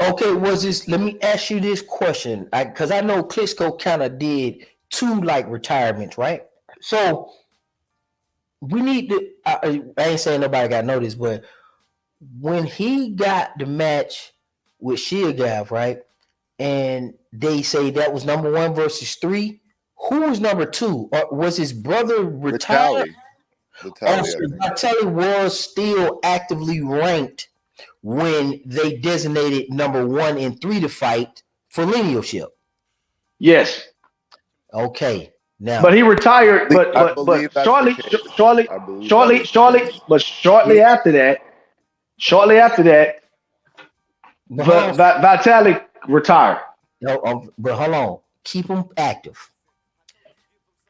Okay, let me ask you this question, because I know Klitschko kind of did 2 like retirements, right? So we need to. I ain't saying nobody got to know this, but when he got the match with Shiagav, right, and they say that was number 1 versus 3, who was number 2? Or was his brother retired? Vitaly was still actively ranked when they designated number 1 and 3 to fight for linealship. Yes. Okay. Now, but he retired. But shortly after that, Vitaly retired. No, but hold on. Keep him active.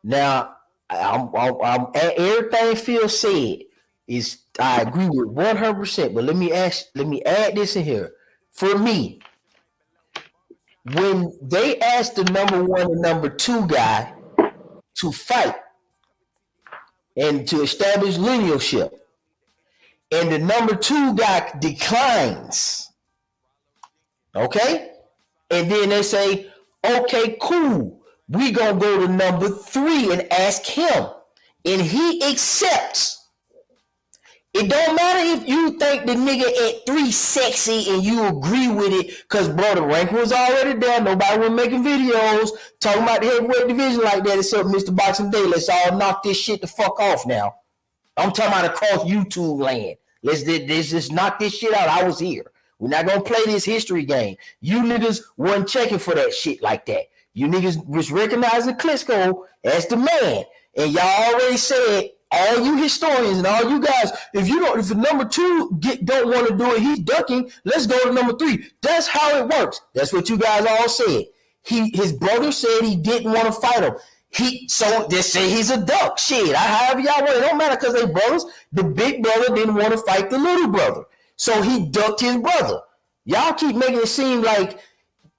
Now, I'm everything Phil said is I agree with 100%. But let me add this in here. For me, when they asked the number 1 and number 2 guy to fight and to establish linealship, and the number 2 guy declines, okay, and then they say, okay, cool, we gonna go to number 3 and ask him, and he accepts. It don't matter if you think the nigga at 3 sexy and you agree with it, because bro, the rank was already there. Nobody was making videos talking about the heavyweight division like that except Mr. Boxing Day. Let's all knock this shit the fuck off now. I'm talking about across YouTube land. Let's just knock this shit out. I was here. We're not gonna play this history game. You niggas wasn't checking for that shit like that. You niggas was recognizing Klitschko as the man, and y'all already said, all you historians and all you guys, if the number 2 don't want to do it, he's ducking. Let's go to number 3. That's how it works. That's what you guys all said. His brother said he didn't want to fight him. So they say he's a duck. Shit, however y'all want. It don't matter because they brothers. The big brother didn't want to fight the little brother, so he ducked his brother. Y'all keep making it seem like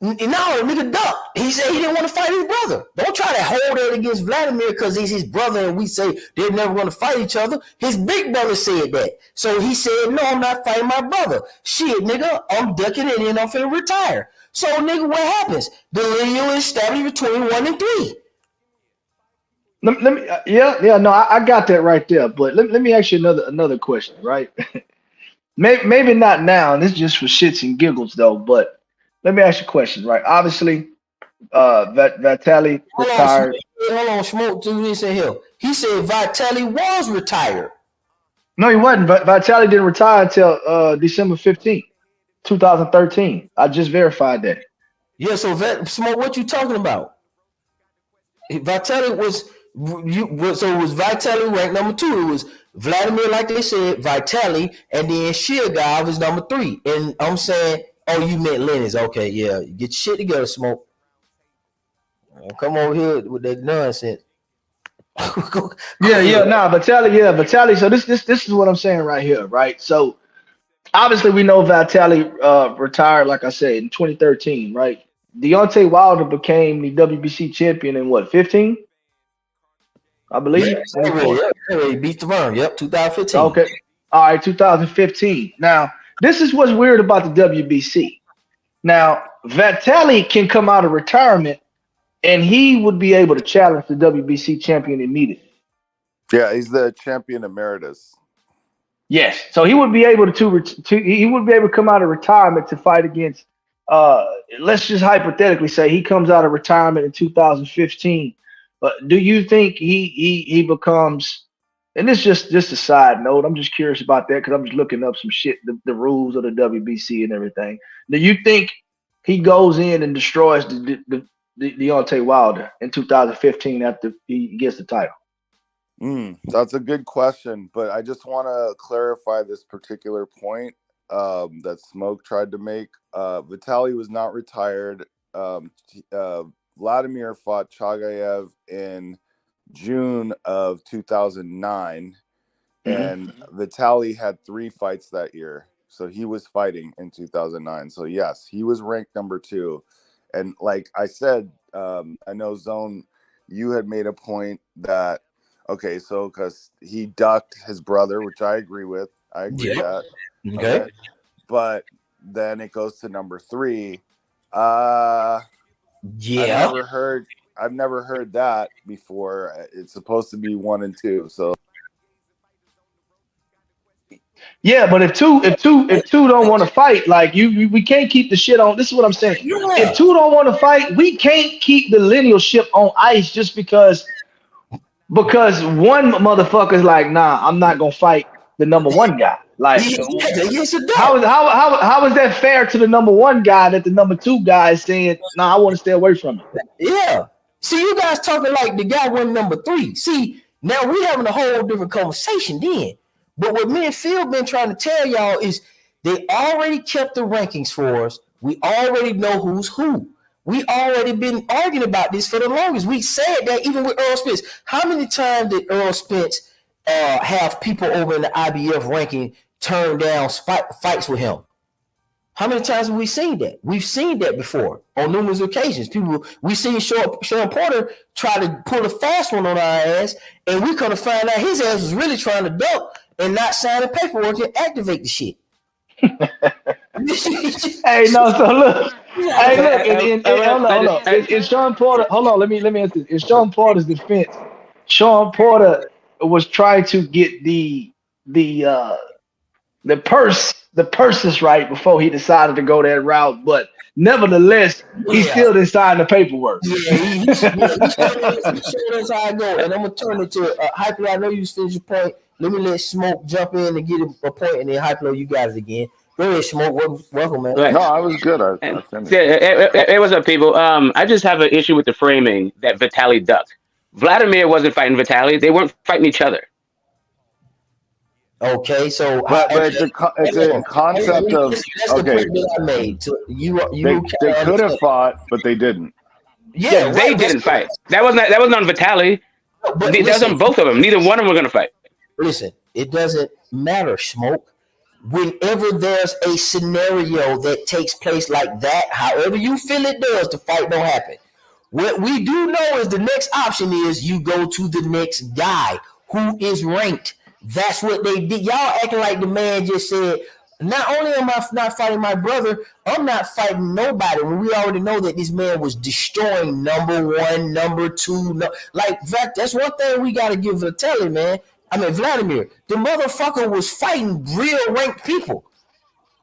no, nigga duck. He said he didn't want to fight his brother. Don't try to hold that against Vladimir because he's his brother and we say they're never going to fight each other. His big brother said that. So he said, no, I'm not fighting my brother. Shit, nigga, I'm ducking it and I'm finna retire. So, nigga, what happens? The lineal is established between 1 and 3. Let me, no, I got that right there. But let me ask you another question, right? Maybe not now, and this is just for shits and giggles, though, but let me ask you a question, right? Obviously, Vitaly retired. Hold on, Smoke do this in here. He said Vitaly was retired. No, he wasn't. Vitaly didn't retire until December 15th, 2013. I just verified that. Yeah, so Smoke, what you talking about? Vitaly was Vitaly ranked number 2. It was Vladimir, like they said, Vitaly, and then Shirgav is number 3. And I'm saying, oh, you meant Lennox. Okay, yeah. Get your shit together, Smoke. Come over here with that nonsense. Vitaly. So this is what I'm saying right here, right? So obviously we know Vitaly retired, like I said, in 2013, right? Deontay Wilder became the WBC champion in what, 15? I believe. Yeah, beat the firm. Yep, 2015. Okay. All right, 2015. Now, this is what's weird about the WBC. Now, Vitaly can come out of retirement and he would be able to challenge the WBC champion immediately. Yeah, he's the champion emeritus. Yes. So he would be able to come out of retirement to fight against let's just hypothetically say he comes out of retirement in 2015. But do you think he becomes, and this is just a side note, I'm just curious about that because I'm just looking up some shit, the rules of the WBC and everything. Do you think he goes in and destroys the Deontay Wilder in 2015 after he gets the title? That's a good question, but I just want to clarify this particular point that Smoke tried to make. Vitaly was not retired. Vladimir fought Chagayev in June of 2009, and Vitaly had 3 fights that year. So he was fighting in 2009. So yes, he was ranked number 2. And like I said, I know Zone, you had made a point that, okay, so because he ducked his brother, which I agree with. I agree that. Okay. But then it goes to number 3. Yeah. I've never heard that before. It's supposed to be 1 and 2. So yeah, but if two don't want to fight, like we can't keep the shit on. This is what I'm saying. Yeah. If 2 don't want to fight, we can't keep the linealship on ice just because one motherfucker's like, nah, I'm not gonna fight the number 1 guy. Like, how is that fair to the number 1 guy that the number 2 guy is saying, nah, I want to stay away from him? Yeah. See, you guys talking like the guy went number 3. See, now we having a whole different conversation then. But what me and Phil been trying to tell y'all is they already kept the rankings for us. We already know who's who. We already been arguing about this for the longest. We said that even with Earl Spence. How many times did Earl Spence have people over in the IBF ranking turn down fights with him? How many times have we seen that? We've seen that before on numerous occasions. We seen Sean Porter try to pull a fast one on our ass, and we could have found out his ass was really trying to duck and not sign the paperwork and activate the shit. Hey, no, so look. Hey, look, hold on. In Sean Porter, hold on, let me answer this. In Sean Porter's defense, Sean Porter was trying to get the purses right before he decided to go that route, but nevertheless, he still didn't sign the paperwork. Yeah, he showed us how I go, and I'm gonna turn it to Hyper. I know you finished your point. Let me let Smoke jump in and get a point, and then Hyper you guys again. Go ahead, Smoke. Welcome, man. No, I was good. I finished. Hey, what's up, people? I just have an issue with the framing that Vitaly ducked. Vladimir wasn't fighting Vitaly; they weren't fighting each other. Okay, so but it's a concept of okay. They could have fought, but they didn't. Yeah, they didn't fight. That wasn't on Vitaly. That was on both of them. Neither one of them were going to fight. Listen, it doesn't matter, Smoke. Whenever there's a scenario that takes place like that, however you feel it does, the fight don't happen. What we do know is the next option is you go to the next guy who is ranked. That's what they did. Y'all acting like the man just said, not only am I not fighting my brother, I'm not fighting nobody. When we already know that this man was destroying number 1, number 2. That's one thing we got to give Vladimir, man. I mean, Vladimir, the motherfucker was fighting real ranked people.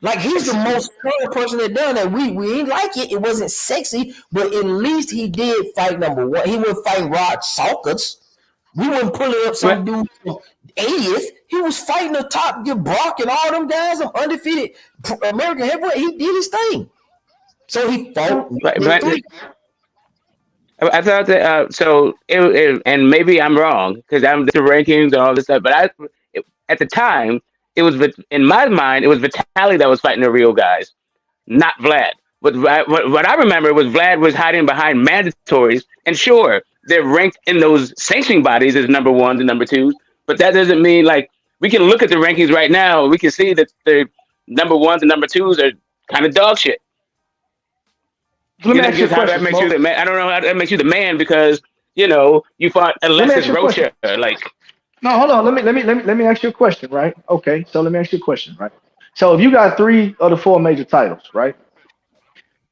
Like he's the most fair person that done that. We ain't like it. It wasn't sexy, but at least he did fight number one. He wouldn't fight Rod Salkers. We wouldn't pull up some dude from 80th. He was fighting the top, get Brock and all them guys, them undefeated American heavyweight. He did his thing. So he fought. I thought that and maybe I'm wrong because I'm the rankings and all this stuff. But at the time, it was in my mind it was Vitaly that was fighting the real guys, not Vlad. But what I remember was Vlad was hiding behind mandatories, and sure, they're ranked in those sanctioning bodies as number ones and number twos. But that doesn't mean like we can look at the rankings right now. We can see that the number ones and number twos are kind of dog shit. Let me ask you a question. That makes you the man. I don't know how that makes you the man because you fought Alexis Rocha. Like, no, hold on. Let me ask you a question, right? Okay, so let me ask you a question, right? So if you got 3 of the 4 major titles, right?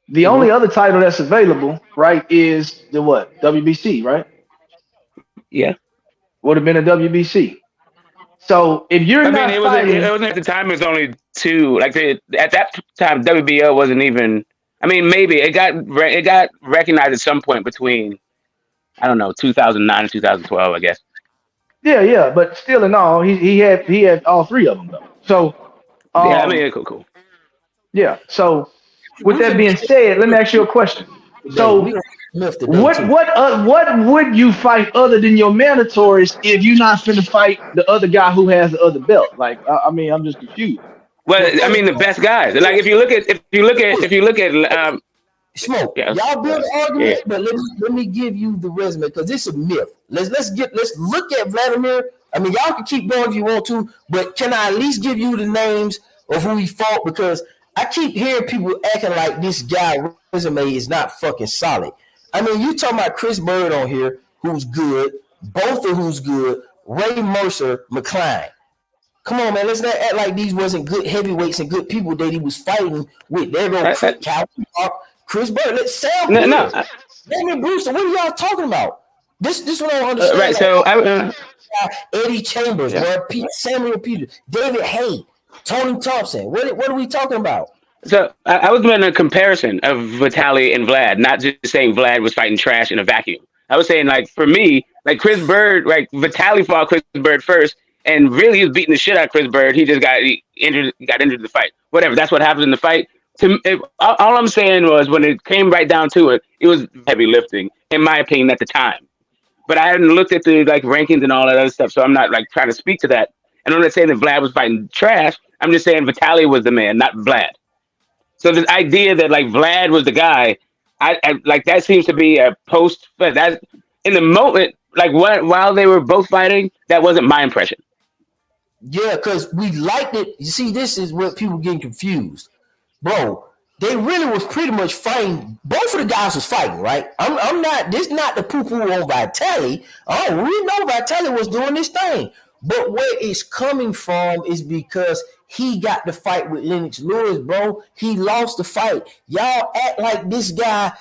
The only other title that's available, right, is the what? WBC, right? Yeah. Would have been a WBC. So if you're not fighting, it wasn't at the time. It was only 2. Like at that time, WBO wasn't even. I mean, maybe it got recognized at some point between, I don't know, 2009 and 2012, I guess. Yeah, but still in all, he had all 3 of them though. So yeah, I mean, cool. Yeah. So with that being said, let me ask you a question. So what would you fight other than your mandatories if you're not finna fight the other guy who has the other belt? Like, I mean, I'm just confused. Well, I mean, the best guys. Like if you look at Smoke. Yeah. Y'all build an argument, but let me give you the resume because this is a myth. Let's look at Vladimir. I mean, y'all can keep going if you want to, but can I at least give you the names of who he fought? Because I keep hearing people acting like this guy resume is not fucking solid. I mean, you talking about Chris Bird on here, who's good, both of who's good, Ray Mercer, McCline. Come on, man. Let's not act like these wasn't good heavyweights and good people that he was fighting with. There go Chris Bird. Let's Sam. No. Damon Brewster. What are y'all talking about? This what I don't understand. Right. So Eddie Chambers, Samuel Peters, David Hay, Tony Thompson. What are we talking about? So I was doing a comparison of Vitaly and Vlad, not just saying Vlad was fighting trash in a vacuum. I was saying, like, for me, like Chris Bird, like Vitaly fought Chris Bird first. And really, he was beating the shit out of Chris Bird. He just got injured in the fight. Whatever. That's what happened in the fight. All I'm saying was when it came right down to it, it was heavy lifting, in my opinion, at the time. But I hadn't looked at the rankings and all that other stuff, so I'm not trying to speak to that. And I'm not saying that Vlad was fighting trash. I'm just saying Vitaly was the man, not Vlad. So the idea that Vlad was the guy, I that seems to be a post. But that in the moment, while they were both fighting, that wasn't my impression. Yeah, because we liked it. You see, this is what people getting confused. Bro, they really was pretty much fighting. Both of the guys was fighting, right? I'm not, this not the poo-poo on Vitaly. Oh, we know Vitaly was doing this thing. But where it's coming from is because he got the fight with Lennox Lewis, bro. He lost the fight. Y'all act like this guy,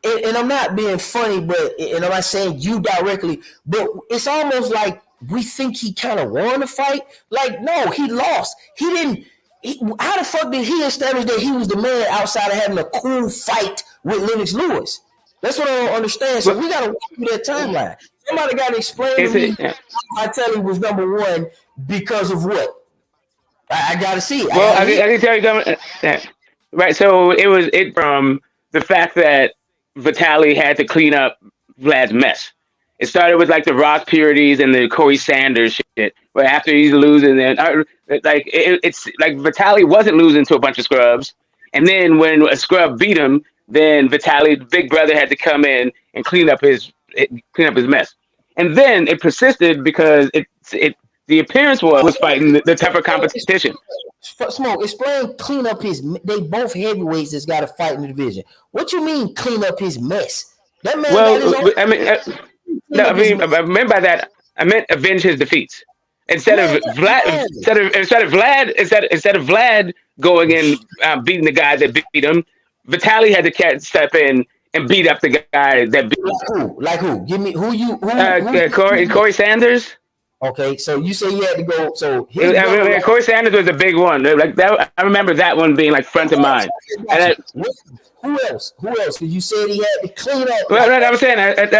and I'm not being funny, and I'm not saying you directly, but it's almost like we think he kind of won the fight. Like, no, he lost. He didn't. How the fuck did he establish that he was the man outside of having a cool fight with Lennox Lewis? That's what I don't understand. So we got to walk through that timeline. Somebody got to explain to me how Vitaly was number one because of what? I got to see it. Well, I can tell you, right? So it was from the fact that Vitaly had to clean up Vlad's mess. It started with the Ross Purities and the Corey Sanders shit. But after he's losing, then it's like Vitaly wasn't losing to a bunch of scrubs, and then when a scrub beat him, then Vitaly, big brother, had to come in and clean up his mess. And then it persisted because the appearance was fighting the tougher competition. Smoke, explain clean up his. They both heavyweights that's got to fight in the division. What you mean clean up his mess? That man. Well, I meant by that, I meant avenge his defeats. Instead of Vlad going and beating the guy that beat him, Vitaly had to step in and beat up the guy that beat him. Like who? Give me who you? Corey Sanders. Okay, so you say he had to go. So his brother, Corey Sanders was a big one. Like that, I remember that one being like front of mind. And who else? Who else? Because you said he had to clean up. Well, right, I'm saying,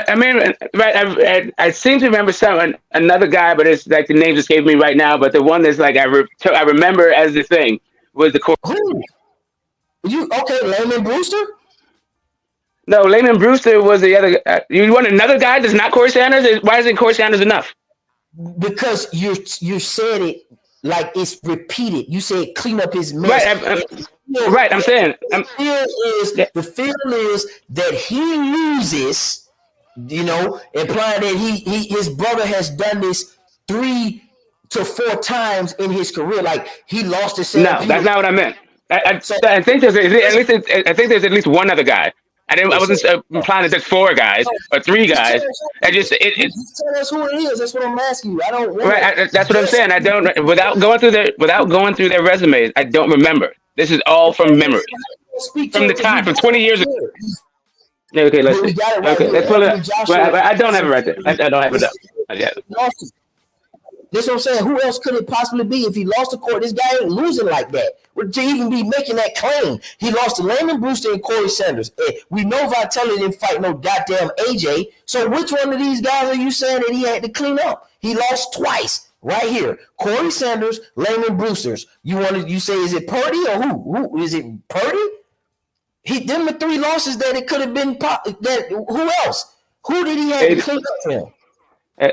I mean, right, I seem to remember another guy, but it's like the name just escaped me right now. But the one that's like I remember as the thing was the Corey. Who? Layman Brewster? No, Layman Brewster was the other. You want another guy that's not Corey Sanders? Why isn't Corey Sanders enough? Because you said it like it's repeated. You said clean up his mess. Right, I'm saying. The feel is that he loses, implying that his brother has done this 3 to 4 times in his career. Like he lost to Sam. No, that's not what I meant. I think there's at least one other guy. I wasn't implying that there's 4 guys or 3 guys. Just tell us who it is. That's what I'm asking you. I don't. Right, that's what I'm saying. I don't. Without going through their resumes, I don't remember. This is all from memory, from the time, from 20 years ago. Okay, let's see. Okay, let's pull it up. I don't have it right there. I don't have it up. That's what I'm saying. Who else could it possibly be if he lost the court? This guy ain't losing like that. To even be making that claim. He lost to Layman Brewster and Corey Sanders. We know Vitelli didn't fight no goddamn AJ. So which one of these guys are you saying that he had to clean up? He lost twice. Right here. Corey Sanders, Layman Brewster's. You say, is it Purdy or who? Who is it Purdy? Them the 3 losses that it could have been. Who else? Who did he have to clean up for him?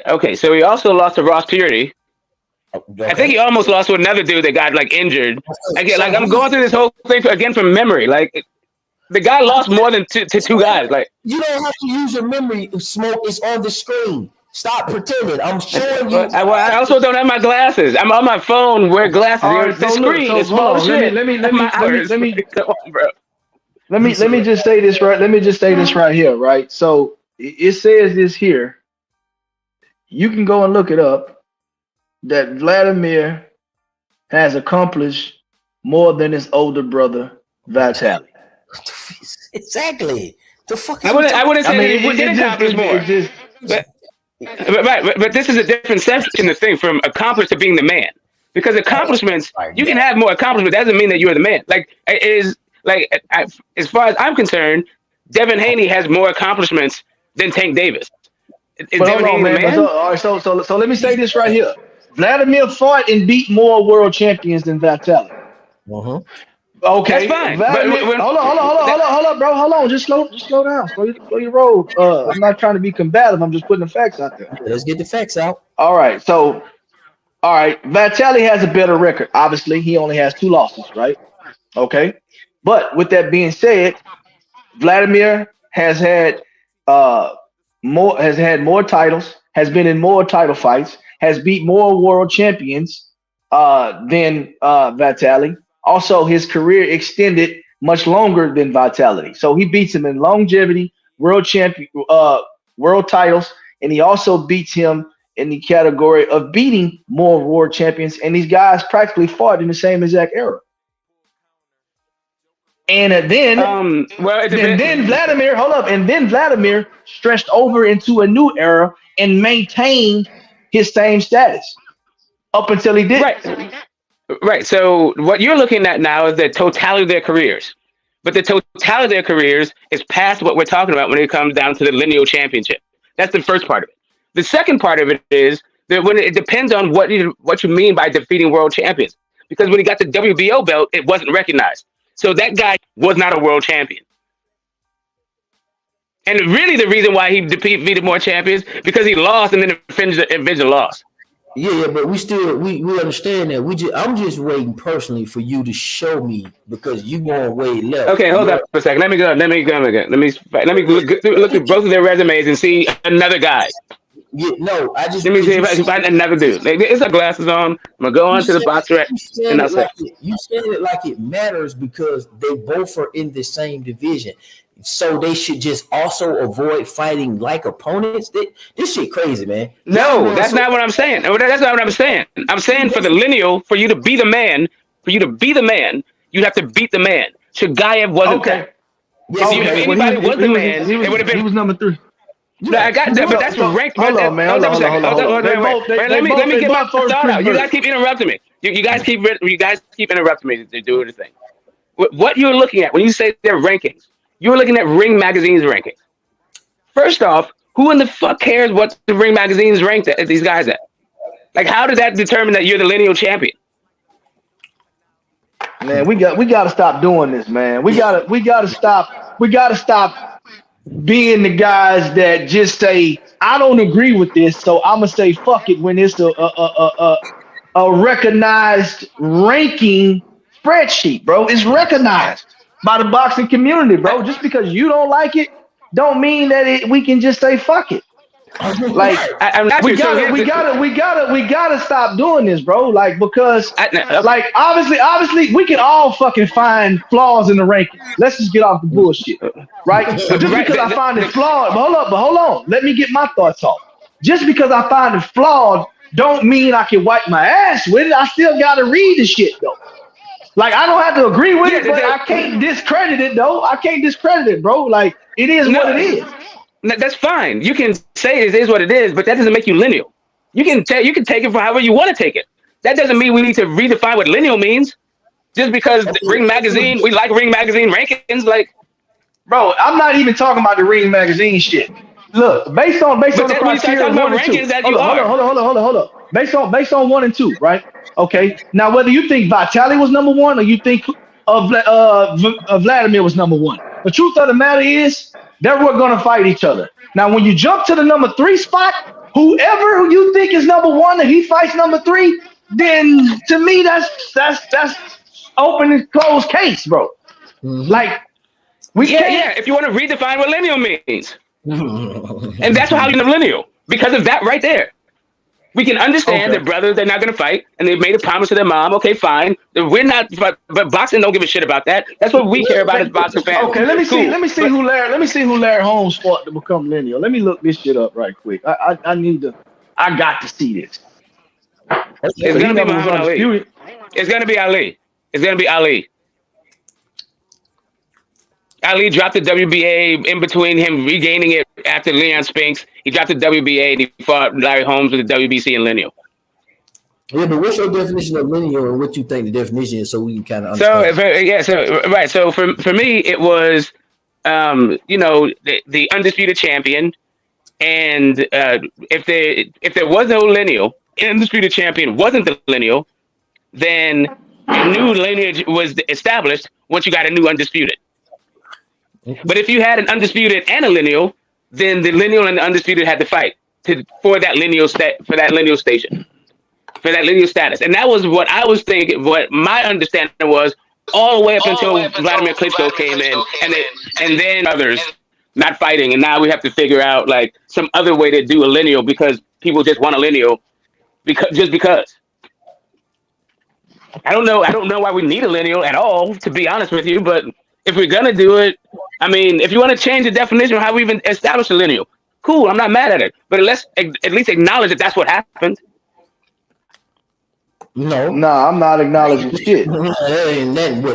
Okay, so he also lost to Ross Purdy. Okay. I think he almost lost to another dude that got like injured. Again, like I'm going through this whole thing again from memory. Like the guy lost more than to 2 guys. Like you don't have to use your memory. Smoke is on the screen. Stop pretending. I'm showing you. I also don't have my glasses. I'm on my phone. Wear glasses. Right, the screen is small as shit. Let me just say this right. Let me just say this right here. Right. So it says this here. You can go and look it up. That Vladimir has accomplished more than his older brother Vitaly. Exactly. The fuck. I wouldn't say he did accomplish more. But this is a different section of thing from accomplished to being the man. Because accomplishments, you can have more accomplishments. That doesn't mean that you're the man. As far as I'm concerned, Devin Haney has more accomplishments than Tank Davis. Is Devin Haney the man? So let me say this right here. Vladimir fought and beat more world champions than Vitaly. Okay, that's fine. Hold on, bro. Hold on. Just slow down. Slow your roll. I'm not trying to be combative. I'm just putting the facts out there. Let's get the facts out. All right. Vitaly has a better record. Obviously, he only has 2 losses, right? Okay. But with that being said, Vladimir has had more titles, has been in more title fights, has beat more world champions than Vitaly. Also, his career extended much longer than Vitality. So he beats him in longevity, world titles, and he also beats him in the category of beating more world champions. And these guys practically fought in the same exact era. And then Vladimir, hold up, and then Vladimir stretched over into a new era and maintained his same status up until he did. Right. So what you're looking at now is the totality of their careers. But the totality of their careers is past what we're talking about when it comes down to the lineal championship. That's the first part of it. The second part of it is that when it depends on what you mean by defeating world champions. Because when he got the WBO belt, it wasn't recognized. So that guy was not a world champion. And really the reason why he defeated more champions, because he lost and then the division lost. Yeah, but we understand that. I'm just waiting personally for you to show me because you going way left. Okay, hold up for a second. Let me go. Let me look at both of their resumes and see another guy. Yeah, no, I just let me see if I can find another dude. It's got glasses on. I'm gonna go on to the box rec, and I'll say. You said it like it matters because they both are in the same division. So they should just also avoid fighting like opponents. This shit crazy, man. No, that's not what I'm saying. That's not what I'm saying. I'm saying for the lineal, for you to be the man, you have to beat the man. Shagayev wasn't there. Yes, if anybody was the man, it would have been. He was number 3. No, I got that, but that's ranked. Hold on, man. Hold on. Let me get my thought out. You guys keep interrupting me. You guys keep interrupting me to do the thing. What you're looking at when you say their rankings, you're looking at Ring Magazine's rankings. First off, who in the fuck cares what the Ring Magazine's ranked at these guys at? Like, how does that determine that you're the lineal champion? Man, we got to stop doing this, man. We gotta stop being the guys that just say, I don't agree with this, so I'm gonna say fuck it when it's a recognized ranking spreadsheet, bro. It's recognized by the boxing community, bro. Just because you don't like it, don't mean that we can just say fuck it. Like we gotta stop doing this, bro. Like because like obviously we can all fucking find flaws in the ranking. Let's just get off the bullshit, right? But just because I find it flawed, but hold on, let me get my thoughts off. Just because I find it flawed, don't mean I can wipe my ass with it. I still gotta read the shit though. Like I don't have to agree with it, but I can't discredit it though. I can't discredit it, bro. Like it is what it is. That's fine. You can say it is what it is, but that doesn't make you lineal. You can take it for however you want to take it. That doesn't mean we need to redefine what lineal means. Just because Ring Magazine, we like Ring Magazine rankings, like, bro. I'm not even talking about the Ring Magazine shit. Look, based on the criteria of 1 and 2. Hold on. Based on 1 and 2, right? Okay. Now, whether you think Vitali was number 1 or you think Vladimir was number 1, the truth of the matter is they were going to fight each other. Now, when you jump to the number 3 spot, whoever you think is number 1 and he fights number 3, then to me that's open and closed case, bro. Mm-hmm. Like if you want to redefine what lineal means, and that's how you know lineal because of that right there. We can understand that brothers, they're not going to fight, and they've made a promise to their mom. Okay, fine. We're not, but boxing don't give a shit about that. That's what we care about as boxing fans. Okay, let me see who Larry Holmes fought to become lineal. Let me look this shit up right quick. I got to see this. It's gonna be Muhammad Ali. It's gonna be Ali. Ali dropped the WBA in between him regaining it after Leon Spinks. He dropped the WBA and he fought Larry Holmes with the WBC and lineal. Yeah, but what's your definition of lineal and what you think the definition is so we can kind of understand? So for me, it was, the undisputed champion. And if there was no lineal, undisputed champion wasn't the lineal, then a new lineage was established once you got a new undisputed. But if you had an undisputed and a lineal, then the lineal and the undisputed had to fight for that lineal station, for that lineal status. And that was what I was thinking, what my understanding was all the way up until Vladimir Klitschko came in and then others not fighting. And now we have to figure out like some other way to do a lineal because people just want a lineal because. I don't know why we need a lineal at all, to be honest with you, but if we're gonna do it, I mean, if you want to change the definition of how we even establish a lineal, cool, I'm not mad at it. But let's at least acknowledge that that's what happened. No, I'm not acknowledging shit. What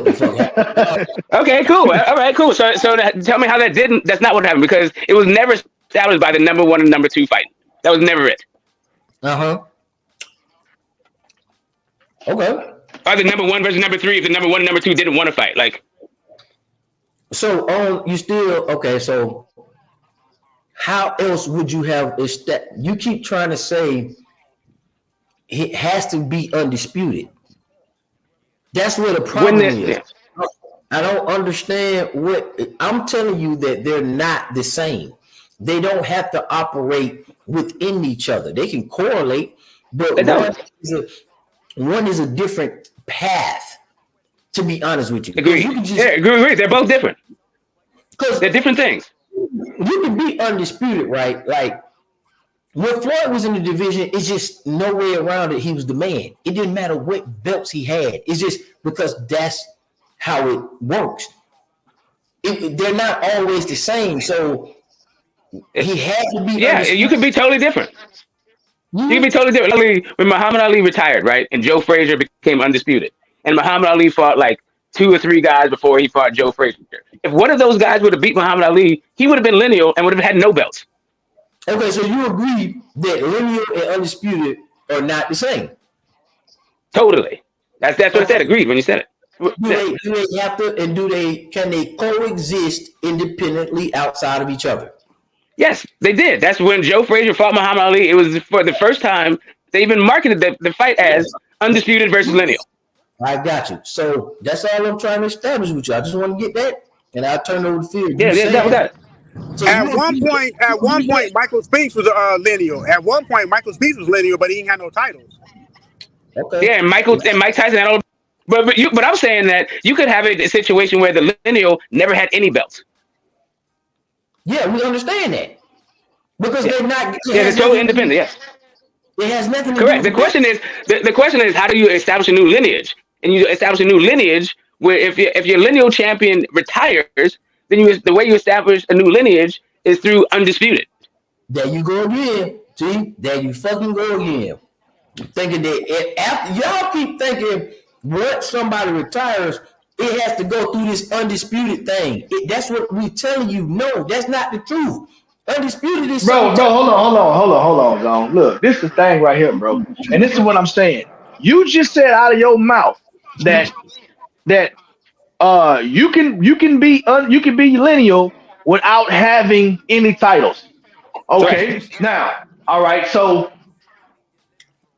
the fuck happened? Okay, cool. All right, cool. So tell me how that's not what happened, because it was never established by the number 1 and number 2 fight. That was never it. Okay. Or the number 1 versus number 3 if the number 1 and number 2 didn't want to fight. Like, so you still okay, so how else would you have you keep trying to say it has to be undisputed. That's where the problem is. I don't understand what I'm telling you, that they're not the same. They don't have to operate within each other. They can correlate, but one is a different path. To be honest with you, agree. They're both different. Because they're different things. You can be undisputed, right? Like when Floyd was in the division, it's just no way around it. He was the man. It didn't matter what belts he had. It's just because that's how it works. They're not always the same. So he had to be. Yeah, you could be totally different. You can be totally different. When Muhammad Ali retired, right, and Joe Frazier became undisputed, and Muhammad Ali fought like 2 or 3 guys before he fought Joe Frazier. If one of those guys would have beat Muhammad Ali, he would have been lineal and would have had no belts. Okay, so you agree that lineal and undisputed are not the same? Totally. That's what I said. Agreed when you said it. Do they have to, and can they coexist independently outside of each other? Yes, they did. That's when Joe Frazier fought Muhammad Ali. It was for the first time they even marketed the fight as undisputed versus lineal. I got you. So that's all I'm trying to establish with you. I just want to get that, and I'll turn over the field. Yeah, that. So at one point, Michael Spinks was lineal. At one point, Michael Spinks was lineal, but he ain't had no titles. Okay. Yeah, and Mike Tyson had all. But I'm saying that you could have a situation where the lineal never had any belts. Yeah, we understand that because they're not. They're totally independent. Yes. It has nothing to Correct. do with The question is how do you establish a new lineage? And you establish a new lineage where if your lineal champion retires, then the way you establish a new lineage is through undisputed. There you go again. See, there you fucking go again. Thinking that after y'all keep thinking once somebody retires, it has to go through this undisputed thing. That's what we're telling you. No, that's not the truth. Undisputed is bro. Hold on, Zone. Look, this is the thing right here, bro. And this is what I'm saying. You just said out of your mouth that you can be lineal without having any titles. Okay, right. Now, all right. So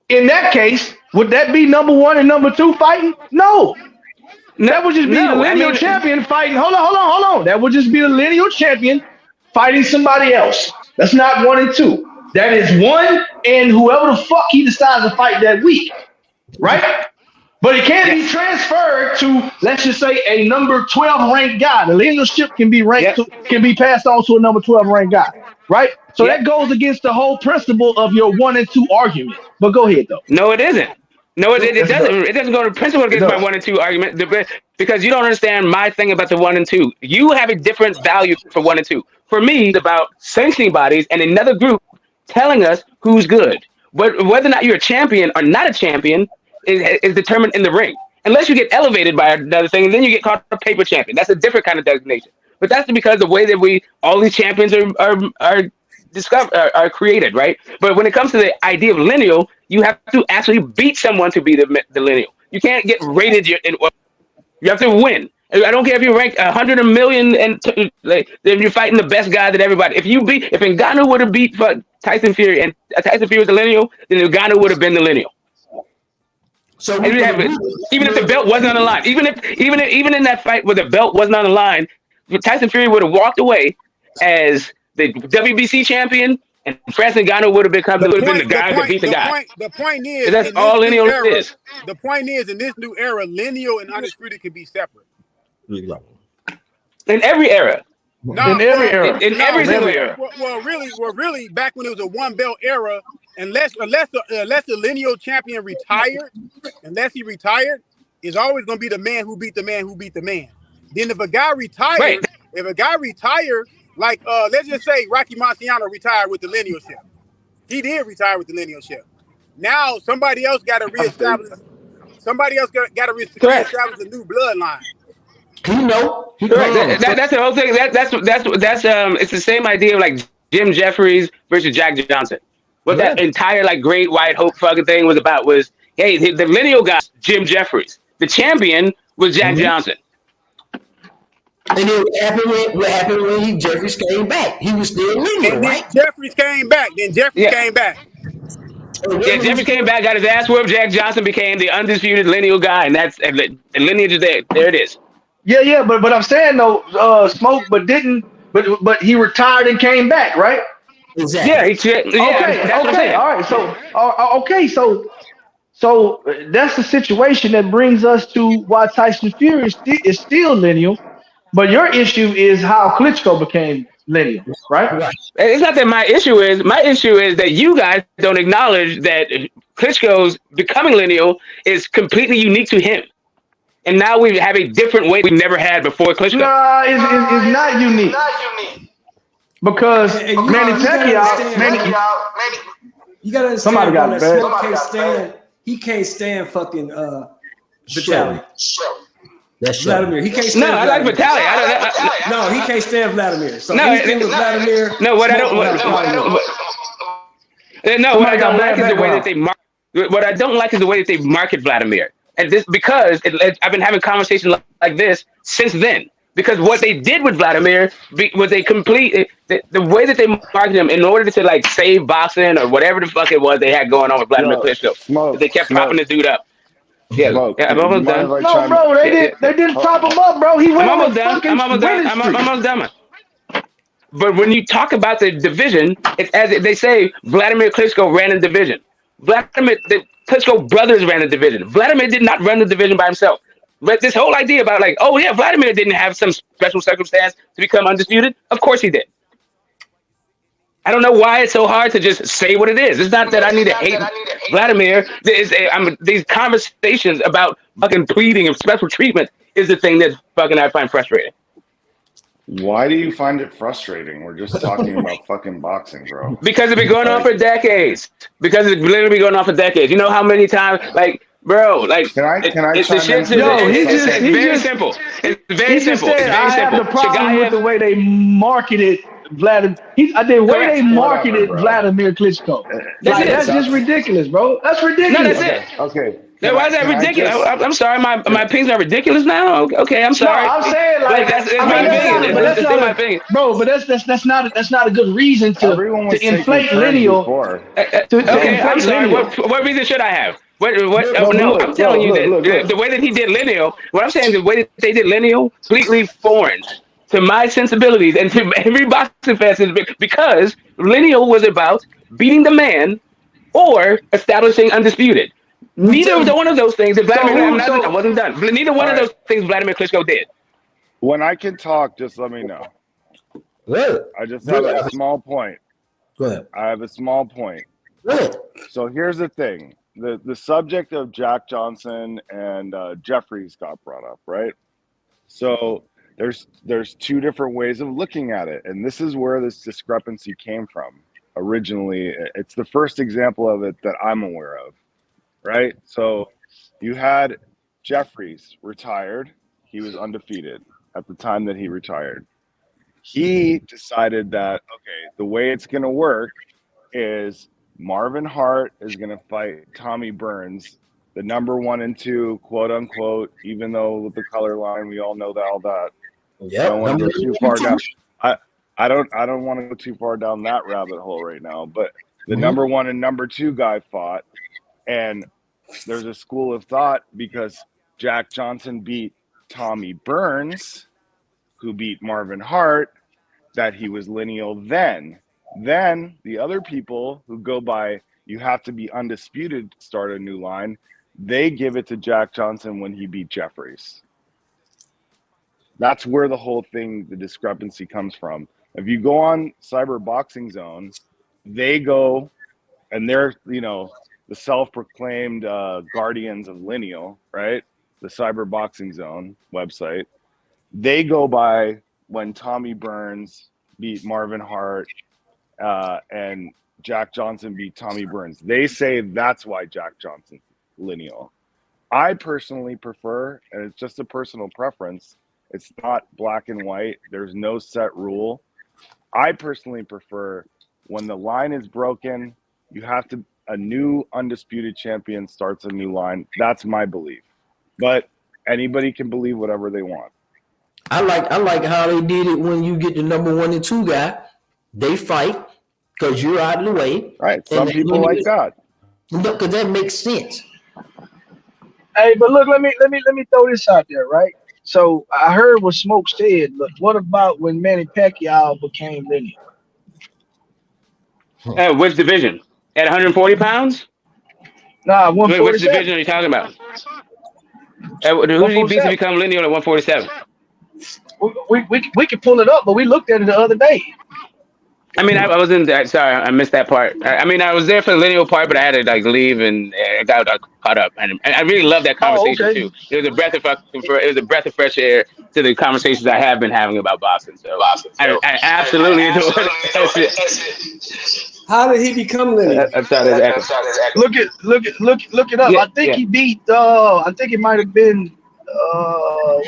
in that case, would that be number 1 and number 2 fighting? No. That would just be the lineal champion fighting. Hold on. That would just be the lineal champion fighting somebody else. That's not 1 and 2. That is 1 and whoever the fuck he decides to fight that week. Right? But it can't be transferred to, let's just say, a number 12 ranked guy. The linealship can be can be passed on to a number 12 ranked guy. Right? So that goes against the whole principle of your 1 and 2 argument. But go ahead though. No, it isn't. No, it doesn't. It doesn't go to principle against my 1 and 2 argument because you don't understand my thing about the 1 and 2. You have a different value for 1 and 2. For me, it's about sanctioning bodies and another group telling us who's good. But whether or not you're a champion or not a champion is determined in the ring. Unless you get elevated by another thing, and then you get called a paper champion. That's a different kind of designation. But that's because the way that all these champions are created, right? But when it comes to the idea of lineal, you have to actually beat someone to be the lineal. You can't get rated. You have to win. I don't care if you rank 100 a million and then you're fighting the best guy that everybody. If Ngannou would have beat Tyson Fury and Tyson Fury was the lineal, then Ngannou would have been the lineal. So even if the belt wasn't on the line, even in that fight where the belt wasn't on the line, Tyson Fury would have walked away as the WBC champion, and Francis Ngannou would have been the guy that beat the guy. The point is, that's all lineal is. The point is, in this new era, lineal and undisputed can be separate. In every era. In every single era. Well, really, back when it was a 1 belt era, unless the lineal champion retired, it's always going to be the man who beat the man who beat the man. Then if a guy retired, like let's just say Rocky Marciano retired with the linealship. He did retire with the linealship. Now somebody else got to reestablish. Somebody else got to reestablish a new bloodline. That's the whole thing. That's it's the same idea of like Jim Jeffries versus Jack Johnson. What that entire like Great White Hope fucking thing was about was, hey, the lineal guy Jim Jeffries, the champion was Jack Johnson. And then what happened when Jeffries came back? He was still lineal, right? Jeffries came back. Then Jeffries came back. Yeah, Jeffries came back, got his ass whooped. Jack Johnson became the undisputed lineal guy, and the lineage is there. There it is. Yeah, but I'm saying though, Smoke, but he retired and came back, right? Exactly. Okay. All right. So that's the situation that brings us to why Tyson Fury is still lineal, but your issue is how Klitschko became lineal, right? It's not that my issue is that you guys don't acknowledge that Klitschko's becoming lineal is completely unique to him. And now we have a different way we never had before Klitschko. Nah, it's not unique. Because Manny Pacquiao, you gotta understand, somebody got it, man. He can't stand fucking Vitaly. That's Vladimir. He can't stand. No, I like Vitaly. No, he can't stand Vladimir. So no, anything with Vladimir. No, what I don't. No, what I Somebody got don't like bad is the way that background. what I don't like is the way that they market Vladimir, and this because I've been having conversations like this since then. Because what they did with Vladimir was a complete the way that they marketed him in order to like save boxing or whatever the fuck it was they had going on with Vladimir Yo, Klitschko. smoke, They kept propping smoke, the dude up. Yeah, smoke. yeah, I'm You almost mind done. if I No, chime? bro, Yeah, yeah. they didn't prop him Oh, up, bro. He I'm went on a almost done. fucking winning I'm streak. almost done. But when you talk about the division, it's as they say, Vladimir Klitschko ran the division. The Klitschko brothers ran the division. Vladimir did not run the division by himself. But this whole idea about like, oh yeah, Vladimir didn't have some special circumstance to become undisputed. Of course he did. I don't know why it's so hard to just say what it is. It's not that I need to hate Vladimir. These conversations about fucking pleading and special treatment is the thing that fucking I find frustrating. why do you find it frustrating? We're just talking about fucking boxing, bro. Because it's been going on for decades. Because it's literally been going on for decades. You know how many times, like, bro, like, Can I the chime in? shit's Yo, he very just simple. It's very he just simple. said It's very I have simple. the problem with Shagayev, the way they marketed Vladimir. The way correct. they Whatever, marketed bro. Vladimir Klitschko. That's Like it. that's just ridiculous, bro. That's No, ridiculous. that's it. Okay. Now, why is that ridiculous? I'm sorry, my opinions are ridiculous now. Okay, I'm No, sorry. I'm saying like that's I my mean that's opinion. not, but that's It's not my a opinion. bro. But that's not a good reason Everyone was to taking inflate turns lineal before. to Okay, I'm inflate sorry. lineal. What reason should I have? What? No, Oh, but no, look, I'm telling you that look. the way that he did Lineal, what I'm saying, the way that they did Lineal, completely foreign to my sensibilities and to every boxing fan sensibility, because Lineal was about beating the man or establishing undisputed. Neither one of those things that I wasn't done. Neither one All of right. those things Vladimir Klitschko did. When I can talk, just let me know. Good. I just have a small point. Go ahead. I have a small point. Good. So here's the thing. The subject of Jack Johnson and Jeffries got brought up, right? So there's two different ways of looking at it, and this is where this discrepancy came from originally. It's the first example of it that I'm aware of, right? So you had Jeffries retired. He was undefeated at the time that he retired. He decided that, okay, the way it's going to work is Marvin Hart is going to fight Tommy Burns, the number 1 and 2, quote unquote, even though with the color line, we all know that all that. Yeah. I don't want to go too far down. I don't want to go too far down that rabbit hole right now, but the number 1 and number 2 guy fought, and there's a school of thought because Jack Johnson beat Tommy Burns, who beat Marvin Hart, that he was lineal then. Then the other people who go by, you have to be undisputed to start a new line, they give it to Jack Johnson when he beat Jeffries. That's where the whole thing, the discrepancy comes from. If you go on Cyber Boxing Zone, they go and they're, the self-proclaimed guardians of lineal, right? The Cyber Boxing Zone website. They go by when Tommy Burns beat Marvin Hart and Jack Johnson beat Tommy Burns. They say that's why Jack Johnson's lineal. I personally prefer, and it's just a personal preference, it's not black and white. There's no set rule. I personally prefer when the line is broken, a new undisputed champion starts a new line. That's my belief. But anybody can believe whatever they want. I like how they did it when you get the number 1 and 2 guy. They fight because you're out of the way. Right. Some people like that. Because that makes sense. Hey, but look, let me throw this out there, right? So I heard what Smoke said. Look, what about when Manny Pacquiao became lineal? Which division? At 140 pounds? Nah, Which 147. division are you talking about? Who did he beat to become lineal at 147? We can pull it up, but we looked at it the other day. I mean, I wasn't that. Sorry, I missed that part. I mean, I was there for the lineal part, but I had to leave and I got caught up. And I really love that conversation too. It was a breath of fresh air to the conversations I have been having about boxing. So I absolutely adore it. How did he become lineal? Look it up. Yeah, I think he beat. I think it might have been.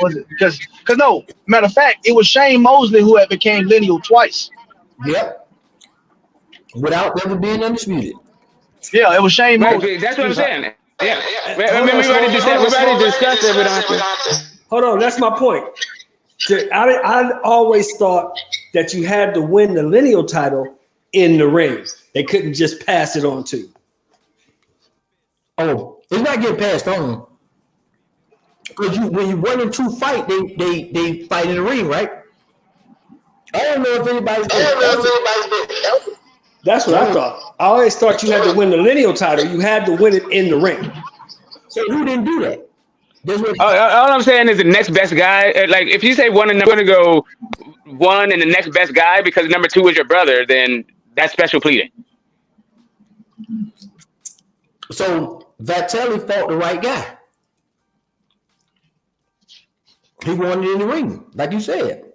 Was it because no, matter of fact, it was Shane Mosley who had became lineal twice. Yep. without ever being undisputed. Yeah, it was Shane Mosley. That's what I'm saying. Yeah. We already discussed it. We don't have to. Hold on, that's my point. I always thought that you had to win the lineal title in the ring. They couldn't just pass it on to you. Oh, it's not getting passed on. Because when you 1 and 2 fight, they fight in the ring, right? I don't know if anybody's been. That's what I thought. I always thought you had to win the lineal title. You had to win it in the ring. So who didn't do that? All I'm saying is the next best guy. Like if you say one and going to go 1 and the next best guy because number 2 is your brother, then that's special pleading. So Vatelli fought the right guy. He won it in the ring, like you said.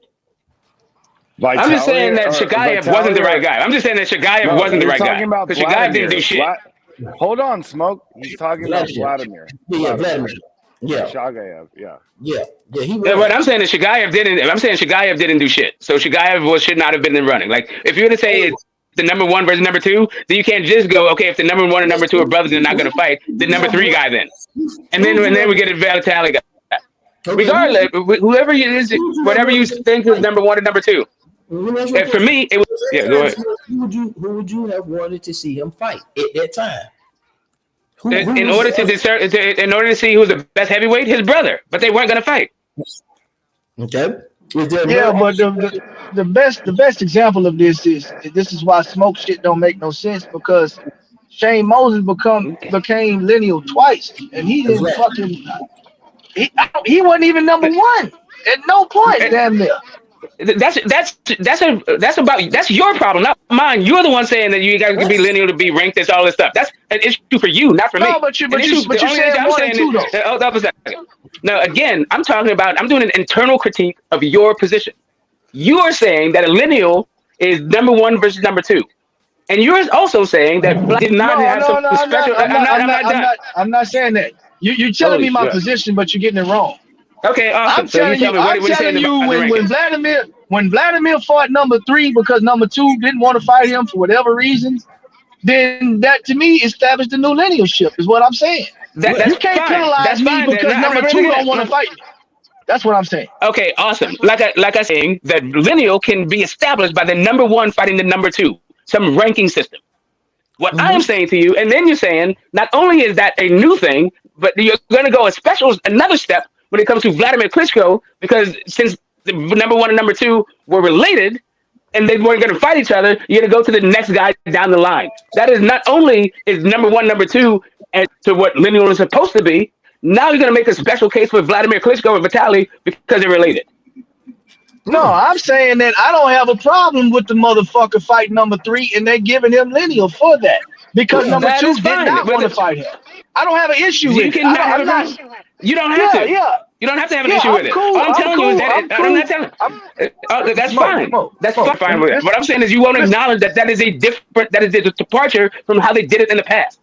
I'm just saying that Shagayev wasn't the right guy. I'm just saying that Shagayev wasn't the right guy. Because Shagayev didn't do shit. Hold on, Smoke. He's talking about Vladimir. Yeah, Vladimir. Yeah. Shagayev, yeah. Yeah. What I'm saying is Shagayev didn't do shit. So Shagayev should not have been in the running. Like if you're gonna say it's the number 1 versus number 2, then you can't just go, okay, if the number 1 and number 2 are brothers and they're not gonna fight, the number 3 guy then. And then we get a Vatelli guy. Regardless, whoever it is, whatever you think is number 1 and number 2. And for me, it was go ahead. Who would you have wanted to see him fight at that time? In order to see who's the best heavyweight, his brother, but they weren't gonna fight. Okay. Yeah, but the best example of this is why Smoke shit don't make no sense because Shane Mosley became lineal twice, and he didn't fucking he wasn't even number 1 at no point. Damn near. That's your problem, not mine. You're the one saying that you guys can be lineal to be ranked as all this stuff. That's an issue for you, not for me. No, but you said 1 and 2 though. Hold up a second. No, again, I'm doing an internal critique of your position. You are saying that a lineal is number 1 versus number 2. And you're also saying that Black did not have some special. I'm not saying that. You're telling me my position, but you're getting it wrong. Okay, awesome. I'm telling you, when Vladimir fought number 3 because number 2 didn't want to fight him for whatever reasons, then that to me established the new linealship. Is what I'm saying. You can't penalize me because number 2 don't want to fight me. That's what I'm saying. Okay, awesome. Like I saying that lineal can be established by the number 1 fighting the number 2, some ranking system. What I am saying to you, and then you're saying not only is that a new thing, but you're going to go another step when it comes to Vladimir Klitschko, because since the number 1 and number 2 were related and they weren't going to fight each other, you're going to go to the next guy down the line. That is not only is number 1, number 2 as to what lineal is supposed to be, now you're going to make a special case for Vladimir Klitschko and Vitaly because they're related. No, I'm saying that I don't have a problem with the motherfucker fighting number 3 and they're giving him lineal for that because number 2 did not want to fight him. I don't have an issue with it. You don't have to. Yeah. You don't have to have an issue with it. Cool, All I'm telling you is that I'm not telling. That's fine. That's fine with it. What I'm saying is you won't acknowledge that is a departure from how they did it in the past.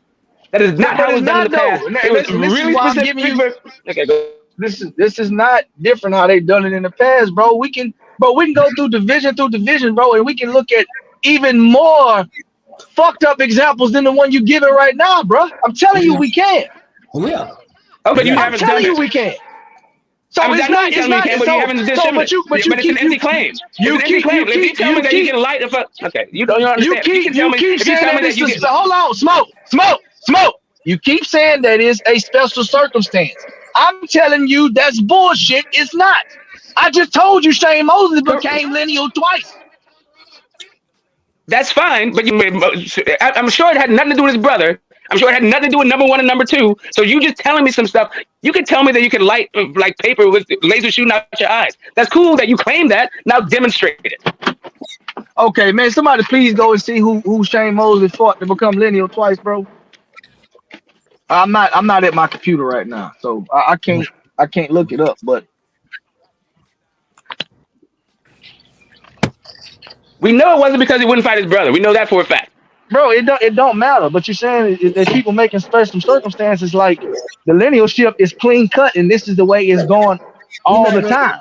That is not how it was done in the past. It was really specific. Okay, go. This is not different how they done it in the past, bro. We can go through division, bro, and we can look at even more fucked up examples than the one you giving right now, bro. I'm telling you, we can. Yeah. Oh, but you I'm haven't telling done you, we can. So I mean, it's not. It's not. But it's an empty claim. If you tell me that you can light the fuck. Okay, you don't understand. You keep saying that it's hold on, smoke. You keep saying that it's a special circumstance. I'm telling you that's bullshit. It's not. I just told you Shane Mosley became lineal twice. That's fine, but I'm sure it had nothing to do with his brother. I'm sure it had nothing to do with number 1 and number 2. So you just telling me some stuff. You can tell me that you can light like paper with laser shooting out your eyes. That's cool that you claim that. Now demonstrate it. Okay, man. Somebody please go and see who Shane Mosley fought to become lineal twice, bro. I'm not at my computer right now, so I can't look it up. But we know it wasn't because he wouldn't fight his brother. We know that for a fact. Bro, it don't matter. But you're saying that people making special circumstances like the linealship is clean cut, and this is the way it's going all the time.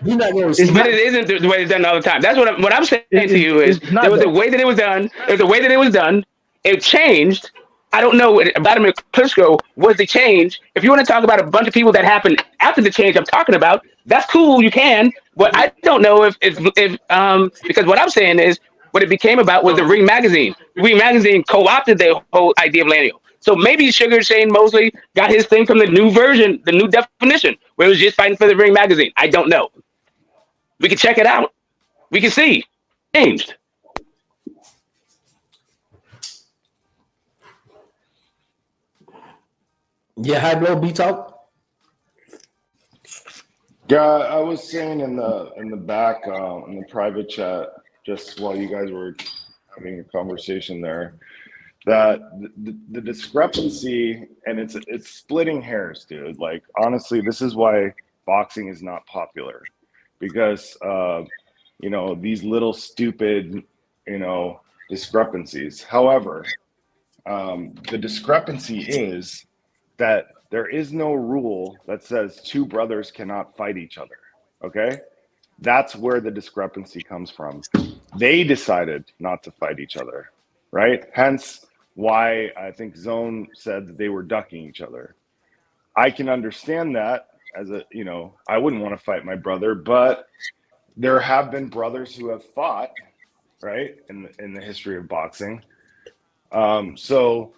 You're not going But it isn't the way it's done all the time. That's what I'm saying to you is there was a way that it was done. There's a way that it was done. It changed. I don't know. Vladimir Klitschko was the change. If you want to talk about a bunch of people that happened after the change I'm talking about, that's cool. You can. But I don't know if because what I'm saying is what it became about was the Ring magazine. Ring magazine co-opted the whole idea of lineal. So maybe Sugar Shane Mosley got his thing from the new version, the new definition, where it was just fighting for the Ring magazine. I don't know. We can check it out. We can see. Changed. Yeah, high blow B talk. Yeah, I was saying in the back in the private chat, just while you guys were having a conversation there, that the discrepancy, and it's splitting hairs, dude. Like honestly, this is why boxing is not popular, because these little stupid discrepancies. However, the discrepancy is that there is no rule that says two brothers cannot fight each other. Okay, that's where the discrepancy comes from. They decided not to fight each other, right? Hence why I think Zone said that they were ducking each other. I can understand that as I wouldn't want to fight my brother, but there have been brothers who have fought, right, in the history of boxing. So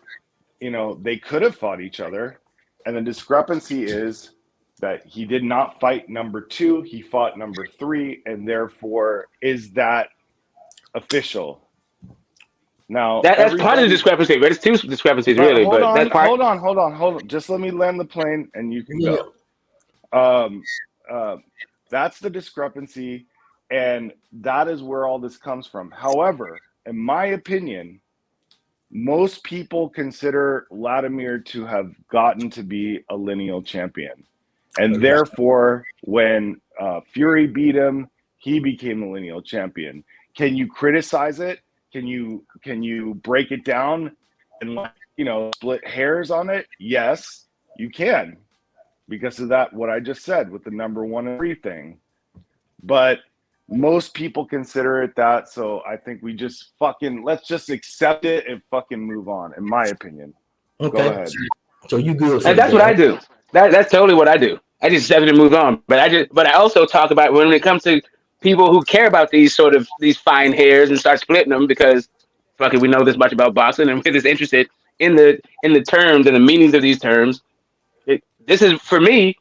they could have fought each other, and the discrepancy is that he did not fight number 2, he fought number 3, and therefore is that official? Now that's part of the discrepancy, but it's two discrepancies really. But that's part. Hold on. Just let me land the plane, and you can go. That's the discrepancy, and that is where all this comes from. However, in my opinion, most people consider Vladimir to have gotten to be a lineal champion, and therefore, when Fury beat him, he became a lineal champion. Can you criticize it? Can you break it down and split hairs on it? Yes, you can, because of that what I just said with the number 1 and 3 thing. But most people consider it that, so I think we just let's just accept it and fucking move on, in my opinion. Okay. Go ahead. So you good? And that's what I do. That's totally what I do. I just accept it and move on. But I also talk about when it comes to people who care about these fine hairs and start splitting them because fucking we know this much about boxing and we're just interested in the terms and the meanings of these terms. This is, for me,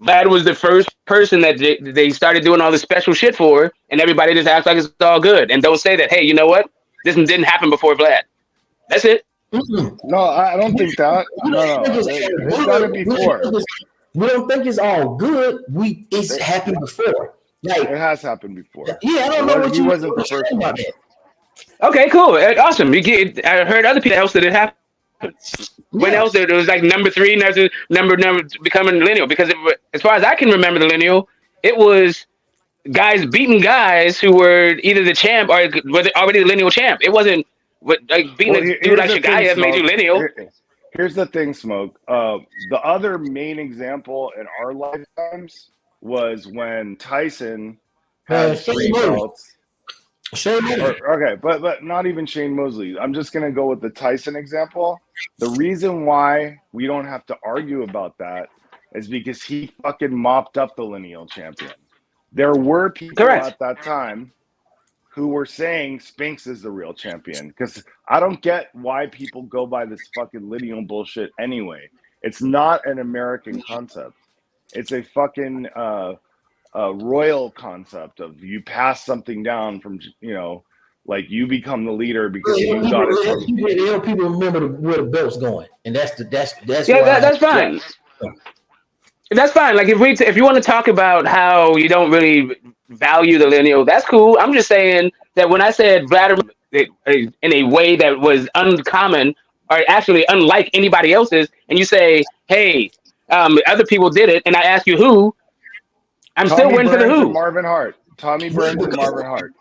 Vlad was the first person that they started doing all this special shit for, and everybody just acts like it's all good and don't say that, hey, you know what? This didn't happen before Vlad. That's it. No, I don't think that. No. It's done it before. We don't think it's all good. It's happened before. Like, it has happened before. Yeah, I don't know what he wasn't the first one. Okay, cool, awesome. I heard other people else that it happened. When else there was like number 3, number becoming lineal? Because as far as I can remember, the lineal, it was guys beating guys who were either the champ or were already the lineal champ. It wasn't beating a dude like Shagayev made you lineal. Here's the thing, Smoke. The other main example in our lifetimes was when Tyson had 3 belts. Okay, but not even Shane Mosley. I'm just gonna go with the Tyson example. The reason why we don't have to argue about that is because he fucking mopped up the lineal champion. There were people at that time who were saying Spinks is the real champion, because I don't get why people go by this fucking lineal bullshit anyway. It's not an American concept. It's a fucking royal concept of you pass something down from, like you become the leader because you got it from. People remember where the belt's going, and that's that's fine. That's fine. Like if you want to talk about how you don't really value the lineal, that's cool. I'm just saying that when I said Vladimir in a way that was uncommon or actually unlike anybody else's, and you say, hey, other people did it, and I ask you who, I'm still waiting for the who. Marvin Hart. Tommy Burns and Marvin Hart.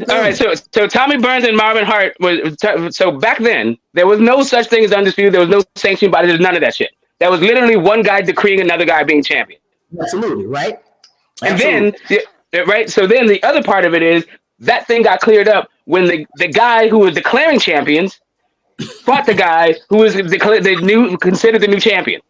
All right, so Tommy Burns and Marvin Hart was so back then there was no such thing as undisputed. There was no sanctioned body. There's none of that shit. That was literally one guy decreeing another guy being champion. Absolutely, right? And then, right? So then the other part of it is that thing got cleared up when the guy who was declaring champions fought the guy who was considered the new champion.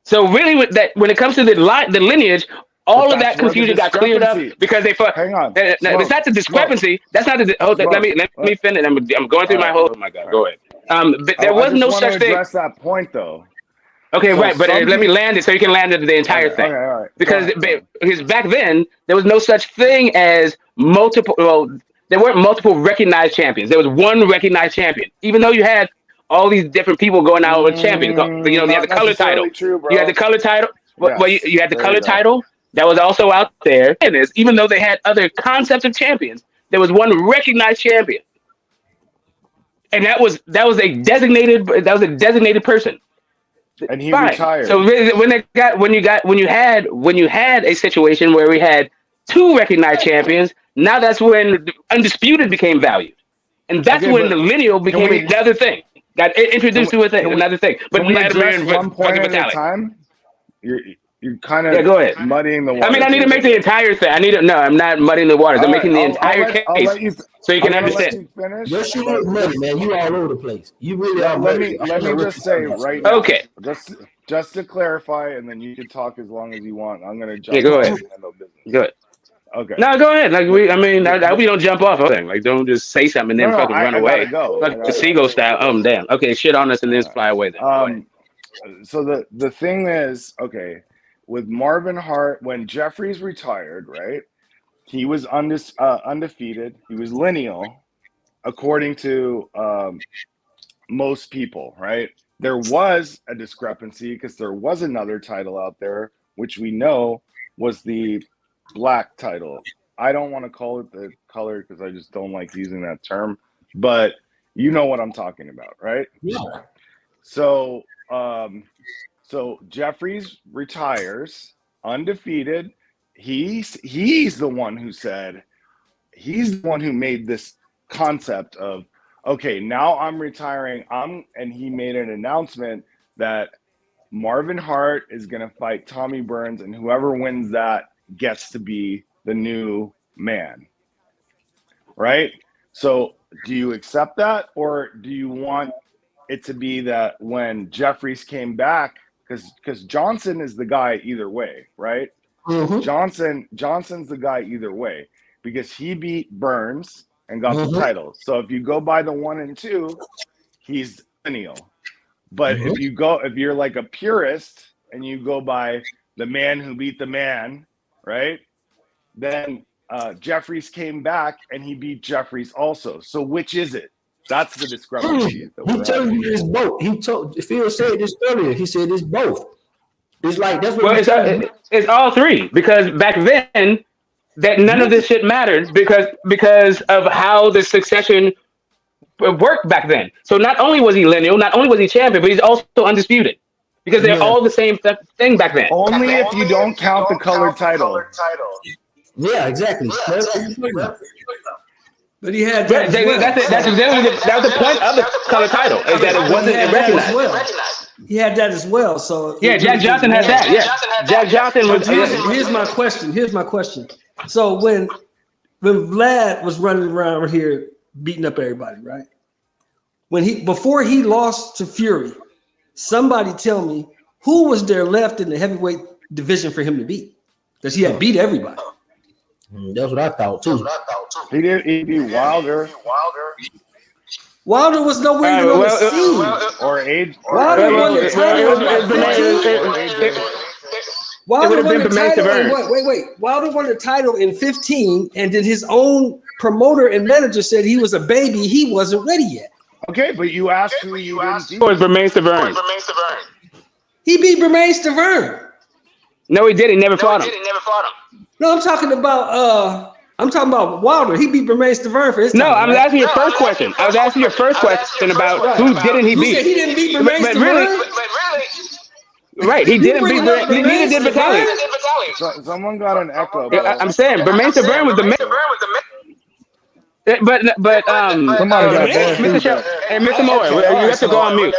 So really, with that, when it comes to the lineage, all of that confusion got cleared up because they fought. Hang on, it's not the discrepancy. That's not the. Let me finish. I'm going through my whole. Oh my God, go ahead. But there was no such thing. Address that point though. Okay, so right, but let me land it so you can land it the entire thing. Okay, all right. Because back then there was no such thing as multiple. Well, there weren't multiple recognized champions. There was one recognized champion, even though you had all these different people going out with champions. You had the color title. True, you had the color title. Well, you had the color title that was also out there. And even though they had other concepts of champions, there was one recognized champion, and that was a designated person. And he retired. So when you had a situation where we had two recognized champions, now that's when Undisputed became valued, and that's when the lineal became another thing. Got introduced to another thing. But can we address one point at a time? You're kind of go ahead. muddying the waters. I mean, I need to make the entire thing. I'm not muddying the waters. I'm making the entire case so you can understand. Your shit is muddy, man. You all over the place. You really are muddy. Let me just say right now. Okay. Just to clarify, and then you can talk as long as you want. I'm gonna jump. Yeah, go ahead. Go ahead. Okay. No, go ahead. Like we don't jump off anything. Like don't just say something and then fucking run away. Like the seagull style. Oh damn. Okay, shit on us and then fly away. Then. So the thing is, okay, with Marvin Hart, when Jeffries retired, right? He was undefeated. He was lineal, according to most people, right? There was a discrepancy because there was another title out there, which we know was the black title. I don't want to call it the color because I just don't like using that term, but you know what I'm talking about, right? Yeah. So Jeffries retires undefeated. He's the one who said, he's the one who made this concept of, okay, now I'm retiring. And he made an announcement that Marvin Hart is going to fight Tommy Burns, and whoever wins that gets to be the new man. Right? So do you accept that, or do you want it to be that when Jeffries came back, because Johnson is the guy either way, right? Mm-hmm. Johnson's the guy either way because he beat Burns and got the title. So if you go by the 1 and 2, he's lineal. But if you're like a purist and you go by the man who beat the man, right? Then Jeffries came back and he beat Jeffries also. So which is it? That's the discrepancy. He told you it's both. Phil said this earlier. He said it's both. It's like that's what it's all three, because back then that none of this shit mattered because of how the succession worked back then. So not only was he lineal, not only was he champion, but he's also undisputed because they're all the same thing back then. Only if you don't count the colored title. Yeah, exactly. But he had that's the point of the color title, is that it wasn't recognized. He had that as well. So yeah, Jack Johnson had that. Yeah, Jack Johnson was. Here's my question. So when Vlad was running around here beating up everybody, right? Before he lost to Fury, somebody tell me who was there left in the heavyweight division for him to beat? Because he had beat everybody. That's what I thought too. He beat Wilder. Wilder was nowhere on the scene. Or age. Wilder won the title. Wilder won the title. Wait. Wilder won the title in 15, and then his own promoter and manager said he was a baby. He wasn't ready yet. Okay, but you asked who you didn't beat. It was Bermain Stavern. He beat Bermain Stavern. No, he didn't. He never fought him. No, I'm talking about Wilder. He beat Bermain Stavern for his time. No, I was asking your first question. I was asking your first question about who didn't he beat. He didn't beat Bermain Stavern? Right, he didn't beat. Neither did Vitaly. Someone got an echo. I'm saying Bermain Stavern was the man. But Mr. Moore, you have to go on mute.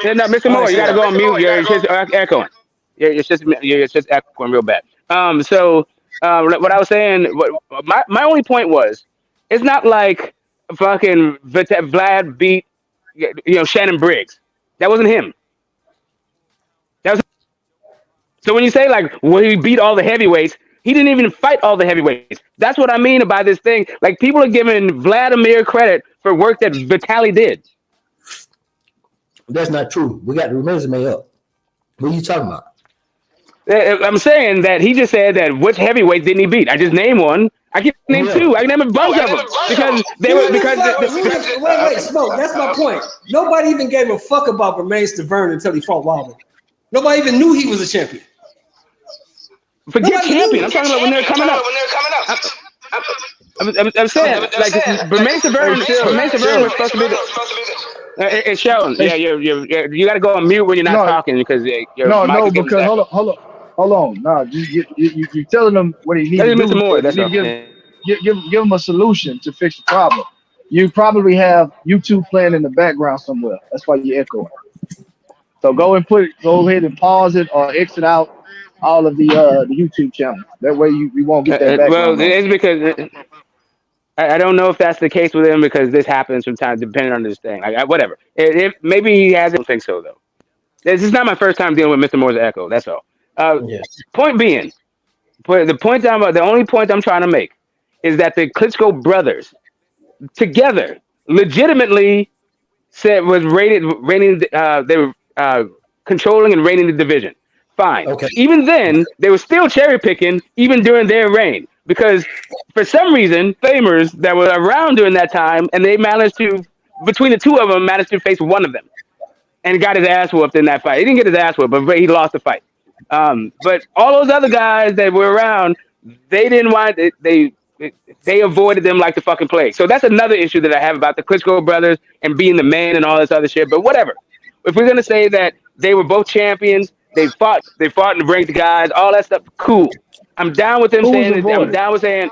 No, Mr. Moore, you got to go on mute. You're just echoing. You're just echoing real bad. So what I was saying, my only point was, it's not like fucking Vlad beat Shannon Briggs. That wasn't him. That was so when you say like, well, he beat all the heavyweights, he didn't even fight all the heavyweights. That's what I mean about this thing. Like people are giving Vladimir credit for work that Vitaly did. That's not true. We got the resume up. What are you talking about? I'm saying that he just said that which heavyweight didn't he beat? I just named one. I can name two. I can name a bunch of them because they were wait, Smoke. That's my point. Nobody even gave a fuck about Romain Stavern until he fought Wilder. Nobody even knew he was a champion. Forget champion. I'm talking about when they're coming up. I'm saying like Romain Stavern was supposed to be the. It's Sheldon. Yeah, you got to go on mute when you're not talking because your mic is getting because hold on. No, you're telling them what he needs to do. More. That's all. Give him a solution to fix the problem. You probably have YouTube playing in the background somewhere. That's why you're echoing. So go ahead and pause it or exit out all of the YouTube channels. That way we won't get that background. Well, it's because I don't know if that's the case with him because this happens sometimes depending on this thing. Like whatever. If maybe he hasn't. I don't think so though. This is not my first time dealing with Mr. Moore's echo. That's all. Point being, the only point I'm trying to make is that the Klitschko brothers together legitimately they were controlling and reigning the division. Fine. Okay. Even then, they were still cherry picking even during their reign because for some reason, famers that were around during that time and they managed to, between the two of them, managed to face one of them and got his ass whooped in that fight. He didn't get his ass whooped, but he lost the fight. But all those other guys that were around, they didn't want it. They avoided them like the fucking plague. So that's another issue that I have about the Klitschko brothers and being the man and all this other shit. But whatever. If we're gonna say that they were both champions, they fought in the ranked guys, all that stuff. Cool. I'm down with them saying. I'm down with saying.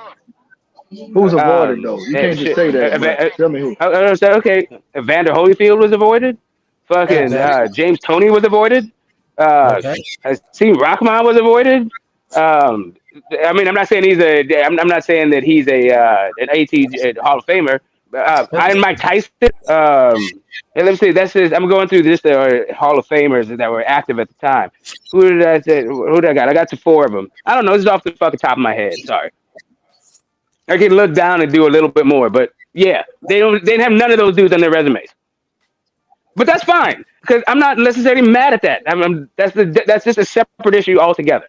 Who's avoided though? You can't just say that. Tell me who. Okay, Evander Holyfield was avoided. Fucking James Toney was avoided. Steve Rockman was avoided. I mean, I'm not saying I'm not saying that he's an AT Hall of Famer. Iron Mike Tyson. Let me see. I'm going through this. There are Hall of Famers that were active at the time. Who did I say? Who did I got? I got to 4 of them. I don't know. This is off the fucking top of my head. Sorry. I can look down and do a little bit more, but yeah, they didn't have none of those dudes on their resumes. But that's fine because I'm not necessarily mad at that. That's just a separate issue altogether.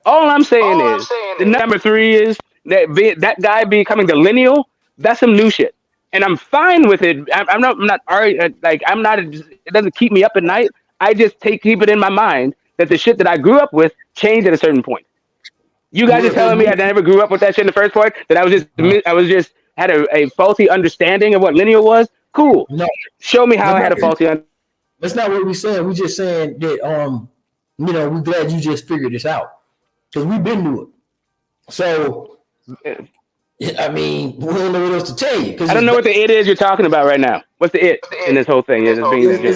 All I'm saying is the number 3 is that guy becoming the lineal. That's some new shit, and I'm fine with it. I'm not like I'm not. It doesn't keep me up at night. I just keep it in my mind that the shit that I grew up with changed at a certain point. You guys are telling me I never grew up with that shit in the first point. That I was just had a faulty understanding of what lineal was. Cool. No, show me how I had a faulty understanding. That's not what we're saying. We're just saying that we're glad you just figured this out because we've been through it. So, I mean, we don't know what else to tell you. I don't know what the it is you're talking about right now. What's the it in this whole thing? Is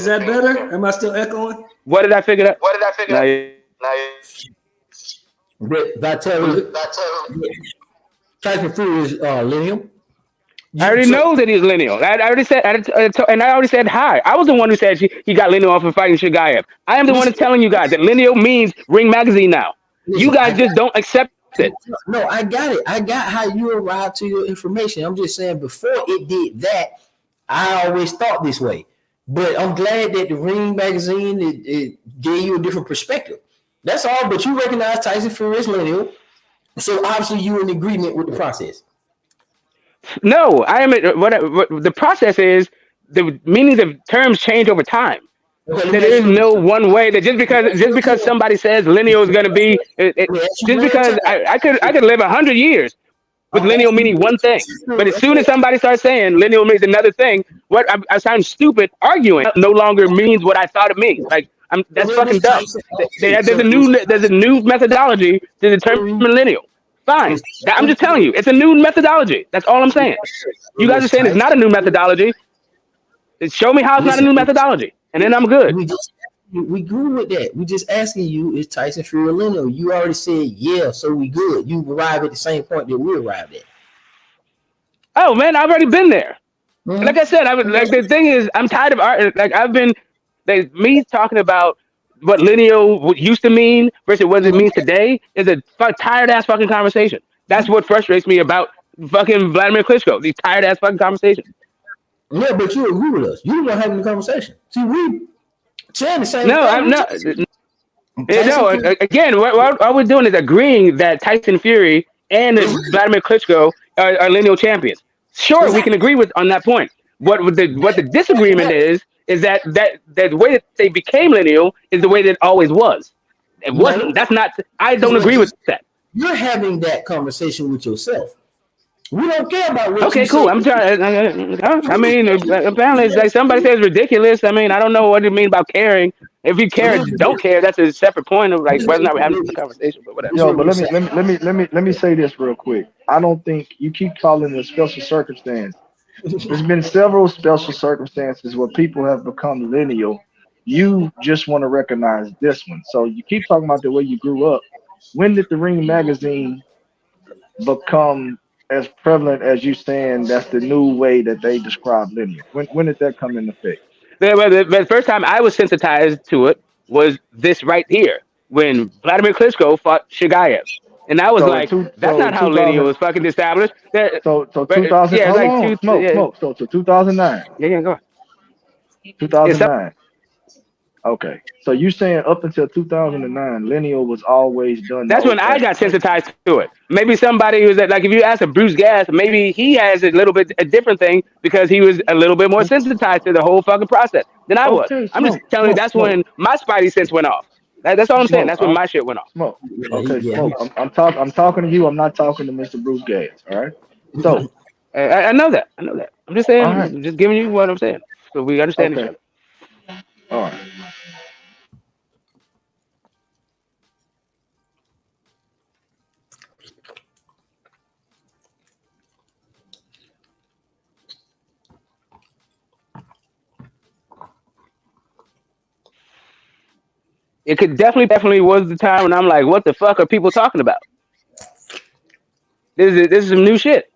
that better? Am I still echoing? What did I figure out? Tyson Fury is lineal. I already know that he's lineal. I already said hi. I was the one who said he got lineal off of fighting Shagayev. I am the one that's telling you guys that lineal means Ring Magazine now. You guys just don't accept it. No, I got it. I got how you arrived to your information. I'm just saying before it did that, I always thought this way. But I'm glad that the Ring Magazine it gave you a different perspective. That's all. But you recognize Tyson Fury as lineal, so obviously you're in agreement with the process. No, I am. What the process is, the meanings of terms change over time. Okay, there is no one way that just because somebody says lineal is going to be just because I could live 100 years with lineal meaning one thing, but as soon as somebody starts saying lineal means another thing, I sound stupid arguing no longer means what I thought it means. Like that's fucking dumb. There's a new methodology to determine lineal. Fine. I'm just telling you, it's a new methodology. That's all I'm saying. You guys are saying it's not a new methodology. Show me how it's not a new methodology, and then I'm good. We good with that. We just asking you, is Tyson Fury lineal? You already said yeah, so we good. You arrive at the same point that we arrived at. Oh man, I've already been there. Like I said, I was like the thing is, I'm tired of art. Like I've been, me talking about what lineal used to mean versus what it means today is a tired ass fucking conversation. That's what frustrates me about fucking Vladimir Klitschko. These tired ass fucking conversations. Yeah, but you agree with us. You don't having the conversation. See, we saying the same No, thing. I'm not. No, again, what we're doing is agreeing that Tyson Fury and Vladimir Klitschko are lineal champions. Sure, we can agree with on that point. What the disagreement is that the way that they became lineal is the way that it always was. It wasn't. That's not. I don't agree with that. You're having that conversation with yourself. We don't care about what. Okay, cool. I'm trying. I mean, apparently, it's like somebody says ridiculous. I mean, I don't know what you mean about caring. If you care, or don't care. That's a separate point of like whether or not we're having a conversation. But whatever. Yo, but let me say this real quick. I don't think you keep calling it a special circumstance. There's been several special circumstances where people have become lineal. You just want to recognize this one. So you keep talking about the way you grew up. When did the Ring magazine become as prevalent as you saying that's the new way that they describe lineal? When did that come into effect? The first time I was sensitized to it was this right here when Vladimir Klitschko fought Shigaev. And I was that's not how lineal was fucking established. So 2000, yeah, hold like on, smoke. So 2009. Yeah, go on. 2009. Okay, so you saying up until 2009, lineal was always done. That's when I got sensitized to it. Maybe somebody who's like if you ask a Bruce Gass, maybe he has a little bit a different thing because he was a little bit more sensitized to the whole fucking process than I was. I'm just telling you that's when my spidey sense went off. That's all I'm saying. That's when my shit went off. Smoke. Okay, Smoke. I'm talking to you. I'm not talking to Mr. Bruce Gass. All right. So I know that. I'm just saying. I'm just giving you what I'm saying, so we understand each other. All right. It could definitely was the time when I'm like, what the fuck are people talking about? This is some new shit.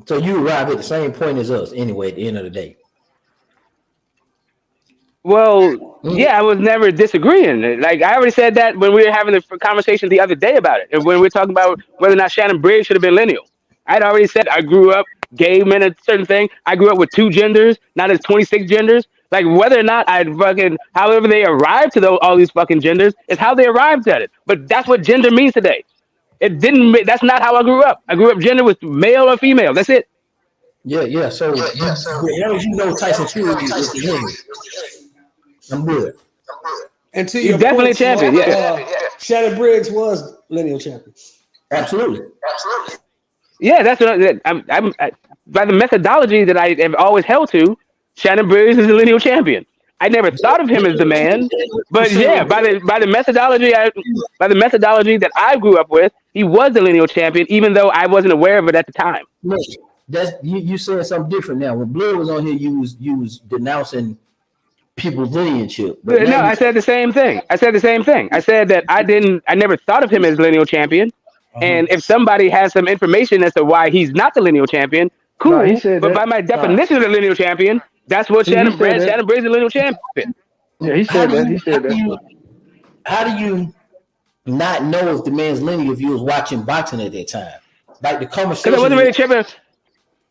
So you arrive at the same point as us anyway at the end of the day. Well, yeah, I was never disagreeing. Like I already said that when we were having the conversation the other day about it, and when we were talking about whether or not Shannon Briggs should have been lineal. I'd already said I grew up gay men a certain thing. I grew up with 2 genders, not as 26 genders. Like whether or not I'd fucking however they arrived to all these fucking genders is how they arrived at it. But that's what gender means today. It didn't. That's not how I grew up. I grew up gender was male or female. That's it. Yeah. So as long as you know Tyson Fury is the winner, I'm good. And to He's your definitely point, a champion. Yeah. Shannon Briggs was lineal champion. Absolutely. Yeah, that's what I'm by the methodology that I have always held to. Shannon Briggs is a lineal champion. I never thought of him as the man, but yeah, by the methodology that I grew up with, he was the lineal champion, even though I wasn't aware of it at the time. No, that's you saying something different now. When Blood was on here, you was denouncing people's lineage. But no, I said the same thing. I said that I never thought of him as lineal champion. And if somebody has some information as to why he's not the lineal champion, cool. No, but by my definition of the lineal champion, that's what Shannon Briggs is the lineal champion. Yeah, he said that. How do you not know if the man's lineal if you was watching boxing at that time? Like the conversation. Because I wasn't really tripping.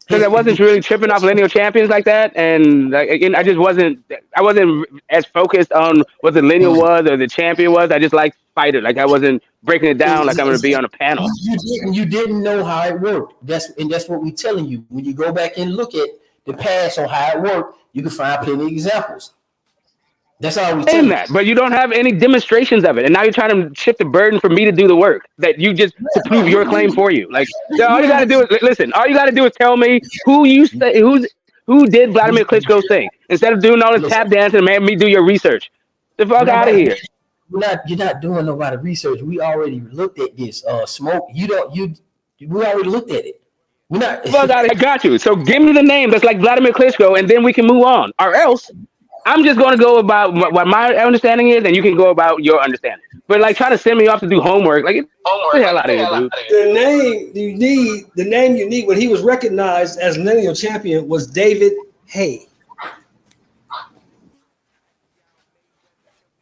Because I wasn't really tripping off lineal champions like that, and like, again, I wasn't as focused on what the lineal was or the champion was. I just liked fighter. Like I wasn't breaking it down like I'm going to be on a panel. You didn't know how it worked. That's what we're telling you. When you go back and look at the past on how it worked, you can find plenty of examples. That's all we're saying. That, but you don't have any demonstrations of it, and now you're trying to shift the burden for me to do the work that you just to prove your claim for you. Like all you got to do is listen. All you got to do is tell me who did Vladimir Klitschko's thing instead of doing all this tap dancing and make me do your research. The fuck out of here. You're not doing a lot of research. We already looked at this. Smoke. We already looked at it. We're not. Fuck out of here. I got you. So give me the name that's like Vladimir Klitschko, and then we can move on. Or else, I'm just going to go about what my understanding is, and you can go about your understanding. But like trying to send me off to do homework, like get the hell out of here, dude. The name you need when he was recognized as lineal champion was David Hay.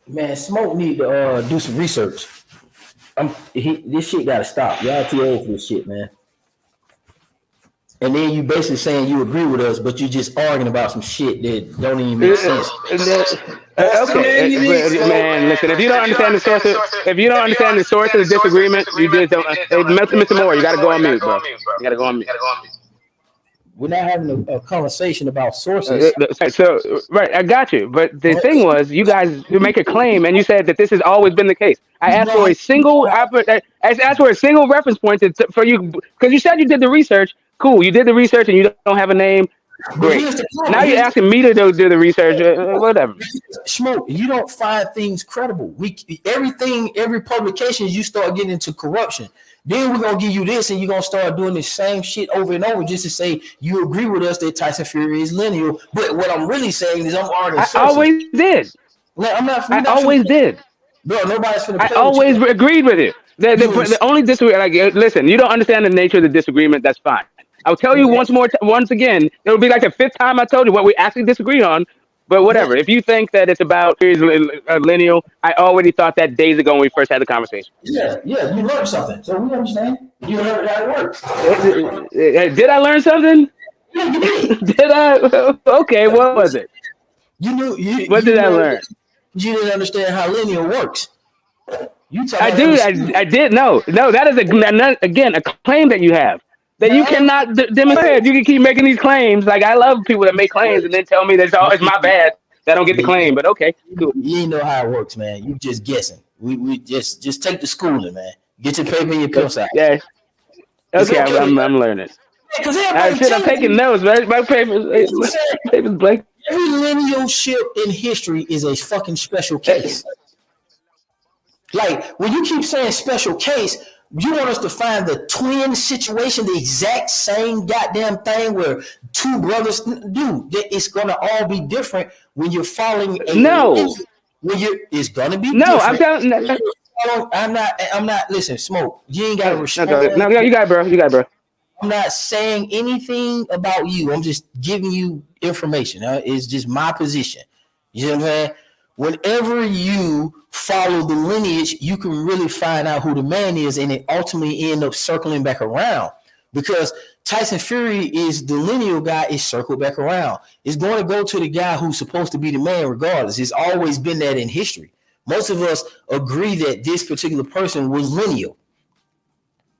Man, Smoke need to do some research. This shit gotta stop. Y'all too old for this shit, man. And then you basically saying you agree with us, but you just arguing about some shit that don't even make sense. Okay, man. Listen, if you don't understand the source of the disagreement, you just don't. Mr. Moore, you got to go on mute, bro. You got to go on mute. We're not having a conversation about sources. So, right, I got you. But the thing was, you guys make a claim, and you said that this has always been the case. I asked for a single reference point for you because you said you did the research. Cool, you did the research, and you don't have a name. Great. Now you're asking me to do the research. Whatever. Smoke, you don't find things credible. Every publication, you start getting into corruption. Then we're gonna give you this, and you're gonna start doing the same shit over and over just to say you agree with us that Tyson Fury is lineal. But what I'm really saying is I'm arguing. I always did. No, I'm not. I always did. Bro, nobody's finna play. I always agreed with it. The only disagreement, like, listen, you don't understand the nature of the disagreement. That's fine. I'll tell you once again. It'll be like the fifth time I told you what we actually disagree on. But whatever. If you think that it's about lineal, I already thought that days ago when we first had the conversation. Yeah, you learned something. So we understand. You learned how it works. Did I learn something? Did I? Okay, what was it? What did I learn? You didn't understand how lineal works. I did. No, that is a claim that you have. That you cannot demonstrate. You can keep making these claims. Like, I love people that make claims and then tell me that it's my bad that I don't get the claim. But okay, cool. You ain't know how it works, man. You just guessing. We just take the schooling, man. Get your paper and your pencil out. Yeah. Okay, I'm learning. I'm taking notes, man. My paper's blank. Every lineal ship in history is a fucking special case. Like, when you keep saying special case, you want us to find the twin situation, the exact same goddamn thing where two brothers, dude, it's gonna all be different when you're following it's gonna be different. I'm not listen, Smoke. You ain't gotta respond. No, you got it, bro. I'm not saying anything about you. I'm just giving you information. It's just my position. You know what I'm saying? Whenever you follow the lineage, you can really find out who the man is, and it ultimately end up circling back around. Because Tyson Fury is the lineal guy, is circled back around. It's going to go to the guy who's supposed to be the man regardless. It's always been that in history. Most of us agree that this particular person was lineal.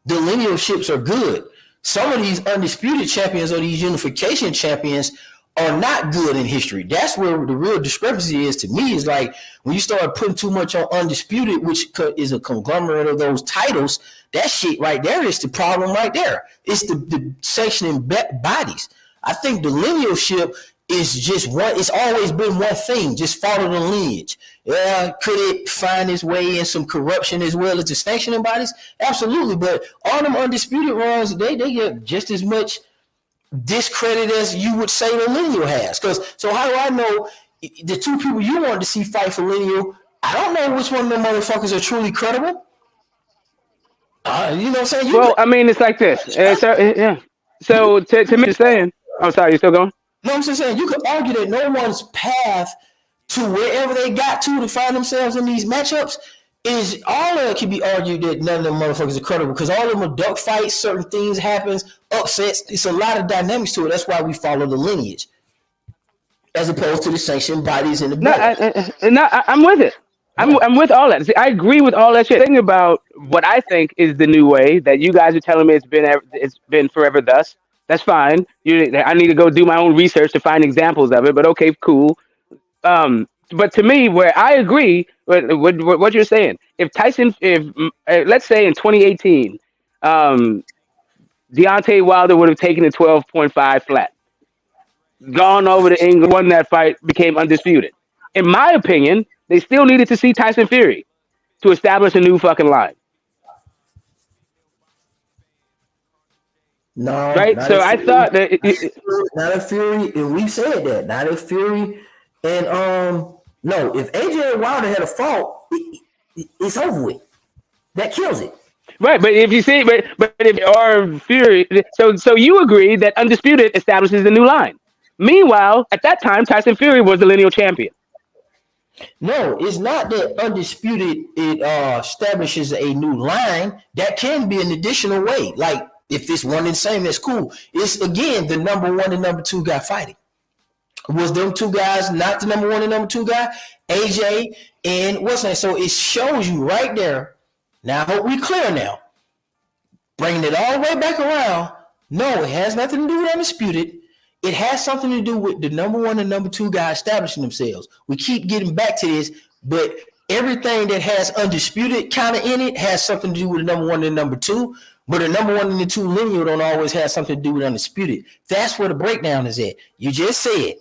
The lineal ships are good. Some of these undisputed champions or these unification champions are not good in history. That's where the real discrepancy is to me. Is like when you start putting too much on undisputed, which is a conglomerate of those titles. That shit right there is the problem right there. It's the sanctioning bodies. I think the lineal ship is just one. It's always been one thing. Just follow the lineage. Could it find its way in some corruption as well as the sanctioning bodies? Absolutely. But all them undisputed runs, they get just as much discredit as you would say the lineal has. So how do I know the two people you wanted to see fight for lineal? I don't know which one of them motherfuckers are truly credible. You know what I'm saying? I mean, it's like this. So to me, saying, I'm sorry, you still going? No, I'm just saying you could argue that no one's path to wherever they got to find themselves in these matchups is all of it can be argued that none of them motherfuckers are credible because all of them are duck fights, certain things happens, upsets. It's a lot of dynamics to it. That's why we follow the lineage as opposed to the sanctioned bodies in the back. I'm with it. I'm with all that. See, I agree with all that shit. Thinking about what I think is the new way that you guys are telling me it's been forever thus. That's fine. I need to go do my own research to find examples of it. But okay, cool. But to me, where I agree with what you're saying, if let's say in 2018, Deontay Wilder would have taken a 12.5 flat, gone over to England, won that fight, became undisputed. In my opinion, they still needed to see Tyson Fury to establish a new fucking line. No, right? So I thought that not if Fury, and we said that. Not if Fury and no, if AJ Wilder had a fault, it's over with. That kills it. right, but if you see, but if or Fury, so you agree that Undisputed establishes a new line. Meanwhile, at that time, Tyson Fury was the lineal champion. No, it's not that Undisputed it establishes a new line. That can be an additional way. Like if it's one and the same, that's cool. It's again the number one and number two guy fighting. Was them two guys not the number one and number two guy? AJ and what's that? So it shows you right there. Now I hope we clear now. Bringing it all the way back around. No, it has nothing to do with Undisputed. It has something to do with the number one and number two guy establishing themselves. We keep getting back to this, but everything that has Undisputed kind of in it has something to do with the number one and number two. But the number one and the two lineal don't always have something to do with Undisputed. That's where the breakdown is at. You just said.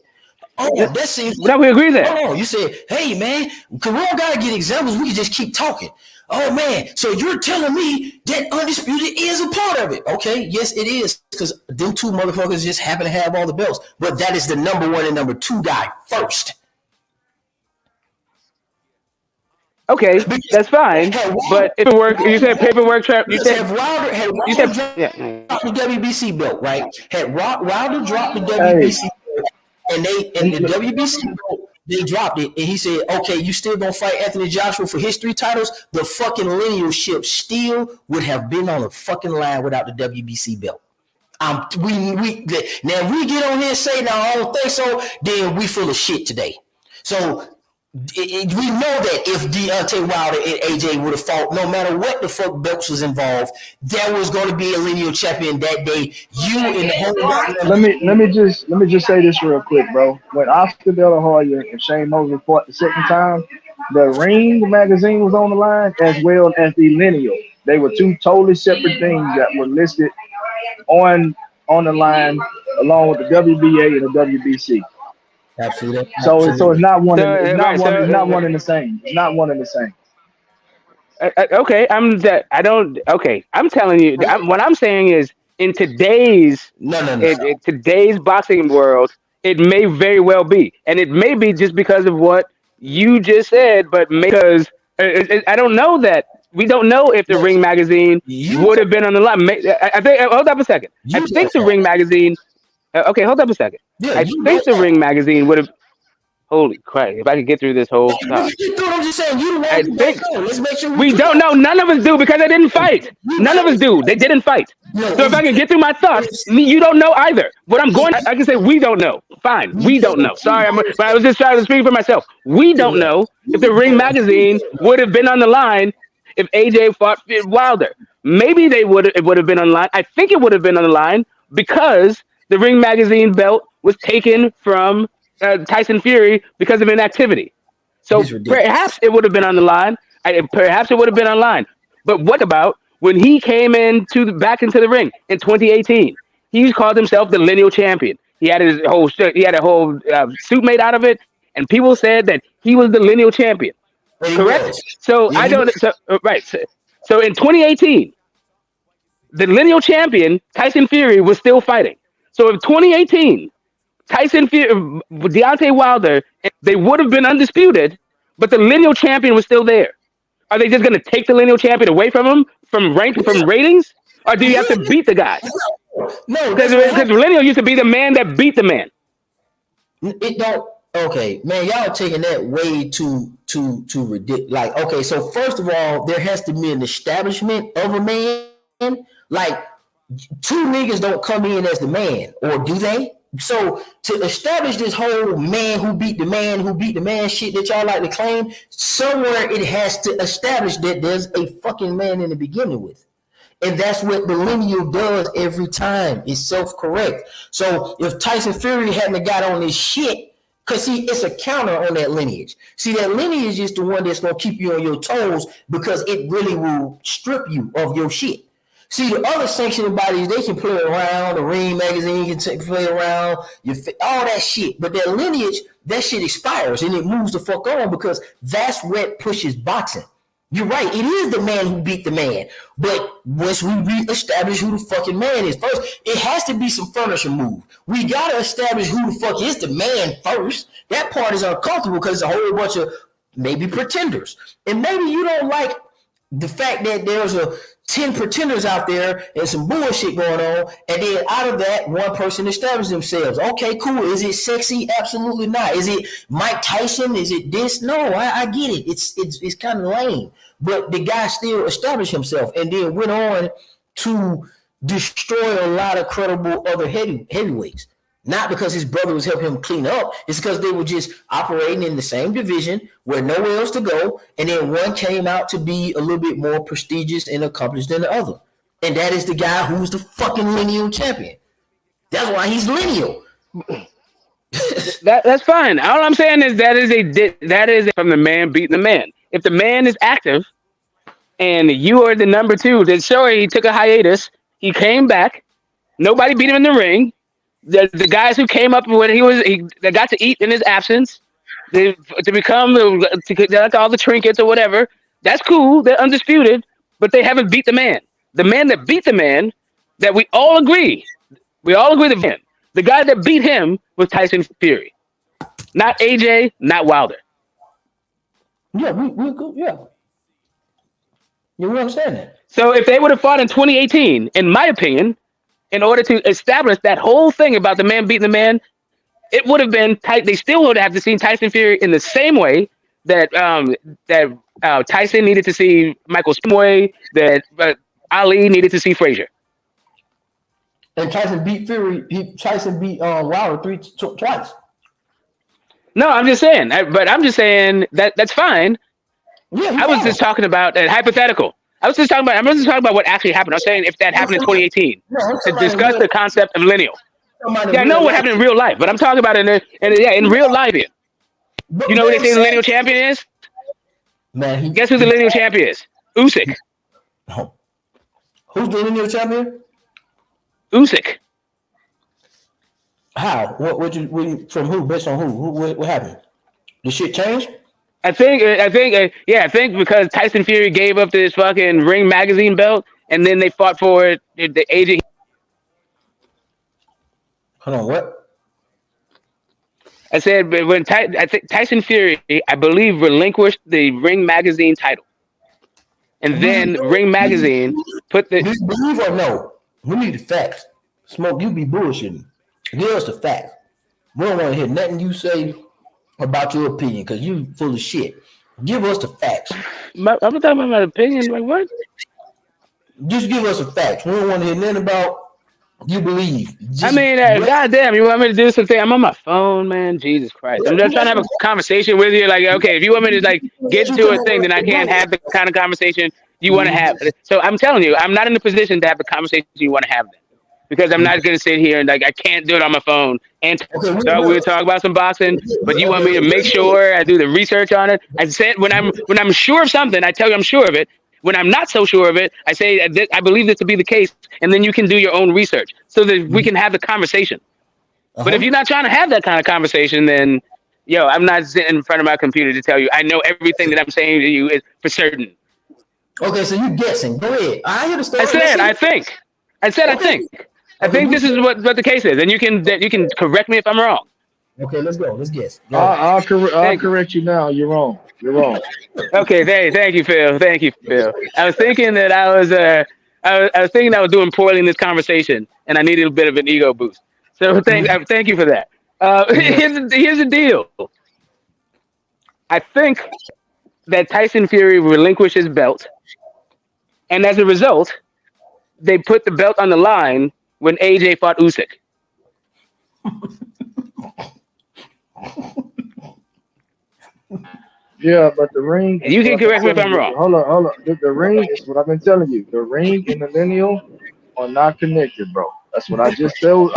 Oh, that seems. No, we agree there. Oh, you said, hey, man, because we don't got to get examples. We can just keep talking. Oh, man, so you're telling me that Undisputed is a part of it. Okay, yes, it is, because them two motherfuckers just happen to have all the belts. But that is the number one and number two guy first. Okay, that's fine. But if it worked, you said paperwork trap. You said Wilder had you said dropped the WBC belt, right? Had Wilder dropped the WBC belt, and the WBC belt, they dropped it, and he said, "Okay, you still gonna fight Anthony Joshua for his 3 titles? The fucking linealship still would have been on the fucking line without the WBC belt." Now if we get on here and say, "No, I don't think so," then we full of shit today. So. We know that if Deontay Wilder and AJ would have fought, no matter what the fuck belts was involved, there was going to be a lineal champion that day. You and the whole let me just say this real quick, bro. When Oscar De La Hoya and Shane Mosley fought the second time, the Ring magazine was on the line as well as the lineal. They were 2 totally separate things that were listed on the line along with the WBA and the WBC. Absolutely. So it's not one. It's not one and the same. It's not one and the same. Okay, I'm telling you. What I'm saying is, in today's today's boxing world, it may very well be, and it may be just because of what you just said, but because I don't know that. We don't know if the Ring magazine would have been on the line. I think. Hold up a second. I think the Ring magazine. Okay, hold up a second. Yeah, I think the Ring magazine would have. Holy crap! If I could get through this whole time. I'm just saying, you I think let's make sure we don't know. None of us do because they didn't fight. None of us do. They didn't fight. So if I can get through my thoughts, you don't know either. What I'm going, I can say we don't know. Fine, we don't know. Sorry, but I was just trying to speak for myself. We don't know if the Ring magazine would have been on the line if AJ fought Wilder. Maybe it would have been on the line. I think it would have been on the line because the Ring magazine belt was taken from Tyson Fury because of inactivity. So perhaps it would have been on the line. Perhaps it would have been online. But what about when he came back into the ring in 2018? He called himself the lineal champion. He had a whole suit made out of it, and people said that he was the lineal champion. Correct? So I don't. So, right. So in 2018, the lineal champion Tyson Fury was still fighting. So in 2018. Tyson Fury, Deontay Wilder, they would have been undisputed, but the lineal champion was still there. Are they just going to take the lineal champion away from him, from ratings? Or do you have to beat the guy? No, because lineal used to be the man that beat the man. It don't. Okay, man, y'all taking that way too ridiculous. Like, okay, so first of all, there has to be an establishment of a man. Like, 2 niggas don't come in as the man, or do they? So to establish this whole man who beat the man shit that y'all like to claim, somewhere it has to establish that there's a fucking man in the beginning with. And that's what the lineal does every time. It's self-correct. So if Tyson Fury hadn't got on this shit, because see, it's a counter on that lineage. See, that lineage is the one that's going to keep you on your toes because it really will strip you of your shit. See, the other sanctioning bodies, they can play around. The Ring magazine can play around. All that shit. But that lineage, that shit expires and it moves the fuck on because that's what pushes boxing. You're right. It is the man who beat the man. But once we reestablish who the fucking man is first, it has to be some furniture move. We got to establish who the fuck is the man first. That part is uncomfortable because it's a whole bunch of maybe pretenders. And maybe you don't like the fact that there's 10 pretenders out there and some bullshit going on, and then out of that, one person establishes themselves. Okay, cool. Is it sexy? Absolutely not. Is it Mike Tyson? Is it this? No, I get it. It's kind of lame. But the guy still established himself and then went on to destroy a lot of credible other heavyweights. Not because his brother was helping him clean up. It's because they were just operating in the same division where nowhere else to go. And then one came out to be a little bit more prestigious and accomplished than the other. And that is the guy who's the fucking lineal champion. That's why he's lineal. That's fine. All I'm saying is that is from the man beating the man. If the man is active and you are the number two, then sure, he took a hiatus. He came back. Nobody beat him in the ring. The guys who came up when they got to eat in his absence, to collect all the trinkets or whatever. That's cool. They're undisputed, but they haven't beat the man. The man that beat the man, that we all agree the man. The guy that beat him was Tyson Fury, not AJ, not Wilder. Yeah, we go. Yeah, you understand that. So if they would have fought in 2018, in my opinion, in order to establish that whole thing about the man beating the man, it would have been tight. They still would have to see Tyson Fury in the same way that Tyson needed to see Michael Simoy, that Ali needed to see Frazier. And Tyson beat Fury. Tyson beat Wilder twice. No, I'm just saying. I'm just saying that's fine. Yeah, I was just talking about hypothetical. I wasn't talking about what actually happened. I was saying if that happened in 2018 to discuss the concept of lineal. Yeah, I know what happened in real life, but I'm talking about in real life. Here. You know what they say the lineal champion is? Man, guess who the lineal champion is? Usyk. Who's the lineal champion? Usyk. How? What from who? Based on who? What happened? The shit changed? I think because Tyson Fury gave up this fucking Ring magazine belt, and then they fought for it. The AJ. Hold on, what? I said when I think Tyson Fury, I believe, relinquished the Ring magazine title, and then Ring magazine put the. Believe or no? We need the facts. Smoke, you be bullshitting. Give us the facts. We don't want to hear nothing you say about your opinion because you full of shit. Give us the facts. I'm talking about my opinion. Like what? Just give us the facts. We don't want to hear nothing about you believe. Goddamn, you want me to do something? I'm on my phone, man. Jesus Christ. I'm just trying to have a conversation with you. Like, okay, if you want me to like get into a thing, then I can't have the kind of conversation you want to have. So I'm telling you, I'm not in a position to have the conversation you want to have then. Because I'm not going to sit here and like I can't do it on my phone. And so we'll talk about some boxing, but you want me to make sure I do the research on it. I said when I'm sure of something, I tell you I'm sure of it. When I'm not so sure of it, I say I believe this to be the case, and then you can do your own research so that we can have the conversation. But if you're not trying to have that kind of conversation, then I'm not sitting in front of my computer to tell you I know everything that I'm saying to you is for certain. Okay, so you're guessing. Go ahead. I hear the story. I said I think. I think this is what the case is, and you can correct me if I'm wrong. Okay, let's go. Let's guess. I'll correct you now. You're wrong. Okay, thank you, Phil. Thank you, Phil. I was thinking that I was thinking I was doing poorly in this conversation, and I needed a bit of an ego boost. So thank you for that. Here's the deal. I think that Tyson Fury relinquished his belt, and as a result, they put the belt on the line when AJ fought Usyk. Yeah, but the ring. You can correct me if I'm wrong. Hold on. The ring is what I've been telling you. The ring and the lineal are not connected, bro. That's what I just told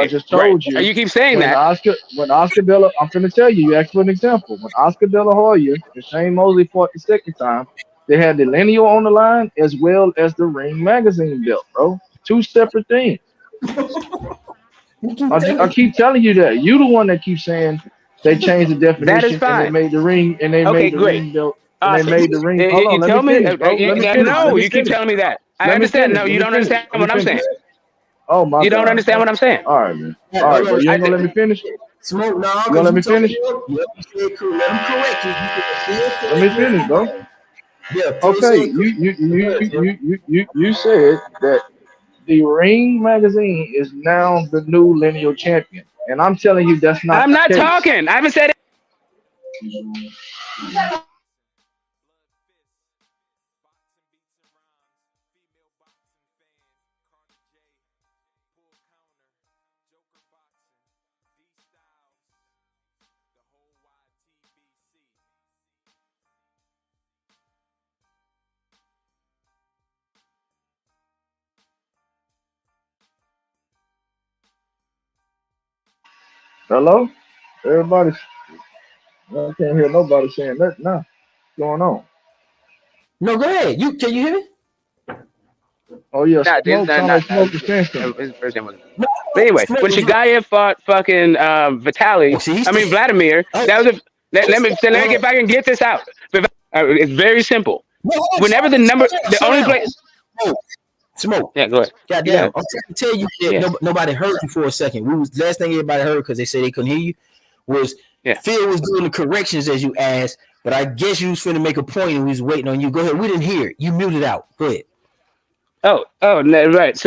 you. You keep saying that. When Oscar De La, I'm going to tell you. You asked for an example. When Oscar De La Hoya and Shane Mosley fought the second time, they had the lineal on the line as well as the Ring magazine belt, bro. Two separate things. I keep telling you that. You the one that keeps saying they changed the definition that is fine. and they made the ring ring belt when they made the ring. Hold on, You let tell me me. finish, bro. Let me finish. No, Let me you keep finish. telling me that. I Let me understand. finish. No, Let you me don't finish. understand Let me what I'm finish. saying. Oh my You don't God, understand man. what I'm saying. All right, man. Yeah, All right, hold bro. on. You ain't gonna let me finish? Smoke, no, You gonna because let you me told finish? me, yep, you said, cool, let him correct you. You said, Let Phil me said finish, bro. wrong. Yeah, Phil Okay, said correct. you said that the Ring magazine is now the new lineal champion, and I'm telling you that's not I'm the not case. talking. I haven't said it. Hello, everybody. I can't hear nobody saying that now. What's going on? No, go ahead. Can you hear me? Oh yeah, Nah, this smoke not sound not. like smoke is saying something. His first name wasn't. No, But anyway, Smoke when was right. Shagayev fought fucking Oh, Vitaly, see, he's I mean Vladimir, oh, that was a. Let me hold if on. I can get this out. It's very simple. No, hold on, Whenever the number, the slow only down. place. Smoke. Yeah, go ahead. You got Goddamn, it. I'm trying to tell you that Yeah, nobody heard you for a second. We was last thing everybody heard because they said they couldn't hear you was yeah. Phil was doing the corrections as you asked, but I guess you was finna make a point and we was waiting on you. Go ahead. We didn't hear it. You muted out. Go ahead. Right.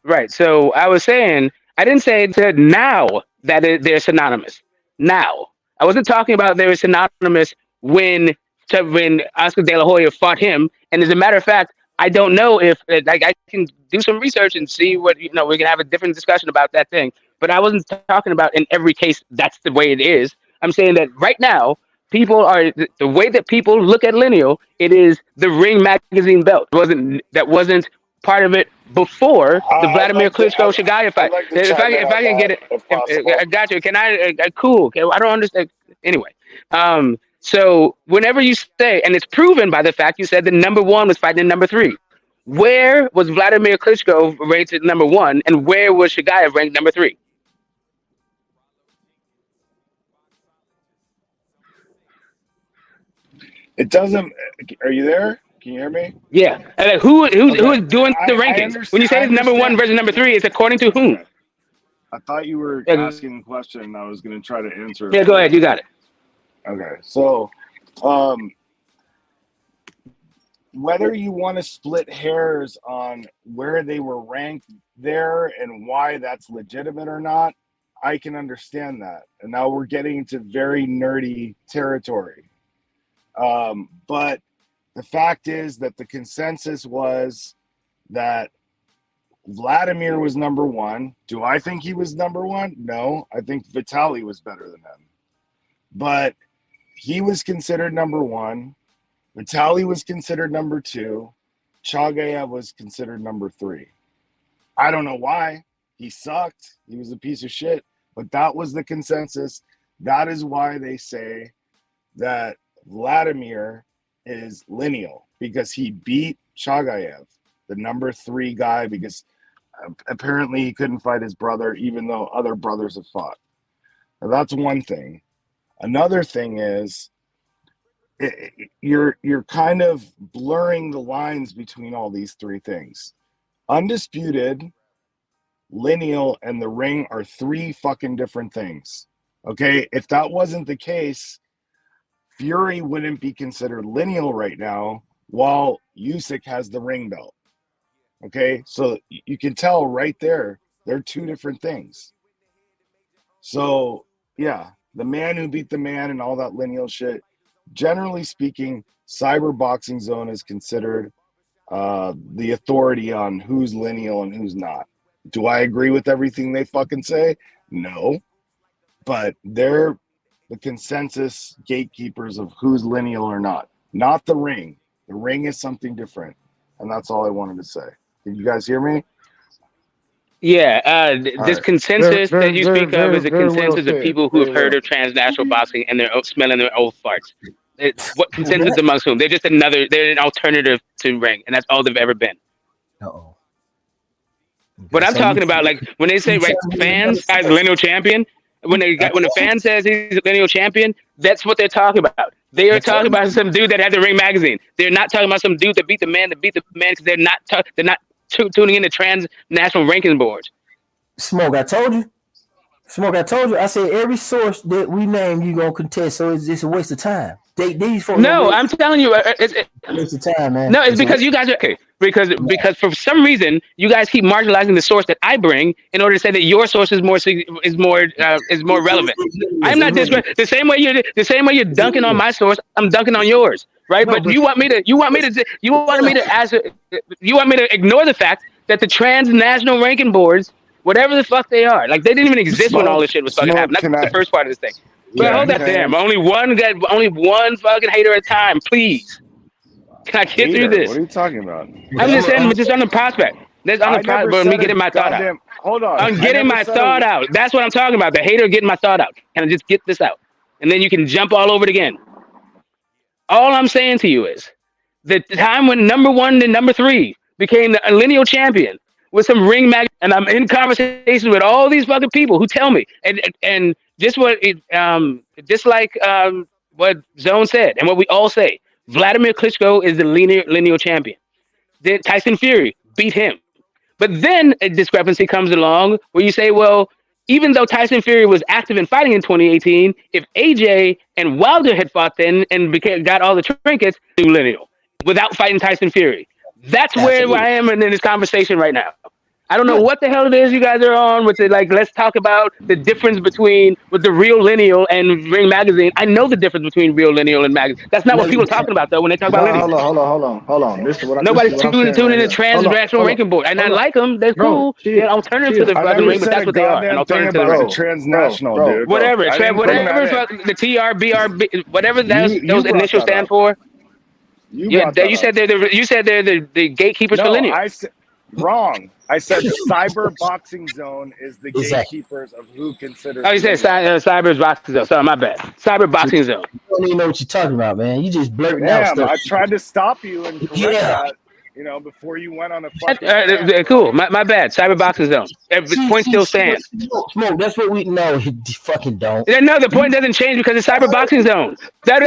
Right. So I was saying, I didn't say to now that they're synonymous. Now, I wasn't talking about they were synonymous when Oscar De La Hoya fought him. And as a matter of fact, I don't know if like I can do some research and see what we can have a different discussion about that thing. But I wasn't talking about in every case that's the way it is. I'm saying that right now people are the way that people look at lineal. It is the Ring magazine belt. That wasn't part of it before the Vladimir Klitschko Shagayev I'd fight. like to chime in If on I can that get it, if if possible. I got you. Can I? Cool. Okay. I don't understand. Anyway, so whenever you say, and it's proven by the fact you said the number one was fighting number three. Where was Vladimir Klitschko rated number one, and where was Shagayev ranked number three? It doesn't. Are you there? Can you hear me? Yeah, and like, who Okay. is doing the I rankings? When understand. you I say it's number one understand. versus number three, it's according to whom? Okay. I thought you were Yeah, asking a question, and I was going to try to answer it yeah, go for ahead. you. You got it. Okay. So, um, whether you want to split hairs on where they were ranked there and why that's legitimate or not, I can understand that. And now we're getting into very nerdy territory. But the fact is that the consensus was that Vladimir was number one. Do I think he was number one? No, I think Vitaly was better than him. But he was considered number one. Vitaly was considered number two. Chagayev was considered number three. I don't know why. He sucked. He was a piece of shit. But that was the consensus. That is why they say that Vladimir is lineal, because he beat Chagayev, the number three guy, because apparently he couldn't fight his brother, even though other brothers have fought. Now, that's one thing. Another thing is you're kind of blurring the lines between all these three things. Undisputed, lineal, and the ring are three fucking different things. Okay, if that wasn't the case, Fury wouldn't be considered lineal right now, while Usyk has the ring belt. Okay, so you can tell right there, they're two different things. So yeah, the man who beat the man and all that lineal shit. Generally speaking, Cyber Boxing Zone is considered the authority on who's lineal and who's not. Do I agree with everything they fucking say? No, but they're the consensus gatekeepers of who's lineal or not the ring. The ring is something different, and that's all I wanted to say. Did you guys hear me? Yeah, All this right. Very, consensus that very, you very, speak of very, is a very well consensus of said. people who have Very heard well. of transnational boxing and they're smelling their old farts. What consensus amongst whom? They're an alternative to ring, and that's all they've ever been. Uh-oh. What Okay, I'm so talking about, like when they say you like telling me another fans, guys, source. lineal champion. When I a told you. fan says he's a lineal champion, that's what they're talking about. They are talking about some dude that had the Ring magazine. They're not talking about some dude that beat the man because they're not tuning in to transnational ranking boards. Smoke, I told you. I said every source that we name you gonna contest, so it's a waste of time. These folks. No, I'm telling you, it's a waste of time, man. No, it's because you guys are okay. Because for some reason you guys keep marginalizing the source that I bring in order to say that your source is more relevant. I'm not the same way you're dunking on my source. I'm dunking on yours, right? No, but you want me to ignore the fact that the transnational ranking boards, whatever the fuck they are, like they didn't even exist when all this shit was fucking happening. That's the first part of this thing. But hold that damn. Only one fucking hater at a time, please. Can I get through this? What are you talking about? I'm just saying, just on the prospect. That's on the prospect. But me getting my thought out. Hold on. I'm getting my thought out. That's what I'm talking about. The hater getting my thought out. Can I just get this out? And then you can jump all over it again. All I'm saying to you is the time when number 1 to number 3 became the lineal champion with some ring mag, and I'm in conversation with all these fucking people who tell me, and just what Zone said, and what we all say. Vladimir Klitschko is the lineal champion. Then Tyson Fury beat him. But then a discrepancy comes along where you say, well, even though Tyson Fury was active in fighting in 2018, if AJ and Wilder had fought then and got all the trinkets, new lineal without fighting Tyson Fury. That's where I am in this conversation right now. I don't know what the hell it is you guys are on with it. Like, let's talk about the difference between with the real lineal and Ring magazine. I know the difference between real lineal and magazine. That's not what people are talking about though when they talk about lineal. Hold on. Nobody's tuning in the transnational ranking board, and I like them. They're cool. They're alternative to the fucking ring, but that's what they are. An alternative to the ring. Transnational, dude. Whatever the TR, BR, whatever those initials stand for. You said they're the gatekeepers for lineal. Wrong. I said the Cyber Boxing Zone is the gatekeepers of who considers. Oh, you said Cyber Boxing Zone. Sorry, my bad. Cyber Boxing Zone. You don't even know what you're talking about, man. You just blurting out stuff. I tried to stop you and correct that. Before you went on a fucking. Cool. My bad. Cyber Boxing Zone. The point still stands. Smoke. That's what we know. You fucking don't. No, the point doesn't change because it's Cyber Boxing Zone. That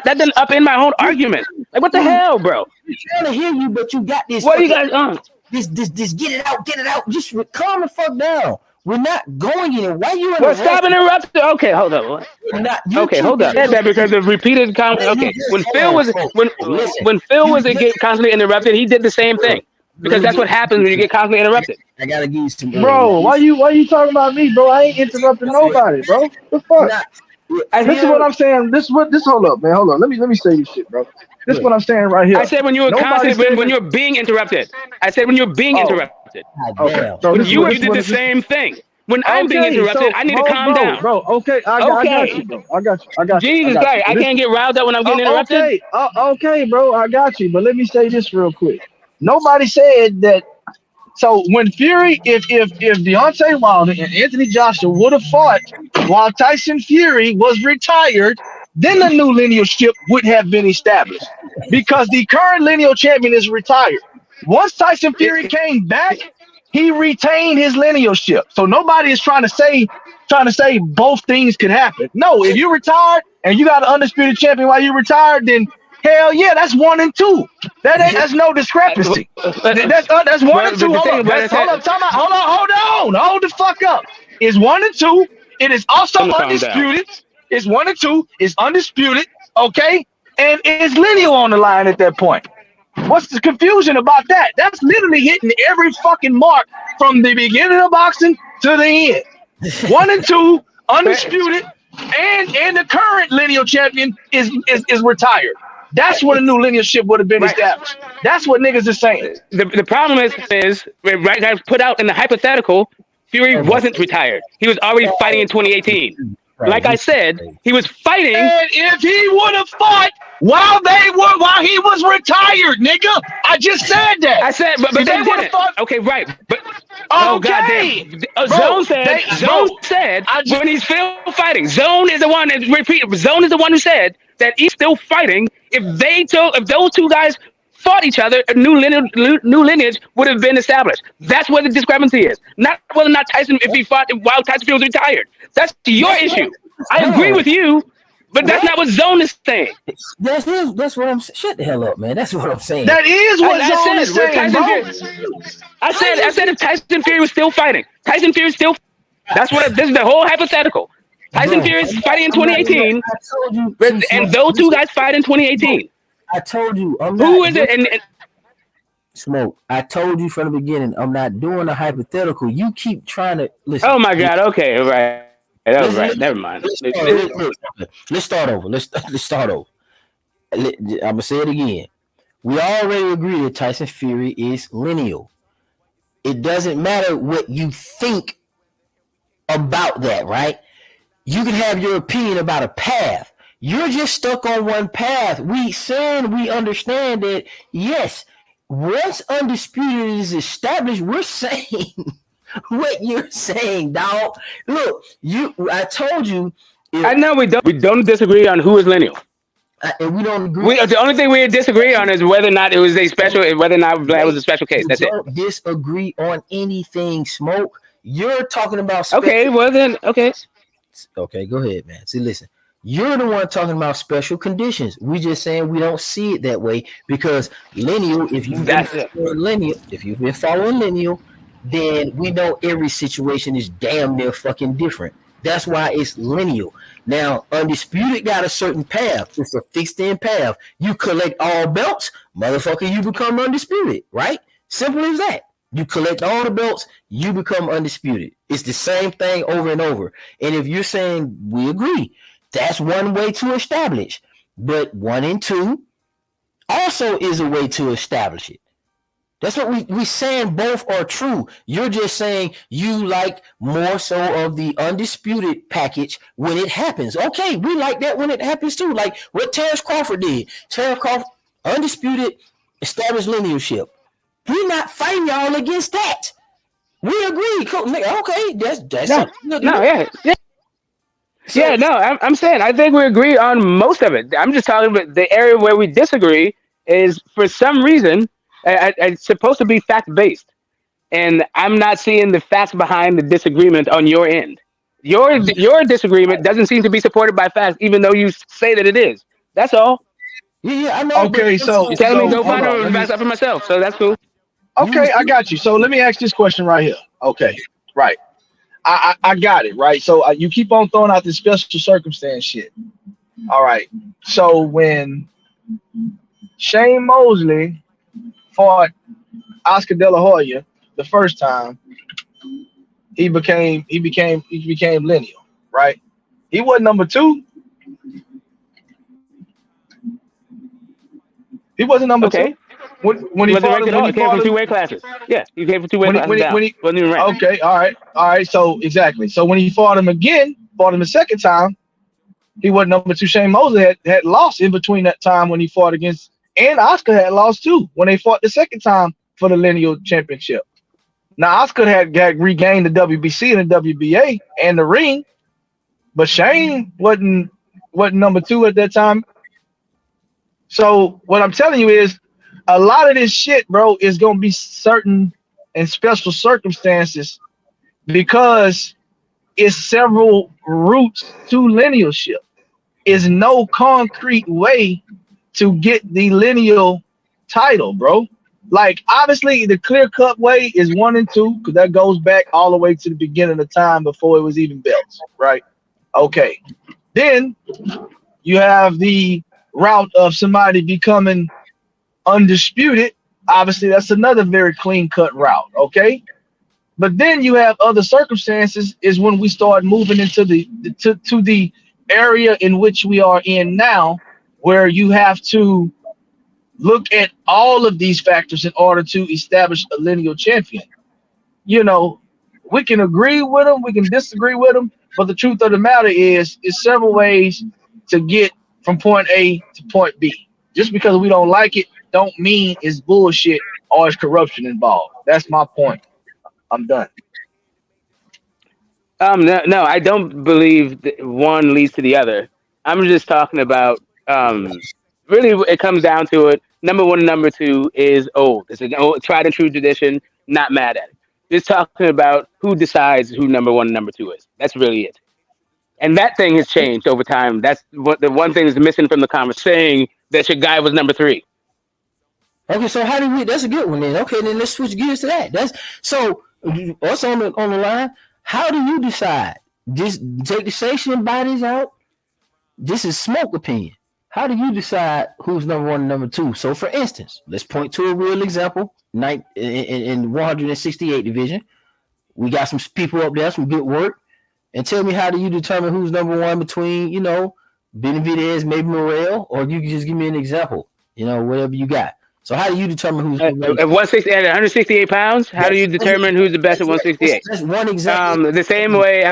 doesn't upend my whole argument. Like, what the hell, bro? I'm trying to hear you, but you got this. What are you guys on? This get it out. Just calm the fuck down. We're not going anywhere. Why you in stop interrupting? Okay, hold up. Hold up. Said that because of repeated comments. Okay, when Phil was constantly interrupted, he did the same thing because that's what happens when you get constantly interrupted. I gotta give you some. Bro, why you talking about me, bro? I ain't interrupting nobody, bro. The fuck? This is what I'm saying. Hold up, man. Hold on. Let me say this shit, bro. This is what I'm saying right here. I said when you were when you're being interrupted. I said when you're being interrupted. Okay. So you did the same thing. When I'm being interrupted, I need to calm down. Bro, okay. I got you, bro. I got you. Jesus Christ, I can't get riled up when I'm getting interrupted. Okay, bro. I got you. But let me say this real quick. Nobody said that. So when Fury, if Deontay Wilder and Anthony Joshua would have fought while Tyson Fury was retired, then the new linealship would have been established because the current lineal champion is retired. Once Tyson Fury came back, he retained his linealship. So nobody is trying to say both things could happen. No, if you're retired and you got an undisputed champion while you're retired, then hell yeah, that's 1 and 2. That's no discrepancy. That's 1 and 2. Hold the fuck up. It's 1 and 2. It is also undisputed. It's 1 and 2. It's undisputed. Okay, and it's lineal on the line at that point. What's the confusion about that? That's literally hitting every fucking mark from the beginning of boxing to the end. 1 and 2, undisputed, and the current lineal champion is retired. That's when a new linealship would have been established. That's what niggas are saying. The problem is right now put out in the hypothetical, Fury wasn't retired. He was already fighting in 2018. Like I said, he was fighting. And if he would have fought while he was retired, nigga, I just said that. I said, but they didn't. Okay, right. But goddamn. Zone said when he's still fighting. Zone is the one that repeated. Zone is the one who said that he's still fighting. If those two guys fought each other, a new lineage would have been established. That's where the discrepancy is. Not whether or not Tyson, if he fought while Tyson Fury was retired. That's your issue. I agree with you. But that's not what Zone is saying. That's what I'm saying. Shut the hell up, man. That's what I'm saying. That is what Zone is said, saying, bro. I said if Tyson Fury was still fighting, Tyson Fury still. This is the whole hypothetical. Tyson Fury is fighting in 2018, and those two guys fight in 2018. I told you. Who is it? And Smoke. I told you from the beginning. I'm not doing a hypothetical. You keep trying to listen. Oh my God. Okay. All right. All right. Never mind. Let's start over. Let's start over. I'm gonna say it again. We already agree that Tyson Fury is lineal. It doesn't matter what you think about that, right? You can have your opinion about a path. You're just stuck on one path. We understand that, yes, once Undisputed is established, we're saying what you're saying, dog. Look, I told you. I know we don't disagree on who is lineal. And we don't agree. The only thing we disagree on is whether or not it was whether or not Vlad was a special case. That's it. Don't disagree on anything, Smoke. You're talking about okay, well then, okay. Okay, go ahead, man. See, listen. You're the one talking about special conditions. We just saying we don't see it that way because lineal, if you've been following lineal, then we know every situation is damn near fucking different. That's why it's lineal. Now, Undisputed got a certain path. It's a fixed end path. You collect all belts, motherfucker, you become Undisputed, right? Simple as that. You collect all the belts, you become Undisputed. It's the same thing over and over. And if you're saying we agree, that's one way to establish. But 1 and 2 also is a way to establish it. That's what we saying both are true. You're just saying you like more so of the Undisputed package when it happens. Okay, we like that when it happens too. Like what Terrence Crawford did. Terrence Crawford, Undisputed, established linealship. We're not fighting y'all against that. We agree. Okay, that's I'm saying I think we agree on most of it. I'm just talking about the area where we disagree is for some reason it's supposed to be fact based, and I'm not seeing the facts behind the disagreement on your end. Your disagreement doesn't seem to be supported by facts, even though you say that it is. That's all. Yeah, I know. Okay, so you're telling me go find out and facts out for myself, so that's cool. Okay, I got you. So let me ask this question right here. Okay, right. I got it, right? So you keep on throwing out this special circumstance shit. All right. So when Shane Mosley fought Oscar De La Hoya the first time, he became lineal, right? He wasn't number 2. He wasn't number 2. When he fought him, he came from 2 weight classes. Yeah, he came from 2 weight classes down. Wasn't even right. Okay, all right. So exactly. So when he fought him the second time, he wasn't number 2. Shane Mosley had lost in between that time when he fought against, and Oscar had lost too when they fought the second time for the lineal championship. Now Oscar had regained the WBC and the WBA and the ring, but Shane wasn't number 2 at that time. So what I'm telling you is, a lot of this shit, bro, is going to be certain and special circumstances because it's several routes to linealship. Is no concrete way to get the lineal title, bro. Like, obviously, the clear-cut way is 1 and 2 because that goes back all the way to the beginning of time before it was even belts, right? Okay. Then you have the route of somebody becoming Undisputed. Obviously, that's another very clean-cut route, okay? But then you have other circumstances is when we start moving into to the area in which we are in now, where you have to look at all of these factors in order to establish a lineal champion. You know, we can agree with them, we can disagree with them, but the truth of the matter is several ways to get from point A to point B. Just because we don't like it don't mean it's bullshit or it's corruption involved. That's my point. I'm done. No, I don't believe that one leads to the other. I'm just talking about really it comes down to it. Number 1 and number 2 is old. It's an old tried and true tradition. Not mad at it. Just talking about who decides who number 1 and number 2 is. That's really it. And that thing has changed over time. That's what the one thing that's missing from the conversation, saying that your guy was number 3. Okay, so how do we? That's a good one then. Okay, then let's switch gears to that. That's so. What's on the line? How do you decide? Just take the station and buy this out. This is Smoke opinion. How do you decide who's number 1 and number 2? So, for instance, let's point to a real example. In 168 division, we got some people up there, some good work. And tell me, how do you determine who's number 1 between, Benavidez, maybe Morel, or you can just give me an example, whatever you got. So how do you determine who's at 160 at 168 pounds? How do you determine who's the best at 168? That's one example. The same way.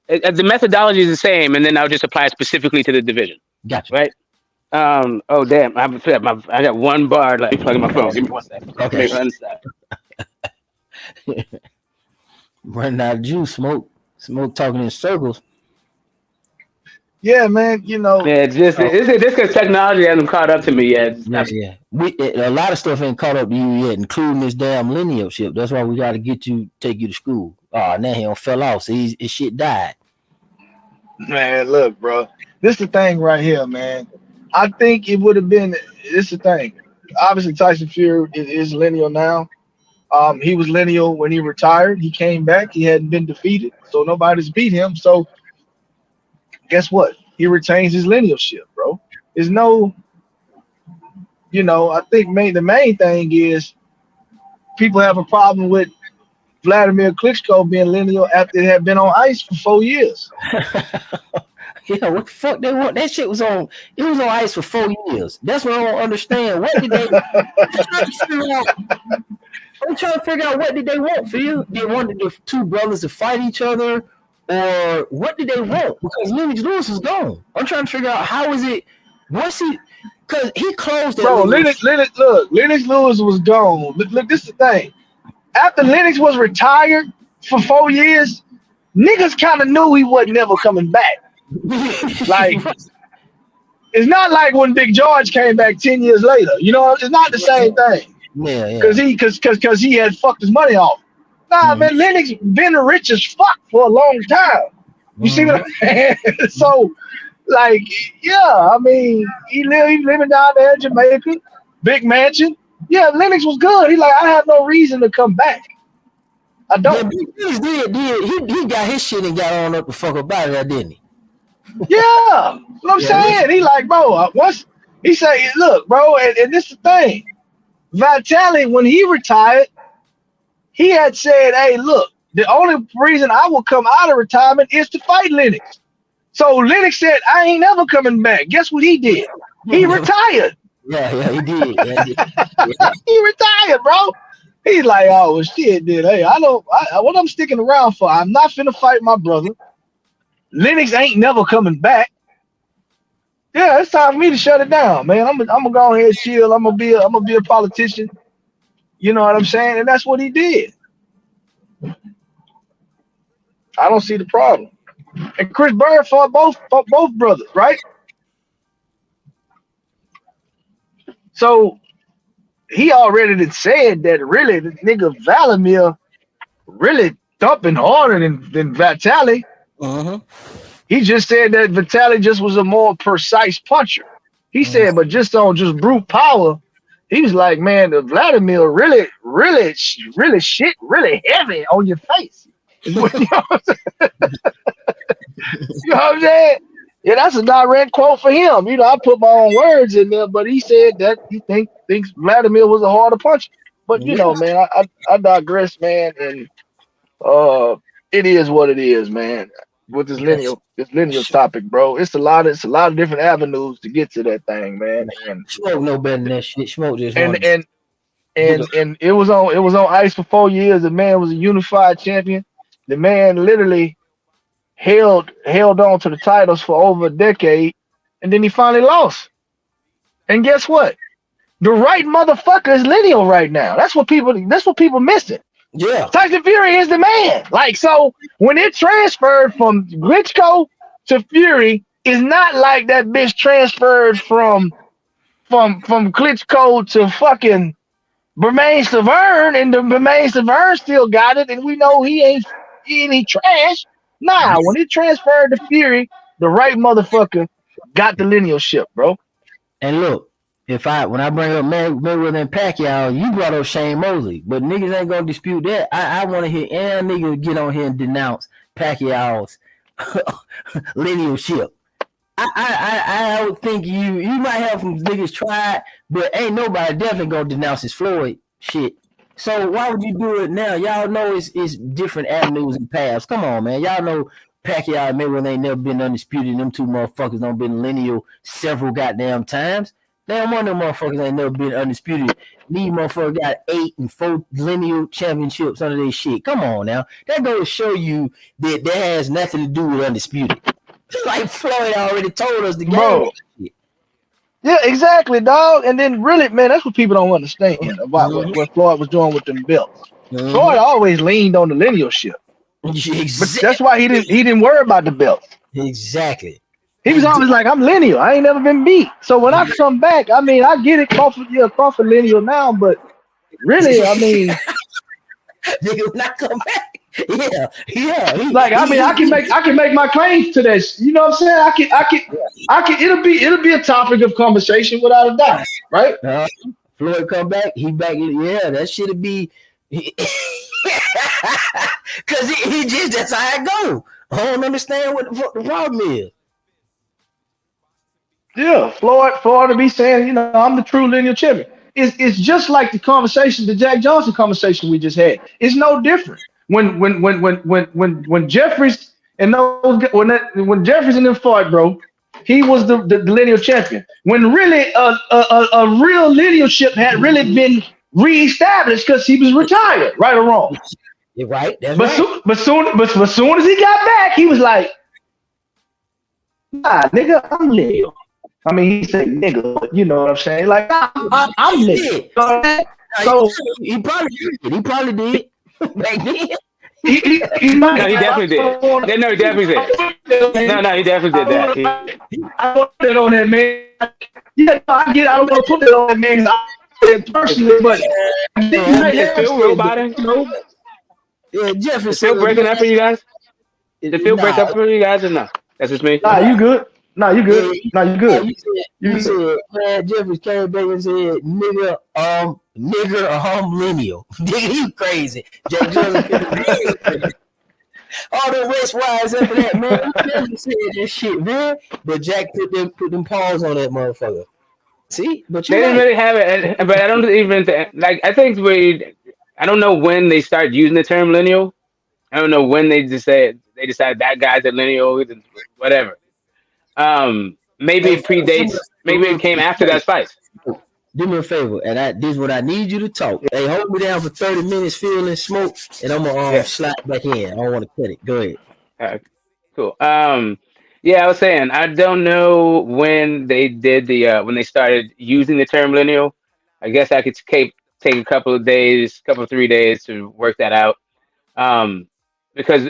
The methodology is the same, and then I'll just apply it specifically to the division. Gotcha. Right. Oh damn! I got one bar. Like plugging my phone. Give me 1 second. Okay. Running out of juice. Smoke talking in circles. Yeah, man. Yeah, just because technology hasn't caught up to me yet. Yeah. A lot of stuff ain't caught up to you yet, including this damn lineal ship. That's why we got to take you to school. Oh, now he fell off. So his shit died. Man, look, bro. This is the thing right here, man. I think it would have been. This is the thing. Obviously, Tyson Fury is lineal now. He was lineal when he retired. He came back. He hadn't been defeated, so nobody's beat him. So guess what? He retains his linealship, bro. There's no, I think the main thing is people have a problem with Vladimir Klitschko being lineal after they have been on ice for 4 years. Yeah, what the fuck they want? That shit was on. It was on ice for 4 years. That's what I don't understand. What did they? I'm trying to figure out what did they want, Phil? They wanted the 2 brothers to fight each other, or what did they want? Because Lennox Lewis is gone. I'm trying to figure out how is it. Once he, because he closed that. Bro, Lennox Lewis was gone. Look, this is the thing. After Lennox was retired for 4 years, niggas kind of knew he wasn't never coming back. Like, it's not like when Big George came back 10 years later. It's not the same thing. Yeah. Because he had fucked his money off. Nah, man, Lennox been rich as fuck for a long time. You see what I'm saying? So, like, yeah, I mean, he living down there in Jamaica, big mansion. Yeah, Lennox was good. He I have no reason to come back. I don't. Yeah, he got his shit and got on up the fuck about it, didn't he? Yeah, what I'm saying. He bro, once he say, look, bro, and this is the thing. Vitali, when he retired, he had said, hey, look, the only reason I will come out of retirement is to fight Lennox. So Lennox said, I ain't never coming back. Guess what he did? He retired. Yeah, he did. Yeah. He retired, bro. He's like, oh, well, shit, dude. Hey, what I'm sticking around for, I'm not finna fight my brother. Lennox ain't never coming back. Yeah, it's time for me to shut it down, man. I'm gonna go ahead and chill. I'm gonna be a politician. You know what I'm saying? And that's what he did. I don't see the problem. And Chris Bird fought both brothers, right? So he already had said that really the nigga Vladimir really thumping harder than Vitali. Uh-huh. He just said that Vitali just was a more precise puncher. He said, but just on brute power, he was like, man, the Vladimir really shit really heavy on your face. You know what I'm saying? Yeah, that's a direct quote for him. I put my own words in there, but he said that he thinks Vladimir was a harder puncher. But man, I digress, man, and it is what it is, man. With this lineal topic, bro, it's a lot of different avenues to get to that thing, man. And Smoke no better than that shit. Smoke just and it was on ice for 4 years. The man was a unified champion. The man literally held on to the titles for over a decade, and then he finally lost. And guess what? The right motherfucker is lineal right now. That's what people missing. Yeah, Tyson Fury is the man. So when it transferred from Klitschko to Fury, it's not like that bitch transferred from Klitschko to fucking Bermain Severn, and the Bermain Severn still got it, and we know he ain't trash. Nah, when it transferred to Fury, the right motherfucker got the lineal ship, bro. And look, when I bring up Mayweather and Pacquiao, you brought up Shane Mosley, but niggas ain't gonna dispute that. I want to hear any nigga get on here and denounce Pacquiao's lineal ship. I would think you might have some niggas try it, but ain't nobody definitely gonna denounce his Floyd shit. So why would you do it now? Y'all know it's different avenues and paths. Come on, man. Y'all know Pacquiao and Mayweather ain't never been undisputed. Them two motherfuckers don't been lineal several goddamn times. Damn one of them motherfuckers ain't never been undisputed. These motherfuckers got 8 and 4 lineal championships under their shit. Come on now. That goes to show you that has nothing to do with undisputed. Like Floyd already told us the game. Bro. Yeah, exactly, dog. And then really, man, that's what people don't understand about what Floyd was doing with them belts. Floyd always leaned on the lineal ship. Exactly. But that's why he didn't worry about the belts. Exactly. He was always like, I'm lineal. I ain't never been beat. So when I come back, I mean, I get it, Crawford lineal now, but really, I mean, nigga, when I come back. Yeah. I can make my claims to this. You know what I'm saying? I can. It'll be a topic of conversation without a doubt, right? Floyd come back, he back. Yeah, that should be. Cause he just that's how it go. I don't understand what the problem is. Yeah, Floyd to be saying, you know, I'm the true lineal champion. It's just like the conversation, the Jack Johnson conversation we just had. It's no different. When Jeffries and when Jeffries and them fought, bro, he was the lineal champion. When really a real linealship had really been reestablished because he was retired, right or wrong. You're right. That's but right. But soon as he got back, he was like, nah, nigga, I'm lineal. I mean, he said nigga, but you know what I'm saying? Like, I'm lineal. So he probably did. Back then. He definitely did. No, he definitely did. No, he definitely did that. I don't put it on that man. Yeah, I don't want to put it on that man personally, but it feel real about it. Yeah, Jeff is still breaking up for you guys. Did it feel break up for you guys or not? That's just me. Nah, you good. Nah, you good. Nah, you good. You said, man, Jeffrey came back and said, nigga, lineal. Nigga, you crazy. Jack Johnson. All the West wives after that, man. You never said that shit, man. But Jack put them paws on that motherfucker. See? But they didn't really have it. But I don't even like. I think I don't know when they started using the term lineal. I don't know when they decided that guy's a lineal, whatever. Maybe it predates. Maybe it came after that fight. Do me a favor, and this is what I need you to talk. Hey, hold me down for 30 minutes, feeling smoke, and I'm gonna slide back in. I don't want to cut it. Go ahead. Cool. Yeah, I was saying I don't know when they did when they started using the term lineal. I guess I could take a couple of 3 days to work that out. Because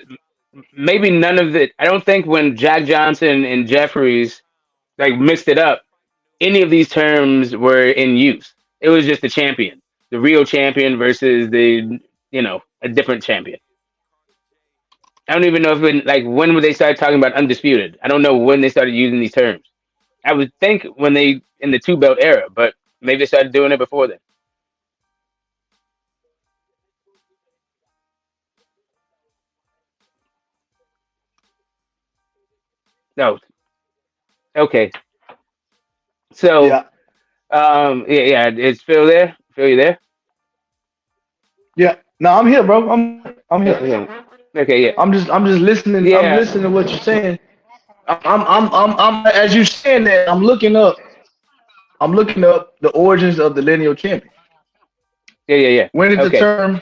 maybe none of it. I don't think when Jack Johnson and Jeffries like mixed it up, any of these terms were in use. It was just the champion, the real champion versus a different champion. I don't even know when would they start talking about undisputed. I don't know when they started using these terms. I would think when they in the 2-belt era, but maybe they started doing it before then. No. Okay. So, yeah, it's Phil there. Phil, you there? Yeah. No, I'm here, bro. I'm here. Yeah. Okay, yeah. I'm just listening. Yeah. I'm listening to what you're saying. I'm as you saying that, I'm looking up the origins of the lineal champion. Yeah. When did the term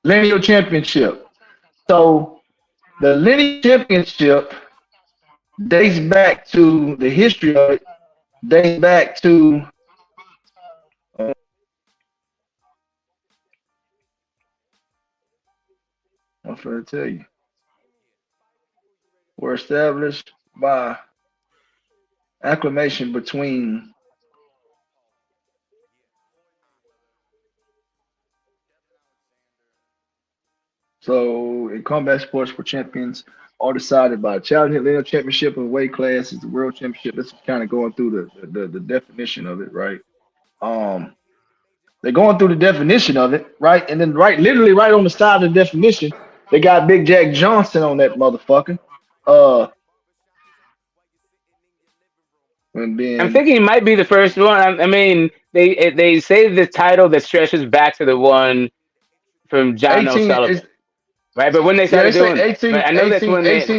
lineal championship? So the lineal championship dates back to the history of it. Dates back to I'm going to tell you. Were established by acclamation between So in combat sports, for champions are decided by a challenge lineal championship of weight class is the world championship. This is kind of going through the definition of it, right? Um, they're going through the definition of it, right? And then literally right on the side of the definition, they got Big Jack Johnson on that motherfucker. And I'm then thinking it might be the first one. I mean, they say the title that stretches back to the one from John 18 O'Sullivan, is right? But when they yeah, they started say doing, but 18, I know that's 18, when they. 18,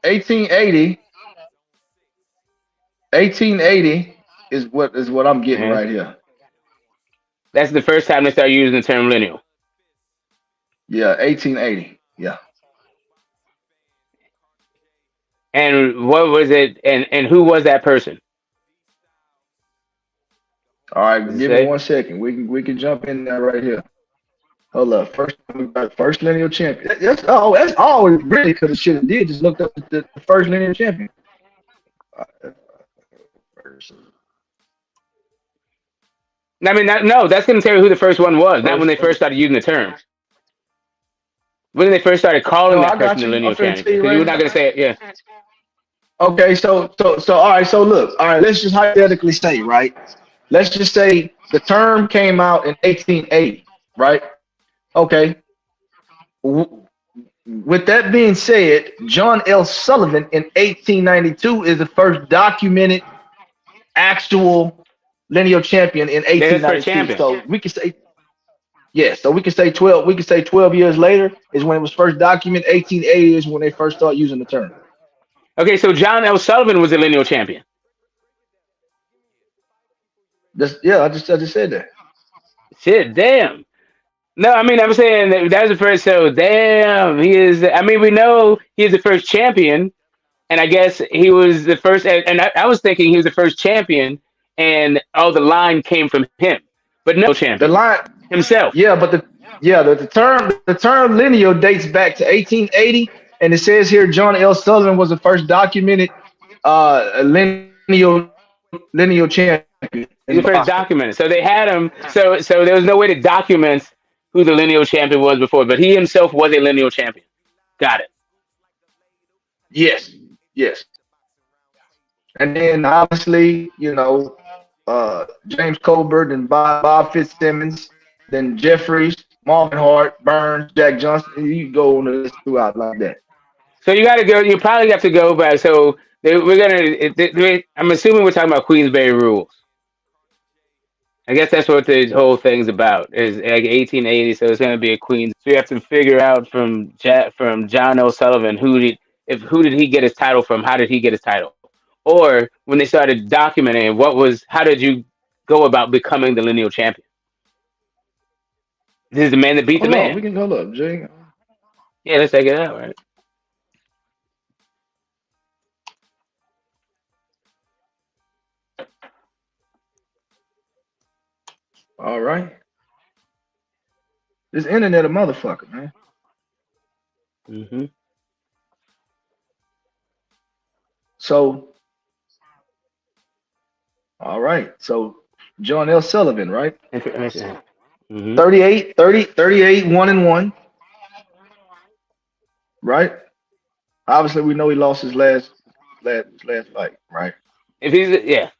1880. 1880 is what I'm getting Uh-huh. right here. That's the first time they started using the term lineal. Yeah, 1880. Yeah. And what was it? And who was that person? All right, Does it give me say? 1 second. We can jump in there right here. Hold up. First lineal champion. That's all it really could have should have did. Just looked up the first lineal champion. I mean, no, that's going to tell you who the first one was, not when they First, first started using the term. When they first started calling no, that I person got the you. I'm lineal finna tell champion, you because you were right not now. going to say it. Yeah. Okay, so all right, so look, all right, let's just hypothetically say, right? Let's just say the term came out in 1880, right? Okay. With that being said, John L. Sullivan in 1892 is the first documented actual lineal champion in They're his first 1892. champion. So we can say, yeah, so we can say 12. We can say 12 years later is when it was first documented. 1880 is when they first started using the term. Okay, so John L. Sullivan was the lineal champion. I just said that. Shit, damn. No, I mean, I'm saying that was the first. So, damn, he is. I mean, we know he is the first champion, and I guess he was the first. And I was thinking he was the first champion, and the line came from him, but no The champion line, himself. yeah, but the term lineal dates back to 1880, and it says here John L. Sullivan was the first documented lineal champion He's in the first Boston. documented. So they had him. So there was no way to document who the lineal champion was before, but he himself was a lineal champion. Got it. Yes, yes. And then obviously, James Colbert and Bob Fitzsimmons, then Jeffries, Marvin Hart, Burns, Jack Johnson. You go on the list throughout like that. So you got to go. You probably have to go by. So we're gonna. I'm assuming we're talking about Queensberry rules. I guess that's what the whole thing's about. Is like 1880. So it's gonna be a Queens. So you have to figure out from John O'Sullivan who did he get his title from? How did he get his title? Or when they started documenting how did you go about becoming the lineal champion? This is the man that beat the Hold on, man. we can hold up, Jay. Yeah, let's take it out, right? All right. This internet a motherfucker, man. Mm-hmm. So, all right. So John L. Sullivan, right? Mm-hmm. 38, 1-1. Right? Obviously, we know he lost his last fight, right? If he's Yeah.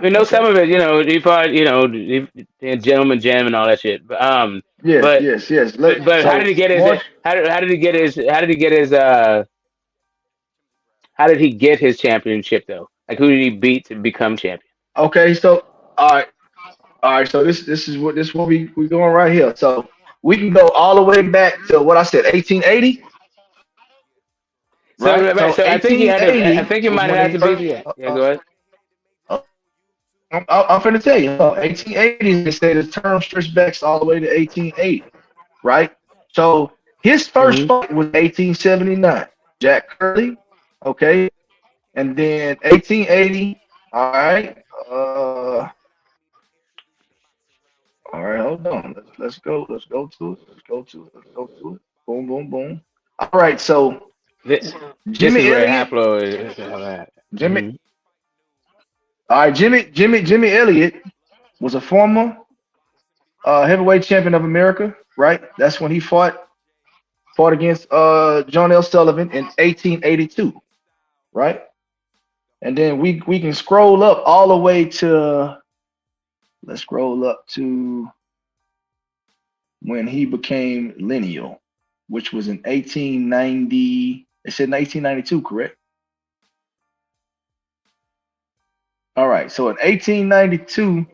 we know Okay. some of it. He fought. Gentleman Jam and all that shit. But Yes. But how did he get his? How did he get his? How did he get his? How did he get his championship though? Like who did he beat to become champion? Okay, so all right. So this is what we going right here. So we can go all the way back to what I said, 1880. So Right. So I think he had. I think he was might when have he to first. beat. Yeah. Go ahead. I'm finna tell you. 1880. They say the term stretched back all the way to 1880. Right. So his first fight was 1879. Jack Curley. Okay. And then 1880. All right. All right, hold on. Let's go. Let's go to it. Boom, boom, boom. All right, so This Jimmy is where Elliott. Haplo is. All right. Jimmy. All right, Jimmy Elliott was a former heavyweight champion of America, right? That's when he fought fought against John L. Sullivan in 1882, right? And then we can scroll up all the way to, let's scroll up to when he became lineal, which was in 1890. They said in 1892, correct? All right. So in 1892,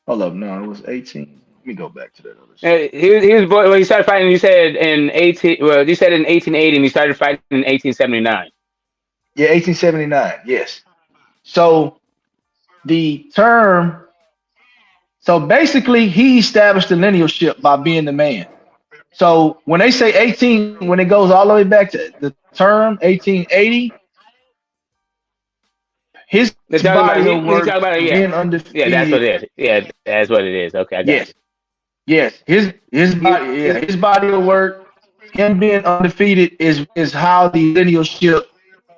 hold up, no, it was 18. Let me go back to that other shit. He was born when he started fighting. You said in 18. Well, you said in 1880, and he started fighting in 1879. Yeah, 1879. Yes. So the term, so basically, he established the linealship by being the man. So when they say 18, when it goes all the way back to the term 1880, his They're talking about body he. of He's work talking about yeah. being Yeah, that's what undefeated. it is. Yeah, that's what it is. Okay, I got Yes, yes, his body, yeah, his body of work, him being undefeated is how the linealship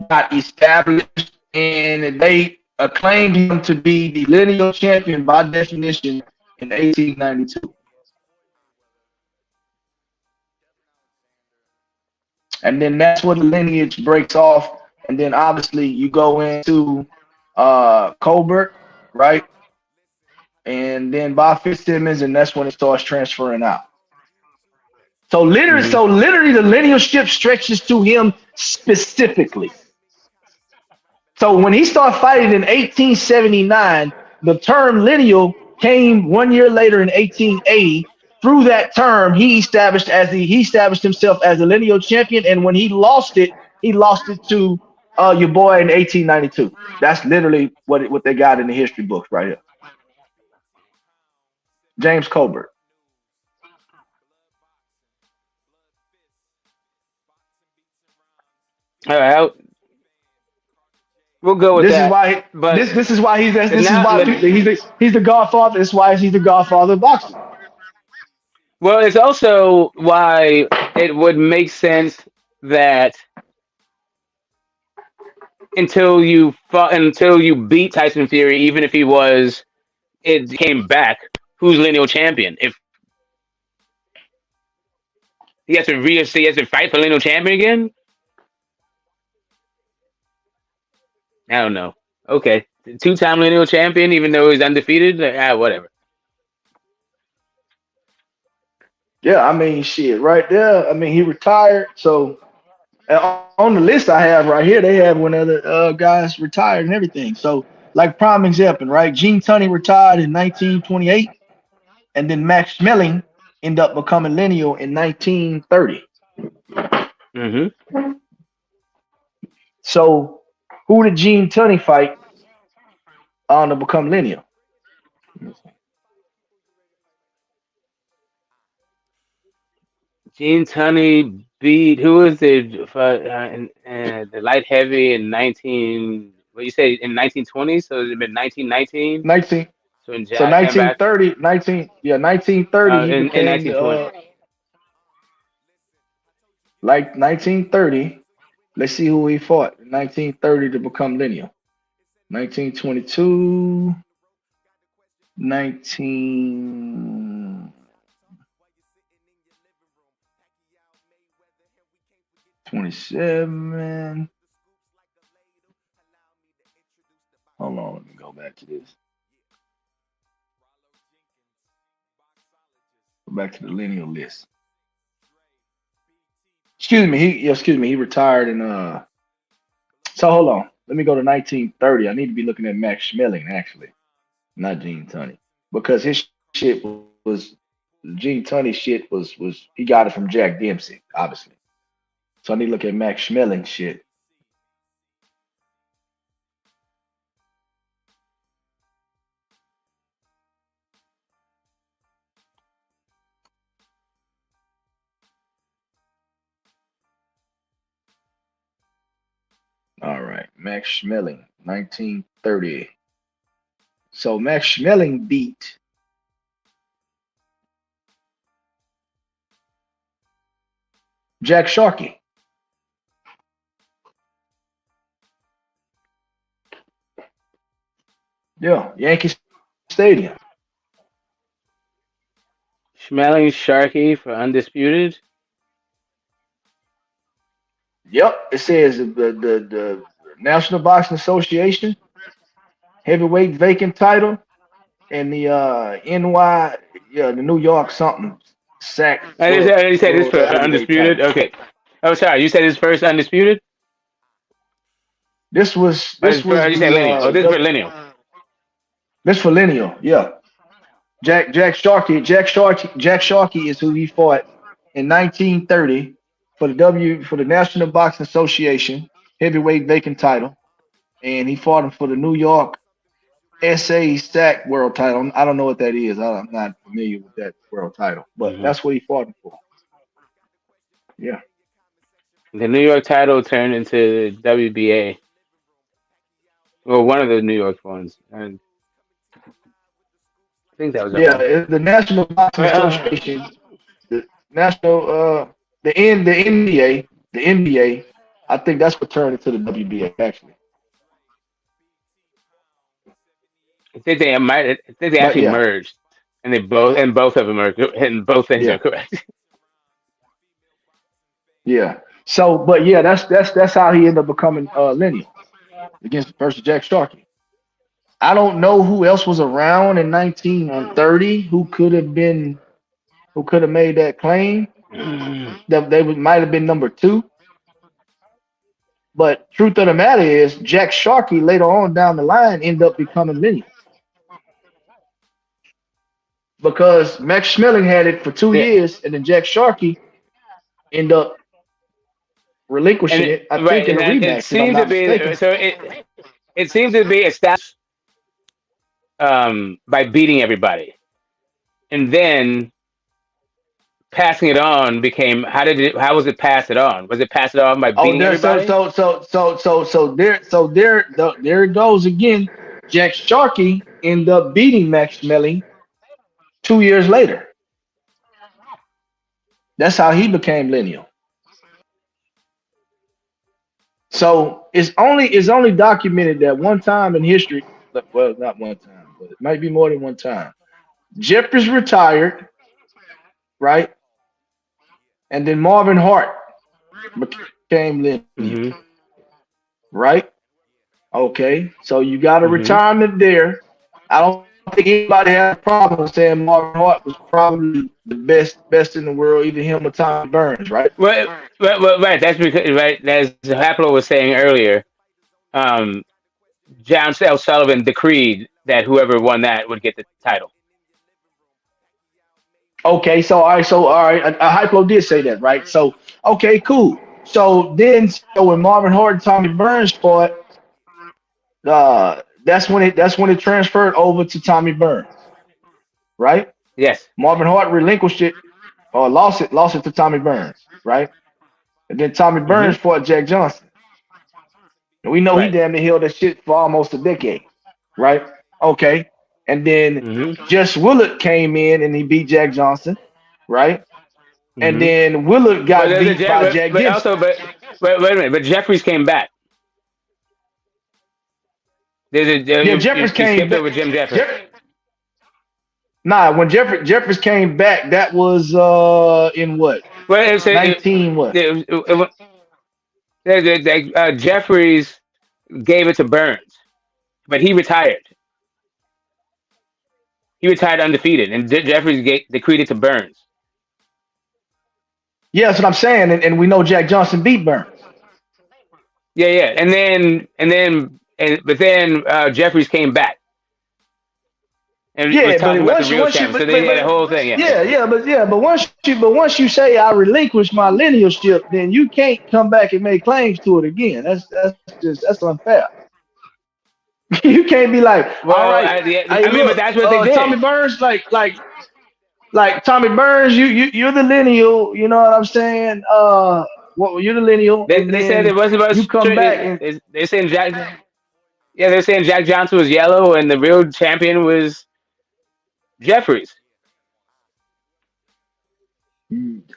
got established, and they acclaimed him to be the lineal champion by definition in 1892. And then that's where the lineage breaks off, and then obviously you go into Colbert, right? And then Bob Fitzsimmons, and that's when it starts transferring out. So literally, the linealship stretches to him specifically. So when he started fighting in 1879, the term lineal came 1 year later in 1880. Through that term, he established himself as a lineal champion, and when he lost it to your boy in 1892. That's literally what they got in the history books right here. James Colbert. All right, we'll go with This is that. why But this is why he's now, he's the godfather. This is why he's the godfather of boxing. well, it's also why it would make sense that until you beat Tyson Fury, even if it came back, who's lineal champion? If he has to fight for lineal champion again? I don't know. Okay, 2-time lineal champion, even though he's undefeated. Whatever. Yeah, I mean, shit, right there. I mean, he retired. So on the list I have right here, they have when other guys retired and everything. So, like prime example, right? Gene Tunney retired in 1928, and then Max Schmeling ended up becoming lineal in 1930. So, who did Gene Tunney fight on to become lineal? Gene Tunney beat who was the light heavy in 19. What you say in 1920? So it's been 1919. 19. So when So Jack came back 1930, he in became 1920. like 1930. Let's see who he fought in 1930 to become lineal. 1922, 1927. Hold on, let me go back to this. Go back to the lineal list. Excuse me, he retired in so hold on. Let me go to 1930. I need to be looking at Max Schmeling actually, not Gene Tunney. Because his shit was Gene Tunney shit was he got it from Jack Dempsey, obviously. So I need to look at Max Schmeling shit. All right, Max Schmeling, 1930. So Max Schmeling beat Jack Sharkey. Yeah, Yankee Stadium. Schmeling Sharkey for undisputed. Yep, it says the National Boxing Association heavyweight vacant title and the the New York something sack And you said this world for heavyweight undisputed. title. Okay. Oh, sorry. You said this first undisputed. This was Or this was you said the lineal. Oh, this is for lineal. this for lineal, yeah. Jack Sharkey is who he fought in 1930 for the National Boxing Association heavyweight vacant title, and he fought him for the New York SA SAC world title. I don't know what that is. I'm not familiar with that world title, but Mm-hmm. that's what he fought him for. Yeah. The New York title turned into WBA. Well, one of the New York ones, and I think that was that Yeah, one. the National Boxing Association, the national the NBA, the NBA, I think that's what turned into the WBA actually. I think they might. I think they But actually yeah, merged, and both of them are, and both things are yeah, correct. yeah. So, but yeah, that's how he ended up becoming lineal against versus Jack Sharkey. I don't know who else was around in 1930 who could have made that claim. That might have been number two. But truth of the matter is, Jack Sharkey later on down the line ended up becoming lineal because Max Schmeling had it for 2 years, and then Jack Sharkey ended up relinquishing it. I think Right, in a and it rematch, if I'm seems to not be mistaken. so. It seems to be established by beating everybody, and then passing it on became how was it passed it on? Was it passed it on by Oh, beating there, everybody? there it goes again. Jack Sharkey ended up beating Max Schmeling 2 years later. That's how he became lineal. So it's only documented that one time in history. Well, not one time, but it might be more than one time. Jeffries retired, right, and then Marvin Hart became lineal, Mm-hmm. right? Okay, so you got a Mm-hmm. retirement there. I don't think anybody had a problem saying Marvin Hart was probably the best in the world, either him or Tommy Burns, right? Right. That's because as Haplo was saying earlier, um, John L. Sullivan decreed that whoever won that would get the title. Okay, so all right, a Hypo did say that, right? So okay, cool. So when Marvin Hart and Tommy Burns fought, that's when it transferred over to Tommy Burns, right? Yes. Marvin Hart relinquished it or lost it to Tommy Burns, right? And then Tommy Mm-hmm. Burns fought Jack Johnson. And we know he Right. damn near held that shit for almost a decade, right? Okay. And then Mm-hmm. Jess Willard came in and he beat Jack Johnson, right? And Mm-hmm. then Willard But got there's a beat by Jack but Gibson. also wait a minute. But Jeffries came back. Yeah, Jeffers You came skipped back. over Jim Jeffers. When Jeffers came back, that was in what? Well, 19 what? Jeffries gave it to Burns, but he retired. He retired undefeated, and Jeffries decreed it to Burns. Yeah, that's what I'm saying, and we know Jack Johnson beat Burns. Yeah, but then Jeffries came back and Yeah, was but talking about the once you real once you champion. So they had a whole thing. but once you say I relinquish my linealship, then you can't come back and make claims to it again. That's unfair. You can't be like, Well, all right, hey, but look, that's what they did. Tommy Burns, like Tommy Burns, you're the lineal. You know what I'm saying? You're the lineal, and They said it then wasn't about you come back and they're saying Jack. Yeah, they're saying Jack Johnson was yellow, and the real champion was Jeffries.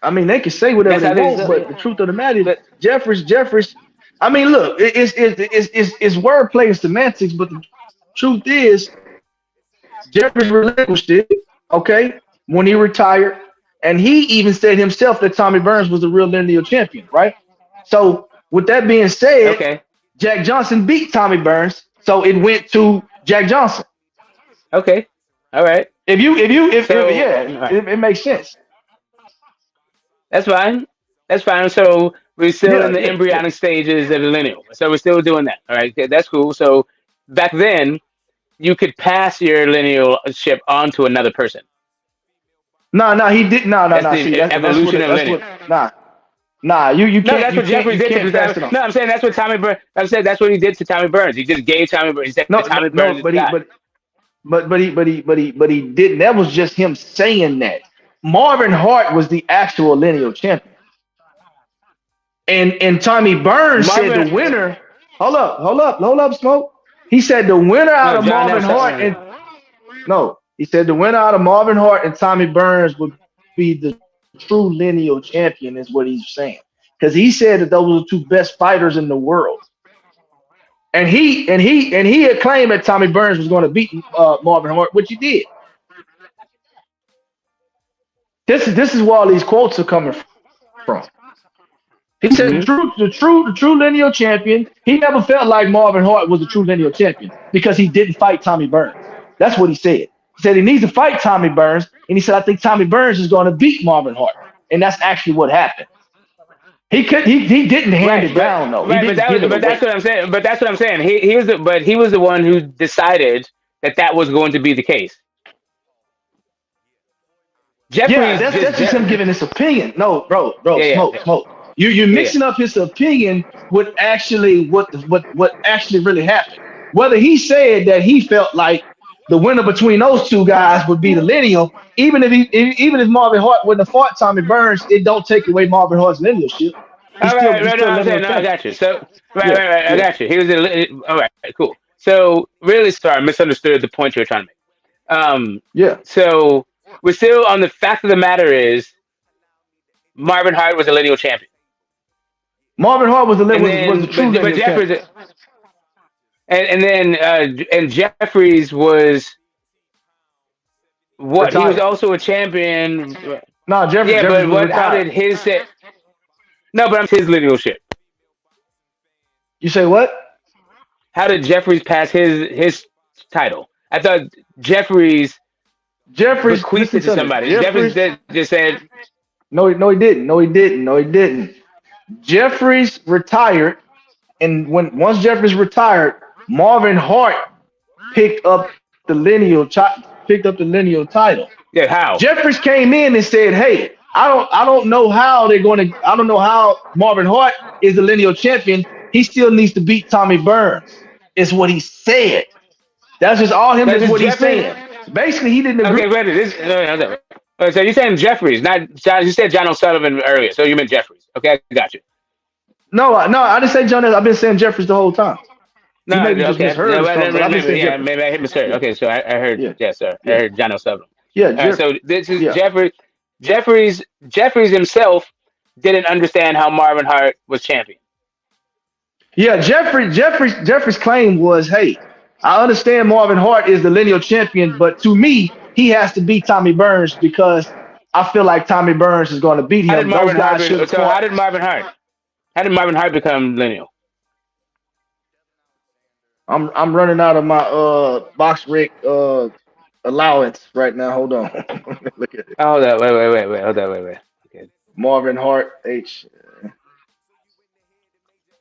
I mean, they can say whatever they want, but the truth of the matter is, Jeffries. I mean, look, it's wordplay and semantics, but the truth is, Jeffries relinquished it, okay, when he retired, and he even said himself that Tommy Burns was the real lineal champion, right? So With that being said, Okay. Jack Johnson beat Tommy Burns, so it went to Jack Johnson. Okay. All right. If So yeah, it makes sense. that's fine. That's fine. So we're still in Yeah, the yeah, yeah. embryonic stages of the lineal. So we're still doing that. All right. Okay, that's cool. So back then, you could pass your linealship on to another person. No, he did. No. That's See, the evolution of that's lineage. what. Nah. You No, can't that's what Jeffrey you did can't to pass Tommy. it on. No, I'm saying that's what Tommy Burns. I'm saying that's what he did to Tommy Burns. He just gave Tommy Burns. He said Tommy Burns is But the guy. he didn't. That was just him saying that. Marvin Hart was the actual lineal champion, and Tommy Burns said the Marvin, winner. Hold up, Smoke. He said the winner out no, of John Marvin Hart Nelson. and no, he said the winner out of Marvin Hart and Tommy Burns would be the true lineal champion, is what he's saying. Because he said that those were the two best fighters in the world. And he had claimed that Tommy Burns was going to beat Marvin Hart, which he did. This is where all these quotes are coming from. He said the true lineal champion. He never felt like Marvin Hart was the true lineal champion because he didn't fight Tommy Burns. That's what he said. He said he needs to fight Tommy Burns, and he said I think Tommy Burns is going to beat Marvin Hart, and that's actually what happened. He didn't hand it down though. Right, but that's what I'm saying. But that's what I'm saying. He was the one who decided that was going to be the case. Yeah, that's just him giving his opinion. No, bro, smoke. You're mixing up his opinion with actually what actually really happened. Whether he said that he felt like the winner between those two guys would be the lineal, even if Marvin Hart wouldn't have fought Tommy Burns, it don't take away Marvin Hart's linealship. I got you. So I got you. He was all right, cool. So really, sorry, I misunderstood the point you were trying to make. So we're still on the fact of the matter is Marvin Hart was a lineal champion. Marvin Hart was the true lineal champion. And Jeffries was what? Retired. He was also a champion. No, Jeffries. Yeah, Jeffries but how did his say? No, but I'm his linealship. You say what? How did Jeffries pass his title? I thought Jeffries bequeathed it to somebody. Jeffries just said. No, he didn't. Jeffries retired, and once Jeffries retired, Marvin Hart picked up the lineal title. Yeah, how? Jeffries came in and said, "Hey, I don't know how they're going to. I don't know how Marvin Hart is the lineal champion. He still needs to beat Tommy Burns." Is what he said. That's just all him. That's what he's saying. Basically, he didn't agree. Okay, wait. So you're saying Jeffries, not John? You said John O'Sullivan earlier, so you meant Jeffries. Okay, I got you. No, I didn't say John. I've been saying Jeffries the whole time. No, maybe just misheard. Maybe I misheard. Okay, so I heard. Yeah. Yes, sir. I heard John O'Sullivan. Yeah. So this is Jeffries. Jeffries himself didn't understand how Marvin Hart was champion. Yeah, Jeffries' claim was, "Hey, I understand Marvin Hart is the lineal champion, but to me, he has to beat Tommy Burns because I feel like Tommy Burns is going to beat him." How did Marvin Hart become lineal? I'm running out of my box rec allowance right now. Hold on. Look at it. Hold on. Wait. Hold on. Wait. Okay. Marvin Hart H.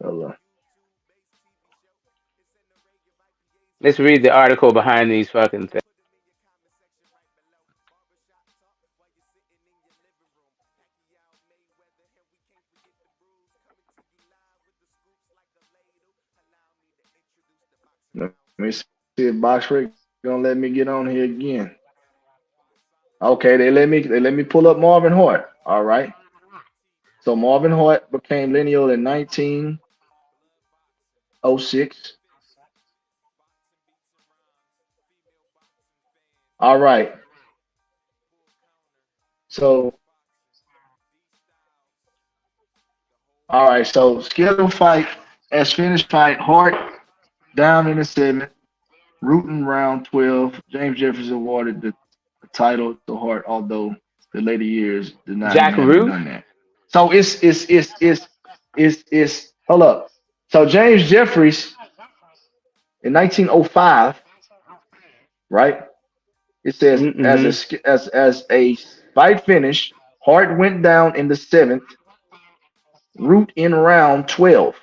Hold on. Let's read the article behind these fucking things. Let me see if BoxRec gonna let me get on here again. Okay, they let me pull up Marvin Hart. All right. So Marvin Hart became lineal in 1906. All right. So scheduled fight as finished fight, Hart down in the 7th, Rutan round 12. James Jeffries awarded the title to Hart, although the later years did not Jack Root. done that. So it's Hold up. So James Jeffries in 1905, right? It says Mm-hmm. as a fight finish, Hart went down in the seventh, Root in round 12.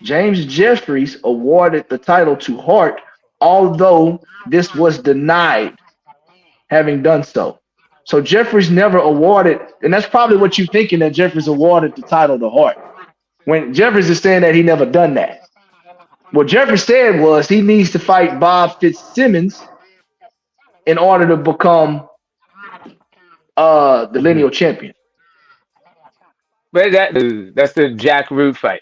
James Jeffries awarded the title to Hart, although this was denied, having done so. So Jeffries never awarded, and that's probably what you're thinking, that Jeffries awarded the title to Hart. When Jeffries is saying that he never done that. What Jeffries said was he needs to fight Bob Fitzsimmons in order to become the Mm-hmm. lineal champion. But that's the Jack Root fight.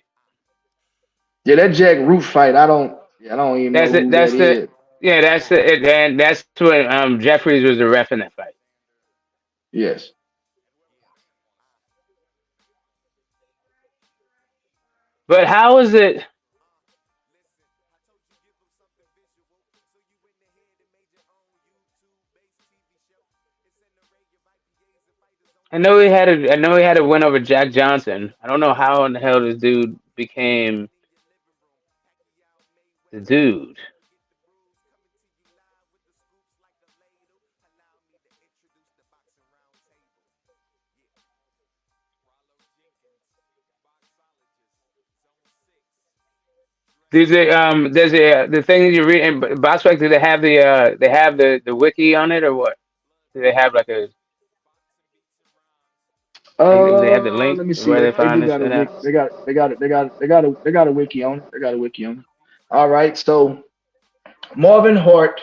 Yeah, that Jack Root fight, I don't even know That's it. who that That's the is. yeah. That's it. And that's when Jeffries was the ref in that fight. Yes. But how is it? I know he had a win over Jack Johnson. I don't know how in the hell this dude became the dude. There's a the thing that you read in Boxback. Do they have the wiki on it or what? Do they have like a do they have the link Let me see. where they They find do this got a shit at? wiki. They got a wiki on it. They got a wiki on it. All right. So Marvin Hart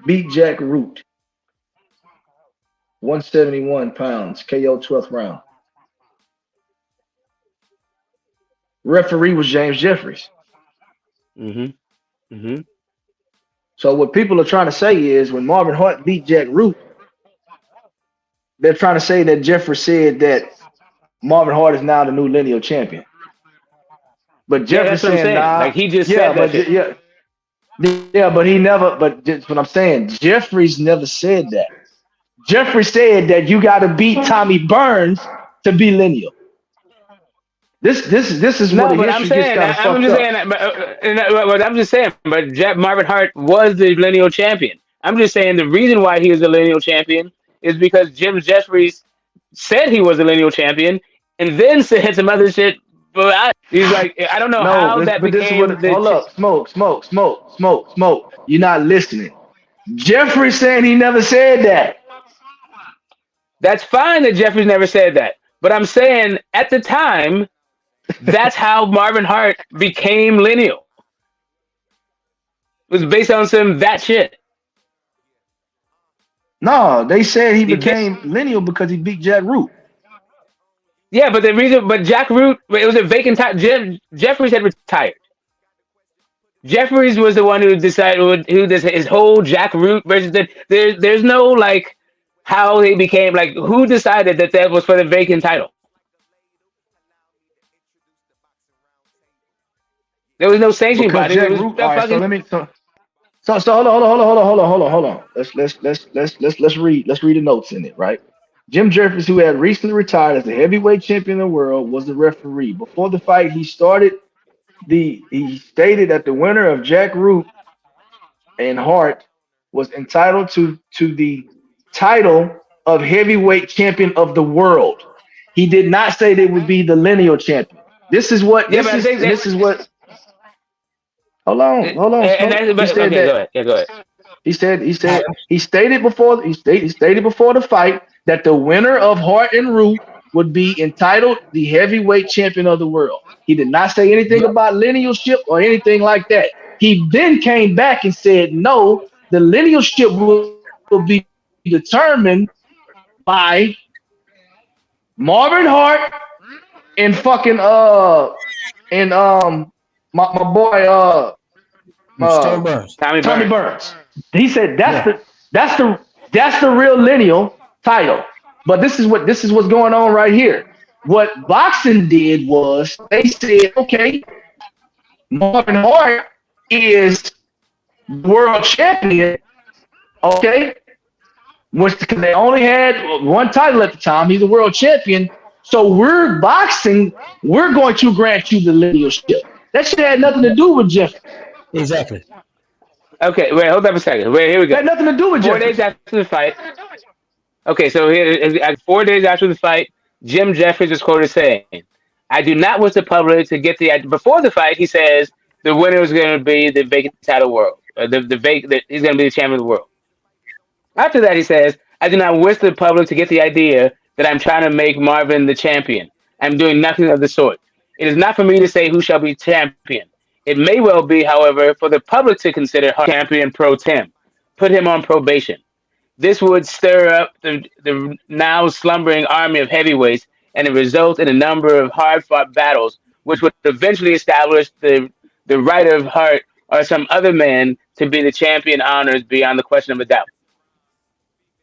beat Jack Root, 171 pounds, KO 12th round. Referee was James Jeffries. Mm-hmm. Mm-hmm. So what people are trying to say is when Marvin Hart beat Jack Root, they're trying to say that Jeffries said that Marvin Hart is now the new lineal champion. But Yeah, Jeffries that's what I'm saying, saying. nah, Like he just yeah, said that but shit. but he never. But that's what I'm saying. Jeffries never said that. Jeffries said that you got to beat Tommy Burns to be lineal. This is where No, the but I'm history gets saying kind of that I'm fucked just up. saying that. But I'm just saying. But Marvin Hart was the lineal champion. I'm just saying the reason why he was the lineal champion is because Jim Jeffries said he was a lineal champion, and then said some other shit. But he's like, I don't know No, how that but this is what. became the. Hold up, smoke. You're not listening. Jeffries saying he never said that. That's fine that Jeffries never said that, but I'm saying at the time, that's how Marvin Hart became lineal. It was based on some that shit. No, they said he He did. became lineal because he beat Jack Root. Yeah, but the reason, but Jack Root, it was a vacant time. Jeffries had retired. Jeffries was the one who decided who this his whole Jack Root versus there's no like how they became like who decided that that was for the vacant title. There was no sanctioning Because body. There Jack was Root. a All right, so fucking let me. So hold on. Let's read the notes in it, right? Jim Jeffries, who had recently retired as the heavyweight champion of the world, was the referee. Before the fight, he stated that the winner of Jack Root and Hart was entitled to the title of heavyweight champion of the world. He did not say they would be the lineal champion. This is what yeah, but I think that this is what. Hold on, and Smoke. that's He but said okay, go that. ahead. Yeah, go ahead. He stated before the fight that the winner of Hart and Root would be entitled the heavyweight champion of the world. He did not say anything about linealship or anything like that. He then came back and said, no, the linealship will be determined by Marvin Hart and fucking and my boy Stone Burns. Tommy Tommy Burns. Burns. He said Yeah. that's the real lineal title. But this is what's going on right here. What boxing did was they said, okay, Marvin Hart is world champion, okay, which because they only had one title at the time. He's a world champion. So we're boxing. We're going to grant you the linealship. That shit had nothing to do with Jeffrey. Exactly. Okay, wait, hold up a second. Wait, here we It go. had nothing to do with 4 Jeffrey. days after the fight. Okay, so here, 4 days after the fight, Jim Jeffries is quoted saying, "I do not wish the public to get the." Before the fight, he says the winner is going to be the vacant title world. He's going to be the champion of the world. After that, he says, "I do not wish the public to get the idea that I'm trying to make Marvin the champion. I'm doing nothing of the sort. It is not for me to say who shall be champion. It may well be, however, for the public to consider Hart champion pro tem, put him on probation. This would stir up the now slumbering army of heavyweights and it result in a number of hard-fought battles, which would eventually establish the right of Hart or some other man to be the champion honors beyond the question of a doubt."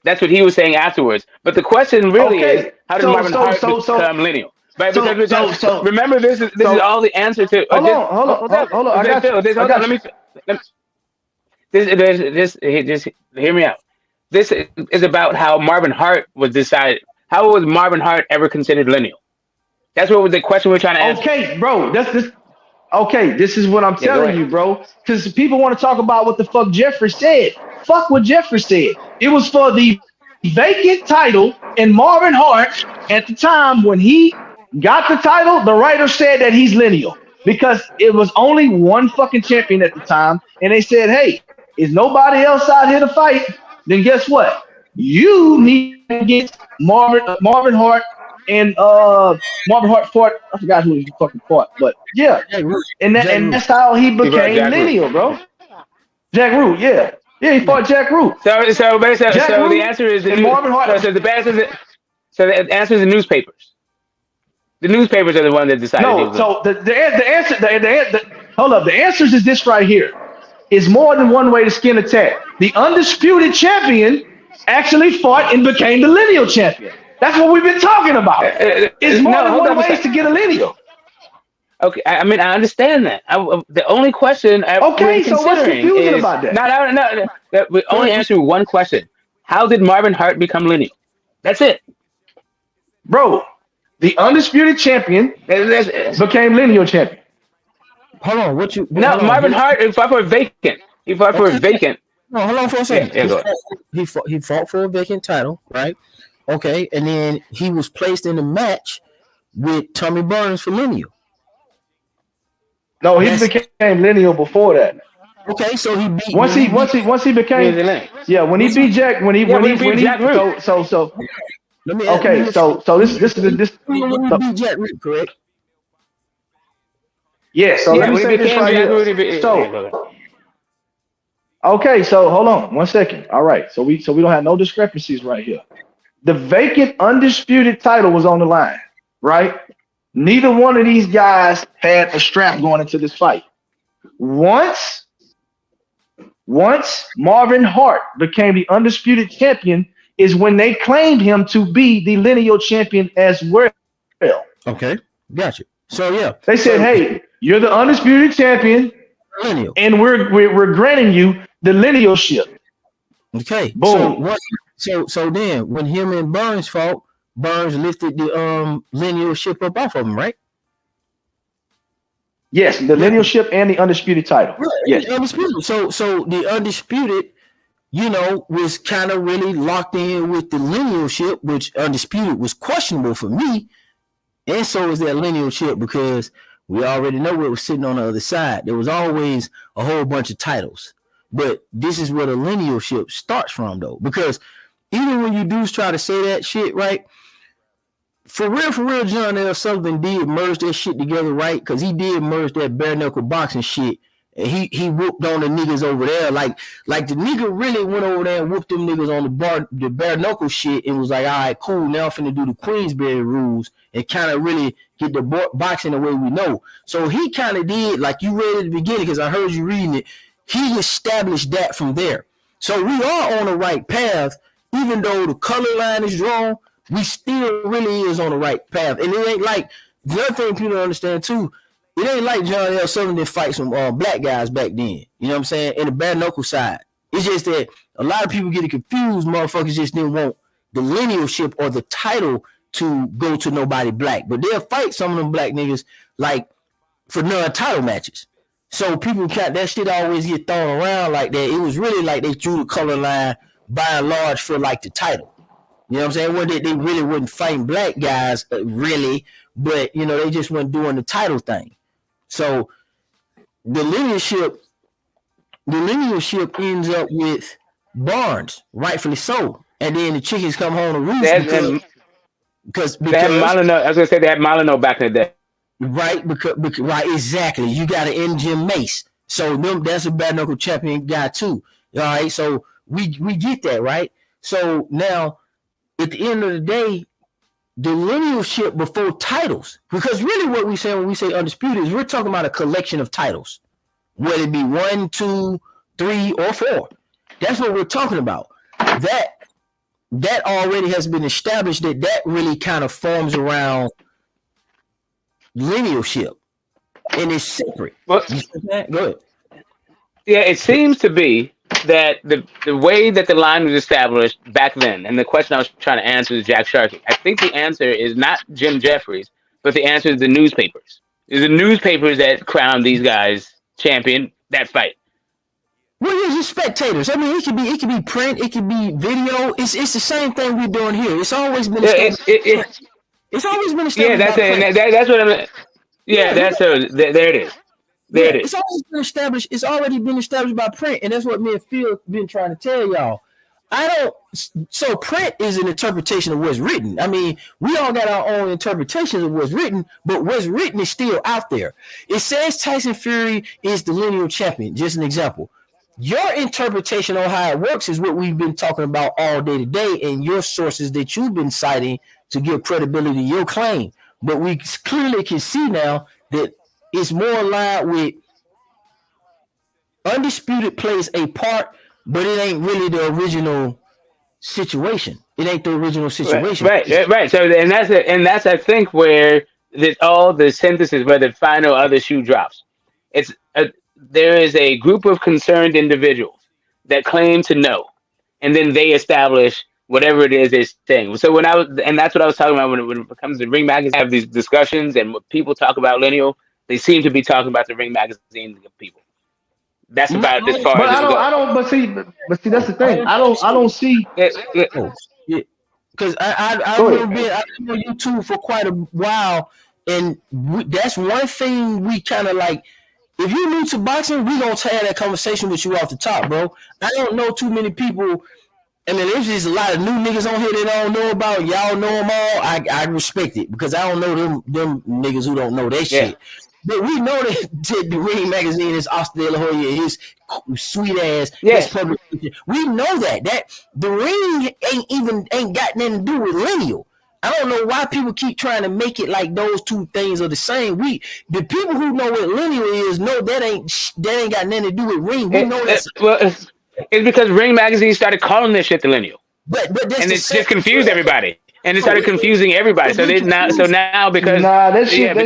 That's what he was saying afterwards. But the question really is, how did Marvin Hart become lineal? Right? Because remember, this is all the answer to. Hold on. I got you. Let me. Just hear me out. This is about how Marvin Hart was decided. How was Marvin Hart ever considered lineal? That's what was the question we're trying to answer. Okay, bro. This is what I'm telling you, bro. Because people want to talk about what the fuck Jeffrey said. Fuck what Jeffrey said. It was for the vacant title, and Marvin Hart, at the time when he got the title, the writer said that he's lineal because it was only one fucking champion at the time, and they said, "Hey, is nobody else out here to fight? Then guess what? You need to get Marvin Hart and Marvin Hart fought. I forgot who he fucking fought, but yeah, and that's how he became lineal, bro. Jack Root, yeah, he fought Jack Root. So the answer is Marvin Hart. So the answer is the newspapers. The newspapers are the one that decided. No, so the answer. Hold up. The answers is this right here. Is more than one way to skin a cat. The undisputed champion actually fought and became the lineal champion. That's what we've been talking about. It's more than one way to get a lineal. Okay, I mean I understand that. The only question okay, so what's confusing about that? No, we only answering one question. How did Marvin Hart become lineal? That's it, bro. The undisputed champion became lineal champion. Hold on, what you? No, Marvin Hart fought for a vacant. He fought for a vacant. No, hold on for a second. Yeah, he fought for a vacant title, right? Okay, and then he was placed in a match with Tommy Burns for lineal. No, he became lineal before that. Okay, so he beat once he became when he beat Jack Jack Root. So this beat Jack Root, correct? Yeah, so let me say this right here. So hold on 1 second. All right, so we don't have no discrepancies right here. The vacant undisputed title was on the line, right? Neither one of these guys had a strap going into this fight. Once Marvin Hart became the undisputed champion is when they claimed him to be the lineal champion as well. Okay, gotcha. So yeah, they said, "Hey, you're the undisputed champion, lineal, and we're granting you the linealship." Okay, boom. So then, when him and Burns fought, Burns lifted the linealship up off of him, right? Yes, the linealship and the undisputed title. Yes, undisputed. So the undisputed, was kind of really locked in with the linealship, which undisputed was questionable for me, and so is that linealship because we already know what was sitting on the other side. There was always a whole bunch of titles, but this is where the linealship starts from, though, because even when you dudes try to say that shit, right? For real, John L. Sullivan did merge that shit together, right? Because he did merge that bare knuckle boxing shit, and he whooped on the niggas over there, like the nigga really went over there and whooped them niggas on the bare knuckle shit, and was like, all right, cool, now I'm finna do the Queensberry rules and kind of really get the boxing the way we know. So he kind of did, like you read at the beginning, because I heard you reading it. He established that from there. So we are on the right path, even though the color line is drawn. We still really is on the right path. And it ain't like, the other thing people don't understand too, it ain't like John L. Sullivan did fight some black guys back then. You know what I'm saying? In the bare knuckle side. It's just that a lot of people get it confused. Motherfuckers just didn't want the linealship or the title to go to nobody black, but they'll fight some of them black niggas like for non-title matches. So people can't, that shit always get thrown around like that. It was really like they drew the color line by and large for like the title. You know what I'm saying? Well, they really wasn't fighting black guys, really, but you know, they just weren't doing the title thing. So the linealship ends up with Barnes, rightfully so. And then the chickens come home to roost because they had Molyneux. I was gonna say they had Molyneux back in the day. Right, because right, exactly. You got an engine Mace, so that's a bare knuckle champion guy too. All right, so we get that, right? So now, at the end of the day, the linealship before titles, because really what we say when we say undisputed is we're talking about a collection of titles, whether it be 1, 2, 3, or 4. That's what we're talking about. That already has been established. That really kind of forms around linealship, and it's separate. Well, go ahead. Yeah, it seems to be that the way that the line was established back then, and the question I was trying to answer is Jack Sharkey. I think the answer is not Jim Jeffries, but the answer is the newspapers. It's the newspapers that crowned these guys champion that fight. Well, yeah, just spectators. I mean, it could be print, it could be video. It's the same thing we're doing here. It's always been established. It's always been established. Yeah, that's it. That's what I'm. Yeah, that's it. There it is. There it is. It's always been established. It's already been established by print, and that's what me and Phil been trying to tell y'all. So print is an interpretation of what's written. I mean, we all got our own interpretations of what's written, but what's written is still out there. It says Tyson Fury is the lineal champion. Just an example. Your interpretation on how it works is what we've been talking about all day today, and your sources that you've been citing to give credibility to your claim. But we clearly can see now that it's more aligned with undisputed plays a part, but it ain't really the original situation. It ain't the original situation. Right. So, and that's I think where all the synthesis, where the final other shoe drops. There is a group of concerned individuals that claim to know, and then they establish whatever it is they're saying. So that's what I was talking about when it comes to Ring Magazine. Have these discussions, and when people talk about lineal, they seem to be talking about the Ring Magazine people. That's about as far as But see, that's the thing. I don't see. Because I've known you two for quite a while, and that's one thing we kind of like. If you're new to boxing, we gonna have that conversation with you off the top, bro. I don't know too many people. I mean, there's just a lot of new niggas on here that I don't know about. Y'all know them all. I respect it because I don't know them niggas who don't know that shit. But we know that the Ring Magazine is Oscar De La Hoya and his sweet ass. Yes. Publication. We know that the Ring ain't got nothing to do with lineal. I don't know why people keep trying to make it like those two things are the same. The people who know what lineal is know that ain't got nothing to do with Ring. We know that. It's because Ring Magazine started calling this shit the lineal, but and it just confused everybody, and it started confusing everybody. So now because that shit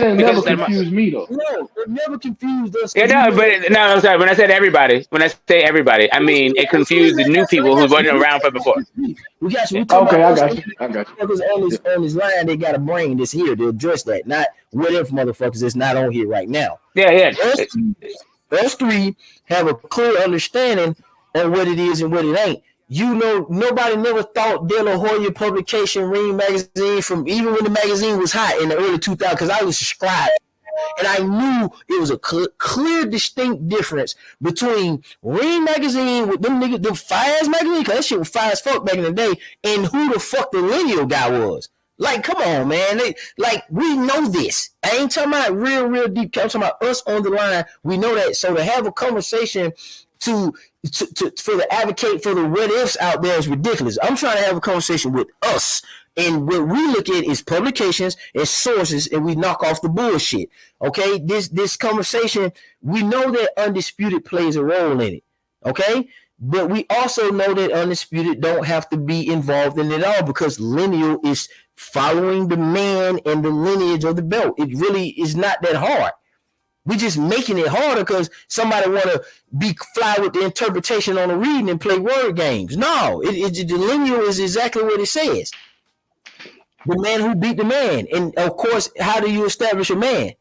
ain't never confused me though. No, it never confused us. Yeah, no, but no, I'm sorry. When I say everybody, I mean it confused the new people who wasn't around for before. We got you. Okay, I got you. On this line, they got a brain that's here to address that. Not whatever motherfuckers that's not on here right now. Yeah. Us three have a clear understanding on what it is and what it ain't. You know, nobody never thought De La Hoya publication, Ring Magazine, from even when the magazine was hot in the early 2000s, because I was subscribed. And I knew it was a clear, distinct difference between Ring Magazine with them niggas, them Fires Magazine, because that shit was fire as fuck back in the day, and who the fuck the lineal guy was. Like, come on, man. We know this. I ain't talking about real deep. I'm talking about us on the line. We know that. So to have a conversation for the advocate for the what ifs out there is ridiculous. I'm trying to have a conversation with us. And what we look at is publications and sources, and we knock off the bullshit. Okay? This conversation, we know that Undisputed plays a role in it. Okay? But we also know that Undisputed don't have to be involved in it all, because lineal is following the man and the lineage of the belt. It really is not that hard. We're just making it harder because somebody want to fly with the interpretation on the reading and play word games. No, the lineal is exactly what it says. The man who beat the man. And of course, how do you establish a man?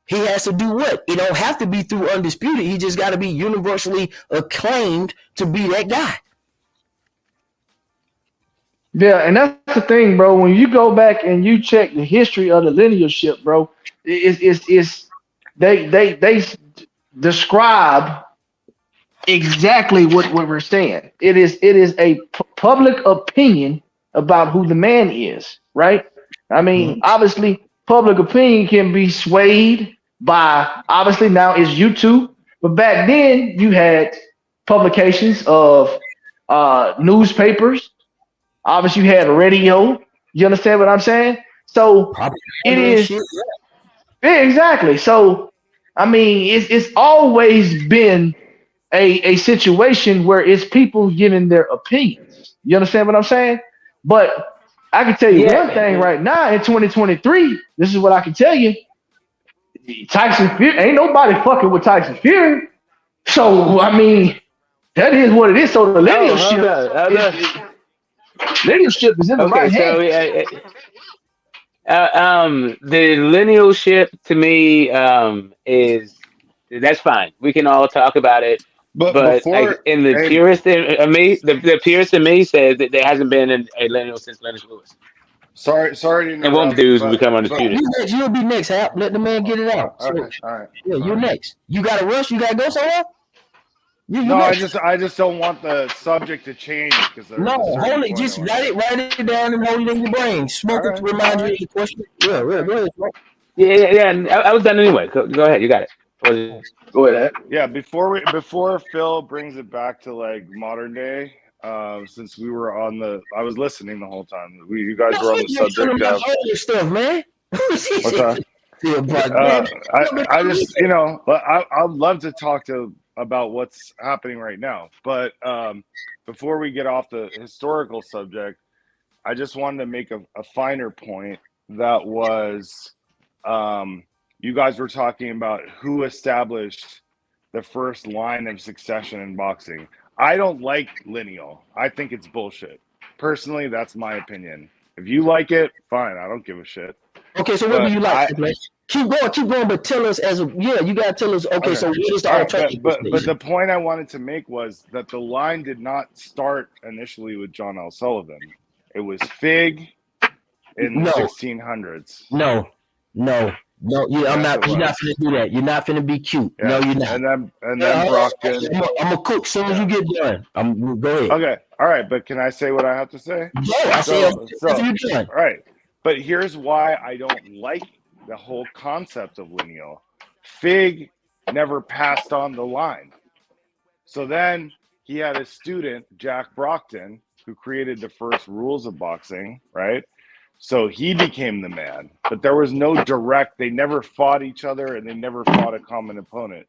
He has to do what? It don't have to be through undisputed. He just got to be universally acclaimed to be that guy. Yeah, and that's the thing, bro. When you go back and you check the history of the linealship, bro, they describe exactly what we're saying. It is a public opinion about who the man is, right? I mean, obviously, public opinion can be swayed by obviously now it's YouTube, but back then you had publications of newspapers. Obviously, you had radio. You understand what I'm saying? So it is. Yeah, exactly. So I mean, it's always been a situation where it's people giving their opinions. You understand what I'm saying? But I can tell you one thing right now in 2023. This is what I can tell you. Tyson Fury, ain't nobody fucking with Tyson Fury. So I mean, that is what it is. So the linealship is in the right hand. The linealship to me that's fine. We can all talk about it. But like, in the purist in me, the purist in me says that there hasn't been a lineal since Leonard Lewis. Sorry to interrupt. And won't dudes become undisputed. You'll be next, Hap. Let the man get it out. Okay, all right. Yeah, you're next. You got to rush? You got to go somewhere? I just don't want the subject to change because hold it. Just write it down and hold it in your brain. Smoke it to remind you of the question. Yeah, go ahead, Smoke. Yeah. I was done anyway. Go ahead. You got it. Go ahead. Yeah, before Phil brings it back to like modern day, since we were I was listening the whole time. You guys were on the subject of stuff, man. What's that? I just I'd love to talk about what's happening right now, but before we get off the historical subject, I just wanted to make a finer point that was you guys were talking about who established the first line of succession in boxing. I don't like lineal. I think it's bullshit. Personally, that's my opinion. If you like it, fine. I don't give a shit. Okay, so what do you like? Keep going, but tell us you gotta tell us. Okay, so what is the alternative? But the point I wanted to make was that the line did not start initially with John L. Sullivan. It was Fig in the 1600s. No, I'm not. You're not finna do that. You're not finna be cute. Yeah. No, you're not. And then Brockton. I'm a cook. Soon as you get done, go ahead. Okay, all right. But can I say what I have to say? Yeah, I say you're done. All right. But here's why I don't like the whole concept of lineal. Fig never passed on the line. So then he had a student, Jack Brockton, who created the first rules of boxing, right? So he became the man. But there was no direct, they never fought each other and they never fought a common opponent.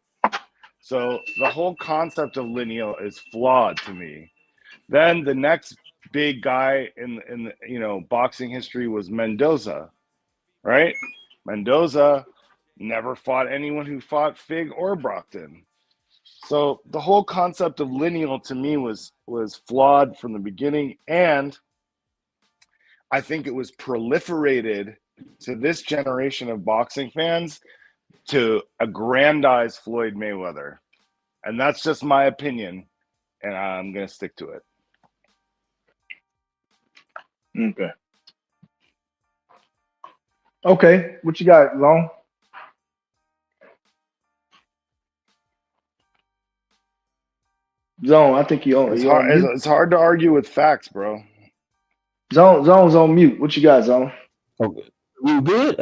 So the whole concept of lineal is flawed to me. Then the next big guy in boxing history was Mendoza, right? Mendoza never fought anyone who fought Fig or Brockton. So the whole concept of lineal to me was flawed from the beginning, and I think it was proliferated to this generation of boxing fans to aggrandize Floyd Mayweather. And that's just my opinion, and I'm going to stick to it. Okay, what you got, Long? Zone, I think you own it. It's hard to argue with facts, bro. Zone's on mute. What you got, Zone? Okay. You good?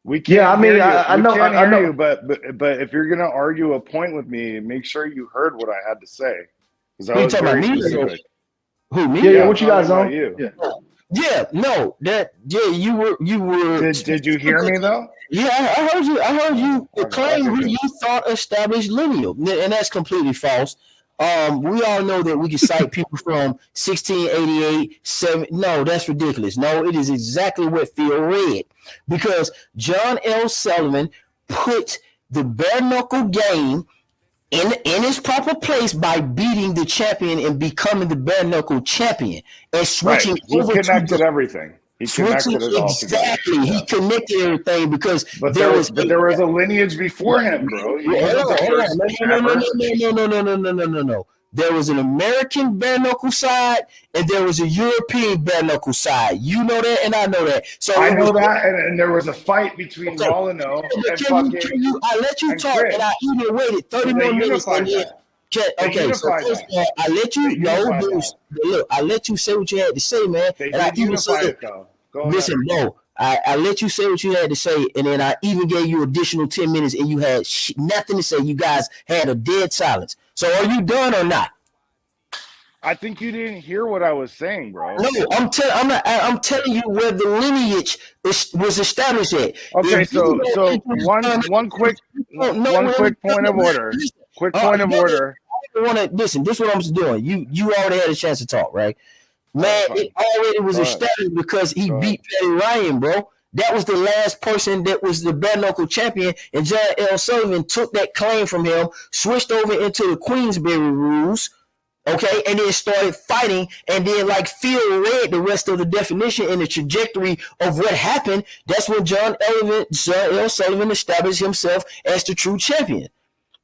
We can't I mean, I know. you, but if you're gonna argue a point with me, make sure you heard what I had to say. Because I was very specific. Who, me? Yeah, what you got, Zone? You. You were. Did you hear me though? Yeah, I heard you claim who you thought established lineal, and that's completely false. We all know that we can cite people from 1688, 7. No, that's ridiculous. No, it is exactly what Phil read, because John L. Sullivan put the bare knuckle game in his proper place by beating the champion and becoming the bare knuckle champion and switching Right. He over connected to everything. He switching connected it all together. exactly. Yeah. He connected everything because But there was there was a lineage before him, bro. He wasn't the first ever. No. There was an American bare knuckle side and there was a European bare knuckle side. You know that, and I know that. So I know that, and there was a fight between Molyneux and fucking. I let you and talk, Chris. and I even waited 30 So more they minutes. unified that. Okay, so first of all, I let you. Look, I let you say what you had to say, man. They and I did even unify said, it, though. Go listen, ahead. bro. I let you say what you had to say, and then I even gave you additional 10 minutes, and you had nothing to say. You guys had a dead silence. So are you done or not? I think you didn't hear what I was saying, bro. No, I'm telling you where the lineage was established at. Okay, so one quick point of order. Quick point of order. Listen, this is what I'm doing. You already had a chance to talk, right? Man, it already was established because he beat Patty Ryan, bro. That was the last person that was the bare knuckle champion, and John L. Sullivan took that claim from him, switched over into the Queensberry rules, okay, and then started fighting, and then like Phil read the rest of the definition and the trajectory of what happened. That's when John L. Sullivan established himself as the true champion.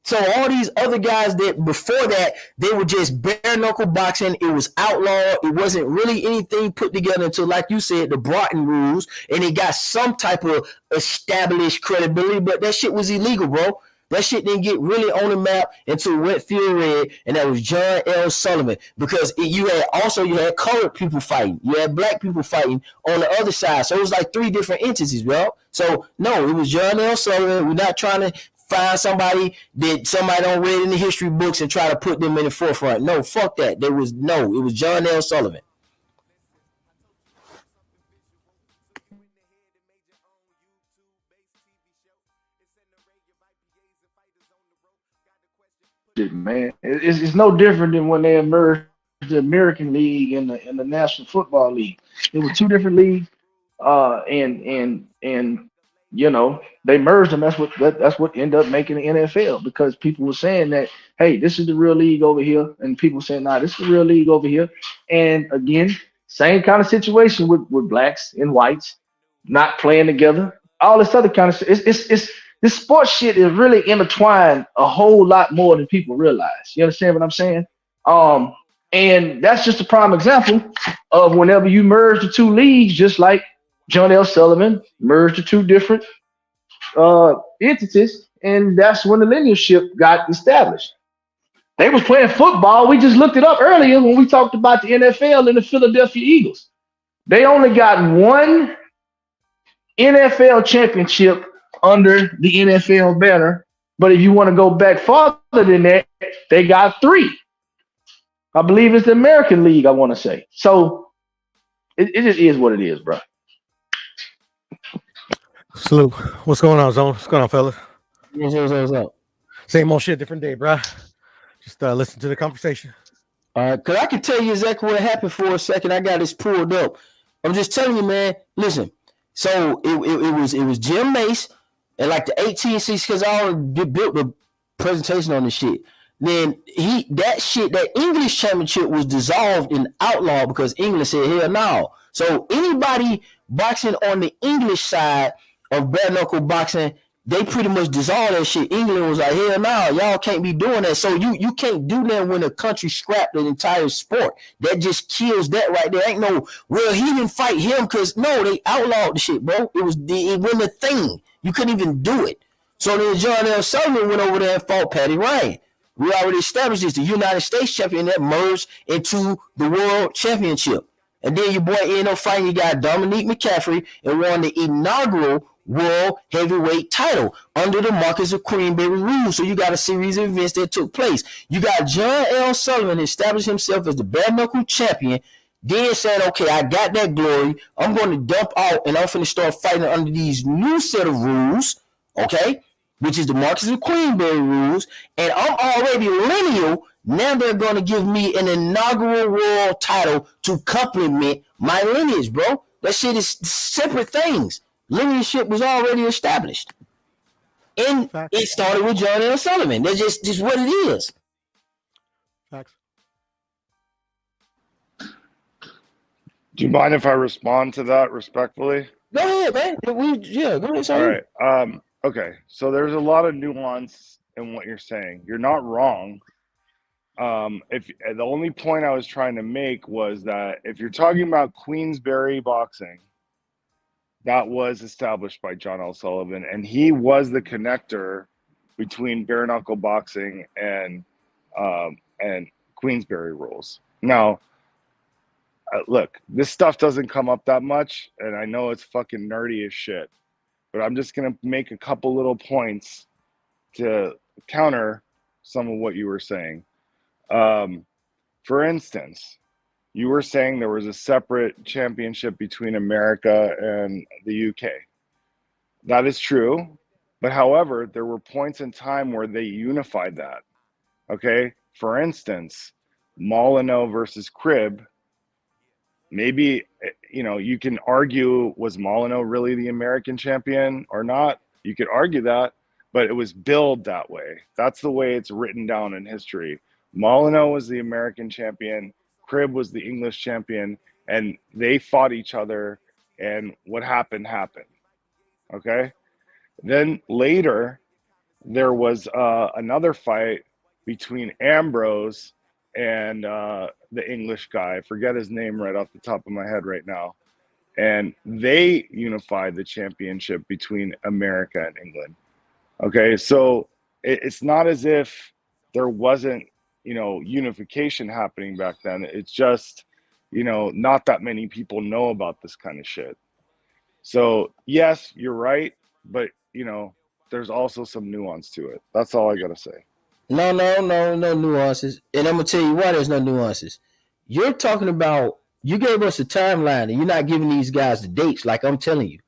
So all these other guys that before that, they were just bare knuckle boxing. It was outlawed. It wasn't really anything put together until, like you said, the Broughton rules, and it got some type of established credibility. But that shit was illegal, bro. That shit didn't get really on the map until Whitfield read, and that was John L. Sullivan. Because you had colored people fighting, you had black people fighting on the other side. So it was like three different entities, bro. So no, it was John L. Sullivan. We're not trying to find somebody that somebody don't read in the history books and try to put them in the forefront. No, fuck that. It was John L. Sullivan. Man, it's no different than when they merged the American League and the National Football League. It was two different leagues, and you know, they merged them. That's what ended up making the NFL, because people were saying that, hey, this is the real league over here, and people saying, nah, this is the real league over here. And again, same kind of situation with blacks and whites not playing together. All this other kind of shit. This sports shit is really intertwined a whole lot more than people realize. You understand what I'm saying? And that's just a prime example of whenever you merge the two leagues, just like John L. Sullivan merged the two different entities, and that's when the lineage got established. They was playing football. We just looked it up earlier when we talked about the NFL and the Philadelphia Eagles. They only got one NFL championship under the NFL banner, but if you want to go back farther than that, they got three. I believe it's the American League, I want to say. So it just is what it is, bro. Salute. What's going on, Zone? What's going on, fellas? What's up? Same old shit, different day, bro. Just listen to the conversation. All right, because I can tell you exactly what happened for a second. I got this pulled up. I'm just telling you, man. Listen, so it was Jim Mace and like the 1860s, because I already built the presentation on this shit. Then that English championship was dissolved and outlawed because England said hell no. So anybody boxing on the English side of bare knuckle boxing, they pretty much dissolved that shit. England was like, hell no, y'all can't be doing that. So you can't do that when a country scrapped the entire sport. That just kills that right there. Ain't no, well, he didn't fight him because no, they outlawed the shit, bro. It wasn't a thing. You couldn't even do it. So then John L. Sullivan went over there and fought Patty Ryan. We already established this, the United States champion that merged into the world championship. And then your boy ended up fighting your guy Dominique McCaffrey and won the inaugural world heavyweight title under the Marcus of Queensberry rules. So you got a series of events that took place. You got John L. Sullivan establish himself as the bare knuckle champion, then said, okay, I got that glory. I'm going to dump out and I'm going to start fighting under these new set of rules, okay, which is the Marcus of Queensberry rules. And I'm already lineal. Now they're going to give me an inaugural world title to complement my lineage, bro. That shit is separate things. Lineage was already established. And Facts. it started with John L. Sullivan. That's just what it is. Facts. Do you mind if I respond to that respectfully? Go ahead, man. Go ahead. All right. Okay. So there's a lot of nuance in what you're saying. You're not wrong. If the only point I was trying to make was that if you're talking about Queensberry boxing, that was established by John L. Sullivan, and he was the connector between bare knuckle boxing and Queensberry rules. Now, look, this stuff doesn't come up that much, and I know it's fucking nerdy as shit, but I'm just gonna make a couple little points to counter some of what you were saying. For instance, you were saying there was a separate championship between America and the UK. That is true, but however, there were points in time where they unified that. Okay, for instance, Molyneux versus Cribb. Maybe, you know, you can argue, was Molyneux really the American champion or not? You could argue that, but it was billed that way. That's the way it's written down in history. Molyneux was the American champion, Cribb was the English champion, and they fought each other, and what happened, happened. Okay? Then later, there was another fight between Ambrose and the English guy. I forget his name right off the top of my head right now. And they unified the championship between America and England. Okay, so it's not as if there wasn't, you know, unification happening back then. It's just, you know, not that many people know about this kind of shit. So yes, you're right, but you know, there's also some nuance to it. That's all I gotta say. No nuances. And I'm gonna tell you why there's no nuances. You're talking about, you gave us a timeline and you're not giving these guys the dates like I'm telling you.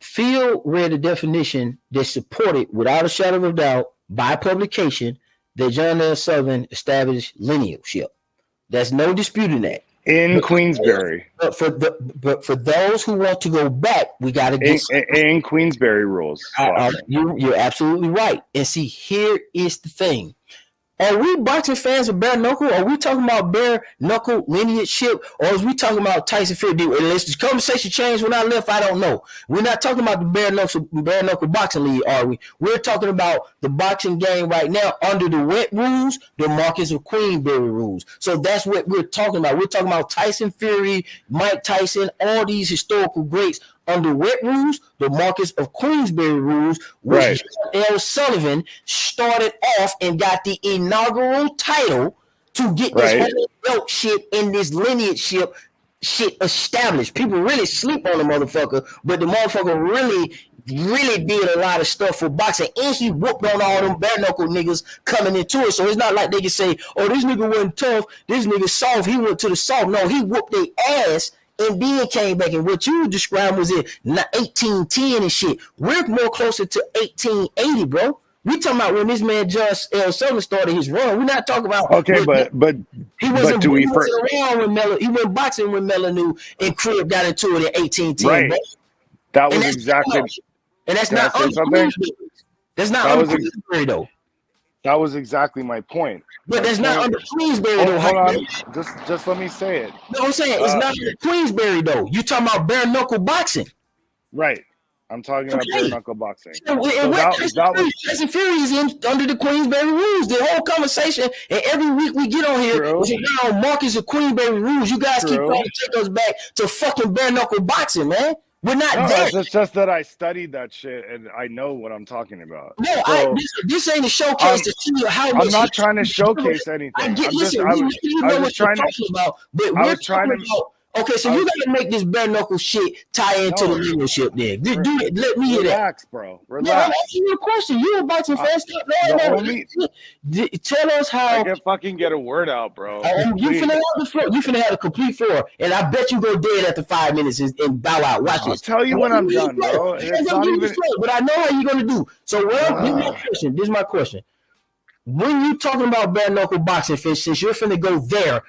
Phil read a definition that supported without a shadow of a doubt by publication that John L. Sullivan established linealship. There's no disputing that. In Queensberry. But for those who want to go back, we got to get in Queensberry rules. You're absolutely right. And see, here is the thing. Are we boxing fans of bare knuckle? Are we talking about bare knuckle lineageship? Or is we talking about Tyson Fury? Unless the conversation changed when I left, I don't know. We're not talking about the bare knuckle boxing league, are we? We're talking about the boxing game right now under the wet rules, the Marcus of Queensberry rules. So that's what we're talking about. We're talking about Tyson Fury, Mike Tyson, all these historical greats under wet rules, the Marcus of Queensberry rules, which right. John L. Sullivan started off and got the inaugural title to get this whole belt shit and this lineage shit established. People really sleep on the motherfucker, but the motherfucker really did a lot of stuff for boxing, and he whooped on all them bare knuckle niggas coming into it. So it's not like they can say, oh, this nigga wasn't tough, this nigga soft, he went to the soft. No, he whooped their ass and then came back, and what you described was in 1810 and shit. We're more closer to 1880, bro. We talking about when this man John L. Sullivan started his run. We're not talking about but he wasn't around when he went boxing when Melanu and Cribb got into it in 1810. Right. Bro. That was exactly, and that's not under That's not under Queensberry though. That was exactly my point. But that's not under Queensberry though. Hold on. Just let me say it. No, I'm saying it's not under Queensberry though. You talking about bare knuckle boxing. Right. I'm talking about bare knuckle boxing. Tyson Fury is under the Queensberry rules. The whole conversation, and every week we get on here is around Marcus of Queensberry rules. You guys keep trying to take us back to fucking bare knuckle boxing, man. We're not there. It's just that I studied that shit and I know what I'm talking about. No, so, this ain't a showcase to see how. I'm not trying to showcase anything. I was trying to. Okay, so you gotta make this bare knuckle shit tie into the leadership then. Let me hear that. Relax, bro. Relax. No, I'm asking you a question. You a boxing fan? Tell us how. I can fucking get a word out, bro. You finna have the floor. You finna have a complete floor, and I bet you go dead after 5 minutes and bow out. Watch this. I'll tell you when I'm done, bro. It's not even. But I know how you're gonna do. So, this is my question. When you talking about bare knuckle boxing, since you're finna go there.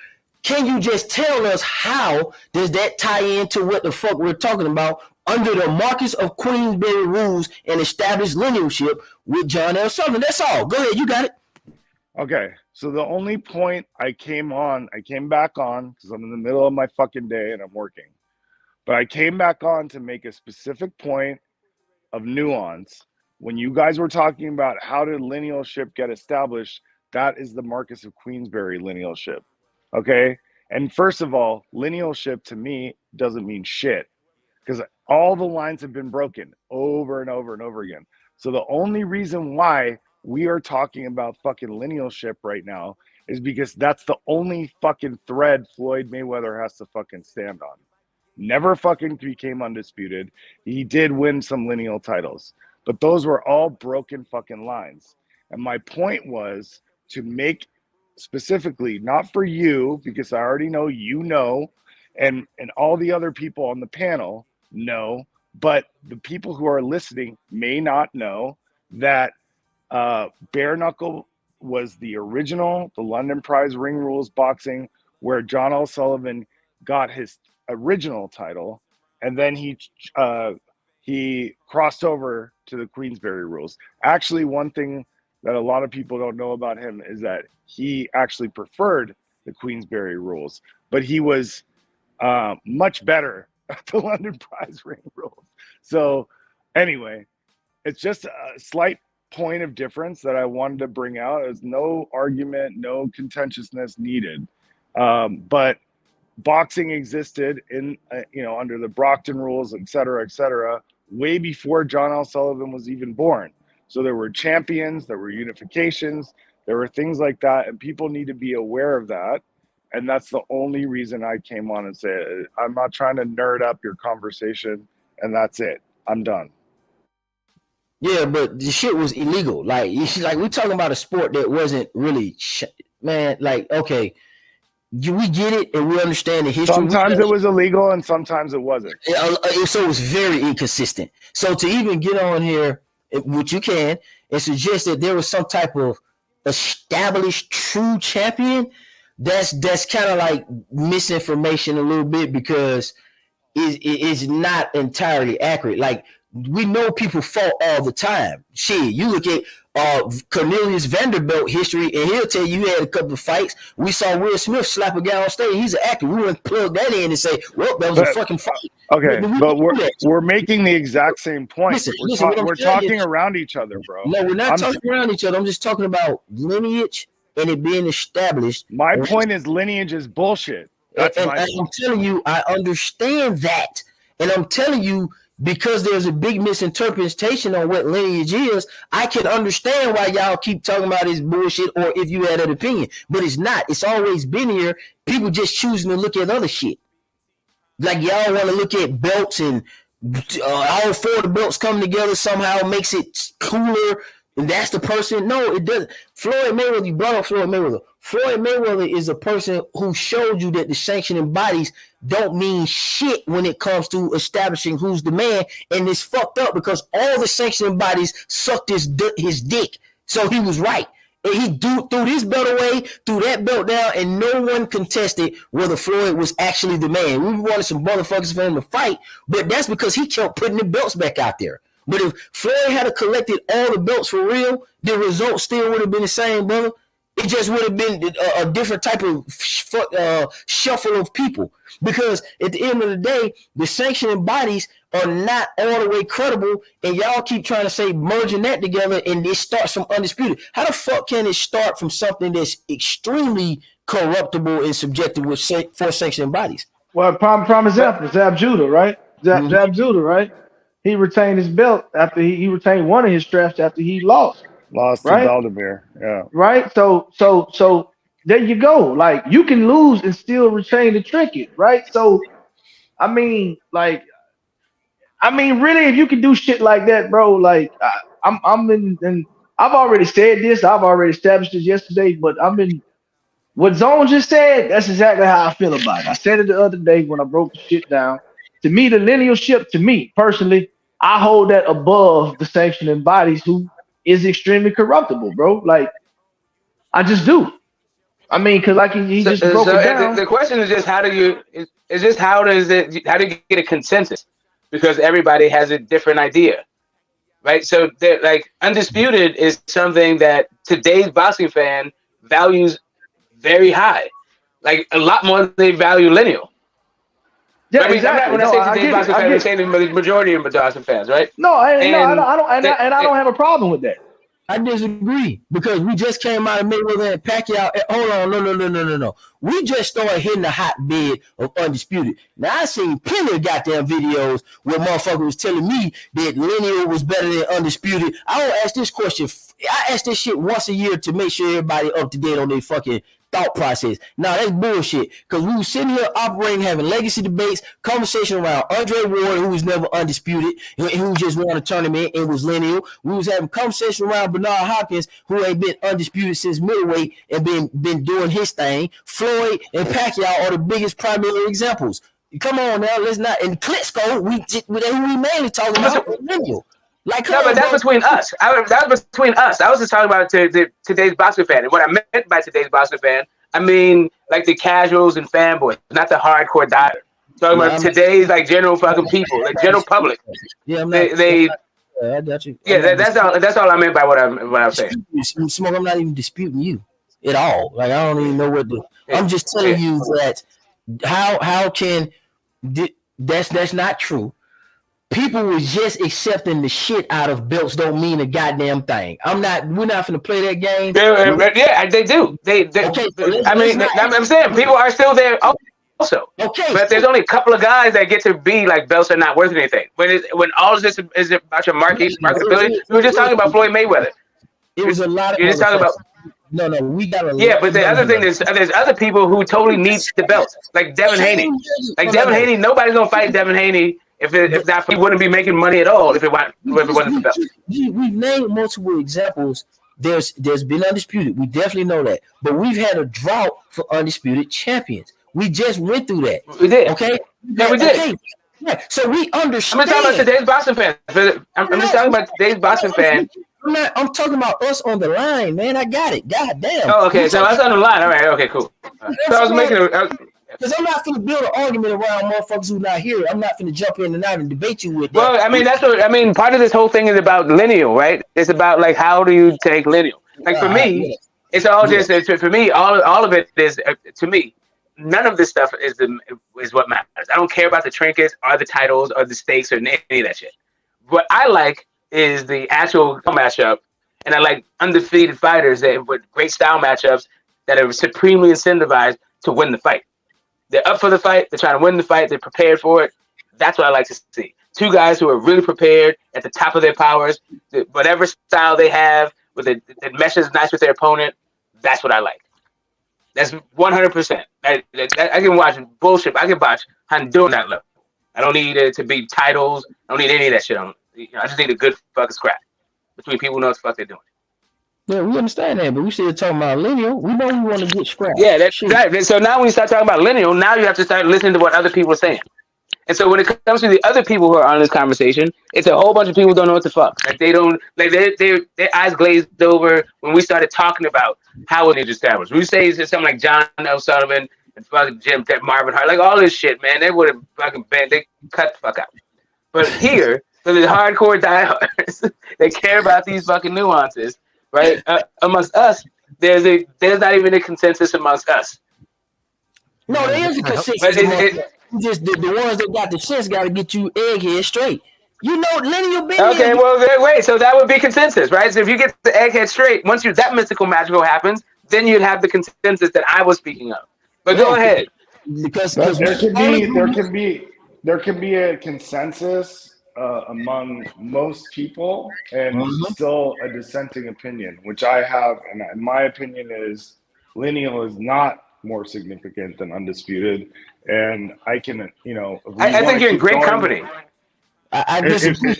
Can you just tell us how does that tie into what the fuck we're talking about under the Marquess of Queensberry rules and established linealship with John L. Sullivan. That's all. Go ahead, you got it. Okay, so the only point I came back on because I'm in the middle of my fucking day and I'm working. But I came back on to make a specific point of nuance. When you guys were talking about how did linealship get established, that is the Marquess of Queensberry linealship. Okay? And first of all, linealship to me doesn't mean shit because all the lines have been broken over and over and over again. So the only reason why we are talking about fucking linealship right now is because that's the only fucking thread Floyd Mayweather has to fucking stand on. Never fucking became undisputed. He did win some lineal titles, but those were all broken fucking lines. And my point was to make specifically, not for you, because I already know you know, and all the other people on the panel know, but the people who are listening may not know that Bare Knuckle was the original, the London Prize Ring Rules boxing, where John L. Sullivan got his original title, and then he crossed over to the Queensberry rules. Actually, one thing that a lot of people don't know about him is that he actually preferred the Queensberry rules, but he was much better at the London Prize Ring rules. So anyway, it's just a slight point of difference that I wanted to bring out. There's no argument, no contentiousness needed. But boxing existed in, under the Brockton rules, et cetera, way before John L. Sullivan was even born. So there were champions, there were unifications, there were things like that, and people need to be aware of that. And that's the only reason I came on and said, I'm not trying to nerd up your conversation, and that's it. I'm done. Yeah, but the shit was illegal. Like we're talking about a sport that wasn't really, man. Like, okay, we get it and we understand the history. Sometimes it was illegal and sometimes it wasn't. So it was very inconsistent. So to even get on here, which you can, and suggest that there was some type of established true champion, that's kind of like misinformation a little bit because it's not entirely accurate. Like, we know people fought all the time. Shit, you look at Cornelius Vanderbilt history, and he'll tell you he had a couple of fights. We saw Will Smith slap a guy on stage. He's an actor. We wouldn't plug that in and say, well, that was a fucking fight. Okay, but we're making the exact same point. We're talking around each other, bro. No, we're not talking around each other. I'm just talking about lineage and it being established. My point is lineage is bullshit. That's and I'm telling you, I understand that. And I'm telling you, because there's a big misinterpretation on what lineage is, I can understand why y'all keep talking about this bullshit, or if you had an opinion. But it's not. It's always been here. People just choosing to look at other shit. Like, y'all want to look at belts and all four of the belts coming together somehow makes it cooler. And that's the person. No, it doesn't. Floyd Mayweather, you brought up Floyd Mayweather. Floyd Mayweather is a person who showed you that the sanctioning bodies don't mean shit when it comes to establishing who's the man. And it's fucked up because all the sanctioning bodies sucked his dick. So he was right. And he threw this belt away, threw that belt down, and no one contested whether Floyd was actually the man. We wanted some motherfuckers for him to fight, but that's because he kept putting the belts back out there. But if Floyd had collected all the belts for real, the result still would have been the same, brother. It just would have been a different type of shuffle of people. Because at the end of the day, the sanctioning bodies are not all the way credible, and y'all keep trying to say merging that together, and it starts from undisputed. How the fuck can it start from something that's extremely corruptible and subjective with for sanctioning bodies? Well, prime example, Zab Judah, right? Zab Judah, right? He retained his belt after he retained one of his straps after he lost. Lost right? to Valdemir, yeah. Right? So there you go. Like, you can lose and still retain the trinket, right? So, I mean, really, if you can do shit like that, bro, like, I'm in, and I've already said this, I've already established this yesterday, but what Zone just said, that's exactly how I feel about it. I said it the other day when I broke the shit down. To me, the linealship, to me, personally, I hold that above the sanctioning bodies who is extremely corruptible, bro. Like, I just do. I mean, because like he just broke it down. The question is just how do you get a consensus? because everybody has a different idea, right? So like Undisputed is something that today's boxing fan values very high, like a lot more than they value lineal. Yeah, I mean, exactly. when I No, say I today's get it. boxing I fan, I'm get it. saying the majority of boxing fans, right? No, I And don't have a problem with that. I disagree because we just came out of Mayweather and Pacquiao. Hold on, no. We just started hitting the hotbed of Undisputed. Now I seen plenty of goddamn videos where motherfuckers was telling me that Lineal was better than Undisputed. I don't ask this question. I ask this shit once a year to make sure everybody up to date on their fucking thought process. Now that's bullshit. Because we were sitting here operating, having legacy debates, conversation around Andre Ward, who was never undisputed, who just won a tournament and was lineal. We was having conversation around Bernard Hopkins, who ain't been undisputed since middleweight and been doing his thing. Floyd and Pacquiao are the biggest primary examples. Come on now, let's not. And Klitschko, we mainly talking about lineal. Like, no, but that's between us. That was between us. I was just talking about today's boxing fan. And what I meant by today's boxing fan, I mean like the casuals and fanboys, not the hardcore dieter. Talking about today's like general fucking people, like general public. Yeah, I'm not. I got you. Yeah, that's all I meant by what I'm saying. Smoke, I'm not even disputing you at all. Like I don't even know what the. I'm just telling you that how can that's not true. People was just accepting the shit out of belts don't mean a goddamn thing. We're not finna play that game. Yeah, they do. Okay, I mean, I'm saying people are still there also. Okay. But there's only a couple of guys that get to be like belts are not worth anything. When all of this is about your marketability, we were just talking about Floyd Mayweather. It was a lot of You're just talking about. No, we got a lot. Yeah, but the other thing is there's other people who totally need the belt, like Devin Haney. Like Devin Haney, nobody's gonna fight Devin Haney. If not, he wouldn't be making money at all if it wasn't for belt. We've named multiple examples. There's been undisputed. We definitely know that. But we've had a drought for undisputed champions. We just went through that. We did. Okay? Yeah, we did. Okay. Yeah. So we understand. I'm talking about today's boxing fan. I'm just talking about today's boxing fan. I'm talking about us on the line, man. I got it. God damn. Oh, okay. So us on the line. All right. Okay, cool. So I was making because I'm not going to build an argument around motherfuckers who not here. I'm not going to jump in tonight and debate you with that. Well, I mean, that's what I mean. Part of this whole thing is about lineal, right? It's about like how do you take lineal? Like for me, it's all just for me. All of it is to me. None of this stuff is what matters. I don't care about the trinkets or the titles or the stakes or any of that shit. What I like is the actual matchup, and I like undefeated fighters with great style matchups that are supremely incentivized to win the fight. They're up for the fight. They're trying to win the fight. They're prepared for it. That's what I like to see. Two guys who are really prepared at the top of their powers, whatever style they have, with it meshes nice with their opponent. That's what I like. That's 100%. I can watch bullshit. I can watch Honduras that level. I don't need it to be titles. I don't need any of that shit. I just need a good fucking scrap between people who know what the fuck they're doing. Yeah, we understand that, but we still talking about lineal. We know we want to get scrapped. Yeah, that's right. So now when you start talking about lineal, now you have to start listening to what other people are saying. And so when it comes to the other people who are on this conversation, it's a whole bunch of people who don't know what the fuck. Like they don't, like their eyes glazed over when we started talking about how it is established. We say it's something like John L. Sullivan and fucking Marvin Hart, like all this shit, man. They would have fucking been, they cut the fuck out. But here, so the hardcore diehards, they care about these fucking nuances. Right, amongst us, there's not even a consensus amongst us. No, there is a consensus. Just the ones that got the sense got to get you egghead straight. You know, lineal baby. Okay, well, wait. So that would be consensus, right? So if you get the egghead straight, once that mystical magical happens, then you'd have the consensus that I was speaking of. But go ahead. Because there can be a consensus among most people and still a dissenting opinion, which I have, and my opinion is lineal is not more significant than undisputed, and I can, I think you're in great company. I disagree.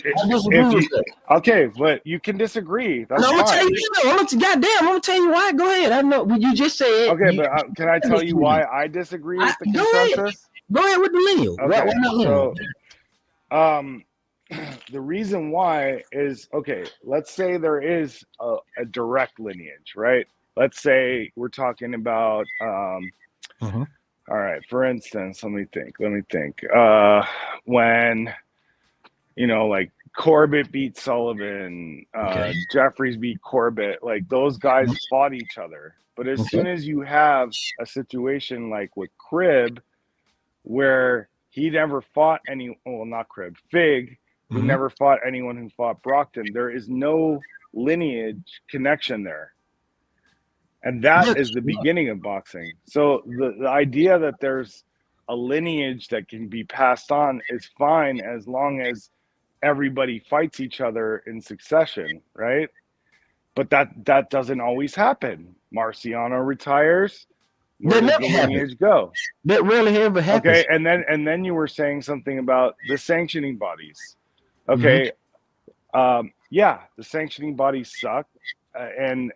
Okay, but you can disagree. That's fine. I'm gonna tell you. I'm gonna tell you why. Go ahead. I know you just said. Okay, but can I tell you why I disagree with the consensus? Go ahead with the lineal. Okay, why not lineal? So, the reason why is, okay, let's say there is a direct lineage, right? Let's say we're talking about, all right, for instance, let me think. When like Corbett beat Sullivan, Okay. Jeffries beat Corbett. Like those guys fought each other. But as soon as you have a situation like with Cribb, where he never fought not Cribb, Fig, who never fought anyone who fought Brockton, there is no lineage connection there. And that is the beginning of boxing. So the idea that there's a lineage that can be passed on is fine as long as everybody fights each other in succession, right? But that doesn't always happen. Marciano retires. Where does the lineage go? That rarely ever happens. Okay, and then you were saying something about the sanctioning bodies. Okay, yeah, the sanctioning bodies suck, and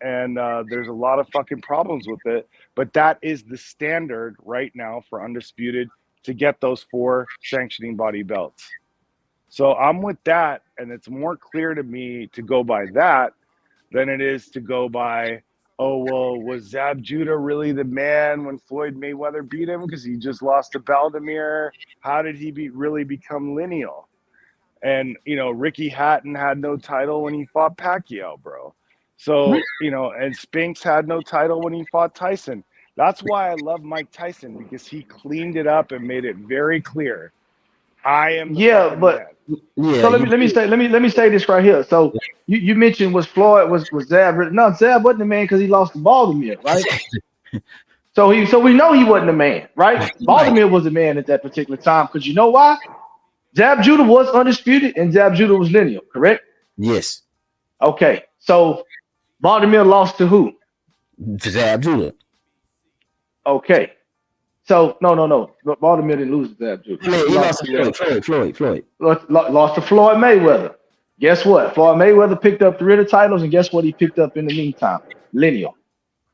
there's a lot of fucking problems with it. But that is the standard right now for Undisputed to get those 4 sanctioning body belts. So I'm with that, and it's more clear to me to go by that than it is to go by, oh, well, was Zab Judah really the man when Floyd Mayweather beat him because he just lost to Baldemir? How did he really become lineal? And, Ricky Hatton had no title when he fought Pacquiao, bro. So, and Spinks had no title when he fought Tyson. That's why I love Mike Tyson, because he cleaned it up and made it very clear. I am the man. So let me say this right here. So you mentioned was Floyd was Zab? No, Zab wasn't the man because he lost to Baltimore, right? so we know he wasn't the man, right? Baltimore was the man at that particular time because you know why? Zab Judah was undisputed and Zab Judah was lineal, correct? Yes. Okay, so Baltimore lost to who? Zab Judah. Okay. So no. Baltimore didn't lose to Zab Judah. He lost to Floyd. Lost to Floyd Mayweather. Guess what? Floyd Mayweather picked up 3 of the titles, and guess what he picked up in the meantime? Lineal.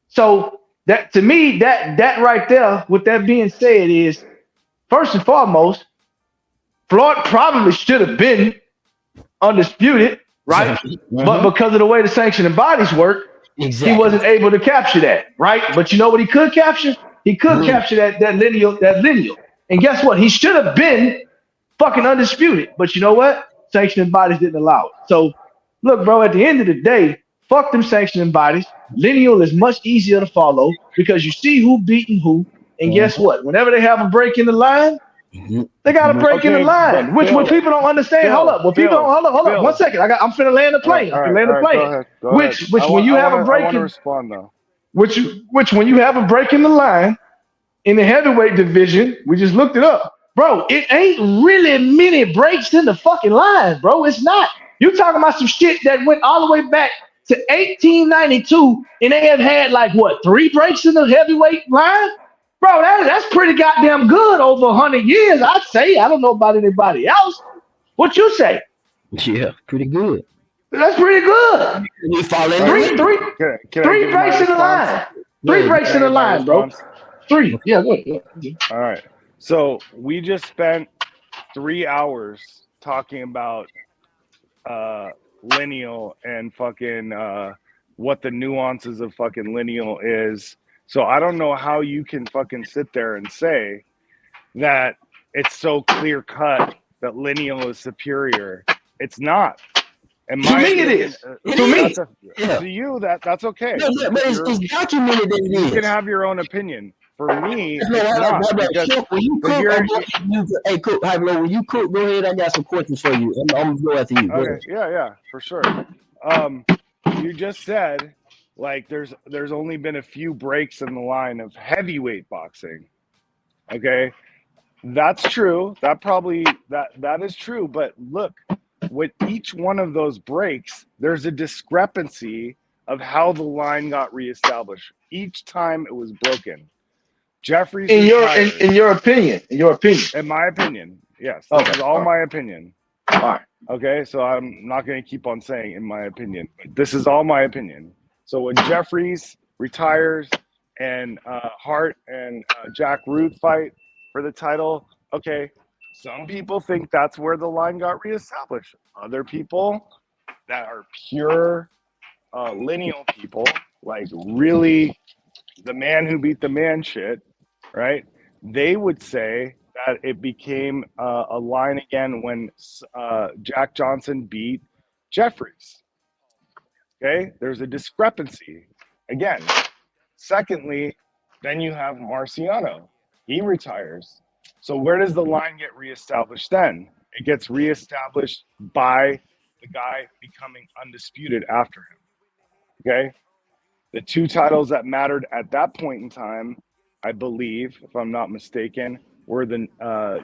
So that to me, that right there, with that being said, is first and foremost, Floyd probably should have been undisputed, right? But because of the way the sanctioning bodies work, he wasn't able to capture that, right? But you know what he could capture? He could capture that lineal. And guess what? He should have been fucking undisputed. But you know what? Sanctioning bodies didn't allow it. So, look, bro, at the end of the day, fuck them sanctioning bodies. Lineal is much easier to follow because you see who beating who. And guess what? Whenever they have a break in the line, they got a break in the line, which when people don't understand, hold up. Hold up. 1 second. I'm finna land the plane. Go ahead. Which when you have a break, I want to respond though. Which when you have a break in the line in the heavyweight division, we just looked it up, bro. It ain't really many breaks in the fucking line, bro. It's not. You talking about some shit that went all the way back to 1892, and they have had like what 3 breaks in the heavyweight line, bro. That's pretty goddamn good over 100 years, I'd say. I don't know about anybody else. What you say? Yeah, pretty good. That's pretty good. You fall in three breaks in the line. 3 breaks in the line, bro. 3. Yeah, good. All right. So we just spent 3 hours talking about lineal and fucking what the nuances of fucking lineal is. So I don't know how you can fucking sit there and say that it's so clear cut that lineal is superior. It's not. And to me, it is. To me, to you, that's okay. No, but it's documented that it is. You can have your own opinion. For me, when you cook, go ahead. I got some questions for you. I'm gonna go after you. Okay. Yeah, for sure. You just said like there's only been a few breaks in the line of heavyweight boxing. Okay, that's true. That is true. But look, with each one of those breaks, there's a discrepancy of how the line got reestablished each time it was broken. Jeffries, in your opinion, in my opinion, yes, this is all my opinion. All right. Okay, so I'm not going to keep on saying in my opinion, but this is all my opinion. So when Jeffries retires and Hart and Jack Ruth fight for the title, okay, some people think that's where the line got reestablished. Other people that are pure lineal people, like really the man who beat the man shit, right? They would say that it became a line again when Jack Johnson beat Jeffries. Okay, there's a discrepancy again. Secondly, then you have Marciano. He retires. So where does the line get reestablished then? It gets reestablished by the guy becoming undisputed after him. Okay? The two titles that mattered at that point in time, I believe, if I'm not mistaken, were the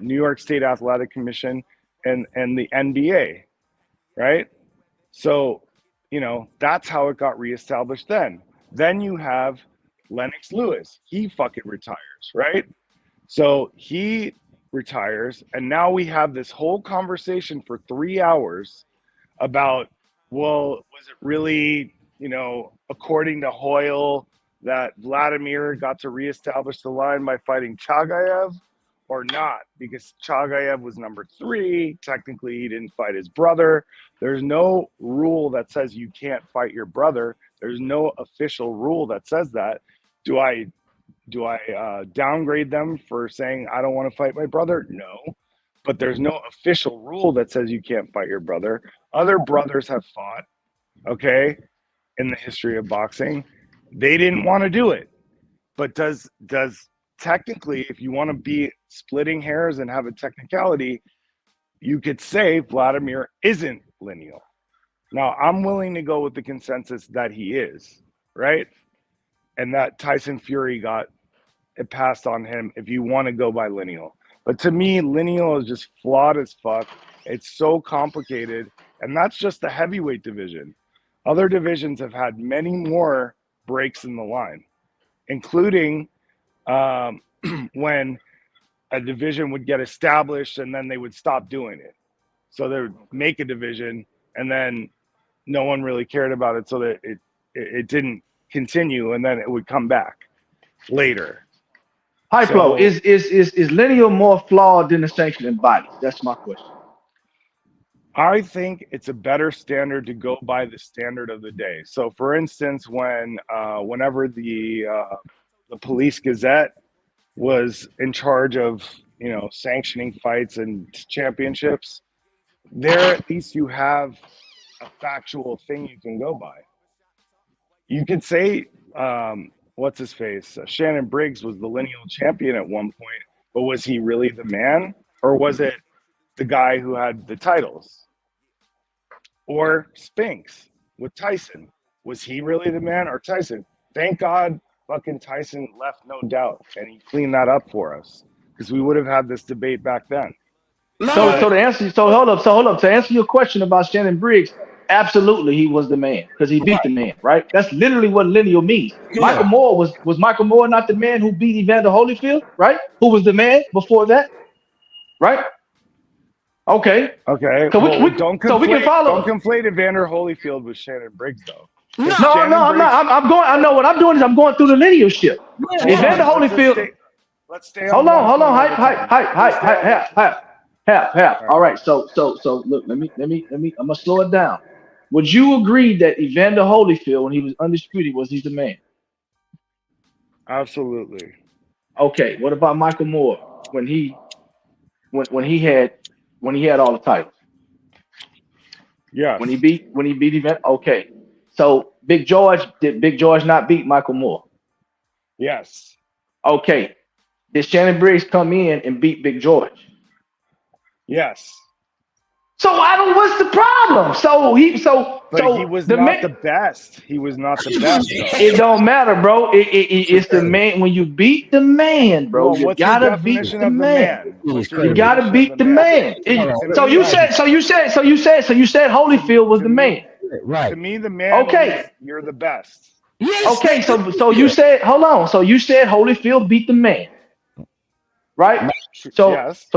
New York State Athletic Commission and the NBA, right? So, you know, that's how it got reestablished then. Then you have Lennox Lewis. He fucking retires, right? So he retires, and now we have this whole conversation for 3 hours about, well, was it really, you know, according to Hoyle, that Vladimir got to reestablish the line by fighting Chagayev or not? Because Chagayev was number 3. Technically, he didn't fight his brother. There's no rule that says you can't fight your brother. There's no official rule that says that. Do I downgrade them for saying I don't want to fight my brother? No. But there's no official rule that says you can't fight your brother. Other brothers have fought, okay, in the history of boxing. They didn't want to do it. But does technically, if you want to be splitting hairs and have a technicality, you could say Vladimir isn't lineal. Now, I'm willing to go with the consensus that he is, right? And that Tyson Fury got it passed on him if you want to go by lineal. But to me, lineal is just flawed as fuck. It's so complicated. And that's just the heavyweight division. Other divisions have had many more breaks in the line, including when a division would get established and then they would stop doing it. So they would make a division and then no one really cared about it, so that it didn't continue, and then it would come back later. High flow, is lineal more flawed than the sanctioning body? That's my question. I think it's a better standard to go by the standard of the day. So, for instance, whenever the Police Gazette was in charge of, you know, sanctioning fights and championships, there at least you have a factual thing you can go by. You could say, what's his face? Shannon Briggs was the lineal champion at one point, but was he really the man, or was it the guy who had the titles? Or Spinks with Tyson, was he really the man or Tyson? Thank God fucking Tyson left No Doubt, and he cleaned that up for us, because we would have had this debate back then. So hold up. To answer your question about Shannon Briggs, absolutely he was the man, because he beat the man, right? That's literally what lineal means. Yeah. Michael Moore was Michael Moore not the man who beat Evander Holyfield, right? Who was the man before that, right? Okay. So well, we can follow. Don't conflate Evander Holyfield with Shannon Briggs, though. No, I'm not. I know what I'm doing is I'm going through the lineal shit. Evander Holyfield. Let's stay. Hold on. Hype. All right. So look. Let me. I'm gonna slow it down. Would you agree that Evander Holyfield, when he was undisputed, was he the man? Absolutely. Okay. What about Michael Moore when he had all the titles? Yeah. When he beat Evander. Okay. So did Big George not beat Michael Moore? Yes. Okay. Did Shannon Briggs come in and beat Big George? Yes. So what's the problem? He was not the best. He was not the best. It don't matter, bro. It's the man. When you beat the man, bro, well, you gotta beat the man. You gotta beat the man. So you said Holyfield was the man. Right. To me, the man. Okay. You're the best. Yes. Okay. So you said, hold on. So you said Holyfield beat the man, right? So yes.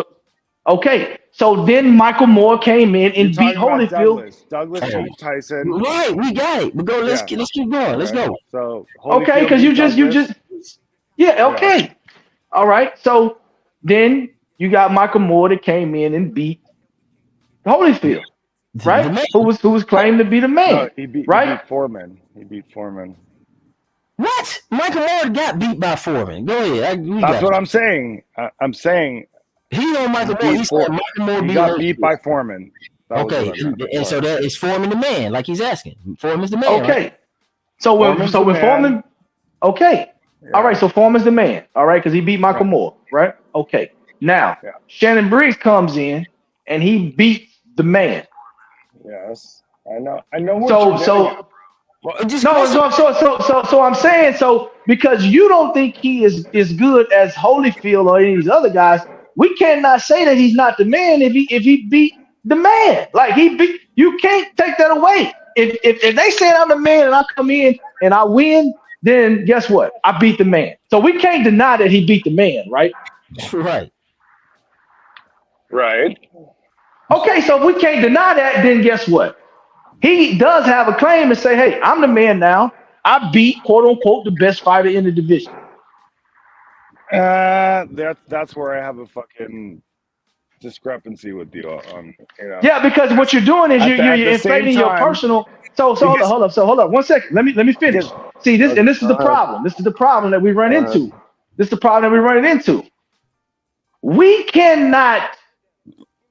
Okay, so then Michael Moore came in and beat Holyfield. Douglas beat Tyson. Right, we got it. But let's keep going. Let's go. So okay, because you just okay. Yeah. All right. So then you got Michael Moore that came in and beat Holyfield, right? Who was claimed to be the man? No, he beat Foreman. He beat Foreman. What? Michael Moore got beat by Foreman. Go ahead. That's what I'm saying. I'm saying. He on Michael Moore. He said Michael Moore He beat got Holyfield. beat by Foreman. That was Okay, what I meant. and so that is Foreman the man, like he's asking. Foreman's the man. Okay. Right? So when Foreman, okay. Yeah. All right, so Foreman's the man, all right, because he beat Michael Moore, right? Okay. Now, Shannon Briggs comes in and he beats the man. Yes, I know what you're getting at. So I'm saying, so because you don't think he is good as Holyfield or any of these other guys, we cannot say that he's not the man if he beat the man. Like you can't take that away. If they say I'm the man and I come in and I win, then guess what? I beat the man. So we can't deny that he beat the man, right? Right. Right. Okay, so if we can't deny that, then guess what? He does have a claim to say, hey, I'm the man now. I beat, quote unquote, the best fighter in the division. That's where I have a fucking discrepancy with you on, you know. Yeah, because what you're doing is you're inflating your personal. So hold up 1 second. Let me finish. See this, and this is the problem. This is the problem that we run into. This is the problem that we're running into. We cannot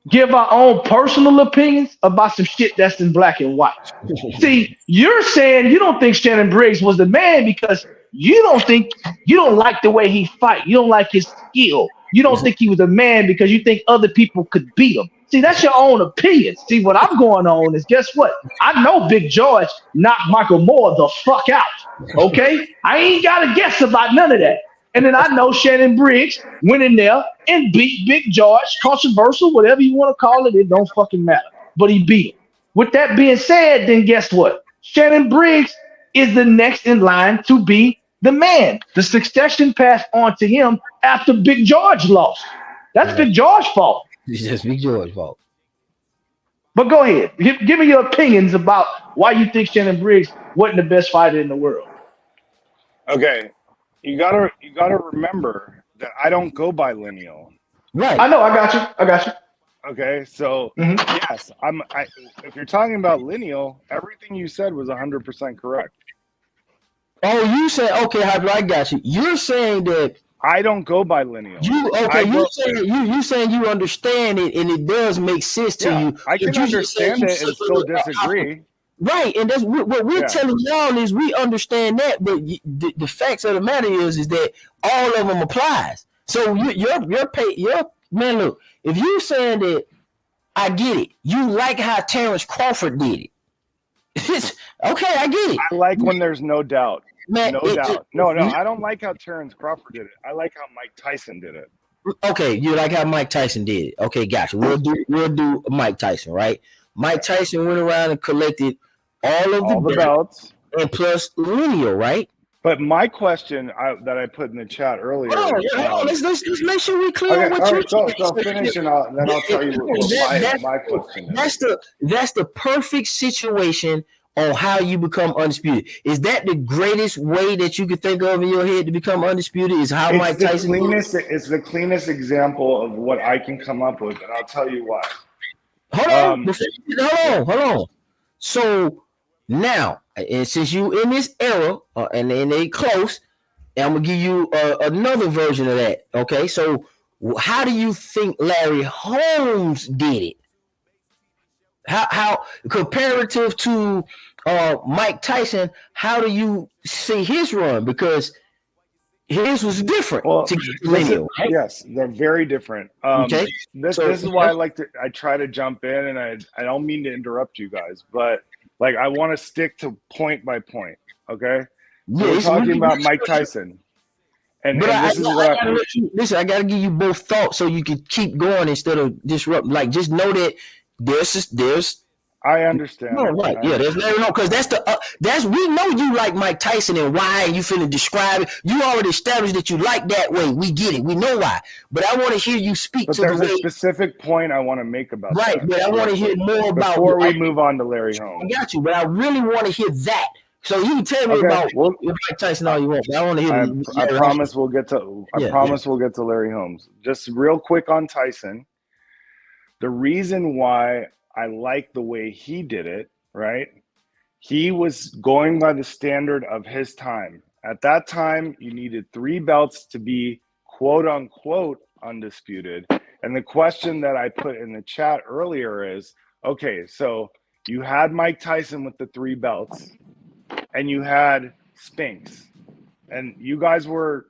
give our own personal opinions about some shit that's in black and white. See, you're saying you don't think Shannon Briggs was the man because you don't like the way he fight. You don't like his skill. You don't think he was a man because you think other people could beat him. See, that's your own opinion. See, what I'm going on is, guess what? I know Big George knocked Michael Moore the fuck out. Okay? I ain't got to guess about none of that. And then I know Shannon Briggs went in there and beat Big George. Controversial, whatever you want to call it, it don't fucking matter. But he beat him. With that being said, then guess what? Shannon Briggs is the next in line to be the man. The succession passed on to him after Big George lost. That's Big George's fault. It's just Big George's fault. But go ahead. Give me your opinions about why you think Shannon Briggs wasn't the best fighter in the world. Okay. You gotta remember that I don't go by lineal. Right. I know. I got you. Okay, so yes, if you're talking about lineal, everything you said was 100% correct. Oh, you said okay, I got you. You're saying that I don't go by lineal. You saying you understand it and it does make sense to you. I can understand it and still disagree. Right, and that's what we're telling y'all is we understand that, but the facts of the matter is that all of them applies. So your man, look, if you saying that, I get it. You like how Terrence Crawford did it. Okay, I get it. I like when there's no doubt. Man, no doubt. No, I don't like how Terrence Crawford did it. I like how Mike Tyson did it. Okay, you like how Mike Tyson did it. Okay, gotcha. We'll do Mike Tyson, right? Mike Tyson went around and collected all the belts and plus lineal, right? But my question that I put in the chat earlier. Let's make sure we clear on what you're saying. So finish and then I'll tell you what my question is. That's the perfect situation on how you become undisputed. Is that the greatest way that you could think of in your head to become undisputed? Is how Mike Tyson? It's the cleanest example of what I can come up with, and I'll tell you why. Hold on. So now, and since you in this era and they close, I'm gonna give you another version of that. Okay, so how do you think Larry Holmes did it? How comparative to Mike Tyson? How do you see his run? Because his was different. Well, right? Yes, they're very different. Okay, this is why I try to jump in, and I don't mean to interrupt you guys, but like I want to stick to point by point. Okay, so we're talking about Mike Tyson. And this is what listen, I gotta give you both thoughts so you can keep going instead of disrupt. Like, just know that there's. I understand. No, right? Yeah, there's no because that's we know you like Mike Tyson and why, and you finna describe it. You already established that you like that way. We get it. We know why. But I want to hear you speak to there's the way. A specific point I want to make about right. that. But I want to hear more about before we move on to Larry Holmes. I got you, but I really want to hear that. So you can tell me about Mike Tyson all you want, but I want to hear. I promise we'll get to. I promise we'll get to Larry Holmes. Just real quick on Tyson. The reason why I like the way he did it, right? He was going by the standard of his time. At that time, you needed 3 belts to be quote unquote undisputed. And the question that I put in the chat earlier is, okay, so you had Mike Tyson with the 3 belts, and you had Spinks, and you guys were,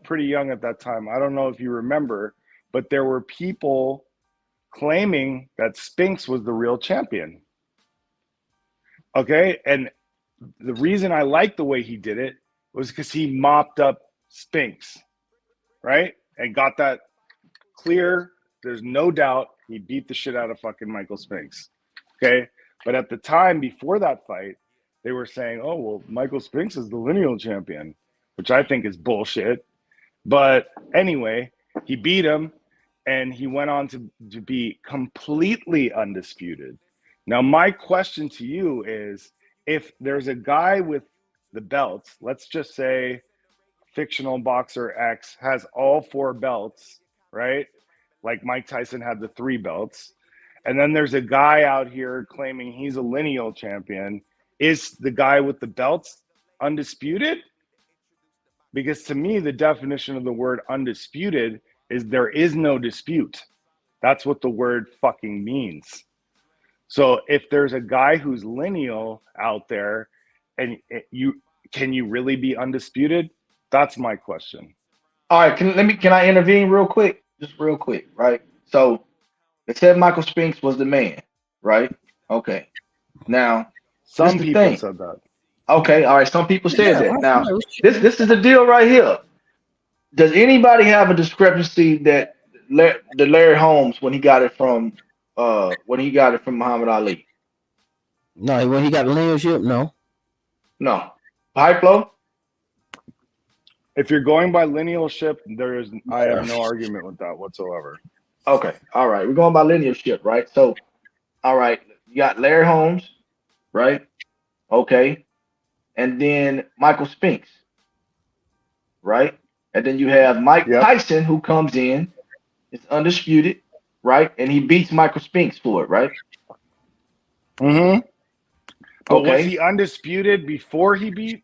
pretty young at that time. I don't know if you remember, but there were people claiming that Spinks was the real champion. Okay, and the reason I liked the way he did it was because he mopped up Spinks, right? And got that clear. There's no doubt he beat the shit out of fucking Michael Spinks. Okay, but at the time before that fight, they were saying, oh, well, Michael Spinks is the lineal champion, which I think is bullshit. But anyway, he beat him, and he went on to be completely undisputed. Now, my question to you is, if there's a guy with the belts, let's just say fictional boxer X has all 4 belts, right? Like Mike Tyson had the 3 belts. And then there's a guy out here claiming he's a lineal champion. Is the guy with the belts undisputed? Because to me, the definition of the word undisputed is there is no dispute. That's what the word fucking means. So if there's a guy who's lineal out there, and can you really be undisputed? That's my question. All right, can I intervene real quick? Just real quick, right? So they said Michael Spinks was the man, right? Okay. Now, some people said that. Okay, all right. Some people said that. Now, this is the deal right here. Does anybody have a discrepancy that the Larry Holmes when he got it from Muhammad Ali? No, when he got the linealship, no. Pipe flow? If you're going by linealship, I have no argument with that whatsoever. Okay, all right. We're going by linealship, right? So, all right, you got Larry Holmes, right? Okay. And then Michael Spinks, right? And then you have Mike Tyson, who comes in, it's undisputed, right? And he beats Michael Spinks for it, right? Mm-hmm. But okay. Was he undisputed before he beat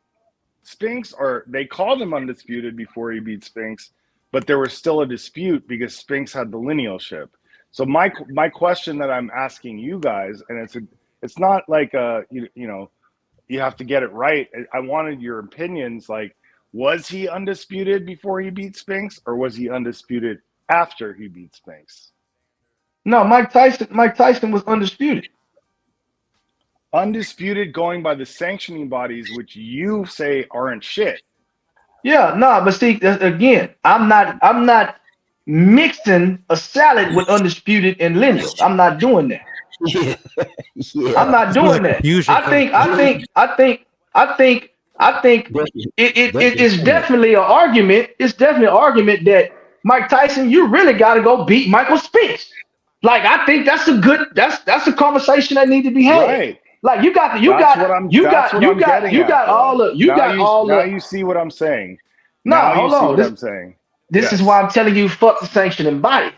Spinks? Or they called him undisputed before he beat Spinks, but there was still a dispute because Spinks had the linealship. So my question that I'm asking you guys, and it's not like you have to get it right. I wanted your opinions. Like, was he undisputed before he beat Spinks, or was he undisputed after he beat Spinks? No, Mike Tyson was undisputed. Undisputed going by the sanctioning bodies, which you say aren't shit. Yeah, but see, again, I'm not mixing a salad with undisputed and lineal. I'm not doing that. Yeah. I'm not doing that. I think it is definitely an argument. It's definitely an argument that Mike Tyson, you really got to go beat Michael Spinks. Like, I think that's a conversation that needs to be had. Right. Like, you got all the. Now you see what I'm saying. No, hold on. I'm saying. This is why I'm telling you, fuck the sanctioning bodies.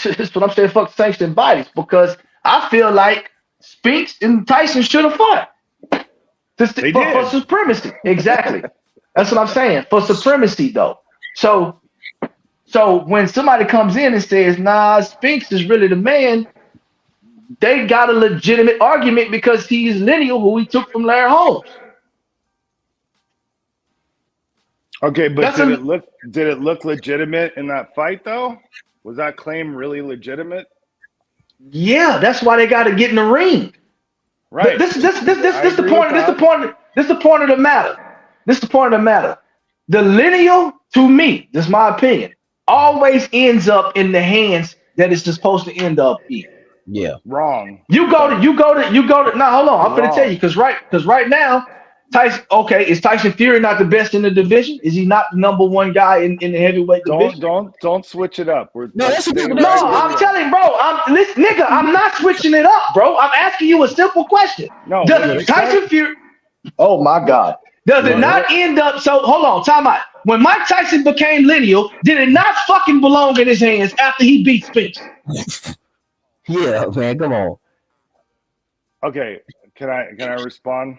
This is what I'm saying, fuck the sanctioning bodies, because I feel like Spinks and Tyson should have fought. For supremacy. Exactly. That's what I'm saying. For supremacy, though. So when somebody comes in and says, nah, Spinks is really the man, they got a legitimate argument because he's lineal, who he took from Larry Holmes. Okay, but did it look legitimate in that fight though? Was that claim really legitimate? Yeah, that's why they got to get in the ring. Right. This is the point. This is the point of the matter. This is the point of the matter. The lineal, to me, this is my opinion, always ends up in the hands that it's supposed to end up in. Yeah. Wrong. You go to. Now hold on. I'm going to tell you because right now, Tyson. Okay, is Tyson Fury not the best in the division? Is he not the number 1 guy in the heavyweight division? Don't switch it up. I'm telling you, bro. I'm not switching it up, bro. I'm asking you a simple question. No, does Tyson Fury? Oh my God. Does it not end up? So hold on, time out. When Mike Tyson became lineal, did it not fucking belong in his hands after he beat Spinks? Yeah, man, come on. Okay, can I respond?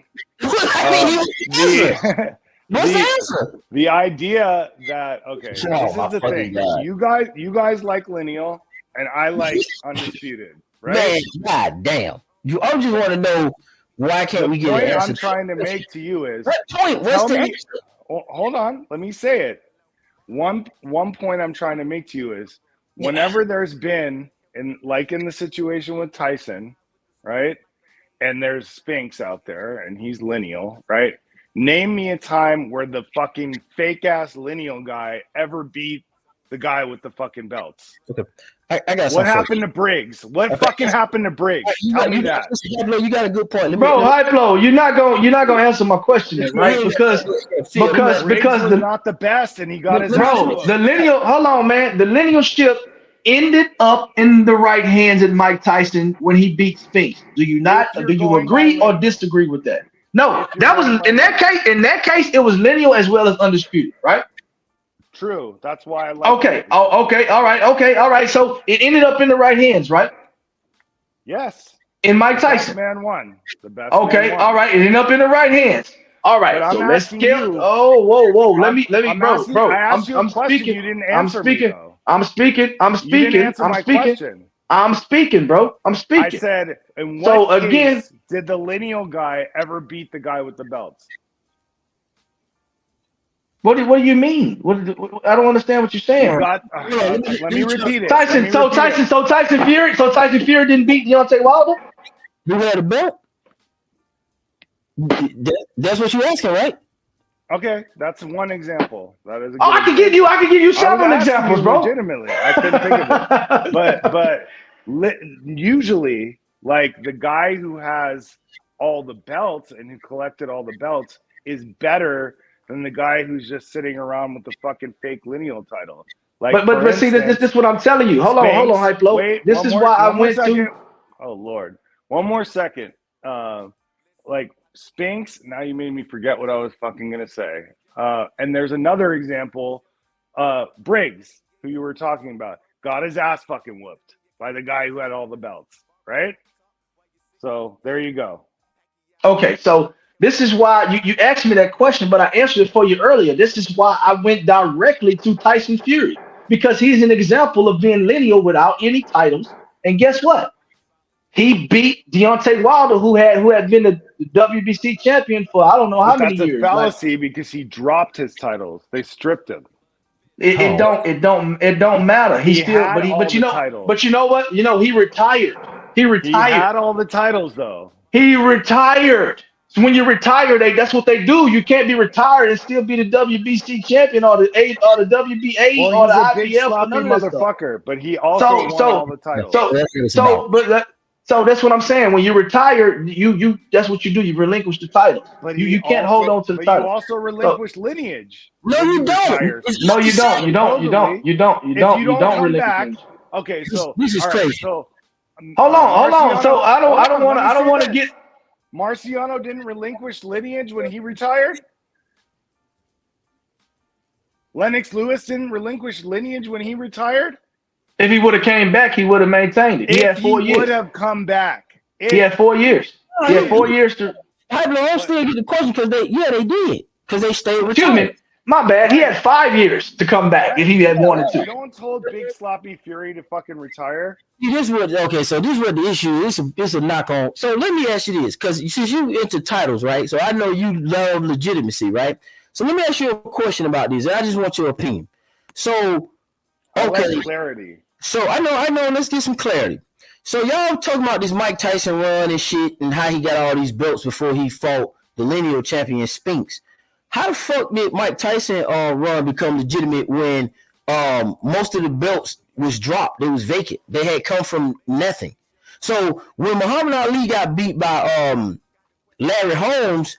What's the answer? The idea that this Oh, is my the fucking thing. God. You guys like lineal, and I like undisputed, right? Man, god damn. I just want to know why can't we get an The point answer? I'm trying to make to you is What point? What's the answer? Hold on, let me say it. One point I'm trying to make to you is whenever there's been in the situation with Tyson, right? And there's Spinks out there and he's lineal, right? Name me a time where the fucking fake ass lineal guy ever beat the guy with the fucking belts. Okay. I got what happened to Briggs? What fucking happened to Briggs? Tell me that. You got a good point. Bro, High Flow, you're not gonna answer my question, then, right? Because Briggs was not the best, and he got his the lineal. Hold on, man. The lineal ship ended up in the right hands of Mike Tyson when he beat Spinks. Do you not? Do you agree or disagree with that? No, that was in that case. In that case, it was lineal as well as undisputed, right? True. That's why I like. Okay. Oh, okay. All right. Okay. All right. So it ended up in the right hands, right? Yes. In Mike Tyson. The best man won. The best. Okay. Man won. All right. It ended up in the right hands. All right. So let's get. Oh, whoa. Let me, bro. I asked you a question. You didn't answer me, though. I'm speaking. You didn't answer my question. I'm speaking, bro. I'm speaking. I said, in what case did the lineal guy ever beat the guy with the belts? What do you mean? I don't understand what you're saying. Let me repeat it. Tyson Fury didn't beat Deontay Wilder? Who had a belt? That's what you're asking, right? Okay, that's one example. That is. I can give you several examples, bro. Legitimately, I couldn't think of it. But usually, like the guy who has all the belts and who collected all the belts is better than the guy who's just sitting around with the fucking fake lineal title. Like, but see, this is what I'm telling you. Hold on, High Flow. This is why I went to. Oh Lord, one more second. Like Spinks. Now you made me forget what I was fucking gonna say. And there's another example. Briggs, who you were talking about, got his ass fucking whooped by the guy who had all the belts, right? So there you go. Okay, so. This is why you asked me that question, but I answered it for you earlier. This is why I went directly to Tyson Fury, because he's an example of being lineal without any titles. And guess what? He beat Deontay Wilder, who had been the WBC champion for I don't know how many years. That's a fallacy because he dropped his titles. They stripped him. It don't matter. He you know what? He retired. He had all the titles though. He retired. So when you retire, that's what they do. You can't be retired and still be the WBC champion or the WBA or the IBF or none of that motherfucker. But he also won all the titles. So that's what I'm saying. When you retire, you that's what you do. You relinquish the title. But you can't hold on to the title. You also relinquish lineage. No, you don't. No, you don't. You don't relinquish. Okay, so this is crazy. So hold on. So I don't want to get. Marciano didn't relinquish lineage when he retired? Lennox Lewis didn't relinquish lineage when he retired? If he would have came back, he would have maintained it. He had 4 years. He would have come back. He had 4 years. He had 4 years to. I still get the question because they did. Because they stayed retired. Excuse me. My bad. He had 5 years to come back if he had wanted to. No one told Big Sloppy Fury to fucking retire. So this is what the issue is. It's a knock on. So let me ask you this, because since you into titles, right? So I know you love legitimacy, right? So let me ask you a question about this. I just want your opinion. So, okay, I like clarity. So I know. Let's get some clarity. So y'all talking about this Mike Tyson run and shit, and how he got all these belts before he fought the lineal champion Spinks. How the fuck did Mike Tyson run become legitimate when most of the belts was dropped? It was vacant. They had come from nothing. So when Muhammad Ali got beat by Larry Holmes,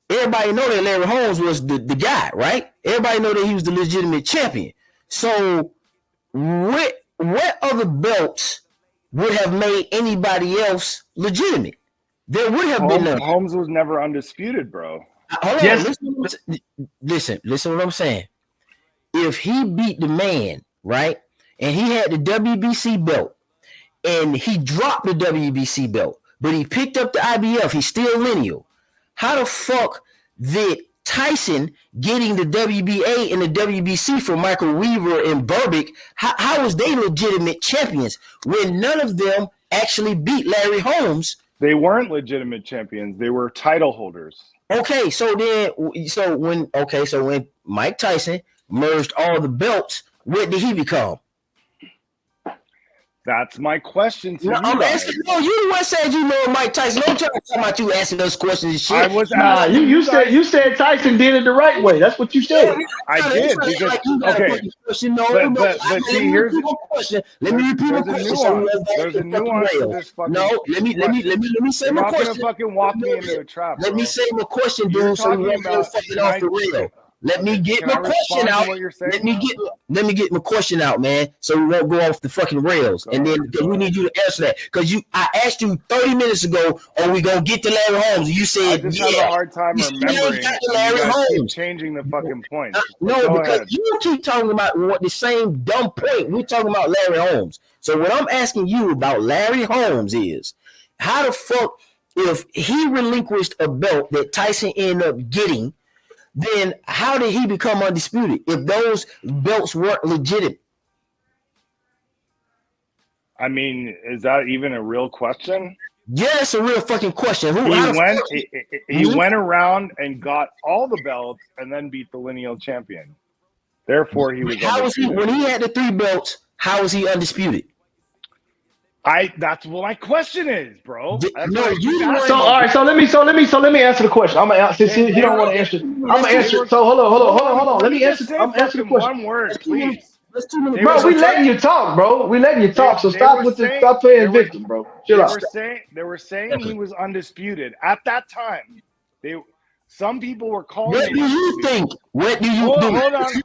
everybody know that Larry Holmes was the guy, right? Everybody know that he was the legitimate champion. So what other belts would have made anybody else legitimate? There would have been none. Holmes was never undisputed, bro. Listen what I'm saying. If he beat the man, right, and he had the WBC belt, and he dropped the WBC belt, but he picked up the IBF, he's still lineal. How the fuck did Tyson getting the WBA and the WBC from Michael Weaver and Burbick, how was they legitimate champions when none of them actually beat Larry Holmes? They weren't legitimate champions. They were title holders. Okay, so when Mike Tyson merged all the belts, what did he become? That's my question to you. I'm asking. No, you the one said you know Mike Tyson. Don't try to talk about you asking those questions and shit. I was you said Tyson did it the right way. That's what you said. I did because okay. But see, here's question. Let me repeat the question. There's a nuance to this fucking. No, let me say my question. You're not gonna fucking walk me into a trap. Let me say my question, dude. So we won't get fucking off the rail. Let me get my question out. Let me get my question out, man. So we won't go off the fucking rails. And then we need you to answer that. Because I asked you 30 minutes ago, are we gonna get to Larry Holmes? And you said, I just have a hard time remembering. Larry Holmes. Keep changing the fucking point. No, because you keep talking about the same dumb point. We're talking about Larry Holmes. So what I'm asking you about Larry Holmes is, how the fuck, if he relinquished a belt that Tyson ended up getting, then how did he become undisputed if those belts weren't legitimate? I mean, is that even a real question? Yeah, it's a real fucking question. He went around and got all the belts and then beat the lineal champion. Therefore, he was undisputed. When he had the 3 belts, how was he undisputed? That's what my question is, bro. So all right, so let me answer the question. I'm gonna since you don't want to answer. I'm gonna answer. So hold on. Let me answer. I'm answering the question. One word, please. Bro, we letting you talk, bro. We letting you talk. So stop playing victim, bro. Chill out. They were saying he was undisputed at that time. Some people were calling. What do you think? What do you think?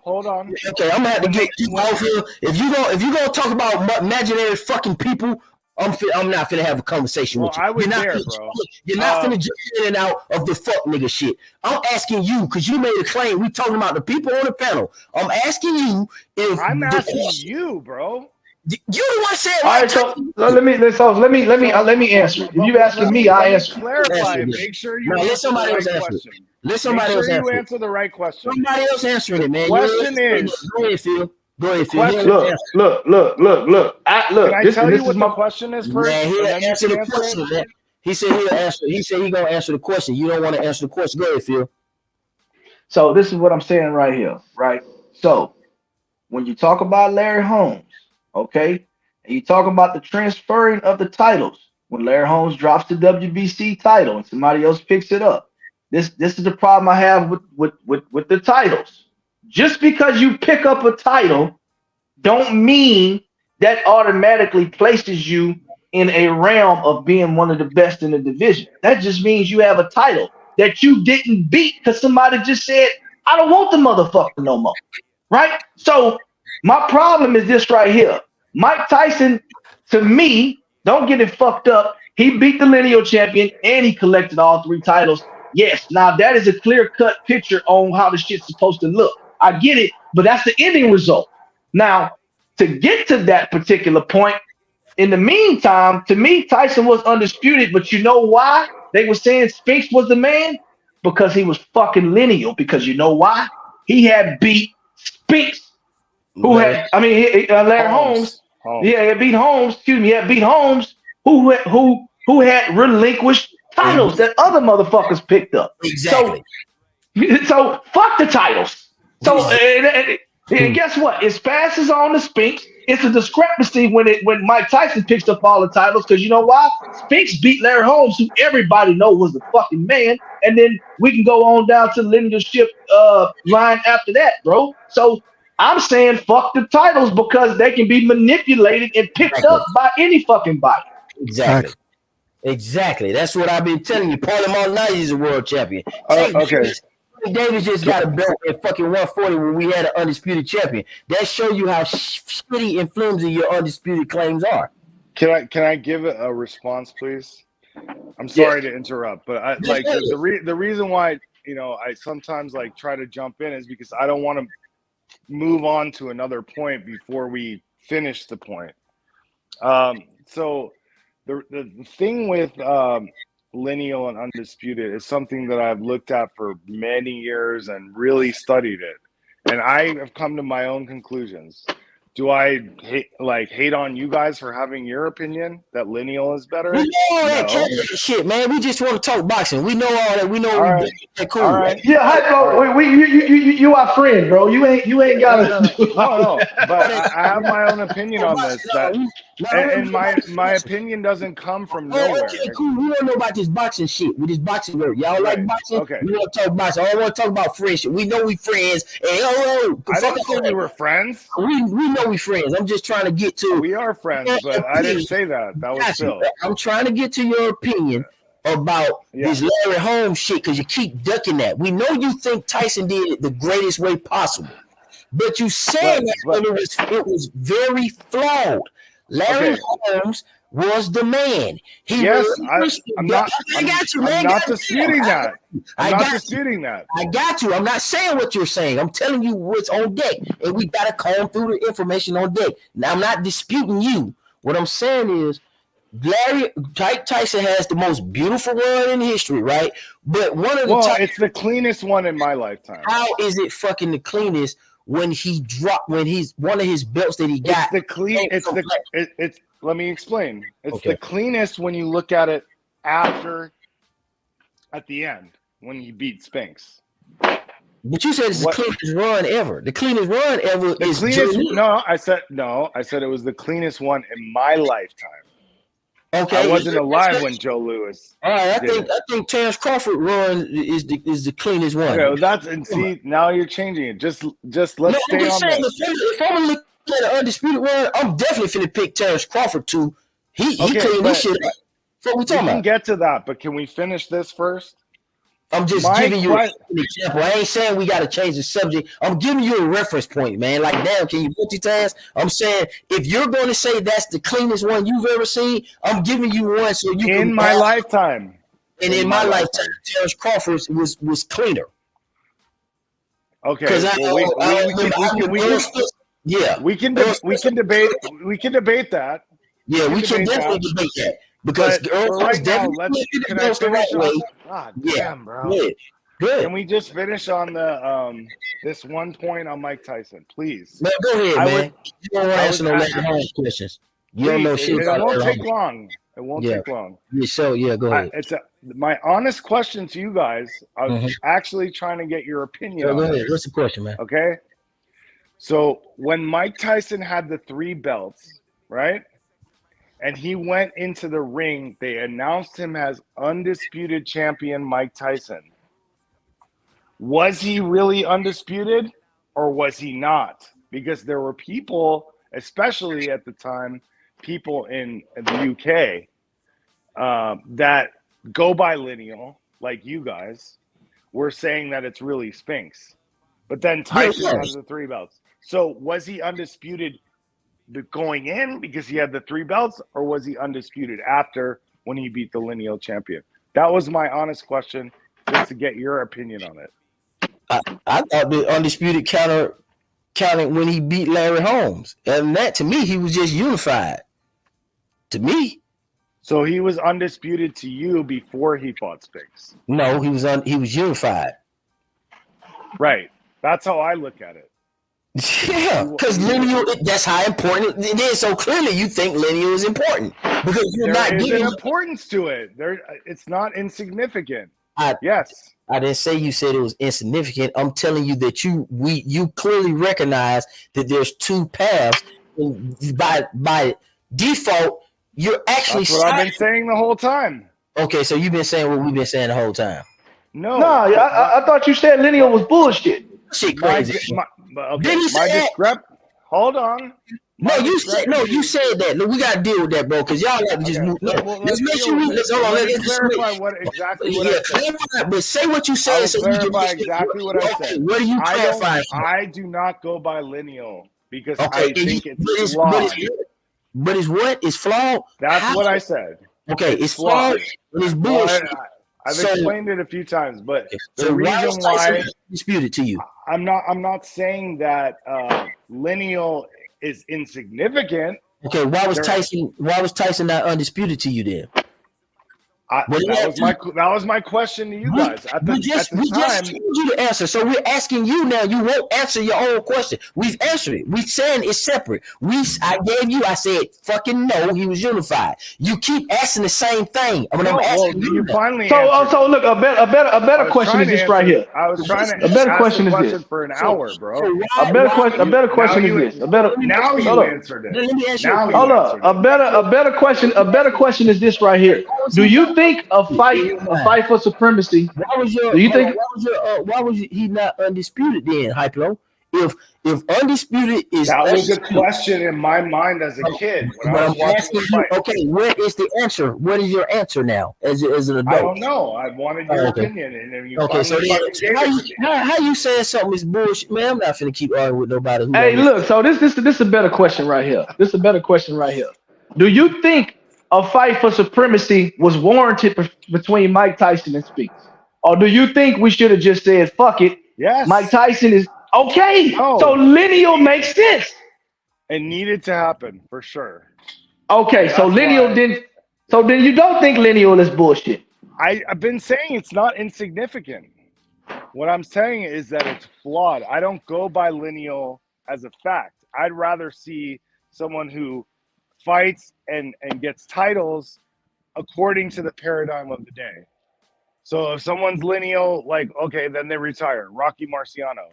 Hold on. Okay, I'm gonna have to get you off here. If you gonna talk about imaginary fucking people, I'm not finna have a conversation with you. I was there, bro. You're not finna jump in and out of the fuck nigga shit. I'm asking you because you made a claim. We talking about the people on the panel. I'm asking you if I'm asking you, bro. You the one said. All right, so let me answer. If you asking me, I answer. Clarify. Make sure you let somebody else answer. Let somebody else answer. You answer the right question. Somebody else answering it, man. Question is. Go ahead, Phil. Look. Can I tell you what the question is first? Man, he'll answer the question, man. He said he'll answer. He said he's gonna answer the question. You don't want to answer the question. Go ahead, Phil. So this is what I'm saying right here, right? So when you talk about Larry Holmes, okay, and you talk about the transferring of the titles, when Larry Holmes drops the WBC title and somebody else picks it up, this is the problem I have with the titles. Just because you pick up a title don't mean that automatically places you in a realm of being one of the best in the division. That just means you have a title that you didn't beat because somebody just said, I don't want the motherfucker no more. Right? So my problem is this right here. Mike Tyson, to me, don't get it fucked up. He beat the lineal champion and he collected all 3 titles. Yes, now that is a clear-cut picture on how the shit's supposed to look. I get it, but that's the ending result. Now, to get to that particular point, in the meantime, to me, Tyson was undisputed, but you know why they were saying Spinks was the man? Because he was fucking lineal. Because you know why? He had beat Spinks, Larry Holmes. Yeah, he beat Holmes. Excuse me, he had beat Holmes, who had relinquished titles that other motherfuckers picked up. Exactly. So fuck the titles. So and guess what? It passes on to Spinks. It's a discrepancy when Mike Tyson picks up all the titles because you know why? Spinks beat Larry Holmes, who everybody knows was the fucking man, and then we can go on down to the leadership line after that, bro. So I'm saying fuck the titles because they can be manipulated and picked up by any fucking body. Exactly. That's what I've been telling you. Paulie Maldonado is a world champion. Okay. Davis just got a belt at fucking 140 when we had an undisputed champion. That show you how shitty and flimsy your undisputed claims are. Can I give a response, please? I'm sorry to interrupt, but the reason why I sometimes try to jump in is because I don't want to move on to another point before we finish the point. So the thing with lineal and undisputed is something that I've looked at for many years and really studied it. And I have come to my own conclusions. Do I hate on you guys for having your opinion that lineal is better? We know all that shit, man. We just want to talk boxing. We know all that. We know all right. That cool. All right. Yeah, Hypo, you our friend, bro. You ain't gotta. No. But I have my own opinion on this. And my opinion doesn't come from nowhere. Okay, cool. We don't know about this boxing shit. With this boxing work, y'all like boxing? Okay. We want to talk boxing. I don't want to talk about friendship. We know we friends. And I didn't say we were friends. We know we friends. I'm just trying to get to. We are friends, but I didn't say that. That was Phil. I'm trying to get to your opinion about this Larry Holmes shit because you keep ducking that. We know you think Tyson did it the greatest way possible, but you said it was very flawed. Larry Holmes was the man. I'm not disputing that. I'm not disputing that. I got you. I'm not saying what you're saying. I'm telling you what's on deck, and we got to comb through the information on deck. Now, I'm not disputing you. What I'm saying is, Tyson has the most beautiful run in history, right? But it's the cleanest one in my lifetime. How is it fucking the cleanest when he's one of his belts that he got? Let me explain. It's the cleanest when you look at it at the end when he beat Spinks. But you said it's the cleanest run ever. The cleanest run ever is I said it was the cleanest one in my lifetime. Okay, I wasn't alive when Joe Louis. All right, I think Terrence Crawford run is the cleanest one. Okay, well, now you're changing it. Just let's stay on this. If I'm gonna look at an undisputed run, I'm definitely finna pick Terrence Crawford too. He cleaned this shit up. What we talking about? We can get to that, but can we finish this first? I'm just giving you an example. I ain't saying we got to change the subject. I'm giving you a reference point, man. Like, now, can you multitask? I'm saying if you're going to say that's the cleanest one you've ever seen, I'm giving you one so you can. In my lifetime. And in my lifetime, Terrence Crawford was cleaner. Okay. We can debate that. Yeah, we can definitely debate that. Because right now, can I finish on? God damn, bro. Good. Can we just finish on the this one point on Mike Tyson, please? Man, go ahead, man. You don't want to answer no Larry Holmes questions. You don't know shit. It won't take long. It won't take long. Yeah, go ahead. My honest question to you guys. I was actually trying to get your opinion on go ahead. this. What's the question, man? Okay. So when Mike Tyson had the 3 belts, right? And he went into the ring, they announced him as undisputed champion Mike Tyson. Was he really undisputed or was he not? Because there were people, especially at the time, people in the UK that go by lineal, like you guys, were saying that it's really Spinks. But then Tyson has the 3 belts. So was he undisputed going in because he had the 3 belts, or was he undisputed after when he beat the lineal champion? That was my honest question, just to get your opinion on it. I thought the undisputed counted when he beat Larry Holmes, and that to me he was just unified. To me, so he was undisputed to you before he fought Spinks. No, he was unified. Right. That's how I look at it. Yeah, because lineal, that's how important it is. So clearly you think lineal is important because you're not giving importance to it. It's not insignificant. Yes. I didn't say you said it was insignificant. I'm telling you that you clearly recognize that there's 2 paths. And by default, you're actually That's what I've been saying the whole time. Okay, so you've been saying what we've been saying the whole time. No, I thought you said lineal was bullshit. Shit crazy. Hold on. You said that. Look, we gotta deal with that, bro. Because y'all like to just move. Let's make sure let's clarify what I said. But say what you said. So clarify exactly what I said. What are you clarifying? I do not go by lineal because I think it's flawed. But it's what? It's flawed. That's what I said. Okay, it's flawed. It's bullshit. I've explained it a few times, but the reason why disputed to you, I'm not saying that lineal is insignificant. Okay, why was Tyson not undisputed to you then? That was my question to you guys. We just told you the answer, so we're asking you now. You won't answer your own question. We've answered it. We're saying it's separate. I gave you. I said fucking no. He was unified. You keep asking the same thing. I'm asking you. Finally. So look, a better question is this right here. I was trying to a better question is this for an hour, bro. A better question is this. Now you answered it. Let me ask you. Hold up. A better question is this right here. Do you think a fight for supremacy? Why was he not undisputed then, Hyplo? If undisputed is that was a question in my mind as a kid when I was watching the fight. Okay, what is the answer? What is your answer now as an adult? I don't know. I wanted your opinion, and you so how you saying something is bullshit, man? I'm not finna keep arguing with nobody. Hey, look. So this is a better question right here. Do you think a fight for supremacy was warranted between Mike Tyson and Spinks? Or do you think we should have just said, fuck it? Yes. Mike Tyson is okay. No. So lineal makes sense. It needed to happen for sure. Okay, so lineal didn't. So then you don't think lineal is bullshit? I've been saying it's not insignificant. What I'm saying is that it's flawed. I don't go by lineal as a fact. I'd rather see someone who fights and gets titles according to the paradigm of the day. So if someone's lineal, like, okay, then they retire. Rocky Marciano.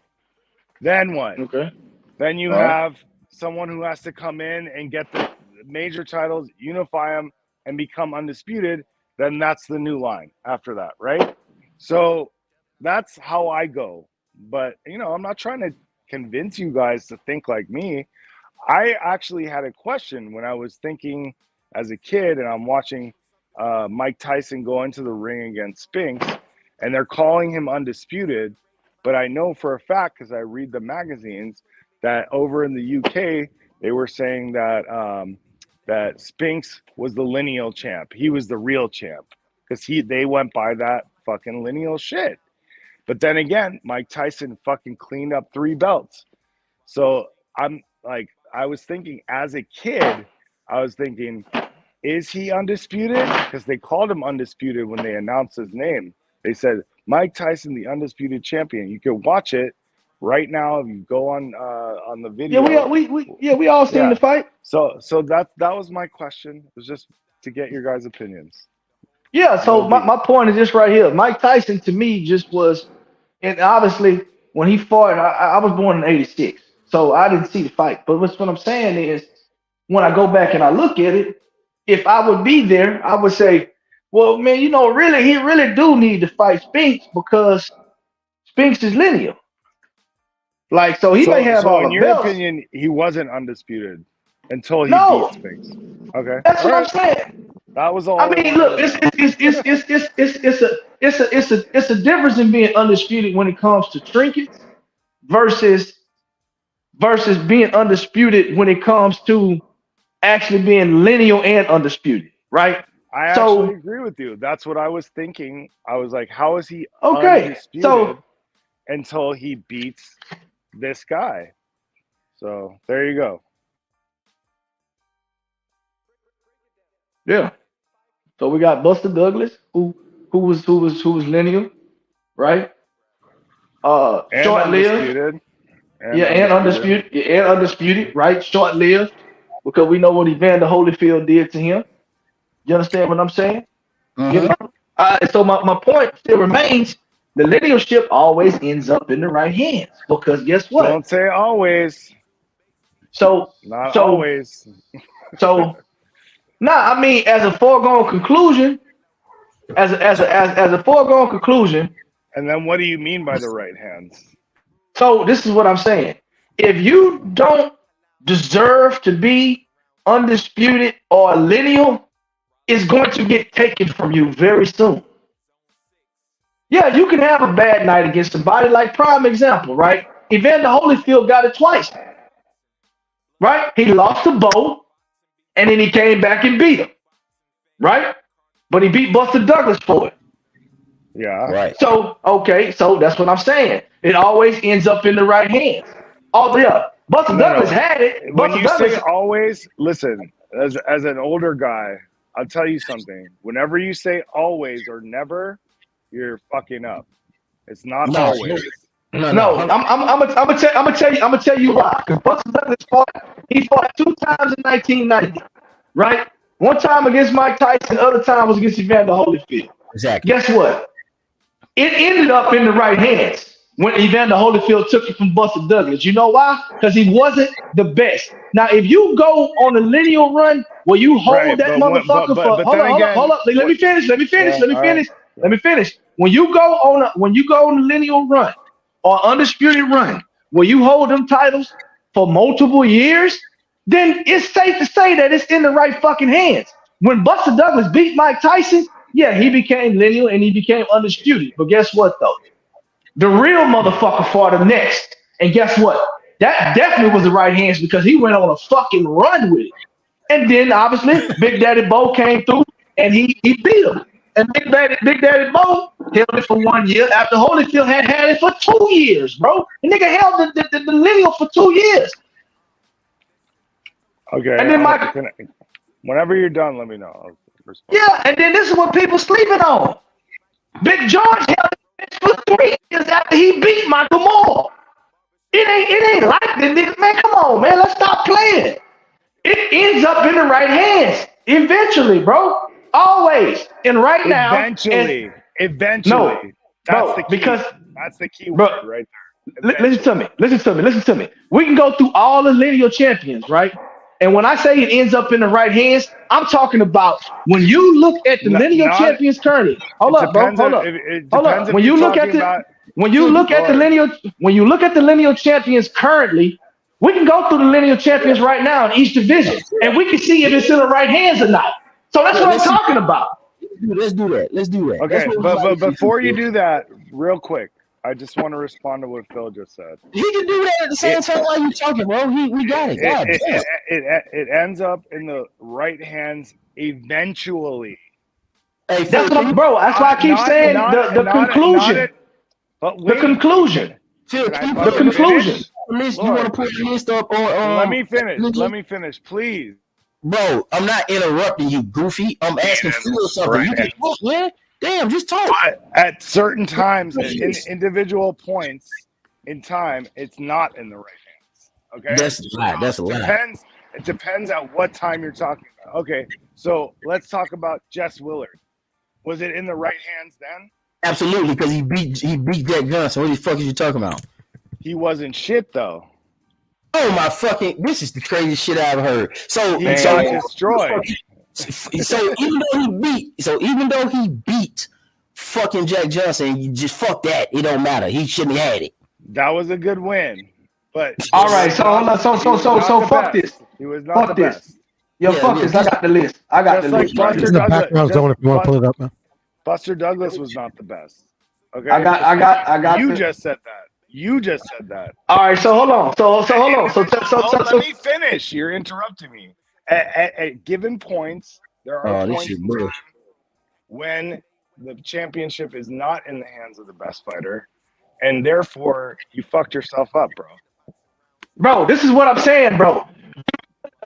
Then what? Okay. Then you have someone who has to come in and get the major titles, unify them, and become undisputed. Then that's the new line after that, right? So that's how I go. But, I'm not trying to convince you guys to think like me. I actually had a question when I was thinking as a kid, and I'm watching Mike Tyson go into the ring against Spinks, and they're calling him undisputed. But I know for a fact, because I read the magazines, that over in the UK, they were saying that that Spinks was the lineal champ. He was the real champ because they went by that fucking lineal shit. But then again, Mike Tyson fucking cleaned up 3 belts. So I'm like, I was thinking as a kid, is he undisputed? Because they called him undisputed when they announced his name. They said, Mike Tyson, the undisputed champion. You can watch it right now if you go on the video. Yeah, we all seen the fight. So that was my question. It was just to get your guys' opinions. Yeah, so my point is this right here. Mike Tyson to me just was, and obviously when he fought, I was born in '86, so I didn't see the fight. But what I'm saying is, when I go back and I look at it, if I would be there, I would say, well, man, he really do need to fight Spinks because Spinks is lineal. Like, so he may have all the belts. In your opinion, he wasn't undisputed until he beat Spinks. Okay, that's what I'm saying. That was all. I mean, look, it's a difference in being undisputed when it comes to trinkets versus being undisputed when it comes to actually being lineal and undisputed, right? I actually agree with you. That's what I was thinking. I was like, how is he undisputed until he beats this guy? So there you go. Yeah. So we got Buster Douglas, who was lineal, right? Short-lived. And undisputed, right? Short-lived, because we know what Evander Holyfield did to him. You understand what I'm saying? Mm-hmm. So my point still remains: the linealship always ends up in the right hands, because guess what? Don't say always. Not always. I mean, as a foregone conclusion, as a foregone conclusion. And then what do you mean by the right hands? So this is what I'm saying. If you don't deserve to be undisputed or lineal, it's going to get taken from you very soon. Yeah, you can have a bad night against somebody, like prime example, right? Evander Holyfield got it twice. Right? He lost to Bo, and then he came back and beat him. Right? But he beat Buster Douglas for it. Yeah. Right. So that's what I'm saying. It always ends up in the right hands. Buster Douglas had it. When you say always, listen, as an older guy, I'll tell you something. Whenever you say always or never, you're fucking up. It's not always. No, I'm gonna tell you why. Because Buster Douglas he fought 2 times in 1990, right? One time against Mike Tyson, the other time was against Evander Holyfield. Exactly. Guess what? It ended up in the right hands when Evander Holyfield took it from Buster Douglas. You know why? Because he wasn't the best. Now, if you go on a lineal run where you hold that motherfucker for hold up. Let me finish. When you go on a lineal run or undisputed run where you hold them titles for multiple years, then it's safe to say that it's in the right fucking hands. When Buster Douglas beat Mike Tyson, yeah, he became lineal and he became undisputed. But guess what, though? The real motherfucker fought him next. And guess what? That definitely was the right hands because he went on a fucking run with it. And then, obviously, Big Daddy Bo came through and he beat him. And Big Daddy Bo held it for 1 year after Holyfield had it for 2 years, bro. The nigga held the lineal for 2 years. Okay. And then whenever you're done, let me know. I'll respond. Yeah, and then this is what people sleeping on. Big George held it for 3 years after he beat Michael Moore. It ain't like this, nigga. Man, come on, man. Let's stop playing. It ends up in the right hands eventually, bro. Always. And right now. Eventually. No, That's the key. Because that's the key bro, word right there. Listen to me. We can go through all the lineal champions, right? And when I say it ends up in the right hands, I'm talking about when you look at the lineal champions currently. Hold up, bro. Hold up. When you look at the lineal champions currently, we can go through the lineal champions right now in each division, and we can see if it's in the right hands or not. So that's what I'm talking about. Let's do that. Okay, but before you do that, real quick, I just want to respond to what Phil just said. He can do that at the same time while you talking, bro. We got it. It ends up in the right hands eventually. Hey, that's why I keep saying the conclusion. The conclusion. Phil, the conclusion. You want to put the list up on? Let me finish, please. Bro, I'm not interrupting you, Goofy. I'm asking Phil something. You can look, man. Damn, just talk. But at certain times, in individual points in time, it's not in the right hands. Okay, that's a lie. It depends at what time you're talking about. Okay, so let's talk about Jess Willard. Was it in the right hands then? Absolutely, because he beat Jack Johnson. What the fuck are you talking about? He wasn't shit though. Oh my fucking! This is the craziest shit I've heard. So he got destroyed. So even though he beat fucking Jack Johnson, you just fuck that. It don't matter. He shouldn't have had it. That was a good win. But all right, so fuck this. He was not the best. Yo, fuck this. I got the list. It's in the background zone if you want to pull it up, man. Buster Douglas was not the best. Okay. I got. You just said that. All right, so hold on. So hold on. Let me finish. You're interrupting me. At given points, there are points in time when the championship is not in the hands of the best fighter, and therefore you fucked yourself up, bro. Bro, this is what I'm saying, bro.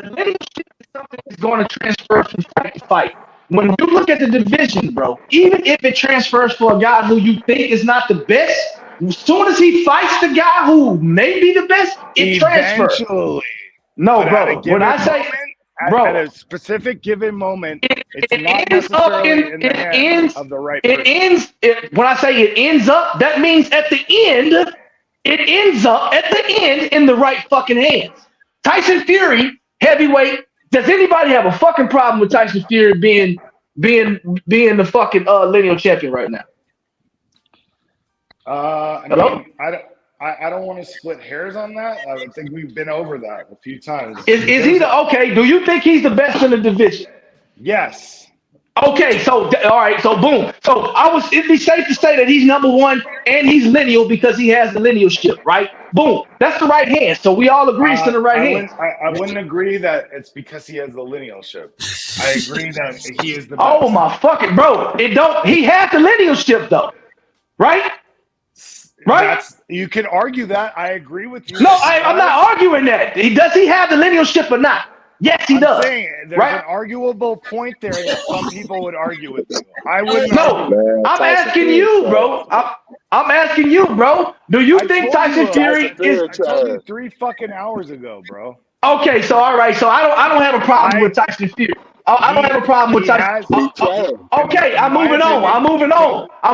Leadership is something that's going to transfer from fight to fight. When you look at the division, bro, even if it transfers for a guy who you think is not the best, as soon as he fights the guy who may be the best, it transfers. No, but bro. When I say, bro, at a specific given moment, it's not necessarily in the hands of the right person. When I say it ends up, that means at the end, it ends up at the end in the right fucking hands. Tyson Fury, heavyweight. Does anybody have a fucking problem with Tyson Fury being the fucking lineal champion right now? I don't want to split hairs on that. I think we've been over that a few times. Is he okay? Do you think he's the best in the division? Yes. Okay, so all right, so boom. So it'd be safe to say that he's number one and he's lineal because he has the linealship, right? Boom. That's the right hand. So we all agree it's in the right hand. I wouldn't agree that it's because he has the linealship. I agree that he is the best. Oh my fucking bro. He has the linealship though. Right? Right? You can argue that. I agree with you. No, I'm not arguing that. Does he have the linealship or not? Yes, he I'm does. saying there's Right? an arguable point there that some people would argue with you. I wouldn't. No, I'm asking you, bro. I'm asking you, bro. Do you think Tyson Fury is? I told you 3 fucking hours ago, bro. Okay, so all right, so I don't have a problem with Tyson Fury. I don't have a problem with Tyson. Okay, I'm moving on. I'm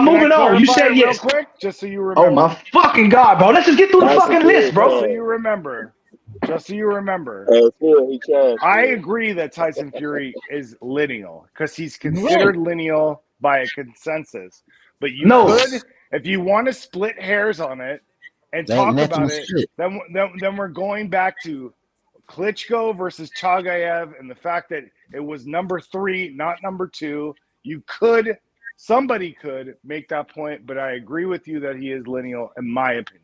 moving on. You said yes. Real quick, just so you remember. Oh my fucking God, bro. Let's just get through the fucking list, bro. Just so you remember. I agree that Tyson Fury is lineal because he's considered lineal by a consensus. But you could, if you want to split hairs on it and talk about it, then we're going back to Klitschko versus Chagayev and the fact that it was number 3, not number 2. Somebody could make that point, but I agree with you that he is lineal, in my opinion.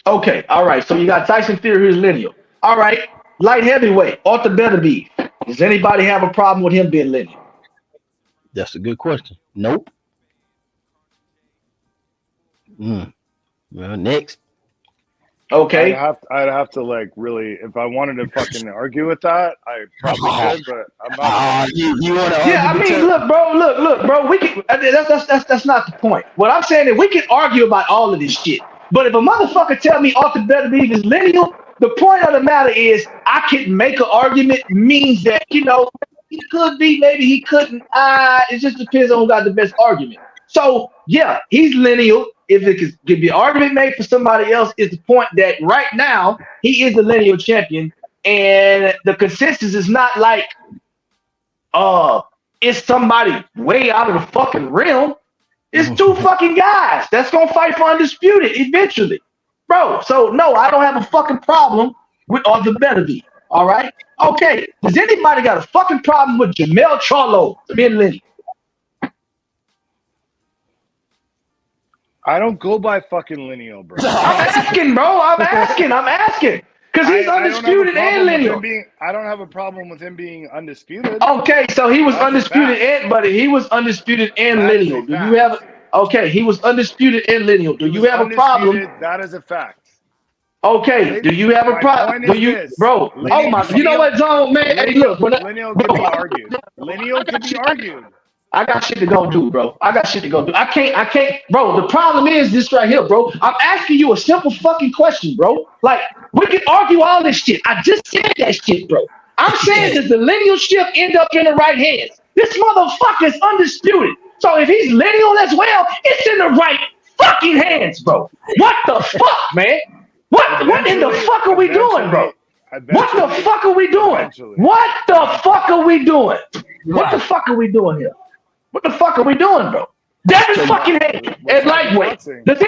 Okay, all right. So you got Tyson Fury who's lineal. All right, light heavyweight, Arthur Beterbiev. Does anybody have a problem with him being lineal? That's a good question. Nope. Well, next. Okay. I'd have to like really, if I wanted to fucking argue with that, I probably could, but I'm not. You want to? Yeah, I mean, look, bro. We can. That's not the point. What I'm saying is we can argue about all of this shit. But if a motherfucker tell me Arthur Beterbiev is lineal, the point of the matter is I can make an argument means that, he could be, maybe he couldn't. It just depends on who got the best argument. So, yeah, he's lineal. If it could be an argument made for somebody else, is the point that right now he is the lineal champion. And the consensus is not like, it's somebody way out of the fucking realm. It's 2 fucking guys that's going to fight for undisputed eventually. Bro, so no, I don't have a fucking problem with Arthur Beterbiev. All right? Okay, does anybody got a fucking problem with Jamel Charlo being lineal? I don't go by fucking lineal, bro. I'm asking, bro. I'm asking. Because he's undisputed and lineal. I don't have a problem with him being undisputed. Okay, so he was undisputed he was undisputed and lineal. Do you have he was undisputed and lineal. Do you have a problem? That is a fact. Okay, do you have a problem? Do you, bro? Oh my! You know what, Zone, man? Hey, look, lineal can be argued. Lineal can be argued. I got shit to go do, bro. I can't, bro. The problem is this right here, bro. I'm asking you a simple fucking question, bro. Like, we can argue all this shit. I just said that shit, bro. I'm saying, does the lineal ship end up in the right hands? This motherfucker is undisputed. So if he's lineal as well, it's in the right fucking hands, bro. What the fuck, man? What in the fuck are we doing, bro? What the fuck are we doing? What the fuck are we doing? What the fuck are we doing here? What the fuck are we doing, bro? Devin fucking Haney at lightweight. Devin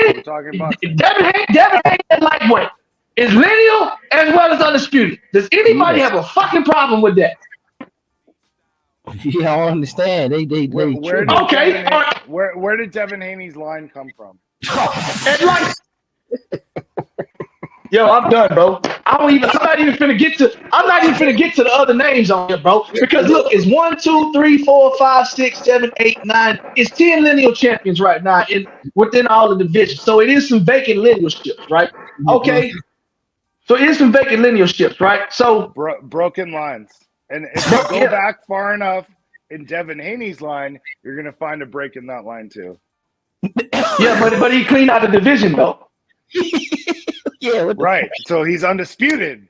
Haney at lightweight is lineal as well as undisputed. Does anybody have a fucking problem with that? Yeah, I don't understand. Where did Devin Haney's line come from? Yo, I'm done, bro. I'm not even finna get to the other names on here, bro. Because look, it's 1, 2, 3, 4, 5, 6, 7, 8, 9. It's 10 lineal champions right now within all the divisions. So it is some vacant lineal ships, right? Okay. So it is some vacant lineal ships, right? So broken lines. And if you go back far enough in Devin Haney's line, you're gonna find a break in that line too. Yeah, but he cleaned out the division though. Yeah, right. So he's undisputed.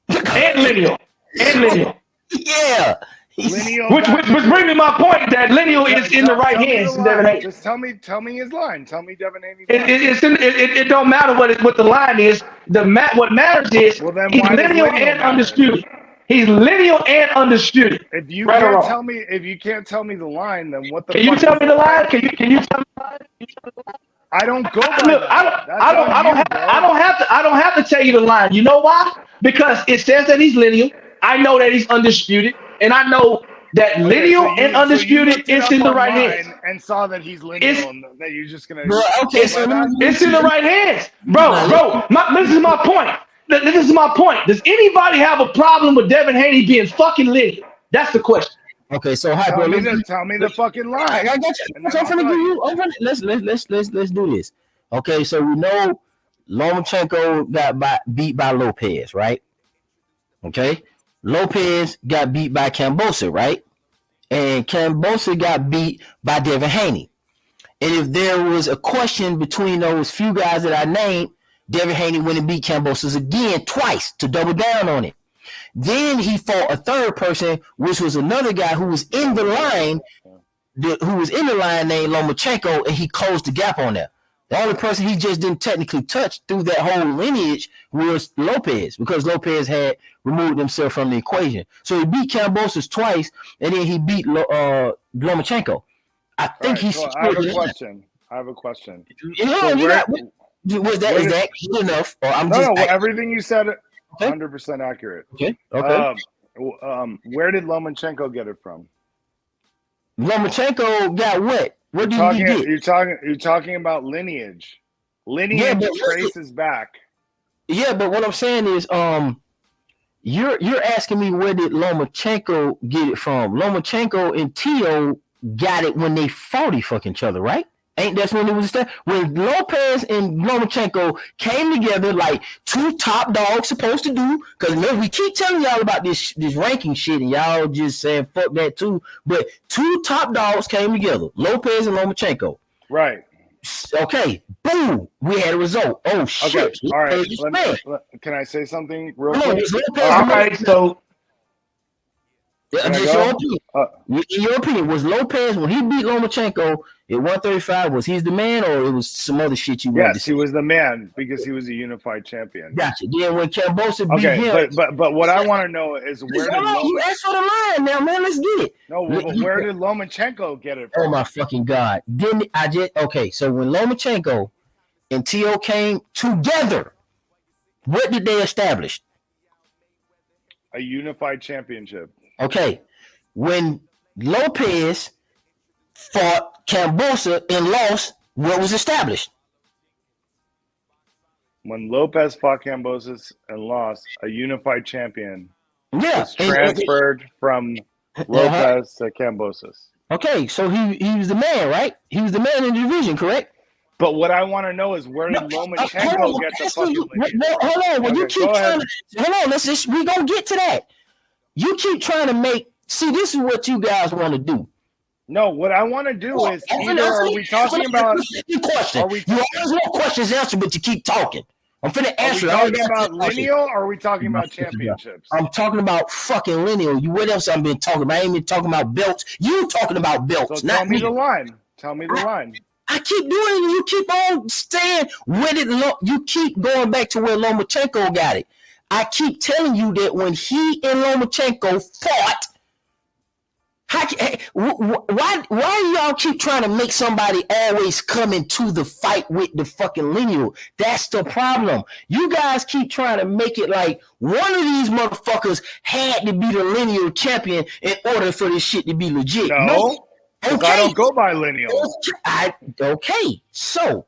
And lineal. Yeah. Lineal which brings me my point that lineal is in the right hands. Devin Haney. Just tell me his line. Tell me Devin Haney's line. It don't matter what the line is. What matters is he's lineal and undisputed. He's lineal and undisputed. If you can't tell me the line, then what the fuck? Can you tell me the line? Can you tell me the line? I don't go by Look, I don't have to tell you the line. You know why? Because it says that he's lineal. I know that he's undisputed, and I know that lineal and undisputed is in the right hands. And saw that he's lineal, and that you're just gonna. It's in the right hands, bro. This is my point. This is my point. Does anybody have a problem with Devin Haney being fucking lineal? That's the question. Okay, so tell me the fucking line. I got you. So I'm gonna give you. Let's do this. Okay, so we know Lomachenko got beat by Lopez, right? Okay, Lopez got beat by Kambosos, right? And Kambosos got beat by Devin Haney. And if there was a question between those few guys that I named, Devin Haney went and beat Kambosos again twice to double down on it. Then he fought a third person, which was another guy who was in the line, named Lomachenko, and he closed the gap on that. The only person he just didn't technically touch through that whole lineage was Lopez, because Lopez had removed himself from the equation. So he beat Kambosos twice, and then he beat Lomachenko. I think he's. So I have a question. Is that good enough? Or everything you said, 100% accurate. Okay. Where did Lomachenko get it from? Lomachenko got what? What did he get? You're talking about lineage. Lineage traces back. Yeah, but what I'm saying is, you're asking me where did Lomachenko get it from? Lomachenko and Tio got it when they fought each other, right? Ain't that's when it was when Lopez and Lomachenko came together like two top dogs supposed to do? Because we keep telling y'all about this ranking shit, and y'all just saying fuck that too. But two top dogs came together, Lopez and Lomachenko. Right. Okay. Boom. We had a result. Oh shit. Okay. All right. Can I say something real quick? All right. So. In your opinion, was Lopez, when he beat Lomachenko at 135, was he the man, or it was some other shit you wanted to say? Yes, he was the man because he was a unified champion. Gotcha. Then when Kambosos beat him. But what I want to know is where did you asked for the line now, man. Let's get it. No, where did Lomachenko get it from? Oh my fucking God. So when Lomachenko and Tio came together, what did they establish? A unified championship. Okay, when Lopez fought Kambosos and lost, what was established? When Lopez fought Kambosos and lost, a unified champion was and transferred from Lopez to Kambosos. Okay, so he was the man, right? He was the man in the division, correct? But what I want to know is where did Lomachenko get the fucking hold on, when you keep trying to hold on, we gonna get to that. You keep trying to this is what you guys want to do. No, what I want to do is are we talking about question? You always want questions answered, but you keep talking. I'm finna answer. Are we talking about lineal or are we talking about championships? I'm talking about fucking lineal. What else I've been talking about? I ain't been talking about belts. You talking about belts, so not tell me the line. Tell me the line. I keep doing it. You keep on staying with it. You keep going back to where Lomachenko got it. I keep telling you that when he and Lomachenko fought, why y'all keep trying to make somebody always come into the fight with the fucking lineal? That's the problem. You guys keep trying to make it like one of these motherfuckers had to be the lineal champion in order for this shit to be legit. No. Okay. I don't go by lineal. Okay. So,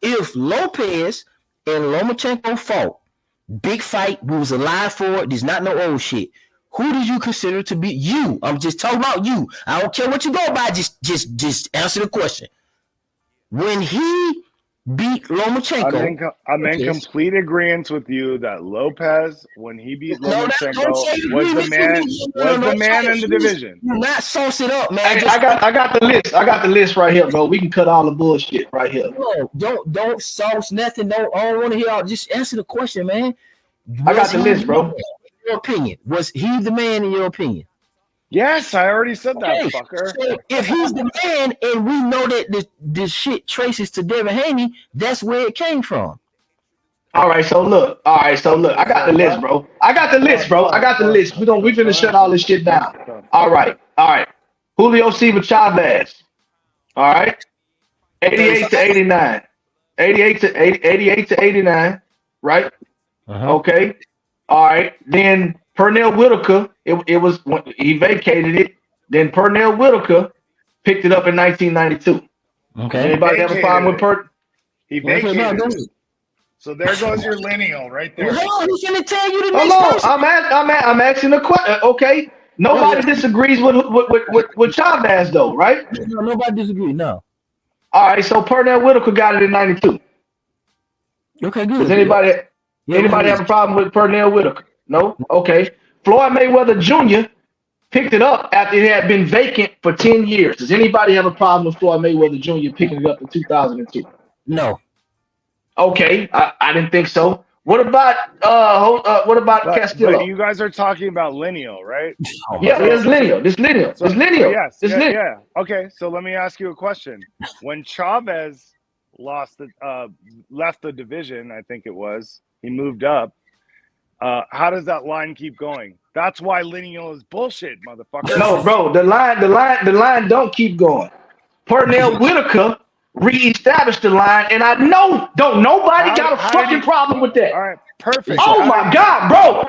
if Lopez and Lomachenko fought, big fight, we was alive for it, there's not no old shit. Who did you consider to be you? I'm just talking about you. I don't care what you go by, just answer the question. When he beat Lomachenko, I'm in complete agreement with you that Lopez, when he beat Lomachenko, was the man in the division. Do not sauce it up, man. Hey, I got the list. I got the list right here, bro. We can cut all the bullshit right here. No, don't sauce nothing. I don't want to hear all. Just answer the question, man. I got the list, bro. In your opinion, was he the man in your opinion? Yes, I already said that, fucker. So if he's the man and we know that this shit traces to Devin Haney, that's where it came from. All right, so look. I got the list, bro. I got the list. We finna shut all this shit down. All right. Julio Cesar Chavez. All right. 88 to 89. 88 to 89. Right. Okay. All right. Then Pernell Whitaker, it was when he vacated it. Then Pernell Whitaker picked it up in 1992. Okay. Anybody have a problem with Pernell? He vacated it. So there goes your lineal right there. Hold on, he's gonna tell you the next person. I'm asking a question. Okay. Nobody disagrees with Chavez though, right? No, nobody disagrees. No. All right. So Pernell Whitaker got it in 92. Okay, good. Does anybody have a problem with Pernell Whitaker? No? Okay. Floyd Mayweather Jr. picked it up after it had been vacant for 10 years. Does anybody have a problem with Floyd Mayweather Jr. picking it up in 2002? No. Okay, I didn't think so. What about Castillo? But you guys are talking about lineal, right? Yeah, it's lineal. It's lineal. So, it's lineal. Yes. It's lineal. Yeah. Okay. So let me ask you a question. When Chavez left the division, I think it was, he moved up. How does that line keep going? That's why lineal is bullshit, motherfucker. No, bro. The line don't keep going. Pernell Whitaker reestablished the line, and I know nobody got a fucking problem with that. All right, perfect. Oh my God, bro.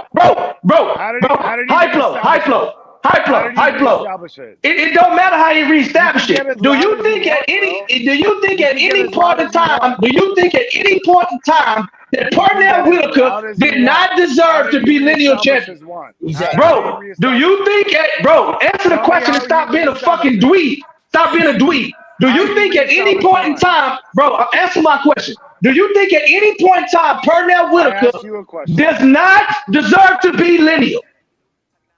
High flow. It don't matter how you reestablish it. Do you think at any point in time that Pernell Whitaker did not deserve to be lineal champion? Bro, do you think answer the question and stop being a fucking dweeb. Stop being a dweeb. Do you think at any point in time, bro, answer my question. Do you think at any point in time Pernell Whitaker does not deserve to be lineal?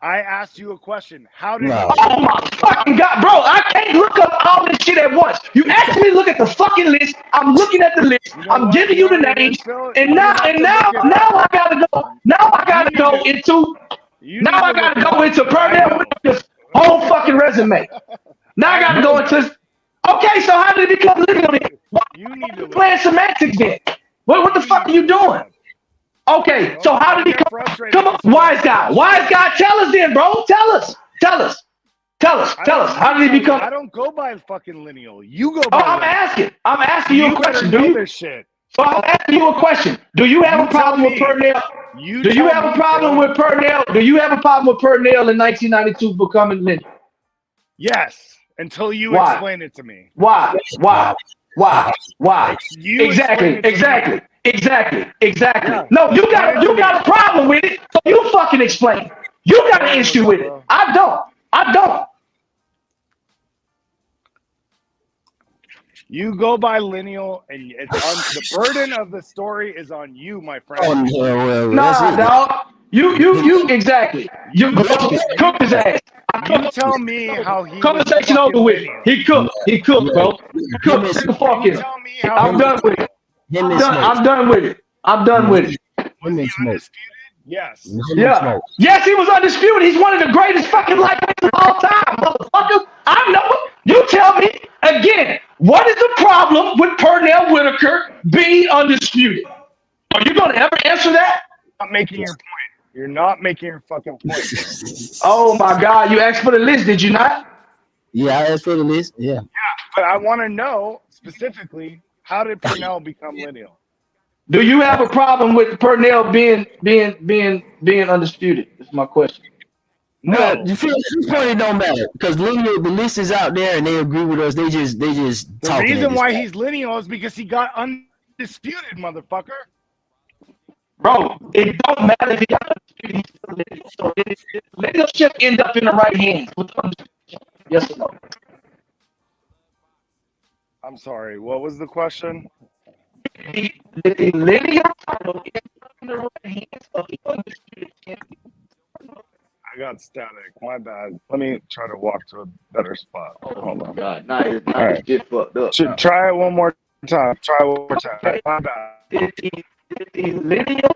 I asked you a question. How did Oh my fucking God, bro, I can't look up all this shit at once. You asked me to look at the fucking list. I'm looking at the list. I'm giving you the names. And now I gotta go. Now I gotta go into Pernell Whitaker's whole fucking resume. Now I gotta go into okay, so how did it become lineal then? You need to playing semantics then. What the fuck are you doing? Okay, so how did he come on, wise guy, tell us then, bro. Tell us. How did he become? I don't go by fucking lineal. You go by I'm asking you a question. Do you this shit? So I'm asking you a question. Do you have a problem with Pernell? Do you have a problem with Pernell? Do you have a problem with Pernell in 1992 becoming lineal? Yes, until you explain it to me. Why? Exactly. No, you got a problem with it, so you fucking explain it. You got an issue with it. I don't. You go by lineal, and the burden of the story is on you, my friend. Nah, dog. You exactly. You cook his ass. You tell me how he. Conversation over with. He cooked, bro. Take the fuck in. I'm done with it. I'm done with it. Yes. Yeah. Yes, he was undisputed. He's one of the greatest fucking lightweights of all time, motherfucker. I know it. You tell me again. What is the problem with Pernell Whitaker being undisputed? Are you going to ever answer that? Not making your point. You're not making your fucking point. Oh my God! You asked for the list, did you not? Yeah, I asked for the list. Yeah. Yeah, but I want to know specifically, how did Pernell become lineal? Do you have a problem with Pernell being undisputed? That's my question. No, this point don't matter because lineal. The list is out there and they agree with us. They just. The reason why he's lineal is because he got undisputed, motherfucker. Bro, it don't matter if he got undisputed. He's still lineal. So linealship end up in the right hands. Yes or no? I'm sorry. What was the question? The lineal title end up in the right hands of the undisputed champion. I got static. My bad. Let me try to walk to a better spot. Oh my God! Now it's just fucked up. Try it one more time. Okay. My bad. The lineal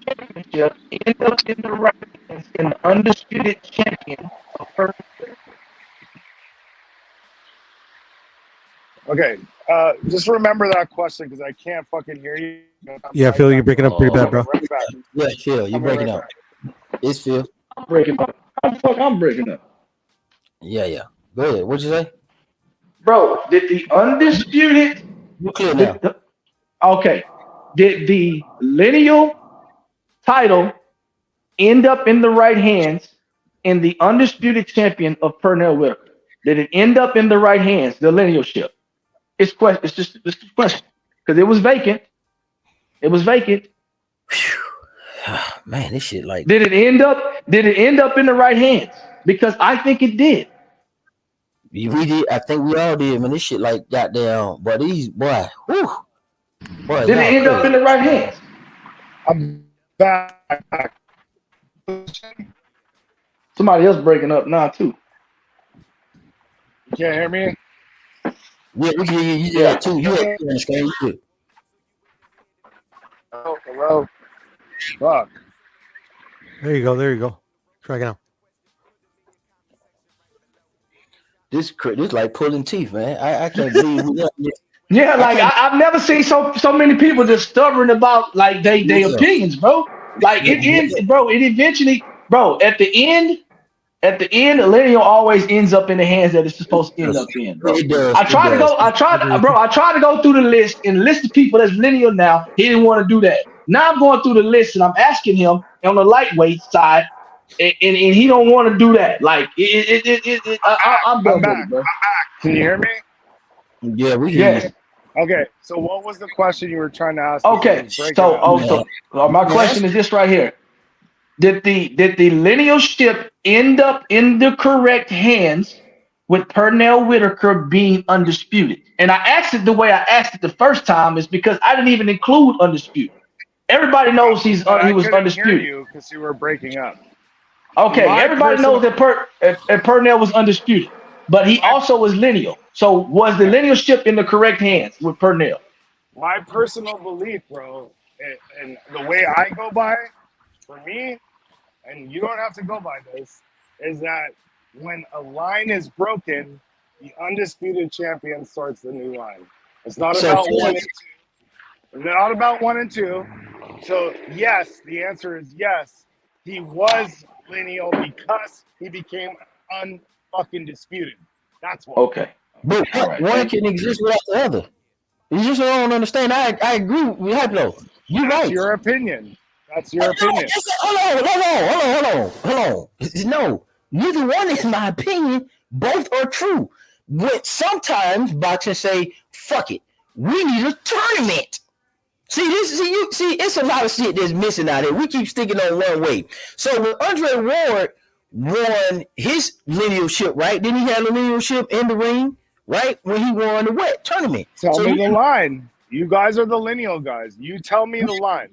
championship end up in the right hands in the undisputed champion of her. Okay. Just remember that question because I can't fucking hear you. Yeah, Phil, you're breaking up pretty bad, bro. Yeah, Phil, you're breaking up. It's Phil. I'm breaking up. I'm breaking up. Yeah. Go ahead. What'd you say? Bro, did the undisputed... You're clear now. Okay. Did the lineal title end up in the right hands in the undisputed champion of Pernell Whitaker? Did it end up in the right hands, the linealship? It's just a question. Because it was vacant. Man, this shit like. Did it end up in the right hands? Because I think it did. We did. I think we all did, man. This shit like goddamn. But these boy, whew. Boy, did it end up in the right hands? I'm back. Somebody else breaking up now too. You can't hear me? Yeah, we can hear you. Yeah. Too. You on the screen. You good. Oh, hello. Fuck. There you go. There you go. Try it now. This like pulling teeth, man. I can't believe we Yeah, like I've never seen so many people just stubborn about like they opinions, bro. Like it ends, bro. It eventually, bro. At the end, a lineal always ends up in the hands that it's supposed to end up in, bro. It does. I tried to go through the list and list of people that's lineal now. He didn't want to do that. Now I'm going through the list and I'm asking him on the lightweight side, and he don't want to do that. Like I'm done with it, bro. I'm back. Can you hear me? Yeah, we hear you. Okay, so what was the question you were trying to ask? Okay, so my question is this right here. Did the lineal ship end up in the correct hands with Pernell Whitaker being undisputed? And I asked it the way I asked it the first time is because I didn't even include undisputed. Everybody knows he was undisputed. You because you were breaking up. Okay, everybody knows that Pernell was undisputed, but he also was lineal. So was the lineal ship in the correct hands with Pernell? My personal belief, bro, and the way I go by, for me, and you don't have to go by this, is that when a line is broken, the undisputed champion starts the new line. It's not about 1 and 2. It's not about 1 and 2. So yes, the answer is yes. He was lineal because he became unfucking disputed. That's why. Okay. But one can exist without the other. You just don't understand. I agree with Hypno. You're right. That's your opinion. That's your opinion. Hold on. No, neither one is my opinion. Both are true. But sometimes boxers say, "Fuck it, we need a tournament." See, it's a lot of shit that's missing out here. We keep sticking on one way. So when Andre Ward won his linealship, right? Didn't he have a linealship in the ring, right? When he won the what tournament? Tell me the line. You guys are the lineal guys. You tell me the line.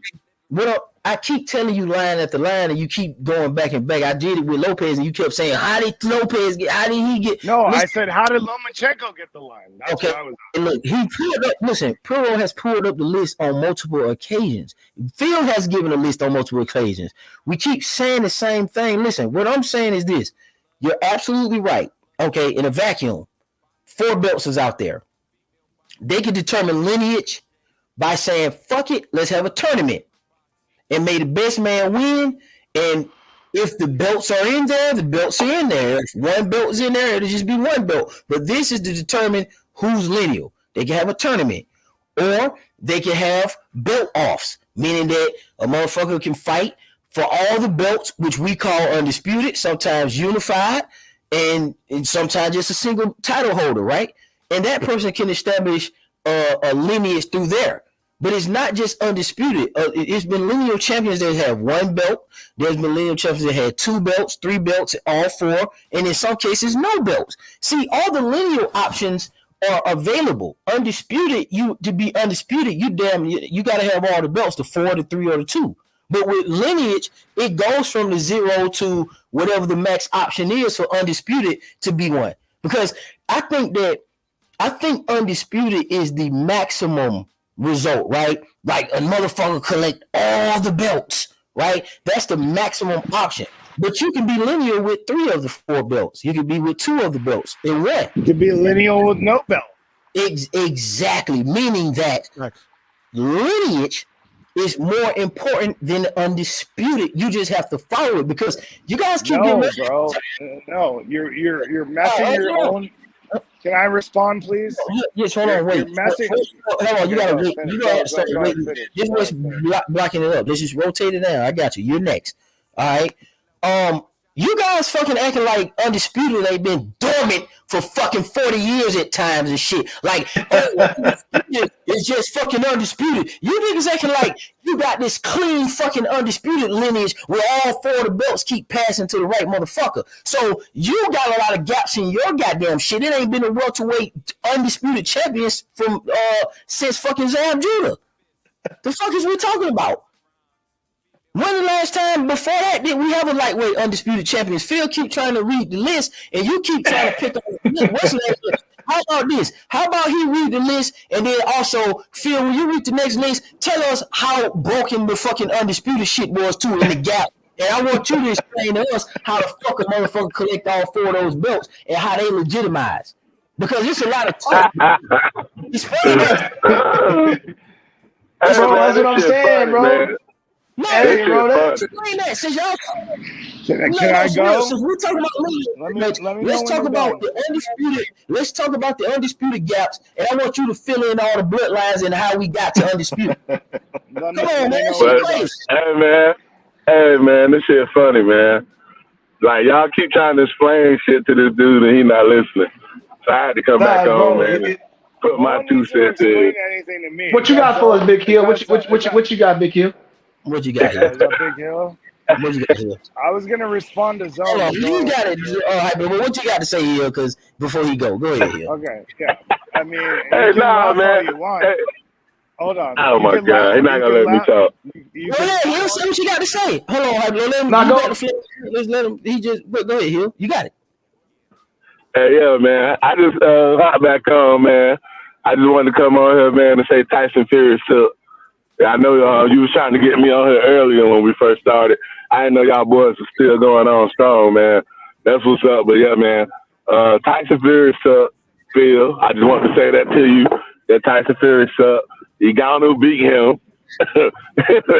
Well, I keep telling you line after line, and you keep going back and back. I did it with Lopez, and you kept saying, "How did Lopez get? How did he get?" No, I said, "How did Lomachenko get the line?" That's okay. What I was. And look, he pulled up. Listen, Puro has pulled up the list on multiple occasions. Phil has given a list on multiple occasions. We keep saying the same thing. Listen, what I'm saying is this: you're absolutely right. Okay, in a vacuum, 4 belts is out there. They can determine lineage by saying, "Fuck it, let's have a tournament." And may the best man win. And if the belts are in there, the belts are in there. If one belt is in there, it'll just be one belt. But this is to determine who's lineal. They can have a tournament. Or they can have belt offs, meaning that a motherfucker can fight for all the belts, which we call undisputed, sometimes unified, and sometimes just a single title holder, right? And that person can establish a lineage through there. But it's not just undisputed. It's been lineal champions that have 1 belt. There's been lineal champions that had 2 belts, 3 belts, all 4, and in some cases, no belts. See, all the lineal options are available. Undisputed, to be undisputed, you got to have all the belts, the 4, the 3, or the 2. But with lineage, it goes from the 0 to whatever the max option is for undisputed to be 1. Because I think undisputed is the maximum result, right? Like a motherfucker collect all the belts, right? That's the maximum option. But you can be lineal with 3 of the 4 belts. You can be with 2 of the belts. And what? You can be lineal with no belt. Exactly. Meaning that lineage is more important than undisputed. You just have to follow it because you guys keep getting bro. No, you're messing your own. Can I respond, please? Yes, hold on, wait. Hold on, you gotta wait. You gotta start waiting. This was blocking it up. Let's just rotate it down. I got you. You're next. All right. You guys fucking acting like undisputed. They've been dormant for fucking 40 years at times and shit. Like, it's just fucking undisputed. You niggas acting like you got this clean fucking undisputed lineage where all 4 of the belts keep passing to the right motherfucker. So you got a lot of gaps in your goddamn shit. It ain't been a welterweight undisputed champions from since fucking Zab Judah. The fuck is we talking about? When the last time before that did we have a lightweight undisputed champions? Phil keep trying to read the list, and you keep trying to pick up. What's next? How about this? How about he read the list, and then also, Phil, when you read the next list, tell us how broken the fucking undisputed shit was too in the gap. And I want you to explain to us how the fuck a motherfucker collect all 4 of those belts and how they legitimize. Because it's a lot of talk. Explain that. Bro, that's what I'm saying, bro. No, hey, bro, explain that. Since y'all, can I go? Since we're talking about let's talk about the undisputed. Let's talk about the undisputed gaps, and I want you to fill in all the bloodlines and how we got to undisputed. Come on, man. Hey man, this shit funny, man. Like y'all keep trying to explain shit to this dude, and he not listening. So I had to come back on, man. And put my 2 cents in. What you got for us, Big Hill? What you got, Big Hill? What you got here? Is that Big Hill? What you got here? I was gonna respond to Zone. Hold on, you got it. All right, but what you got to say here? Because before he go ahead here. Okay, yeah. I mean, hey, nah, man. You want. Hey. Hold on. Oh my God, he's not gonna let me talk. He'll say what you got to say. Hold on, let him. Let's let him. He just go ahead, Hill. You got it. Hey, yeah, man. I just hopped back on, man. I just wanted to come on here, man, and say Tyson Fury took. I know you was trying to get me on here earlier when we first started. I didn't know y'all boys were still going on strong, man. That's what's up. But yeah, man, Tyson Fury sucked, Phil. I just want to say that to you, that Tyson Fury sucked. He got who beat him.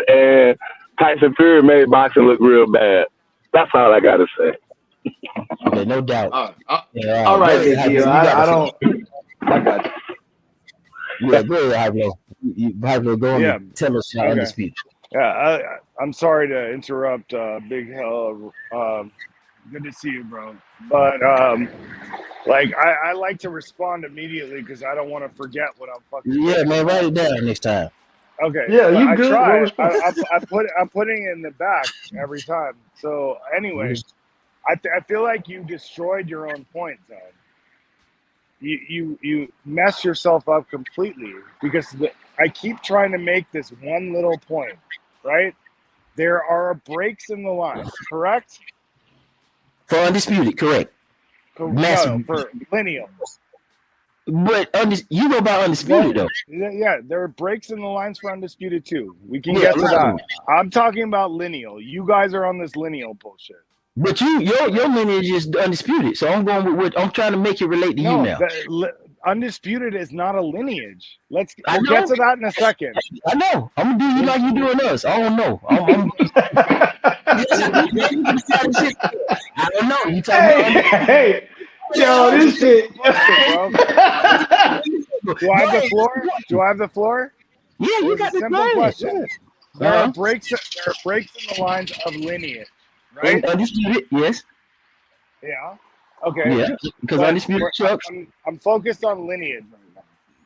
And Tyson Fury made boxing look real bad. That's all I got to say. Okay, no doubt. All right, Big Hill. I don't. I got you. Yeah, go ahead, Hyblo. Go on and tell us how undisputed. Yeah, I'm sorry to interrupt, Big Hill. Good to see you, bro. But I like to respond immediately because I don't want to forget what I'm fucking. Yeah, man, write it down next time. Okay. Yeah, you good? I'm putting it in the back every time. So, anyways, I feel like you destroyed your own point, Zone. You mess yourself up completely because I keep trying to make this one little point, right? There are breaks in the line, correct? For undisputed, correct. No, for lineal. But you go by undisputed though. Yeah, there are breaks in the lines for undisputed too. We can get to that. I'm talking about lineal. You guys are on this lineal bullshit. But your lineage is undisputed, so I'm going with what I'm trying to make it relate to you now. Undisputed is not a lineage. We'll get to that in a second. I know. I'm gonna do you like you doing us. I don't know. I don't know. You talking about? Hey, yo, this shit. Do I have the floor? Do I have the floor? Yeah, you got the simple question. There are breaks in the lines of lineage. Right? Undisputed, yes. Yeah. Okay. Yeah, because undisputed trucks. I'm focused on lineage right now.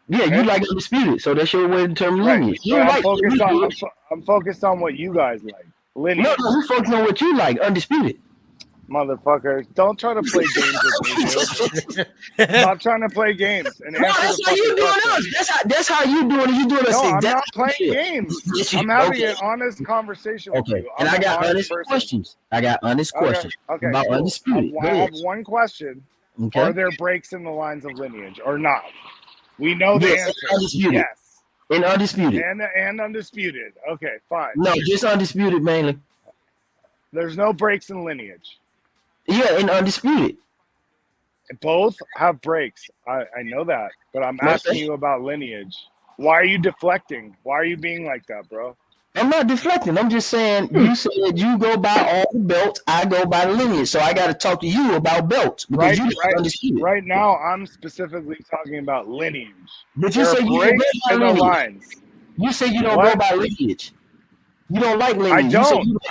Yeah, okay? You like undisputed, so that's your way to determine lineage. I'm focused on what you guys like. Lineage. No, we focused on what you like. Undisputed. Motherfuckers, don't try to play games with me, dude. Stop trying to play games. And that's how you doing us. That's how you doing it. You doing us. No, I'm not playing games. I'm having an honest conversation with you. And I got honest questions. About undisputed. I have one question. Okay. Are there breaks in the lines of lineage or not? We know the answer. Undisputed. Yes. And undisputed. And undisputed. Okay, fine. No, just undisputed mainly. There's no breaks in lineage. Yeah, and undisputed. Both have breaks. I know that, but I'm asking you about lineage. Why are you deflecting? Why are you being like that, bro? I'm not deflecting. I'm just saying you said you go by all the belts. I go by the lineage. So I got to talk to you about belts because right now, I'm specifically talking about lineage. But you say you don't go by lineage. You say you don't go by lineage. You don't like lineage.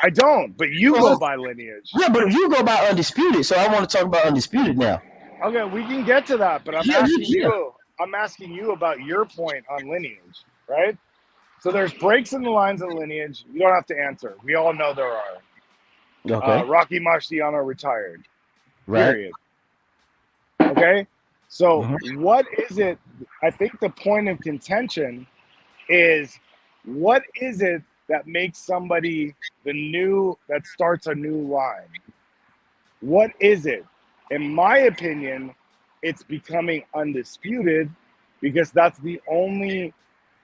I don't. But you go by lineage. Yeah, but you go by undisputed. So I want to talk about undisputed now. Okay, we can get to that. But I'm asking you about your point on lineage, right? So there's breaks in the lines of lineage. You don't have to answer. We all know there are. Okay. Rocky Marciano retired. Right. Period. Okay. So what is it? I think the point of contention is what is it that makes somebody that starts a new line? What is it? In my opinion, it's becoming undisputed because that's the only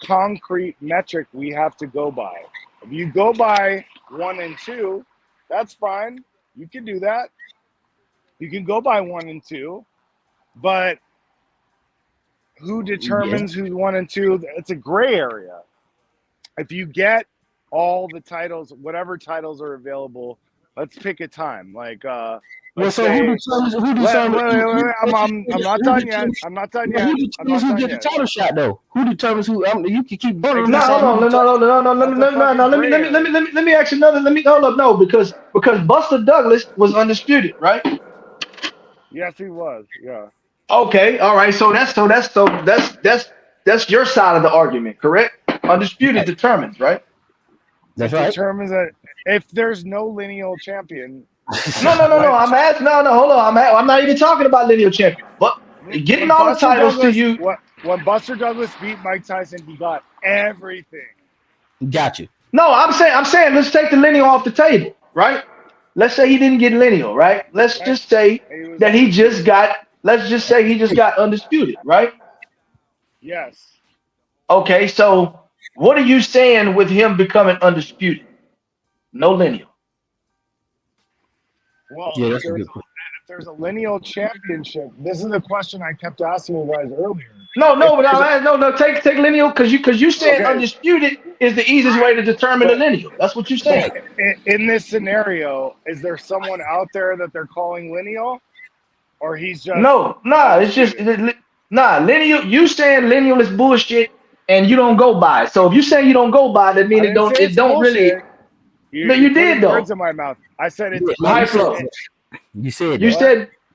concrete metric we have to go by. If you go by 1 and 2, that's fine. You can do that. You can go by 1 and 2, but who determines who's 1 and 2? It's a gray area. If you get all the titles, whatever titles are available, let's pick a time. Like, let's so say, who determines? I'm not done yet. I'm not done yet. Who gets the title shot though? Who determines who? You can keep going. No, hold on, no. Let me ask you another. Let me hold up. No, because Buster Douglas was undisputed, right? Yes, he was. Yeah. Okay, all right. So that's your side of the argument, correct? Undisputed determines, right? That's right. Determines that if there's no lineal champion. No. I'm asking. No. Hold on. I'm not even talking about lineal champion. But getting all the titles to you. When Buster Douglas beat Mike Tyson, he got everything. Got you. No, I'm saying let's take the lineal off the table, right? Let's say he didn't get lineal, right? Let's just say that he just got. Let's just say he just got undisputed, right? Yes. Okay, so what are you saying with him becoming undisputed? No lineal. Well, if there's a lineal championship, this is the question I kept asking you guys earlier. No. Take lineal because you saying undisputed is the easiest way to determine a lineal. That's what you're saying. In this scenario, is there someone out there that they're calling lineal, or he's just it's just lineal. You saying lineal is bullshit, and you don't go by it. So if you say you don't go by it, that means it don't really. No, you did though. Words in my mouth. I said it's high flow. You said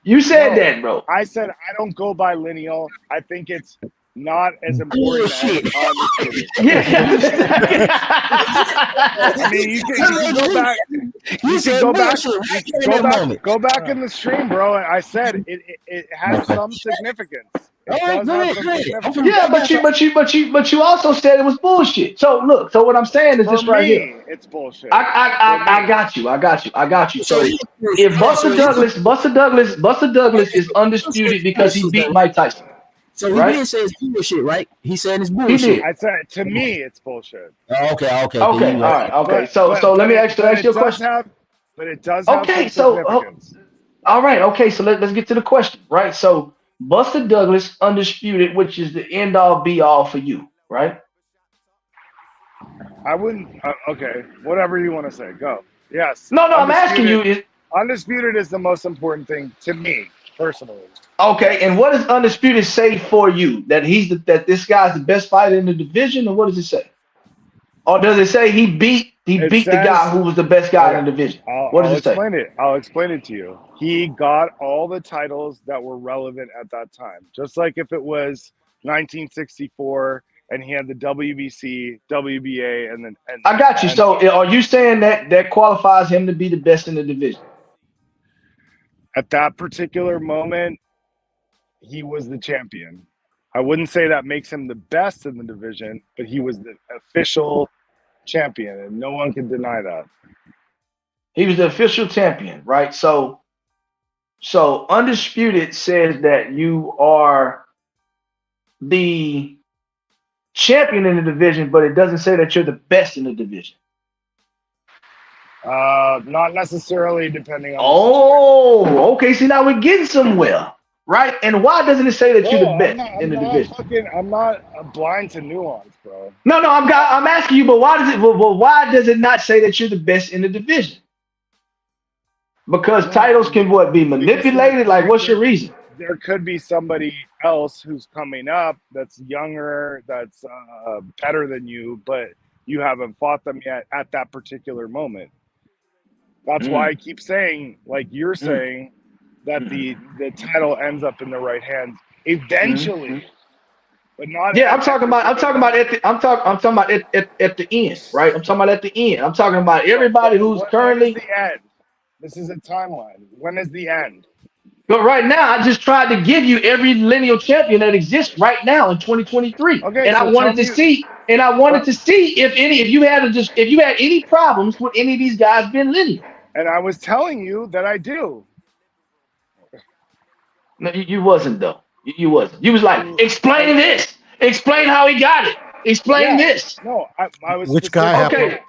that, bro. I said I don't go by lineal. I think it's not as important as undisputed. I mean, you can go back. Go back in the stream, bro. I said it has some significance. Yeah, but you also said it was bullshit. So look, what I'm saying is this right here. It's bullshit. I got you. So if Buster Douglas is undisputed because he beat Mike Tyson. So he didn't say it's bullshit, right? He said it's bullshit. I said to me it's bullshit. Okay. All right. Okay. So let me ask you a question. But it does have some significance. All right. Okay. So let's get to the question, right? So Buster Douglas undisputed, which is the end all be all for you, right? I wouldn't. Okay, whatever you want to say, go. Yes. No. I'm asking you. Undisputed is the most important thing to me personally. Okay, and what does undisputed say for you? That this guy's the best fighter in the division, or what does it say? Or does it say he beat the guy who was the best guy in the division? What does it say? I'll explain it to you. He got all the titles that were relevant at that time. Just like if it was 1964 and he had the WBC, WBA, and then. I got you. So are you saying that qualifies him to be the best in the division? At that particular moment, he was the champion. I wouldn't say that makes him the best in the division, but he was the official champion, and no one can deny that. He was the official champion, right? So undisputed says that you are the champion in the division, but it doesn't say that you're the best in the division. Not necessarily, depending on. Oh, okay. See, now we're getting somewhere, right? And why doesn't it say that you're the best in the division? I'm not blind to nuance, bro. No. I'm asking you, but why does it? Well, why does it not say that you're the best in the division? Because titles can be manipulated. Like, what's your reason? There could be somebody else who's coming up that's younger, that's better than you, but you haven't fought them yet at that particular moment. That's why I keep saying, like you're saying, that the title ends up in the right hands eventually, but not. Yeah, I'm talking about at the end, right? I'm talking about at the end. I'm talking about everybody who's currently. When is the end? This is a timeline. When is the end? But right now, I just tried to give you every lineal champion that exists right now in 2023, and I wanted to see And I wanted to see if you had any problems with any of these guys being lineal. And I was telling you that I do. No, you wasn't though. You wasn't. You was like, explain this. Explain how he got it. Explain this. No, I was. Which guy? Okay.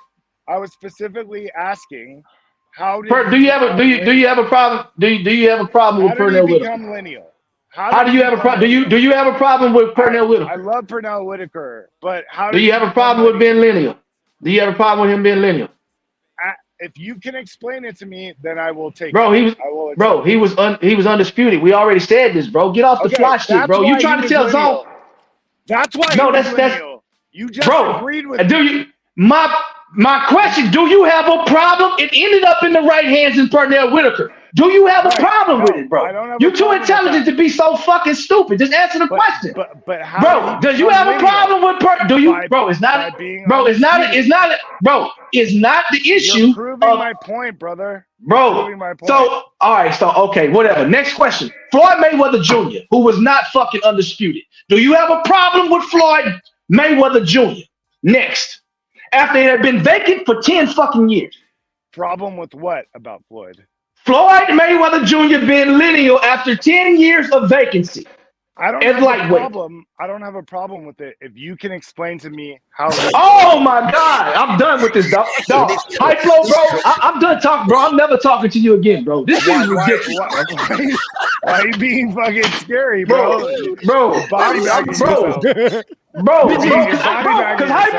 I was specifically asking, how did Do you have a problem? Do you have a problem with Pernell Whitaker? Become lineal? How do you have a problem? Do you have a problem with Pernell Whitaker? I love Pernell Whitaker, but how do you have a problem with being lineal? Do you have a problem with him being lineal? If you can explain it to me, then I will take bro, it. He was undisputed. We already said this, bro. Get off the fly shit, bro. You trying to tell Zone? That's why. No, that's you just agreed with. Do you my question? Do you have a problem? It ended up in the right hands in Pernell Whitaker. Do you have a problem with it, bro? You're too intelligent to be so fucking stupid. Just answer the question. But how? Bro, do you have a problem with Do you, bro? It's not. Bro, it's not. Bro, it's not the issue. You're proving my point, brother. Bro, so all right, so okay, whatever. Next question. Floyd Mayweather Jr., who was not fucking undisputed. Do you have a problem with Floyd Mayweather Jr.? Next. After it had been vacant for 10 fucking years. Problem with what about Floyd? Floyd Mayweather Jr. being lineal after 10 years of vacancy. I don't have a problem. I don't have a problem with it if you can explain to me how. Oh my God, I'm done with this, dog. High flow, bro. I'm done talking, bro. I'm never talking to you again, bro. This is ridiculous. Why are you being fucking scary, bro? Bro, because high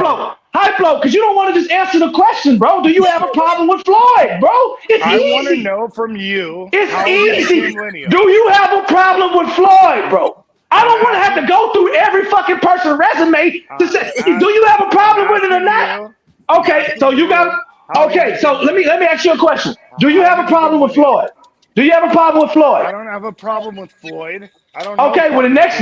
flow, because you don't want to just answer the question, bro. Do you have a problem with Floyd, bro? I want to know from you. It's easy. Do you have a problem with Floyd, bro? I don't want to have to go through every fucking person's resume to say, do you have a problem with it or not? Okay, so you got. Okay, so let me ask you a question. Do you have a problem with Floyd? Do you have a problem with Floyd? I don't have a problem with Floyd. I don't. Okay, well the next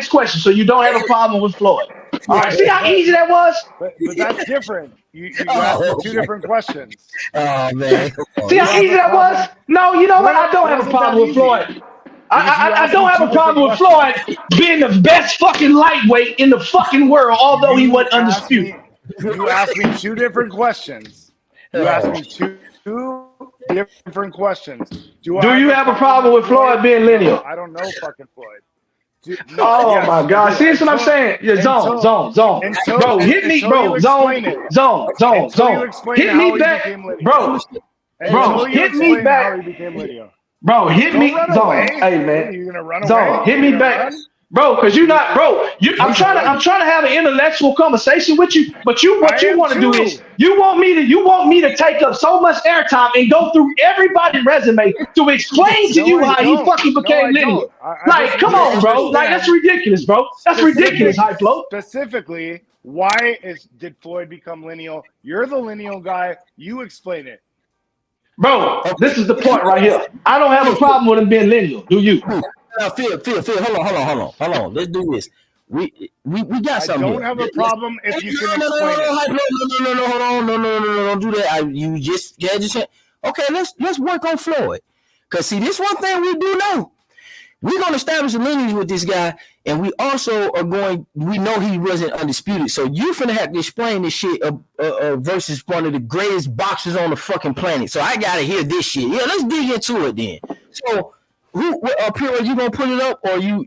question. So you don't have a problem with Floyd. All right, see how easy that was? But that's different. You asked me two different questions. Oh man. See how easy that was? No, you know what? I don't have a problem with Floyd. I don't have a problem with Floyd being the best fucking lightweight in the fucking world, although he wasn't undisputed. You asked me two different questions. You asked me two different questions. Do you have a problem with Floyd being lineal? I don't know fucking Floyd. My God! See, that's what I'm saying. Yeah, zone. Bro, hit me, bro. Zone. Hit me back, bro. Bro, hit me back. Bro, hit me, zone. Hey, man. You're gonna run away? Zone, hit me back. Bro, because you're not, bro. I'm trying to have an intellectual conversation with you, but what you want to do is you want me to take up so much airtime and go through everybody's resume to explain to you how he fucking became lineal. Like, come on, bro. Like, that's ridiculous, bro. That's ridiculous, High Flow. Specifically, why did Floyd become lineal? You're the lineal guy. You explain it. Bro, this is the point right here. I don't have a problem with him being lineal. Do you? Phil, hold on. Let's do this. We got something. I don't have a problem if you can explain it. No, hold on. No, don't do that. You just okay. Let's work on Floyd. Cause see, this one thing we do know. We're gonna establish a lineage with this guy, and we also are going. We know he wasn't undisputed, so you finna have to explain this shit versus one of the greatest boxers on the fucking planet. So I gotta hear this shit. Yeah, let's dig into it then. So. Puro, you gonna put it up or you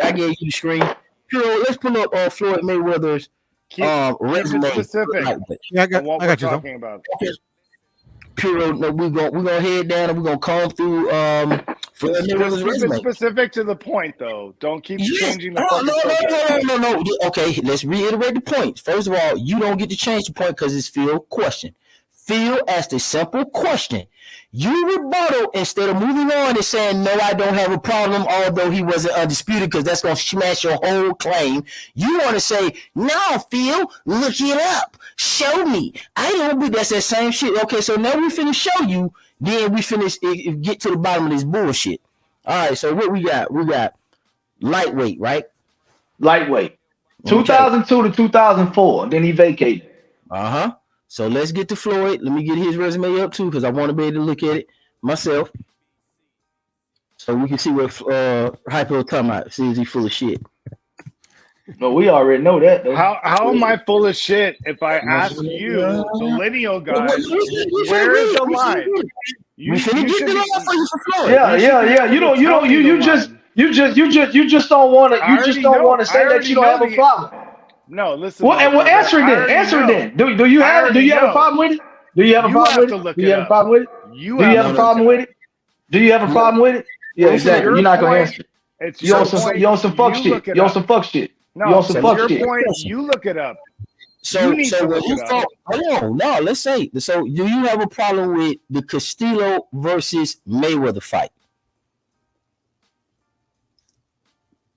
I gave you the screen. Puro, let's put up Floyd Mayweather's resume. Specific. Yeah, I got you. Talking about. Okay. Puro, no, we're gonna head down and we're gonna comb through Floyd Mayweather's resume. Specific to the point though. Don't keep changing the No. Okay, let's reiterate the point. First of all, you don't get to change the point because it's Phil's question. Phil asked a simple question. You rebuttal instead of moving on and saying, no, I don't have a problem, although he wasn't undisputed, because that's going to smash your whole claim. You want to say, no, Phil, look it up. Show me. I don't believe that's that same shit. Okay, so now we finna show you, then we finish get to the bottom of this bullshit. All right, so what we got? We got lightweight, right? Lightweight. 2002 to 2004. Then he vacated. Uh-huh. So let's get to Floyd. Let me get his resume up too, because I want to be able to look at it myself. So we can see what Hypo talking about. See, is he full of shit? No, we already know that. Though. How am I full of shit if I ask you, the lineal guys, where is the line? You should be. Yeah. You just don't want to. You just don't want to say that you don't have a problem. No, listen. Well, and well, answer it then. Answer it then. Do you have a problem with it? Do you have a problem with it? Do you have a problem with it? Do you have a problem with it? Do you have a problem with it? Yeah, exactly. You're not gonna answer. You on some fuck shit. You on some fuck shit. No, you on some fuck shit. Point, you look it up. So when you thought, hold on, no, let's say. So do you have a problem with the Castillo versus Mayweather fight?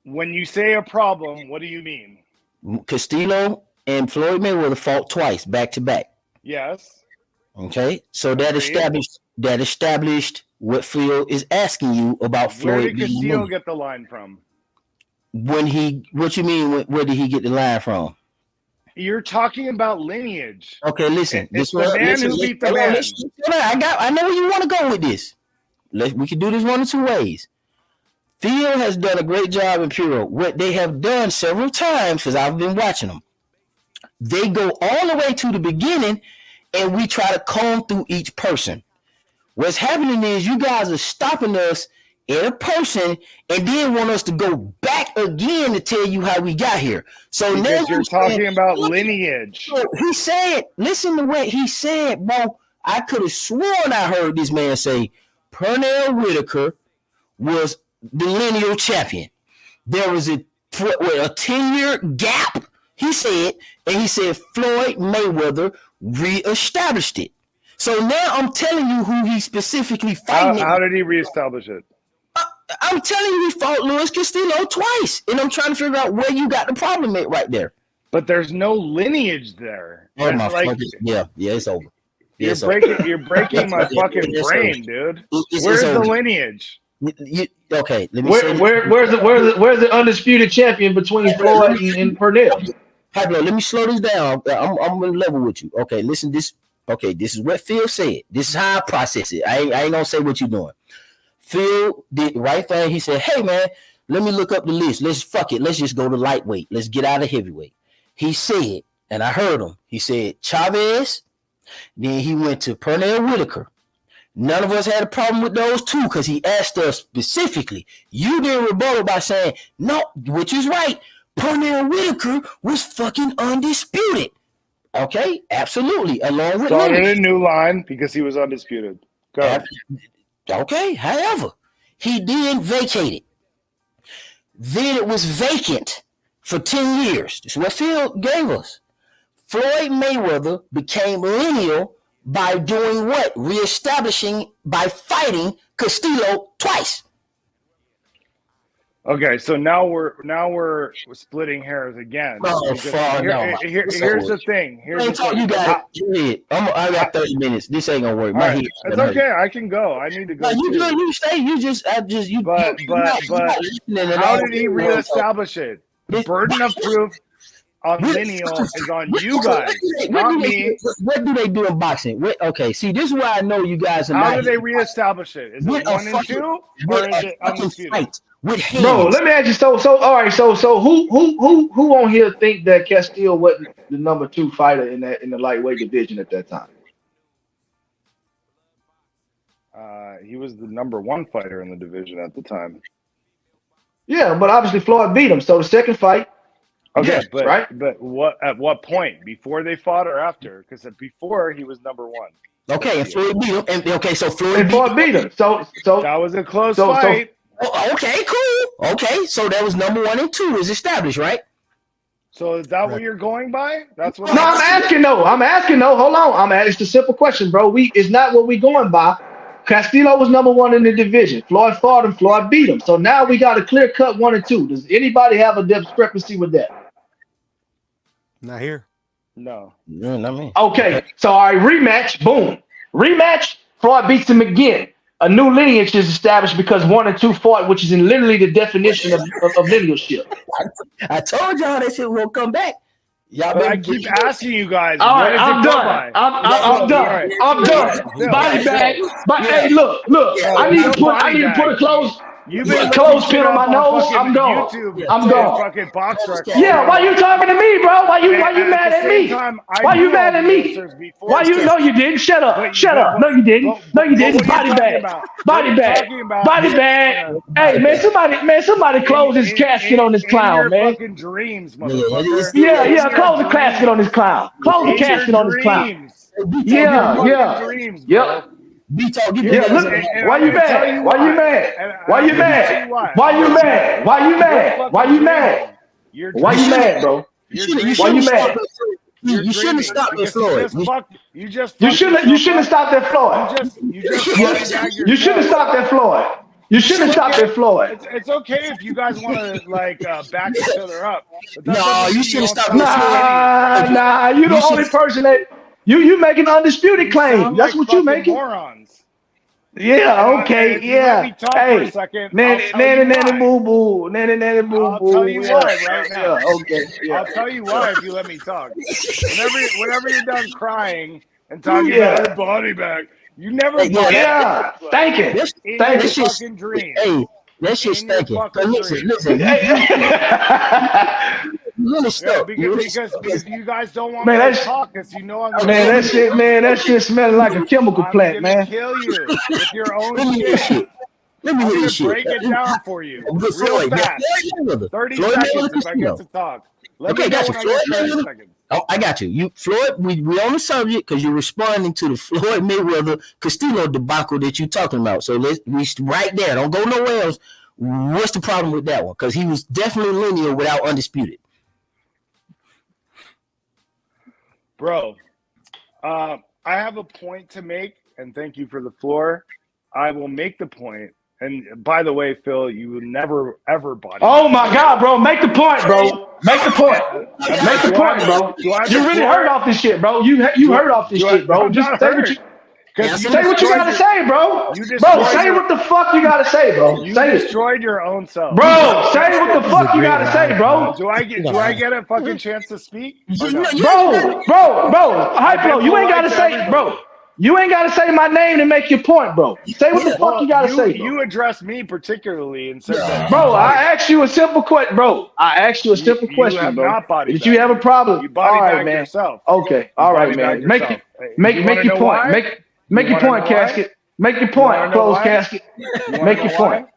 When you say a problem, what do you mean? Castillo and Floyd Mayweather fought twice, back to back. Yes. Okay, so that established what Phil is asking you about Floyd. Where did Castillo get the line from? What you mean? Where did he get the line from? You're talking about lineage. Okay, listen. It's the man who beat the man. I know where you want to go with this. We can do this one of two ways. Phil has done a great job in Puro. What they have done several times, because I've been watching them, they go all the way to the beginning, and we try to comb through each person. What's happening is you guys are stopping us in a person and then want us to go back again to tell you how we got here. So because now you're talking about lineage. He said, listen to what he said, bro. I could have sworn I heard this man say Pernell Whitaker was the lineal champion. There was a 10-year gap, he said, and he said Floyd Mayweather reestablished it. So now I'm telling you who he specifically fighting. How did he reestablish it? I'm telling you, he fought Luis Castillo twice, and I'm trying to figure out where you got the problem at right there. But there's no lineage there. Oh my yeah, it's over. You're breaking my fucking brain, dude. Where's the lineage? Okay, let me where's the undisputed champion between Floyd and Pernell? Let me slow this down. I'm gonna level with you. Okay, listen. This is what Phil said. This is how I process it. I ain't gonna say what you're doing. Phil did the right thing. He said, "Hey man, let me look up the list. Let's just go to lightweight. Let's get out of heavyweight." He said, and I heard him. He said Chavez. Then he went to Pernell Whitaker. None of us had a problem with those two because he asked us specifically. You didn't rebuttal by saying no, which is right. Pernell Whitaker was fucking undisputed. Okay, absolutely. Along with started a new line because he was undisputed. Go ahead. Okay, however, he then vacated. Then it was vacant for 10 years. This is what Phil gave us. Floyd Mayweather became lineal by doing what? Reestablishing by fighting Castillo twice. Okay, so now we're splitting hairs again. Here's the thing. You got it. I got 30 minutes. This ain't gonna work. It's okay. I can go. I need to go. You stay. But how did he reestablish it? The burden of proof on lineal is on you guys, not me. What do they do in boxing? Okay, see, this is why I know you guys are How do they reestablish it? Is it 1 and 2 or is it undisputed? No, let me ask you. So all right. So who on here think that Castillo wasn't the number 2 fighter in the lightweight division at that time? He was the number 1 fighter in the division at the time. Yeah, but obviously Floyd beat him. So the second fight. Okay, yes, right. But at what point? Before they fought or after? Because before he was number 1. Okay, and Floyd beat him. So Floyd beat him. So that was a close fight. Okay, cool. Okay, so that was number 1 and 2 is established, right? So is that what you're going by? That's what. No, I'm asking though. Hold on. It's a simple question, bro. It's not what we going by. Castillo was number 1 in the division. Floyd fought him. Floyd beat him. So now we got a clear cut 1 and 2. Does anybody have a discrepancy with that? Not here. No. Not me. Okay. So all right, rematch. Boom. Rematch. Floyd beats him again. A new lineage is established because 1 and 2 fought, which is in literally the definition of linealship. I told y'all that shit won't come back. I keep asking you guys. All right, I'm done. I'm done. I'm done. Body bag. But hey, look. I need to put a close. You've been clothespin on my nose. I'm gone. I'm gone. Fucking box records. Yeah, why you talking to me, bro? Why you mad at me? Why you mad at me? Why you? No, you didn't. Shut up. Shut up. No, you didn't. No, you didn't. Body bag. Body bag. Body bag. Hey, man, somebody close his casket on this clown, man. Fucking dreams, motherfucker. Yeah, close the casket on this clown. Close the casket on this clown. Yeah. Dreams, yep. Why you mad? Why you mad? Why you mad? Why you mad? Why you mad? Why you mad? Why you mad, bro? Why you mad? You shouldn't have stopped at Floyd. You shouldn't have stopped at Floyd. You shouldn't have stopped at Floyd. You shouldn't have stopped at Floyd. It's okay if you guys want to back each other up. No, you shouldn't stop at Floyd. Nah. You the only person that you make an undisputed claim. That's what you making. Morons. Yeah. Okay. Yeah. Hey. Nanny boo boo. I'll tell you why right now. Okay. Yeah. I'll tell you why if you let me talk. Whenever you're done crying and talking about your body bag, you never. Thank you. Thank you. Fucking dream. Hey, that shit's thinking. Listen. Because you guys don't want me to talk, because you know I'm gonna that shit smelling like a chemical plant, man. Kill you with your own shit. Let me hear this shit. Break it down for you real fast. 30 seconds if I get to talk. Oh, I got you. Floyd, we on the subject because you're responding to the Floyd Mayweather Castillo debacle that you're talking about. So we right there. Don't go nowhere else. What's the problem with that one? Because he was definitely linear without undisputed. Bro, I have a point to make, and thank you for the floor. I will make the point. And by the way, Phil, you would never ever body. Oh my God, bro! Make the point, bro. Make the point. Make the point, bro. You really heard off this shit, bro. You heard off this shit, bro. Just say what you gotta say, bro. Bro, say what the fuck you gotta say, bro. You say destroyed your own self. Bro, say what the fuck you gotta say, bro. Do I get a fucking chance to speak? Bro, Hypo, you ain't gotta say, bro. You ain't gotta say my name to make your point, bro. Say what the fuck you gotta say. Bro. You addressed me particularly and said that. Bro, I asked you a simple question, bro. Did you have a problem? You body bagged yourself. Okay, all right, man. Make your point. Make your point, casket. Make your point, closed casket. Make your point.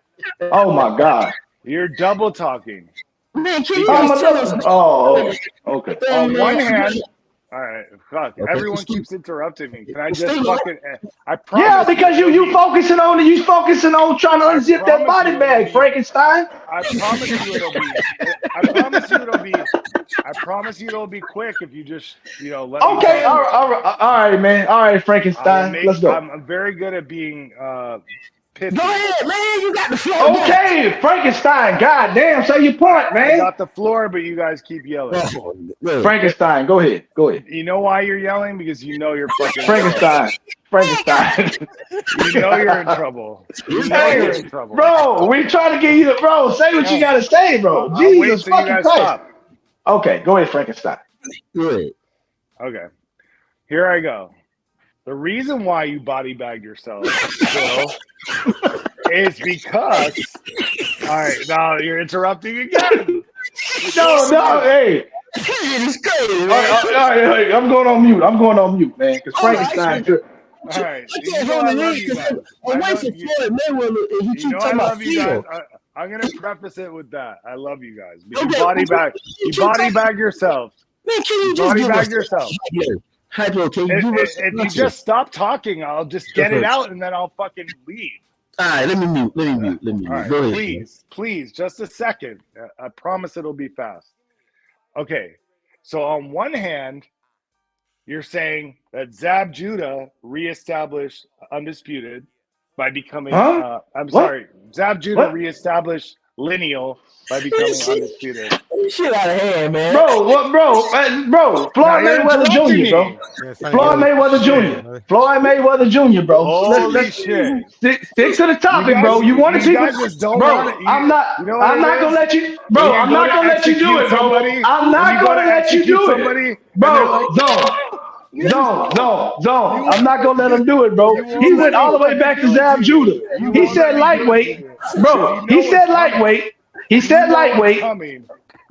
Oh my God. You're double talking. Man, can you tell us? Oh, okay. On one hand, all right, fuck. Okay. Everyone keeps interrupting me. Can I just fucking? I promise. Yeah, because you focusing on trying to unzip that body bag, Frankenstein. I promise you it'll be quick if you just let. Okay, all right, man. All right, Frankenstein. Let's go. I'm very good at being. Pithy. Go ahead, man. You got the floor. Okay, Frankenstein. God damn, say your point, man. I got the floor, but you guys keep yelling. Frankenstein, go ahead. You know why you're yelling? Because you know you're fucking Frankenstein. You know you're in trouble. You're in trouble. Bro, we trying to get you to say what you gotta say, bro. Jesus fucking Christ. Stop. Okay, go ahead, Frankenstein. Good. Okay. Here I go. The reason why you body bagged yourself, Phil, is because. All right, now you're interrupting again. No, hey. It's crazy, man. All right, I'm going on mute, man. Because Frankenstein. All right. I'm waiting for Floyd Mayweather, and he keep talking about Phil. I'm gonna preface it with that. I love you guys. But you body bag yourself. Man, can you just body bag yourself? Hypo, can you if you just stop talking, I'll just get it out and then I'll fucking leave. All right, let me mute. All right, go ahead. Please, just a second. I promise it'll be fast. Okay, so on one hand, you're saying that Zab Judah reestablished undisputed by becoming. Sorry, Zab Judah reestablished lineal by becoming undisputed. Shit out of hand, man. Bro, Floyd Mayweather Jr., bro. Floyd Mayweather Jr., bro. Holy shit. Stick to the topic, bro. You want to see I'm not gonna let you, bro. I'm not gonna let you do it, bro. I'm not gonna let you do it, bro. Zone. I'm not gonna let him do it, bro. He went all the way back to Zab Judah. He said lightweight, bro. He said lightweight. He said lightweight.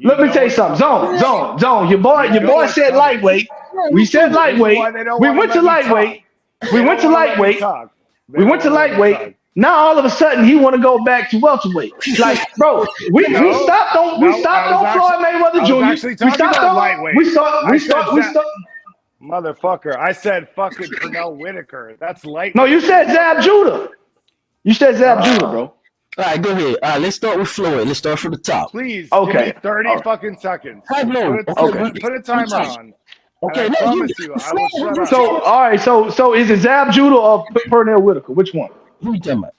Let me tell you something. Zone. Your boy said lightweight. We said lightweight. We went to lightweight. We went to lightweight. We went to lightweight. Now all of a sudden he want to go back to welterweight. Like, bro, we stopped on Floyd Mayweather Jr. We stopped on lightweight. We stopped. Motherfucker, I said fucking Pernell Whitaker. That's lightweight. No, you said Zab Judah. You said Zab Judah, bro. All right, go ahead. All right, let's start with Floyd. Let's start from the top. Please, okay. Give me 30 fucking seconds. Put a timer on. Okay, I promise you, I will shut up. So, all right, so is it Zab Judah or Pernell Whitaker? Which one? Who you talking about?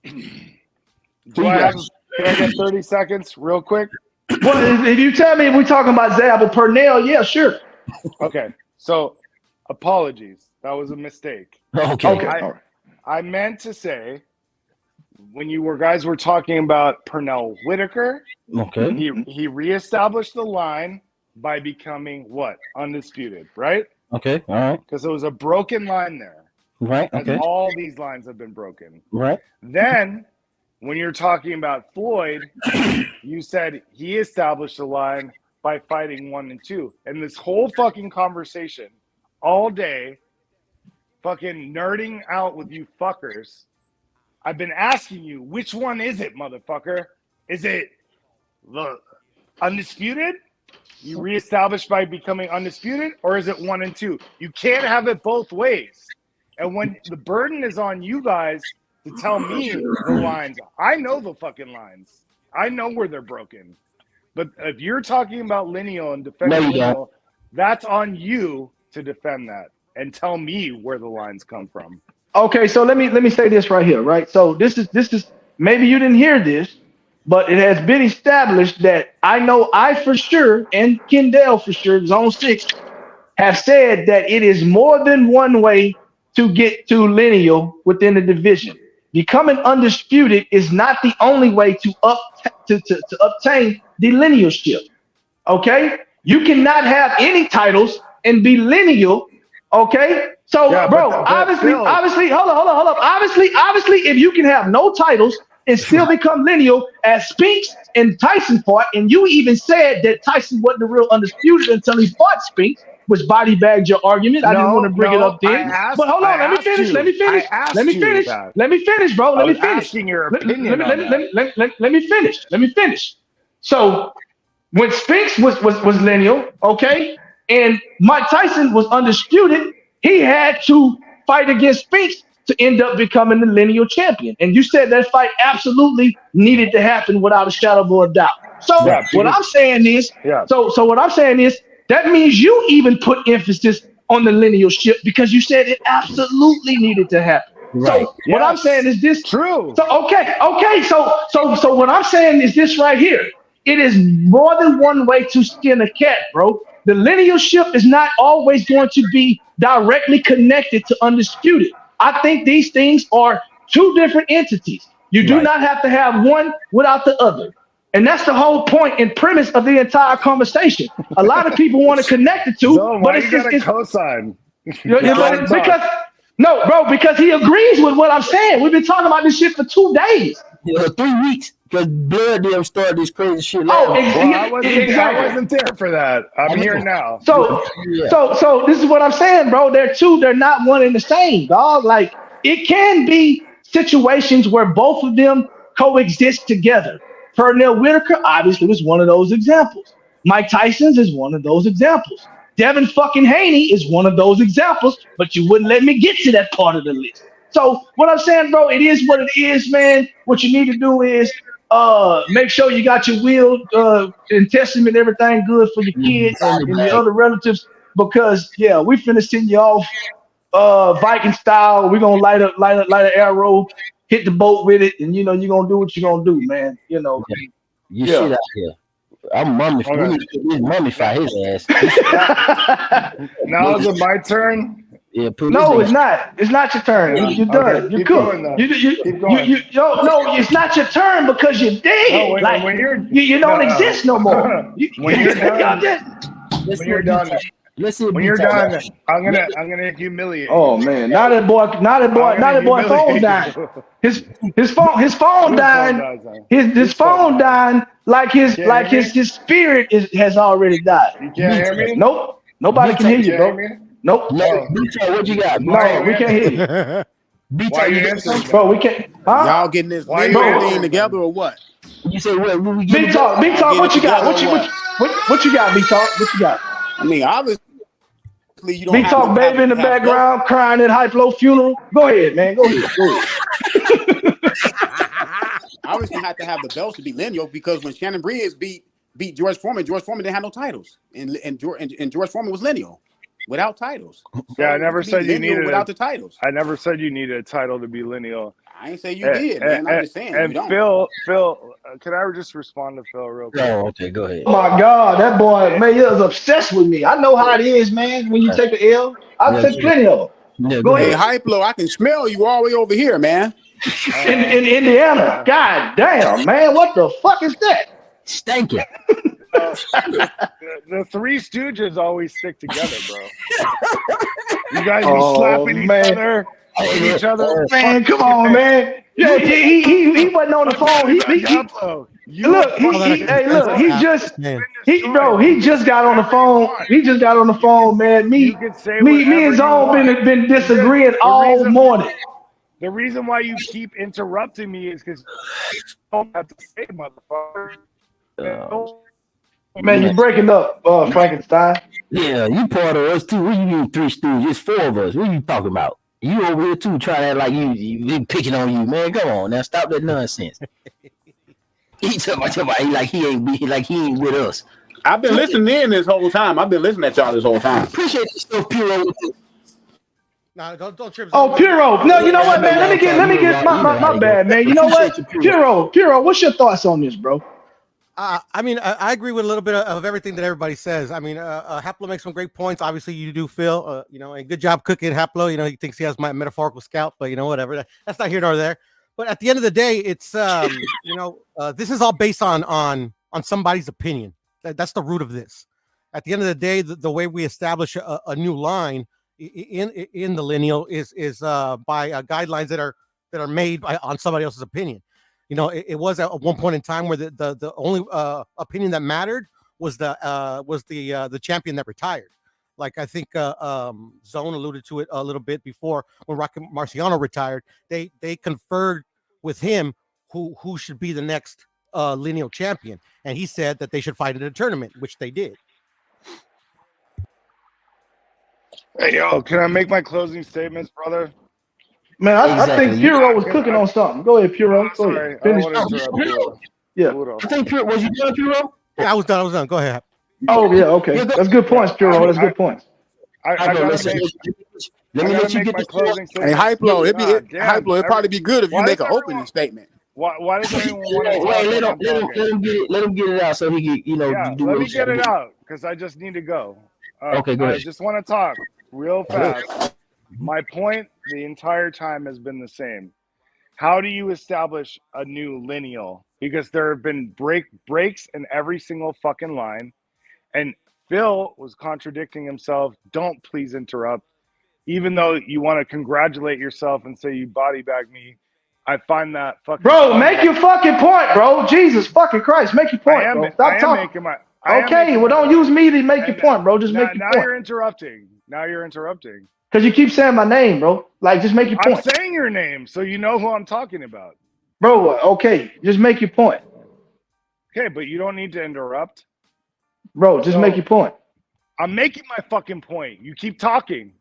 Can I get 30 seconds real quick? Well, if you tell me if we're talking about Zab or Pernell, yeah, sure. Okay, so apologies. That was a mistake. Okay. I meant to say when you guys were talking about Pernell Whitaker, he reestablished the line by becoming what? Undisputed, right? Okay, all right. Because there was a broken line there. Right, okay. All these lines have been broken. Right. Then, when you're talking about Floyd, you said he established a line by fighting 1 and 2. And this whole fucking conversation, all day, fucking nerding out with you fuckers, I've been asking you, which one is it, motherfucker? Is it the undisputed? You reestablished by becoming undisputed? Or is it 1 and 2? You can't have it both ways. And when the burden is on you guys to tell me the lines, I know the fucking lines. I know where they're broken. But if you're talking about lineal and defending lineal, that's on you to defend that and tell me where the lines come from. Okay, so let me say this right here, right? So this is maybe you didn't hear this, but it has been established that I for sure and Kendall for sure, Zone 6, have said that it is more than one way to get to lineal within the division. Becoming undisputed is not the only way to obtain the linealship. Okay, you cannot have any titles and be lineal. Okay, so Yeah, bro, but obviously, hold up. Obviously, if you can have no titles and still become lineal, as Spinks and Tyson fought, and you even said that Tyson wasn't the real undisputed until he fought Spinks, which body bagged your argument. I didn't want to bring it up then. But hold on, let me finish, bro. Let me finish. Asking your opinion Let me finish. So when Spinks was lineal, okay, and Mike Tyson was undisputed, he had to fight against Spinks to end up becoming the lineal champion. And you said that fight absolutely needed to happen without a shadow of a doubt. So what I'm saying is, that means you even put emphasis on the linealship because you said it absolutely needed to happen. Right. So what I'm saying is this true. So okay. So what I'm saying is this right here. It is more than one way to skin a cat, bro. The linealship is not always going to be directly connected to undisputed. I think these things are two different entities. You do not have to have one without the other. And that's the whole point and premise of the entire conversation. A lot of people want to connect the two, but it's just cosign. Because he agrees with what I'm saying. We've been talking about this shit for 2 days. 3 weeks. Because Blood them started this crazy shit. I wasn't there for that. I'm here now. So this is what I'm saying, bro. They're not one and the same, dog. Like it can be situations where both of them coexist together. Pernell Whitaker obviously was one of those examples. Mike Tyson's is one of those examples. Devin fucking Haney is one of those examples, but you wouldn't let me get to that part of the list. So what I'm saying, bro, it is what it is, man. What you need to do is make sure you got your will and testament, everything good for your kids and your other relatives, because we finna send you off Viking style. We're gonna light an arrow, hit the boat with it, and you're gonna do what you're gonna do, man. Shit out here. I'm mummified. We need to mummify his ass. Now is it my turn? Yeah, no, it's not. It's not your turn. You're done. You're cool. No, it's not your turn because you're dead. You don't exist no more. When you're done, Let's see if When B you're talk. done, I'm gonna humiliate you. Oh man, now that boy phone dying. His phone Whose phone dying. dies on? His Whose phone dying like Can't hear me? his spirit has already died. You can't hear me? Nope. Nobody can hear you, Can't bro. hear me? Nope. No, Oh. B-Talk, what you got? No, we can't hear you. Why B-Talk, you you got answering, something? Bro, we can't. Huh? Y'all getting this Why you lineal answering, thing together or what? You say what? We Big get talk, big Y'all talk. get What it you got? together or What you got, big talk? What you got? I mean, obviously you don't Big have talk, to baby in the background, crying at High Flow funeral. Go ahead, man. Go ahead. Obviously you have to have the belts to be lineal because when Shannon Briggs beat George Foreman didn't have no titles, and George Foreman was lineal without titles. Yeah, I So never you can be said you lineal needed without the titles. I never said you needed a title to be lineal. I ain't say you did, man. I'm just saying you And don't. Phil, can I just respond to Phil real quick? Oh, okay, go ahead. Oh my God, that boy, man, he was obsessed with me. I know how it is, man. When you take an L, I've taken plenty of them. Yeah, Go Hey, ahead. Hyplo, I can smell you all the way over here, man. In Indiana, God damn, man, what the fuck is that? Stinking. The Three Stooges always stick together, bro. You guys be Oh, slapping man. each other, hitting each other. Man, come on, man. Yeah, he wasn't on the phone. He just got on the phone. He just got on the phone, man. Me and Zone been disagreeing all morning. The reason why you keep interrupting me is because you don't have to say, motherfucker. Man, you breaking up, Frankenstein. Yeah, you part of us too. What you mean Three Stooges? It's four of us. What are you talking about? You over here too, trying to act like you picking on you, man. Come on now, stop that nonsense. He talking about he ain't with us. I've been listening in this whole time. I've been listening at y'all this whole time. Appreciate the stuff, Puro. No, don't trip. Oh, Puro. No, you know what, man? Let me get my bad, man. You know what? Puro, what's your thoughts on this, bro? I mean, I agree with a little bit of everything that everybody says. I mean, Haplo makes some great points. Obviously, you do, Phil. And good job cooking, Haplo. He thinks he has my metaphorical scalp, but whatever. That's not here nor there. But at the end of the day, it's this is all based on somebody's opinion. That's the root of this. At the end of the day, the way we establish a new line in the lineal is by guidelines that are made on somebody else's opinion. It was at one point in time where the only opinion that mattered was the champion that retired. Like I think Zone alluded to it a little bit before when Rocky Marciano retired. They conferred with him who should be the next lineal champion, and he said that they should fight in a tournament, which they did. Hey, yo, can I make my closing statements, brother? Man, I think Puro was cooking on something. Go ahead, Puro. Go Sorry, ahead. Finish. I don't want to interrupt you. Yeah. I think Puro, was you done, Puro? Yeah, I was done. Go ahead. Oh, yeah, okay. That's good points, Puro. That's good points. I gotta make my closing statement. Hey, Hyplo, it'd probably be good if you make an opening statement. Why does anyone want to talk? Let him get it out so he can, Yeah, do let what me he's get trying it to do. out because I just need to go. Okay, go ahead. I just want to talk real fast. My point the entire time has been the same. How do you establish a new lineal? Because there have been breaks in every single fucking line. And Phil was contradicting himself. Don't please interrupt. Even though you want to congratulate yourself and say you body bag me, I find that fucking Bro, make your fucking point, bro. Jesus fucking Christ, make your point, bro. Stop talking. Okay, well, don't use me to make your point, bro. Just make your point. Now you're interrupting. Because you keep saying my name, bro. Like, just make your point. I'm saying your name, so you know who I'm talking about. Bro, okay, just make your point. Okay, but you don't need to interrupt. Bro, just make your point. I'm making my fucking point. You keep talking.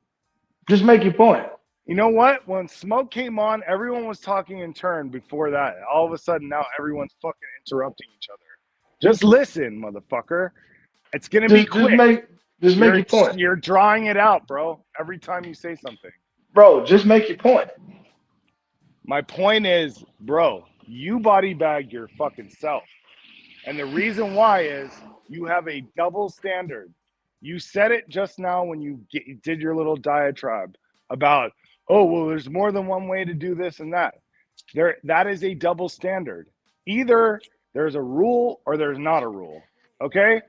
Just make your point. You know what? When Smoke came on, everyone was talking in turn before that. All of a sudden, now everyone's fucking interrupting each other. Just listen, motherfucker. It's going to be quick. Just make your point. You're drawing it out, bro, every time you say something. Bro, just make your point. My point is, bro, you body bag your fucking self. And the reason why is you have a double standard. You said it just now when you did your little diatribe about, oh, well, there's more than one way to do this and that. That is a double standard. Either there's a rule or there's not a rule, okay?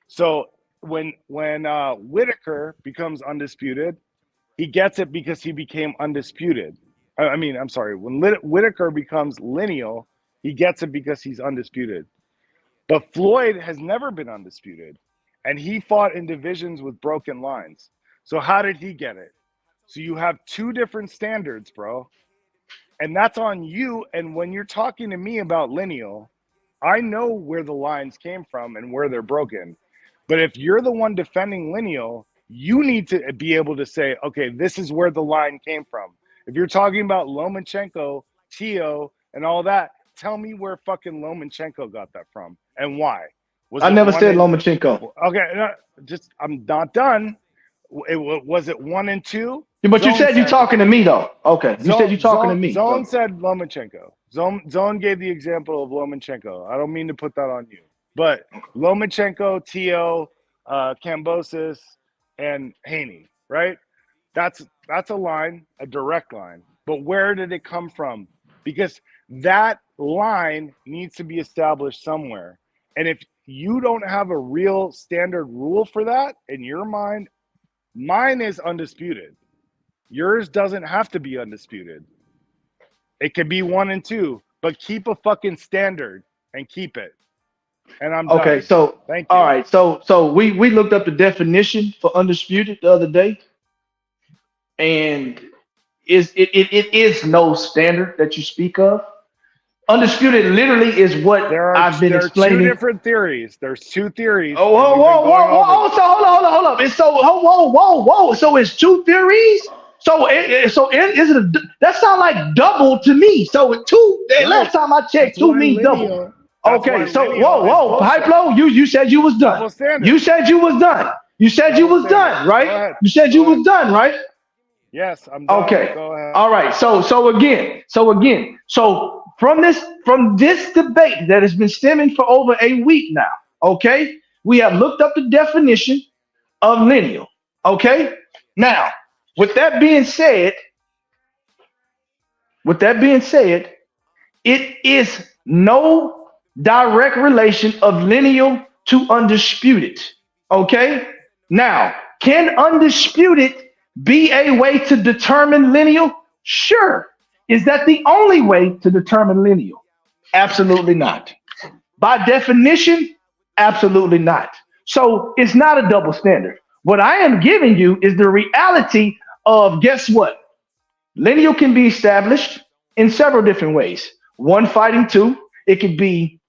So when Whitaker becomes undisputed, he gets it because he became undisputed. I'm sorry. When Whitaker becomes lineal, he gets it because he's undisputed. But Floyd has never been undisputed, and he fought in divisions with broken lines. So how did he get it? So you have two different standards, bro. And that's on you. And when you're talking to me about lineal, I know where the lines came from and where they're broken. But if you're the one defending lineal, you need to be able to say, okay, this is where the line came from. If you're talking about Lomachenko, Tio, and all that, tell me where fucking Lomachenko got that from and why. I never said Lomachenko. Okay, I'm not done. Was it 1 and 2? But you said you're talking to me, though. Okay, you said you're talking to me. Zone said Lomachenko. Zone gave the example of Lomachenko. I don't mean to put that on you. But Lomachenko, Tio, Kambosos, and Haney, right? That's a line, a direct line. But where did it come from? Because that line needs to be established somewhere. And if you don't have a real standard rule for that in your mind, mine is undisputed. Yours doesn't have to be undisputed. It could be 1 and 2, but keep a fucking standard and keep it. And I'm okay. done. So thank you. All right. So we looked up the definition for undisputed the other day, and it is no standard that you speak of. Undisputed literally is what I've been explaining. There are 2 different theories. There's 2 theories. Oh, whoa. So hold up. It's whoa. So it's 2 theories. So is it? That sounds like double to me. So 2. Right. Last time I checked, 2 means double. Okay. So whoa. Hyplo, you said you was done. You said you was done. You said you was done, right? You said you was done, right? Yes, I'm done. Okay. Go ahead. All right. So from this debate that has been stemming for over a week now, okay, we have looked up the definition of lineal. Okay. Now, with that being said, it is no direct relation of lineal to undisputed. Okay. Now, can undisputed be a way to determine lineal? Sure. Is that the only way to determine lineal? Absolutely not. By definition, absolutely not. So it's not a double standard. What I am giving you is the reality of, guess what? Lineal can be established in several different ways. 1 fighting 2. It could be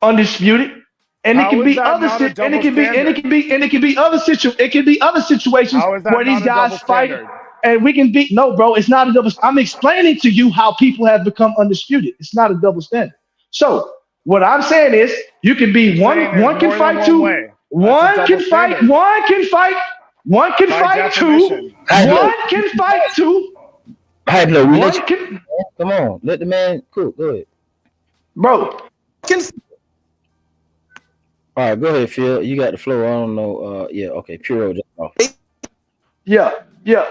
undisputed. And it can be other situations where these guys fight. And we can be, no, bro, it's not a double. I'm explaining to you how people have become undisputed. It's not a double standard. So what I'm saying is, you can be one can fight 2. One can fight 2. One can fight 2. Come on, let the man cook. Go ahead, bro. All right, go ahead, Phil. You got the floor. I don't know. Yeah, okay. Puro. Yeah.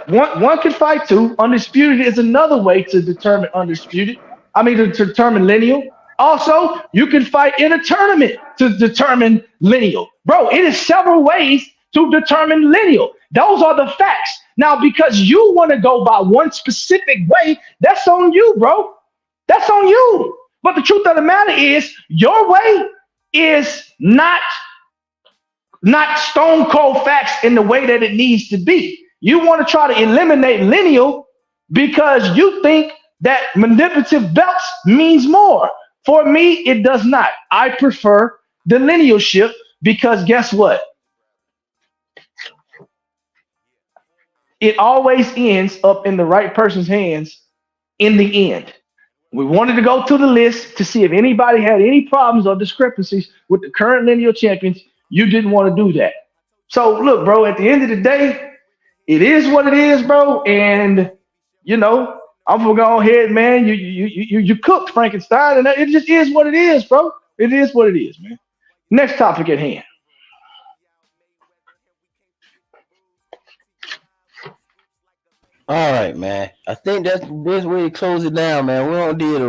One can fight 2. Undisputed is another way to determine undisputed. To determine lineal. Also, you can fight in a tournament to determine lineal. Bro, it is several ways to determine lineal. Those are the facts. Now, because you want to go by one specific way, that's on you, bro. That's on you. But the truth of the matter is, your way is not stone cold facts in the way that it needs to be. You want to try to eliminate lineal because you think that manipulative belts means more. For me, it does not. I prefer the linealship because guess what? It always ends up in the right person's hands in the end. We wanted to go to the list to see if anybody had any problems or discrepancies with the current lineal champions. You didn't want to do that. So look, bro, at the end of the day, it is what it is, bro. And I'm gonna go ahead, man. You cooked Frankenstein, and it just is what it is, bro. It is what it is, man. Next topic at hand. All right, man. I think that's the best way to close it down, man. We don't did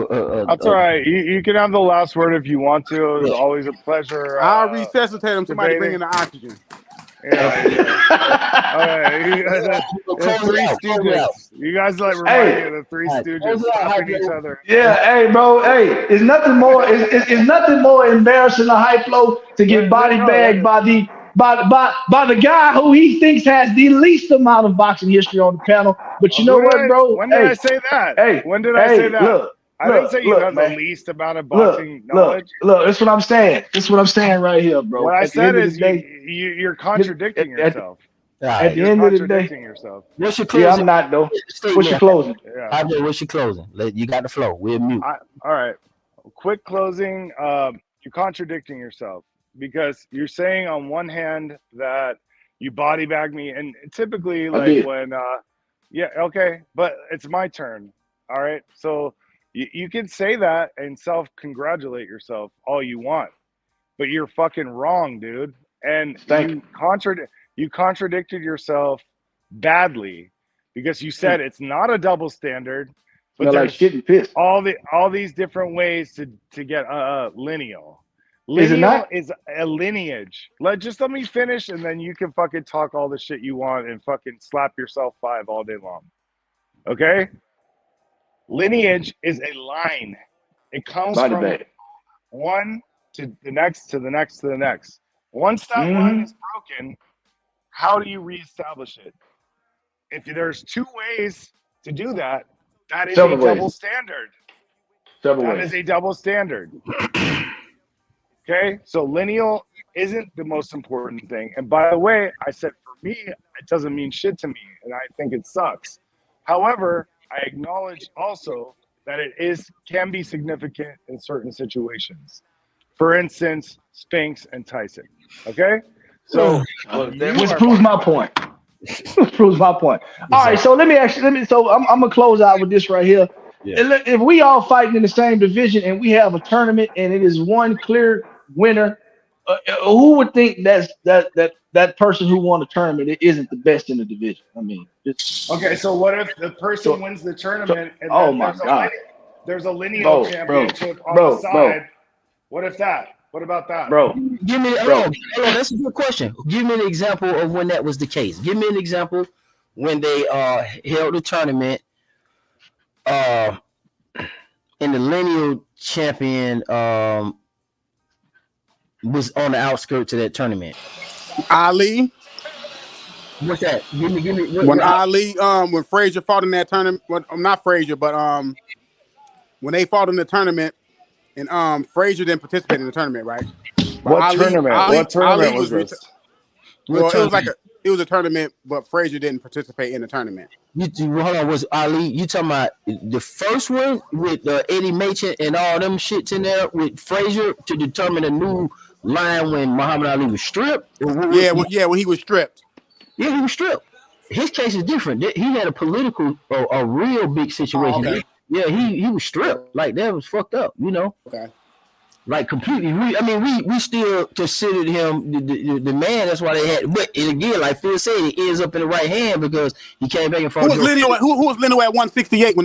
That's all right. You can have the last word if you want to. It was always a pleasure. I'll resuscitate him. Somebody bring in debating. the oxygen. Yeah. All right. The Three Stooges. You guys like remind me of the Three Stooges slapping each other. Yeah, hey, bro. Hey, it's nothing more. It's nothing more embarrassing than High Flow to get body bagged by the guy who he thinks has the least amount of boxing history on the panel. But you know what, bro? When did I say that? Hey, when did I say that? Look, I didn't say you have man. the least amount of boxing knowledge. Look, that's what I'm saying. That's what I'm saying right here, bro. What I At the said end of is the day, you're contradicting yourself. At the end of the day, yourself. What's your closing? Yeah, I'm not though. What's your closing? Yeah. I know what's your closing. You got the flow. We're mute. All right. Quick closing. You're contradicting yourself because you're saying on one hand that you body bag me, and typically like when yeah, okay, but it's my turn. All right. So you can say that and self-congratulate yourself all you want, but you're fucking wrong, dude. And you contradicted yourself badly because you said it's not a double standard, but there's all these different ways to get lineal. Lineal is a lineage. Let me finish, and then you can fucking talk all the shit you want and fucking slap yourself 5 all day long. Okay? Lineage is a line. It comes from one to the next, to the next, to the next. Once that line is broken, how do you reestablish it? If there's 2 ways to do that, that is a double standard. That is a double standard. Okay? So lineal isn't the most important thing. And by the way, I said for me, it doesn't mean shit to me, and I think it sucks. However, I acknowledge also that it can be significant in certain situations. For instance, Spinks and Tyson. Okay? So which proves my point. Proves my point. All right, so so I'm gonna close out with this right here. Yeah. If we all fighting in the same division and we have a tournament and it is one clear winner, who would think that person who won the tournament isn't the best in the division? I mean, okay. So what if the person wins the tournament and there's a lineal championship on the side? What if that? What about that, bro? Give me. Hold on, that's a good question. Give me an example of when that was the case. Give me an example when they held the tournament. And the lineal champion was on the outskirts of that tournament. Ali. What's that? Give me. When Ali, when Frazier fought in that tournament, not Frazier, but when they fought in the tournament, and Frazier didn't participate in the tournament, right? What tournament was this? It was a tournament, but Frazier didn't participate in the tournament. Hold on, was Ali? You talking about the first one with Eddie Machen and all them shits in there with Frazier to determine a new line when Muhammad Ali was stripped? When he was stripped. Yeah, he was stripped. His case is different. He had a political, a real big situation. Oh, okay. Yeah, he was stripped. Like that was fucked up, you know. Okay. Like completely. We still considered him the man. That's why they had. But again, like Phil said, it ends up in the right hand because he came back and fought. Who was Leno at 168 when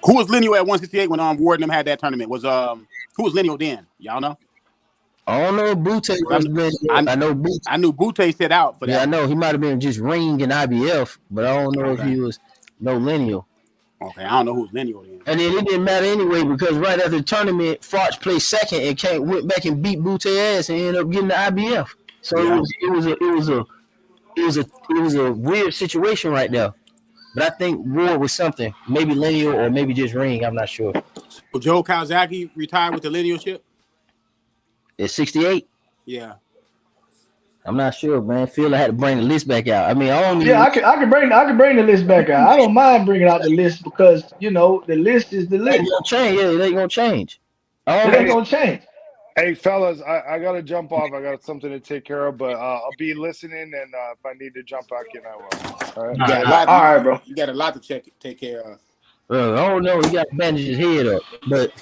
Who was Leno at 168 when Ward and them had that tournament? Who was Leno then? Y'all know? I don't know. Butte I know Butte. I knew Butte set out for that. Yeah, I know he might have been just ring and IBF, but I don't know if he was no lineal. Okay, I don't know who's lineal then. And then it didn't matter anyway because right after the tournament, Fox placed second and went back and beat Butte ass and ended up getting the IBF. So it was a weird situation right there. But I think Ward was something, maybe lineal or maybe just ring. I'm not sure. Well, Joe Kawasaki retired with the linealship at 68. Yeah. I'm not sure, man. Phil, I had to bring the list back out. I mean, I can bring the list back out. I don't mind bringing out the list because the list is the list. It ain't gonna change. Yeah, it ain't gonna change. It ain't gonna change. Hey, fellas, I gotta jump off. I got something to take care of, but I'll be listening, and if I need to jump back in, I will. All right. All right, bro. You got a lot to take care of. I don't know. He got to bandage his head up, but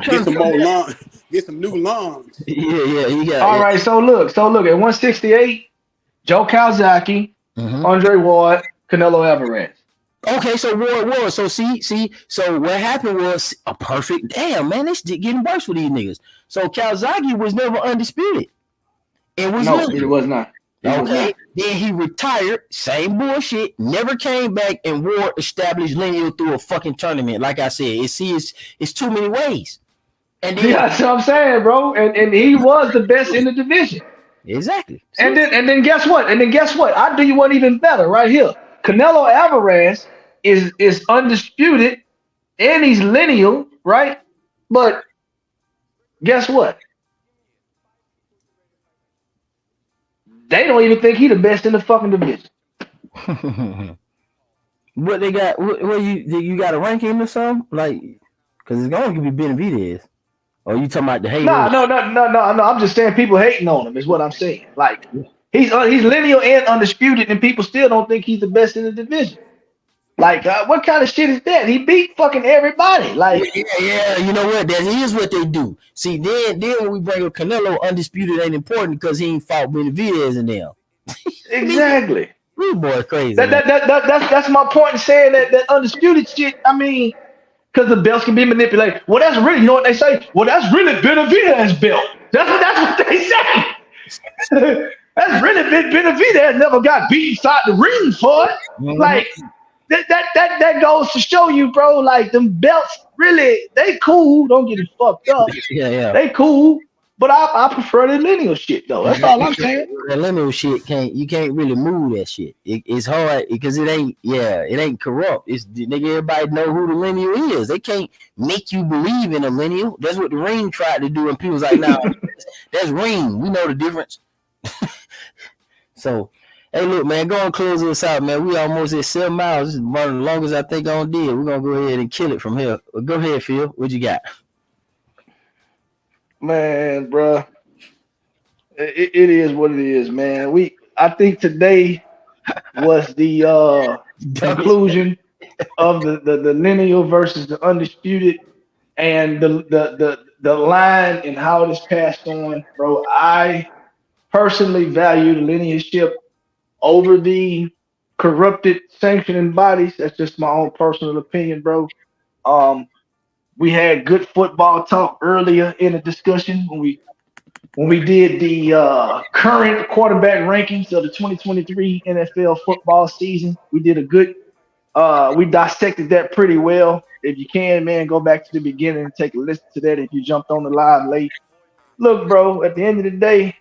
get some more lungs. Get some new lungs. Yeah. He got. All right. So look. At 168, Joe Kawasaki, Andre Ward, Canelo Alvarez. Okay, so Ward. So see. So what happened was a perfect. Damn, man, this getting worse for these niggas. So Calzaghe was never undisputed. It was No, lineal. it was not. Okay, then he retired. Same bullshit. Never came back, and Ward established lineal through a fucking tournament. Like I said, it's too many ways. And then, that's what I'm saying, bro. And he was the best in the division. Exactly. And then guess what? I do you one even better right here. Canelo Alvarez is undisputed and he's lineal, right? But guess what? They don't even think he the best in the fucking division. What they got? What you got to rank him or something? Like, because it's going to be Benavidez. Or you talking about the hate? No. I'm just saying people hating on him is what I'm saying. Like he's lineal and undisputed, and people still don't think he's the best in the division. Like what kind of shit is that? He beat fucking everybody. Like yeah. You know what? That is what they do. See, then when we bring up Canelo, undisputed ain't important because he ain't fought Benavidez in them. Exactly. You boy crazy. That's my point in saying that undisputed shit. I mean. Because the belts can be manipulated. Well, that's really, you know what they say? Well, that's really Benavidez's belt. That's what they say. That's really Benavidez never got beat inside the ring for it. Mm-hmm. Like that goes to show you, bro. Like them belts, really, they cool. Don't get it fucked up. Yeah. They cool. But I prefer the lineal shit though. That's all I'm saying. The lineal shit you can't really move that shit. It's hard because it ain't corrupt. It's nigga, everybody know who the lineal is. They can't make you believe in a lineal. That's what the ring tried to do, and people was like, nah, that's ring. We know the difference. So hey, look, man, go and close this out, man. We almost at 7 miles. This is one of the longest I think I did. We're gonna go ahead and kill it from here. Go ahead, Phil. What you got? Man, bro, it is what it is, man. I think today was the conclusion of the lineal versus the undisputed, and the line and how it is passed on, bro. I personally value the linealship over the corrupted sanctioning bodies. That's just my own personal opinion, bro. We had good football talk earlier in the discussion when we did the current quarterback rankings of the 2023 NFL football season. We did a good we dissected that pretty well. If you can, man, go back to the beginning and take a listen to that if you jumped on the live late. Look, bro, at the end of the day,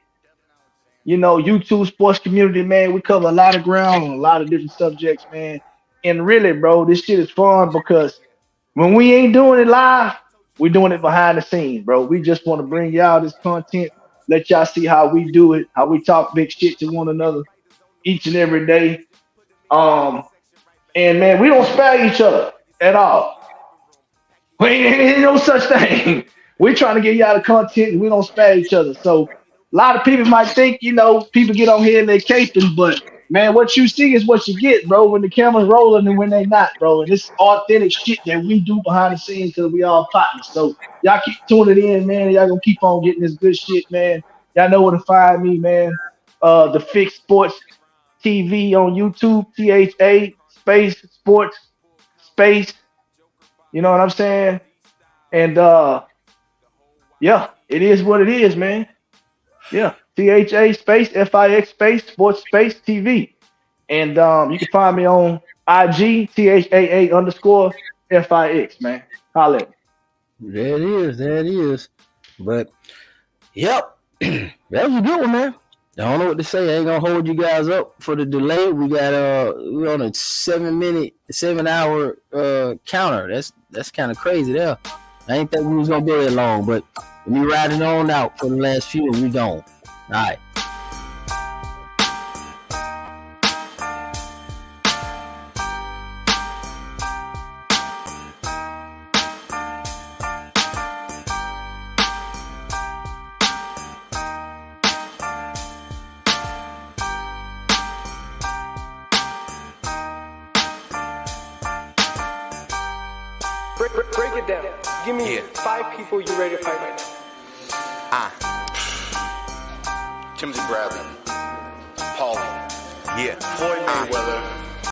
you know, YouTube sports community, man, we cover a lot of ground on a lot of different subjects, man. And really, bro, this shit is fun because when we ain't doing it live, we're doing it behind the scenes, bro. We just want to bring y'all this content, let y'all see how we do it, how we talk big shit to one another each and every day. And man, we don't spare each other at all. We ain't no such thing. We're trying to get y'all the content and we don't spare each other. So a lot of people might think, you know, people get on here and they're caping, but man, what you see is what you get, bro, when the camera's rolling and when they not, bro. And it's authentic shit that we do behind the scenes because we all partners. So y'all keep tuning in, man. Y'all gonna keep on getting this good shit, man. Y'all know where to find me, man. The Fix Sports TV on YouTube, THA space sports space. You know what I'm saying? And yeah, it is what it is, man. Yeah. THA space FIX space sports space TV. And you can find me on IG THAA_FIX, man. Holla at me. There it is. But yep, that was a good one, man. I don't know what to say. I ain't gonna hold you guys up for the delay. We got we're on a 7 hour counter. That's kind of crazy there. I ain't think we was gonna be that long, but we riding on out for the last few and we gone. All right. Break it down. Give me 5 people you're ready to fight right now. Timothy Bradley, Paulie, Floyd Mayweather,